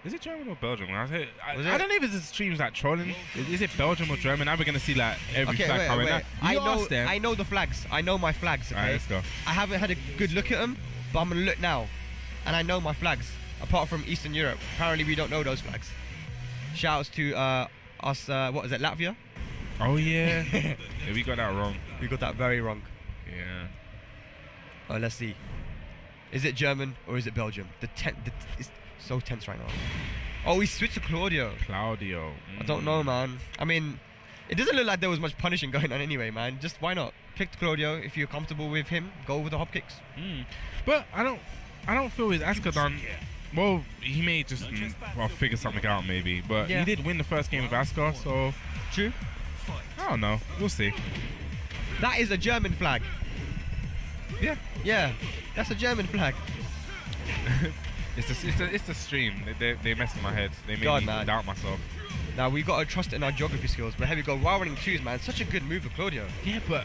Is it German or Belgium? I don't know if it's the streams like trolling. Is it Belgium or German? Now we're going to see like every flag coming out. I know the flags. I know my flags. Okay? Alright, let's go. I haven't had a good look at them, but I'm going to look now. And I know my flags, apart from Eastern Europe. Apparently we don't know those flags. Shouts to us, what is it, Latvia? Oh yeah. Yeah, we got that wrong. We got that very wrong. Yeah. Oh, let's see. Is it German or is it Belgium? It's so tense right now. Oh, he switched to Claudio. I don't know, man. I mean, It doesn't look like there was much punishing going on anyway, man. Just why not? Pick Claudio if you're comfortable with him. Go with the hop kicks. But I don't feel his Asuka done. Well, he may just figure something out maybe. But he did win the first game with Asuka, so true. I don't know. We'll see. That is a German flag. Yeah. Yeah, that's a German flag. It's the stream. They mess with my head. They made me doubt myself. Now we gotta trust in our geography skills. But here we go. While running twos, man. Such a good move for Claudio. Yeah, but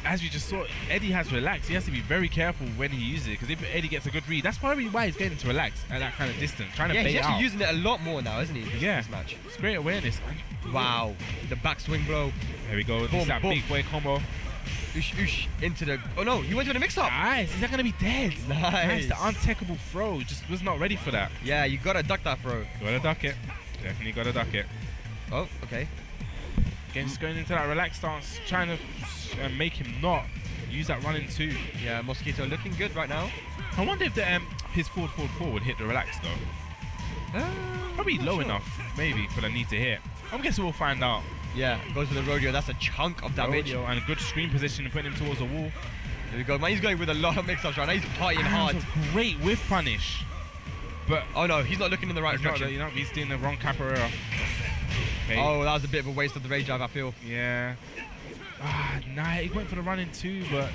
as we just saw, Eddie has relaxed. He has to be very careful when he uses it, because if Eddie gets a good read, that's probably why he's getting to relax at that kind of distance, trying to bait out. Yeah, he's actually using it a lot more now, isn't he? This match. It's great awareness. Wow, the backswing blow. There we go. This is that big boy combo. Oosh, oosh, into the... Oh no, he went to the mix-up. Nice. He's not going to be dead. Nice. The untackable throw. Just was not ready for that. Yeah, you got to duck that throw. Got to duck it. Definitely got to duck it. Oh, okay. Again, just going into that relaxed stance, trying to make him not use that running two. Yeah, Mosquito looking good right now. I wonder if his forward would hit the relax though. Probably low enough, maybe, for the need to hit. I guess we'll find out. Yeah, goes for the rodeo. That's a chunk of damage. Rodeo and a good screen position and putting him towards the wall. There we go, man. He's going with a lot of mix-ups right now. He's partying hard. Great whiff punish. But oh no, he's not looking in the right direction. He's doing the wrong capoeira. Okay. Oh, that was a bit of a waste of the rage drive, I feel. Yeah. Nice. He went for the running too, but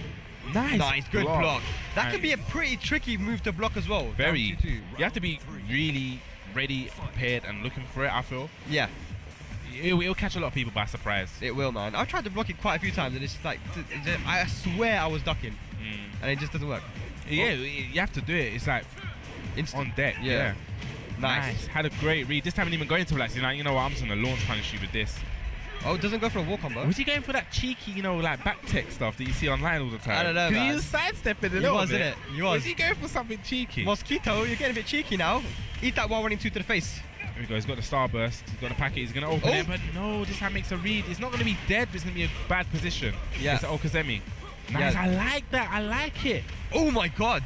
nice. Nice, good block. That could be a pretty tricky move to block as well. Very. You have to be really ready, prepared, and looking for it, I feel. Yeah. It'll catch a lot of people by surprise. It will, man. I've tried to block it quite a few times, and it's like, I swear I was ducking, and it just doesn't work. Yeah, you have to do it. It's like on deck. Yeah. Nice. Had a great read. This time he didn't even go into relax. He's like, you know what, I'm just going to launch punish you with this. Oh, it doesn't go for a wall combo? Was he going for that cheeky, like back tech stuff that you see online all the time? I don't know, man. He was sidestepping a little bit. Isn't it? He was. Was he going for something cheeky? Mosquito, you're getting a bit cheeky now. Eat that while running two to the face. There we go. He's got the starburst. He's got the packet. He's going to open it. But no, this time makes a read. It's not going to be dead, but it's going to be a bad position. Yeah. It's Okazemi. Nice. Yeah. I like that. I like it. Oh, my God.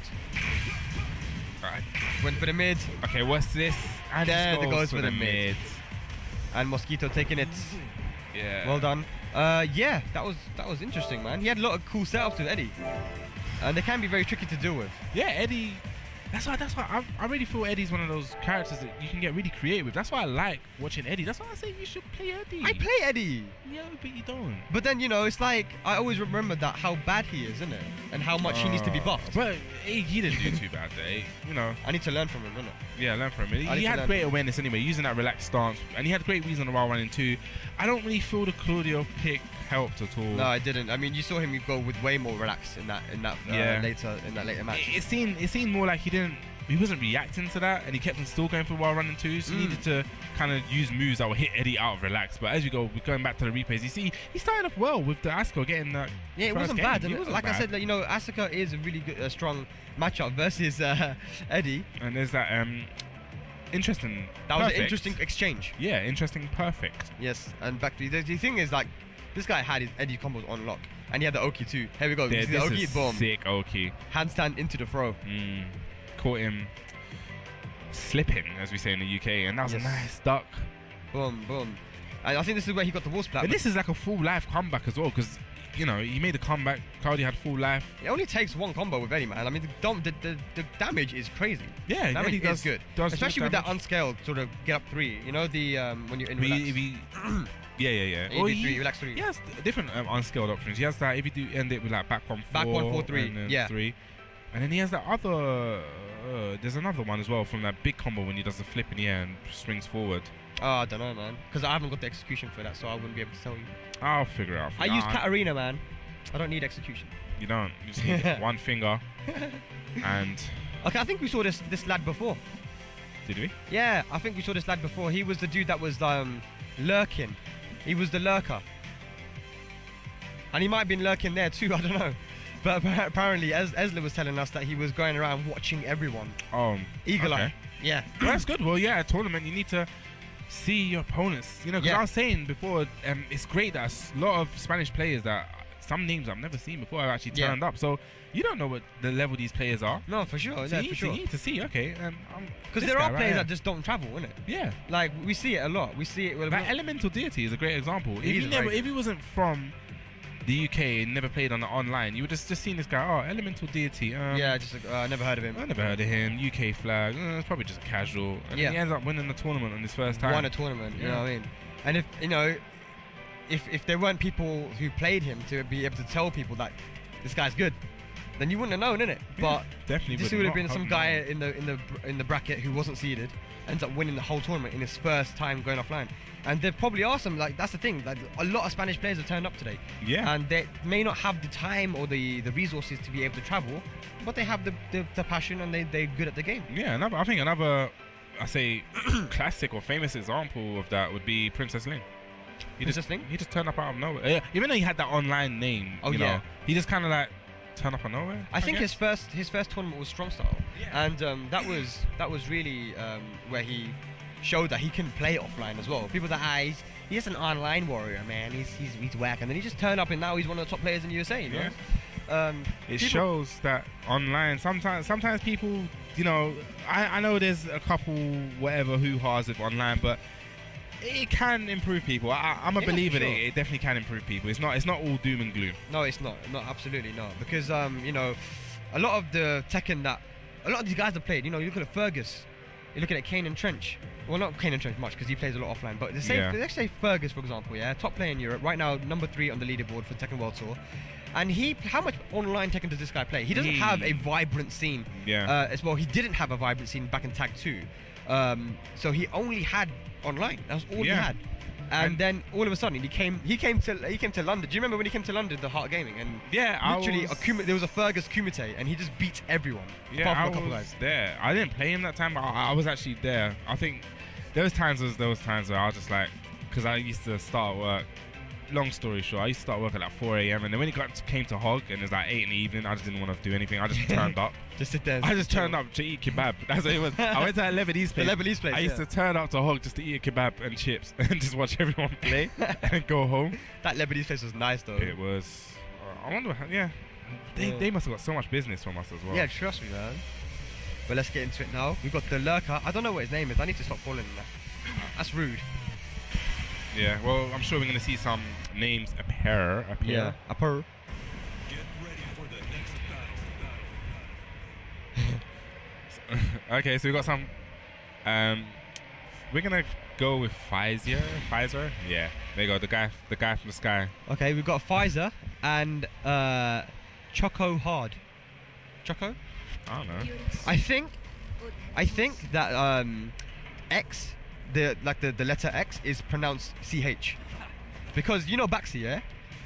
Right. Went for the mid. Okay, what's this? And there goes for the mid. And Mosquito taking it. Yeah. Well done. Yeah, that was interesting, man. He had a lot of cool setups with Eddie. And they can be very tricky to deal with. Yeah, Eddie. That's why I really feel Eddie's one of those characters that you can get really creative with. That's why I like watching Eddie. That's why I say you should play Eddie. I play Eddie. Yeah, but you don't. But then, it's like, I always remember that how bad he is, isn't it? And how much he needs to be buffed. But he didn't do too bad there. I need to learn from him, isn't it? Yeah, learn from him. He had great awareness anyway, using that relaxed stance. And he had great reason while running too. I don't really feel the Claudio pick helped at all. No, I didn't. I mean, you saw him go with way more relaxed in that later match. It seemed more like he wasn't reacting to that, and he kept on still going for while running twos. He needed to kind of use moves that will hit Eddie out of relax. But as we go, we're going back to the replays. You see, he started off well with the Asuka getting that. Yeah, it wasn't bad. Like I said, Asuka is a really good, strong matchup versus Eddie. And there's that interesting. That was an interesting exchange. Yeah, interesting, perfect. Yes, and back to the thing is like, this guy had his Eddie combos on lock, and he had the Oki too. Here we go. Yeah, the Oki, boom. Sick Oki. Handstand into the throw. Caught him slipping, as we say in the UK, and that was a nice duck. Boom, boom. And I think this is where he got the wall splat. And this is like a full life comeback as well, because he made the comeback. Claudio had full life. It only takes one combo with Eddie, man. I mean, the damage is crazy. Yeah, damage does good, especially with that unscaled sort of get up three. The when you're in relax. Yeah. He relax 3. He has different unskilled options. He has that if you do end it with like back 1 4. Back 1 4 3. And then 3. And then he has that other. There's another one as well from that big combo when he does the flip in the air and swings forward. Oh, I don't know, man. Because I haven't got the execution for that, so I wouldn't be able to tell you. I'll figure it out. I use Katarina, man. I don't need execution. You don't. You just need one finger. And. Okay, I think we saw this lad before. Did we? Yeah, I think we saw this lad before. He was the dude that was lurking. He was the lurker. And he might have been lurking there too, I don't know. But apparently, Esler was telling us that he was going around watching everyone. Eagle eye. Yeah. Well, that's good. Well, yeah, a tournament, you need to see your opponents. Because I was saying before, it's great that a lot of Spanish players that some names I've never seen before have actually turned up. So you don't know what the level these players are. No, for sure. So Yeah, you for sure. need to see, okay. Because there are players that just don't travel, isn't it? Yeah. Like, we see it a lot. We see it with... Like Elemental Deity is a great example. If he wasn't from the UK and never played on the online, you would just seen this guy, oh, Elemental Deity. yeah, just I never heard of him. I never heard of him. UK flag. It's probably just casual. And then he ends up winning the tournament on his first time. Won a tournament, you know what I mean? And if, you know, if there weren't people who played him to be able to tell people that this guy's good, then you wouldn't have known, innit? But definitely this would have been some guy in the bracket who wasn't seeded, ends up winning the whole tournament in his first time going offline. And there probably are some, like, that's the thing, like, a lot of Spanish players have turned up today. Yeah. And they may not have the time or the resources to be able to travel, but they have the passion and they're good at the game. Yeah, I think another, I say, classic or famous example of that would be Princess Ling. He just turned up out of nowhere. Yeah, even though he had that online name, you know, he just kind of like turned up out of nowhere. I think his first tournament was Strong Style, and that was really where he showed that he can play offline as well. People that he's just an online warrior, man. He's whack, and then he just turned up, and now he's one of the top players in the USA. You know? It shows that online sometimes people, you know, I know there's a couple whatever hoo-has with online, but it can improve people. I'm a believer that it definitely can improve people. It's not all doom and gloom. No, it's not. Absolutely not. Because you know, a lot of the Tekken that a lot of these guys have played. You know, you look at Fergus, you're looking at Kanan Trench. Well, not Kanan Trench much because he plays a lot offline. But let's say Fergus, for example, top player in Europe right now, number 3 on the leaderboard for Tekken World Tour. And how much online Tekken does this guy play? He doesn't have a vibrant scene. As well, he didn't have a vibrant scene back in Tag 2. So he only had online. That was all he had. And then all of a sudden he came to London. Do you remember when he came to London, the Heart Gaming? And literally there was a Fergus Kumite and he just beat everyone. Yeah, apart from a couple guys. There. I didn't play him that time, but I was actually there. I think there was times where I was just like, because I used to start work. Long story short, I used to start work at like 4 a.m. and then when it came to Hog and it was like 8 in the evening, I just didn't want to do anything. I just turned up. Just sit there. I just turned up to eat kebab. That's what it was. I went to a Lebanese place. The Lebanese place. I used to turn up to Hog just to eat a kebab and chips and just watch everyone play and go home. That Lebanese place was nice though. It was. I wonder. They must have got so much business from us as well. Yeah, trust me, man. But let's get into it now. We've got the lurker. I don't know what his name is. I need to stop calling him that. That's rude. Yeah, well, I'm sure we're going to see some names appear. Yeah, appear. Get ready for the next battle. Okay, so we got some. We're going to go with Pfizer. Yeah, there you go. The guy from the sky. Okay, we've got Pfizer and Choco Hard. Choco? I don't know. I think that X. The letter X is pronounced CH, because you know Baxi, yeah?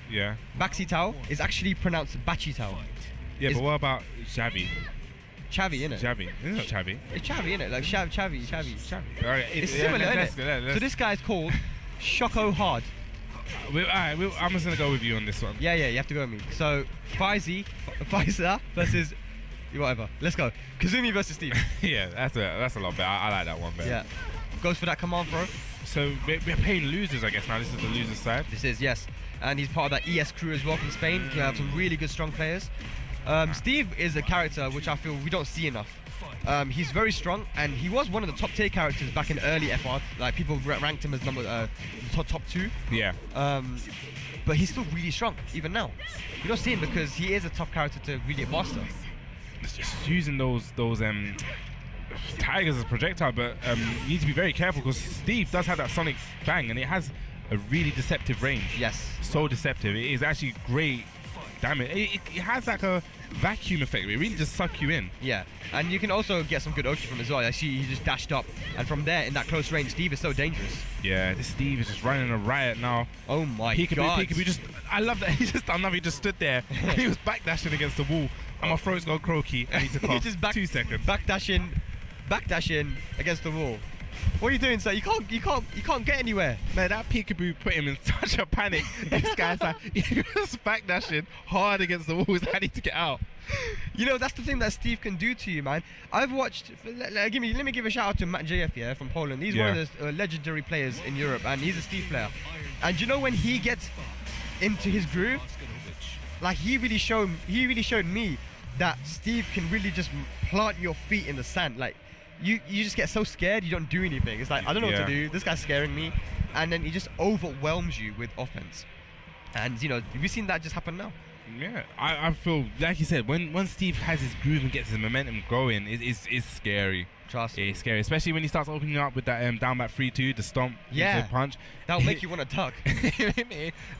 Yeah. Baxi Tao is actually pronounced Bachi Tao. Yeah, but what about Chavi? Chavi, innit? Chavi. It's not Chavi. It's Chavi, innit? Like Chavi. Alright, it's similar, innit? So this guy's called Choco Hard. I'm just gonna go with you on this one. Yeah, you have to go with me. So Pfizer versus whatever. Let's go. Kazumi versus Steve. Yeah, that's a lot better. I like that one better. Yeah. Goes for that command throw. So we're playing losers, I guess now. This is the losers side. This is, yes. And he's part of that ES crew as well from Spain. You have some really good, strong players. Steve is a character which I feel we don't see enough. He's very strong, and he was one of the top tier characters back in early FR. Like, people ranked him as top 2. Yeah. But he's still really strong, even now. You don't see him because he is a tough character to really master. It's just using those tigers as a projectile, but you need to be very careful because Steve does have that sonic bang and it has a really deceptive range. Yes. So deceptive. It is actually great damage. It has like a vacuum effect. It really just sucks you in. Yeah. And you can also get some good Oki from as well. I see he just dashed up, and from there in that close range, Steve is so dangerous. Yeah, this Steve is just running a riot now. Oh my god. Peekaboo just, I love that. He just stood there and he was backdashing against the wall and my throat's gone croaky and he took off. Just 2 seconds. Backdashing against the wall. What are you doing, sir? You can't get anywhere. Man, that peekaboo put him in such a panic. This guy's like, he was backdashing hard against the wall. He's like, I need to get out. You know, that's the thing that Steve can do to you, man. I've watched. Let me give a shout out to Matt JF, from Poland. He's one of the legendary players in Europe, and he's a Steve player. And you know when he gets into his groove, like he really showed me that Steve can really just plant your feet in the sand. Like you just get so scared you don't do anything. It's like, I don't know what to do. This guy's scaring me, and then he just overwhelms you with offense. And you know, have you seen that just happen now? Yeah, I feel like you said, when Steve has his groove and gets his momentum going, it's scary. Trust me. It's scary, especially when he starts opening up with that down back 3-2, the stomp, the punch. That'll make you want to duck.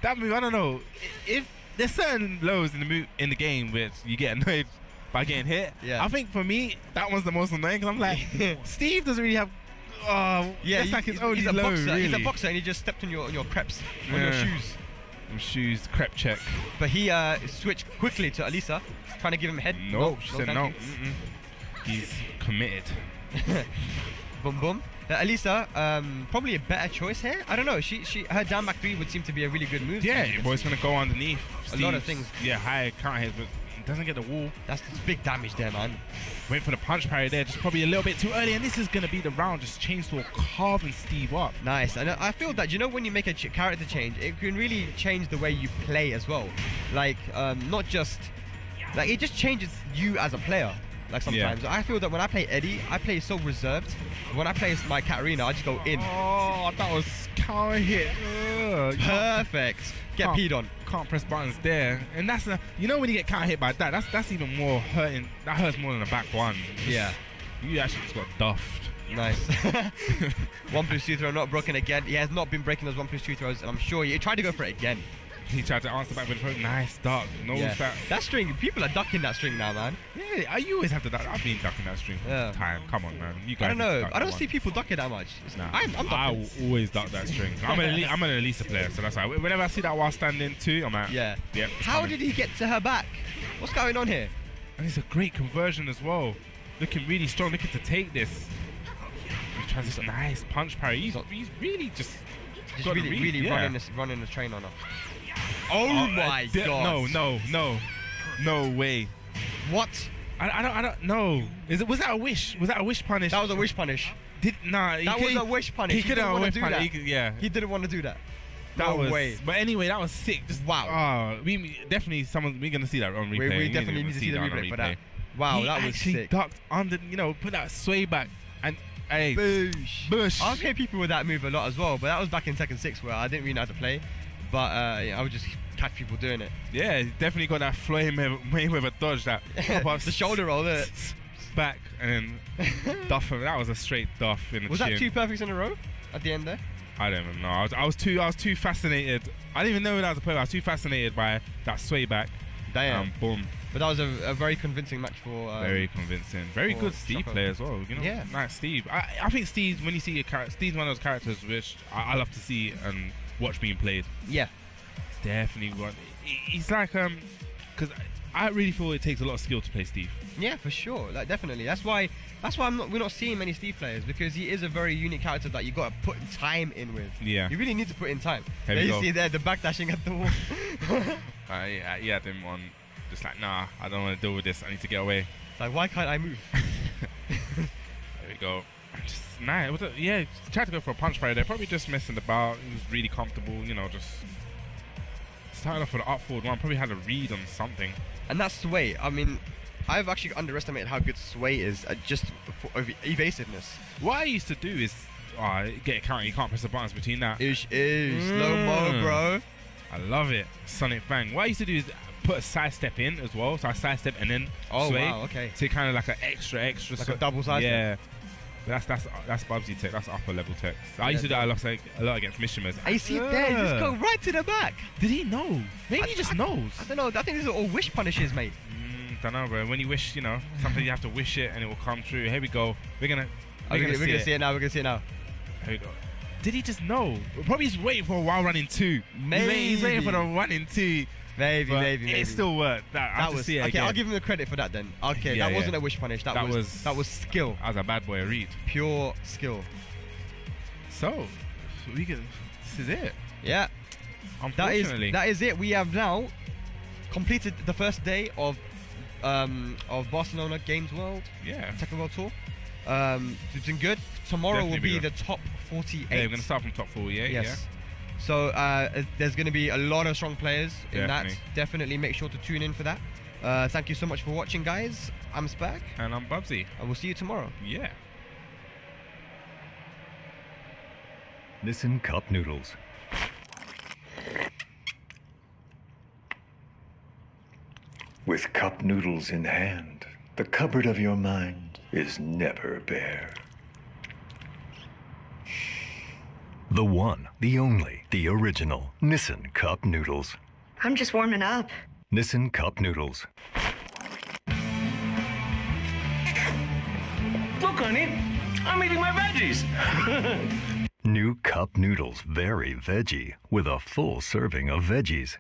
That move, I don't know. If there's certain lows in the game which you get annoyed by getting hit, I think for me that one's the most annoying. Cause I'm like, Steve doesn't really have. That's like his only low. Really. He's a boxer, and he just stepped on your crepes, on your shoes. Shoes, crepe check. But he switched quickly to Alisa, trying to give him a head. No, she said no. He's committed. Boom, boom. Alisa, probably a better choice here. I don't know. Her down back 3 would seem to be a really good move. Yeah, boy, it's gonna go underneath. A lot of things. Yeah, high counter hits, but he doesn't get the wall. That's big damage there, man. Went for the punch parry there, just probably a little bit too early, and this is gonna be the round. Just chainsaw carving Steve up. Nice, and I feel that, you know, when you make a character change, it can really change the way you play as well. Like, not just like, it just changes you as a player. Like sometimes I feel that when I play Eddie, I play so reserved. When I play my Katarina, I just go in. Oh, that was counter hit. Perfect. Get peed on. Can't press buttons there, and that's you know, when you get counter hit by that, that's even more hurting. That hurts more than the back one. Yeah. You actually just got duffed. Nice. 1+2 throw not broken again. He has not been breaking those 1+2 throws, and I'm sure he tried to go for it again. He tried to answer back with a nice duck. That string, people are ducking that string now, man. Yeah, you always have to duck. I've been ducking that string all the time. Come on, man. You guys, I don't know. I don't see people duck it that much. Nah, I'm ducking. I will always duck that string. I'm an Elisa player, so that's why. Whenever I see that while standing too, I'm like, yeah. How did he get to her back? What's going on here? And it's a great conversion as well. Looking really strong, looking to take this. He tries this nice punch parry. He's really just really running the train on her. Oh my god! No way! What? I don't know. Was that a wish? Was that a wish punish? That was a wish punish. That was a wish punish. He couldn't want to do that. He didn't want to do that. No way. But anyway, that was sick. Just wow. We definitely we're gonna see that on replay. We definitely need to see the replay for that. Wow, that was sick. He ducked under, put that sway back and. Hey, Bush. I've played people with that move a lot as well, but that was back in Tekken 6 where I didn't really know how to play. But I would just catch people doing it. Yeah, definitely got that Mayweather dodge, that the shoulder roll there. Back and then duff him. That was a straight duff in the chin. Was that 2 perfects in a row at the end there? I don't even know. I was too fascinated. I didn't even know that was a play. I was too fascinated by that sway back. Damn. Boom. But that was a very convincing match for. Very convincing. Very good Steve Choco. play as well. Yeah. Nice Steve. I think Steve, when you see a character, Steve's one of those characters which I love to see and watch being played. Yeah. It's definitely one. He's like because I really feel it takes a lot of skill to play Steve. Yeah, for sure. Like definitely. That's why we're not seeing many Steve players, because he is a very unique character that you got to put time in with. Yeah. You really need to put in time. There you go. See there the backdashing at the wall. Yeah, I didn't want. Just like, nah, I don't want to deal with this. I need to get away. It's like, why can't I move? There we go. Just nice. Yeah, tried to go for a punch parry there. Probably just messing about. He was really comfortable, just started off with an up forward one. Probably had a read on something. And that's Sway. I mean, I've actually underestimated how good Sway is at just for evasiveness. What I used to do is get a counter. You can't press the buttons between that. Slow-mo, bro. I love it. Sonic Fang. What I used to do is put a sidestep in as well. So I sidestep and then sway. Wow, okay. So kind of like an extra. Like a double sidestep. Yeah. But that's Bubsy tech. That's upper level tech. So I used to do that a lot against Mishimas. I see it there. Just go right to the back. Did he know? Maybe he just knows. I don't know. I think these are all wish punishes, mate. Don't know, bro. When you wish, something you have to wish it and it will come true. Here we go. We're gonna see it now. We're gonna see it now. Here we go. Did he just know? Probably he's waiting for a while running 2. Maybe. He's waiting for the 1 in 2. Maybe. It still worked. That was okay. I'll give him the credit for that then. Okay, that wasn't a wish punish. That was skill. That was a bad boy read. Pure skill. So this is it. Yeah. Unfortunately, that is it. We have now completed the first day of Barcelona Games World. Yeah. Tekken World Tour. It's been good. Tomorrow will be the top 48. Yeah, we're gonna start from top 48. Yes. So there's going to be a lot of strong players in Definitely. that. Definitely make sure to tune in for that. Thank you so much for watching, guys. I'm Spag. And I'm Bubsy. And we'll see you tomorrow. Yeah. Nissan Cup Noodles. With cup noodles in hand, the cupboard of your mind is never bare. The one, the only, the original Nissan Cup Noodles. I'm just warming up. Nissan Cup Noodles. Look, honey, I'm eating my veggies. New Cup Noodles, very veggie, with a full serving of veggies.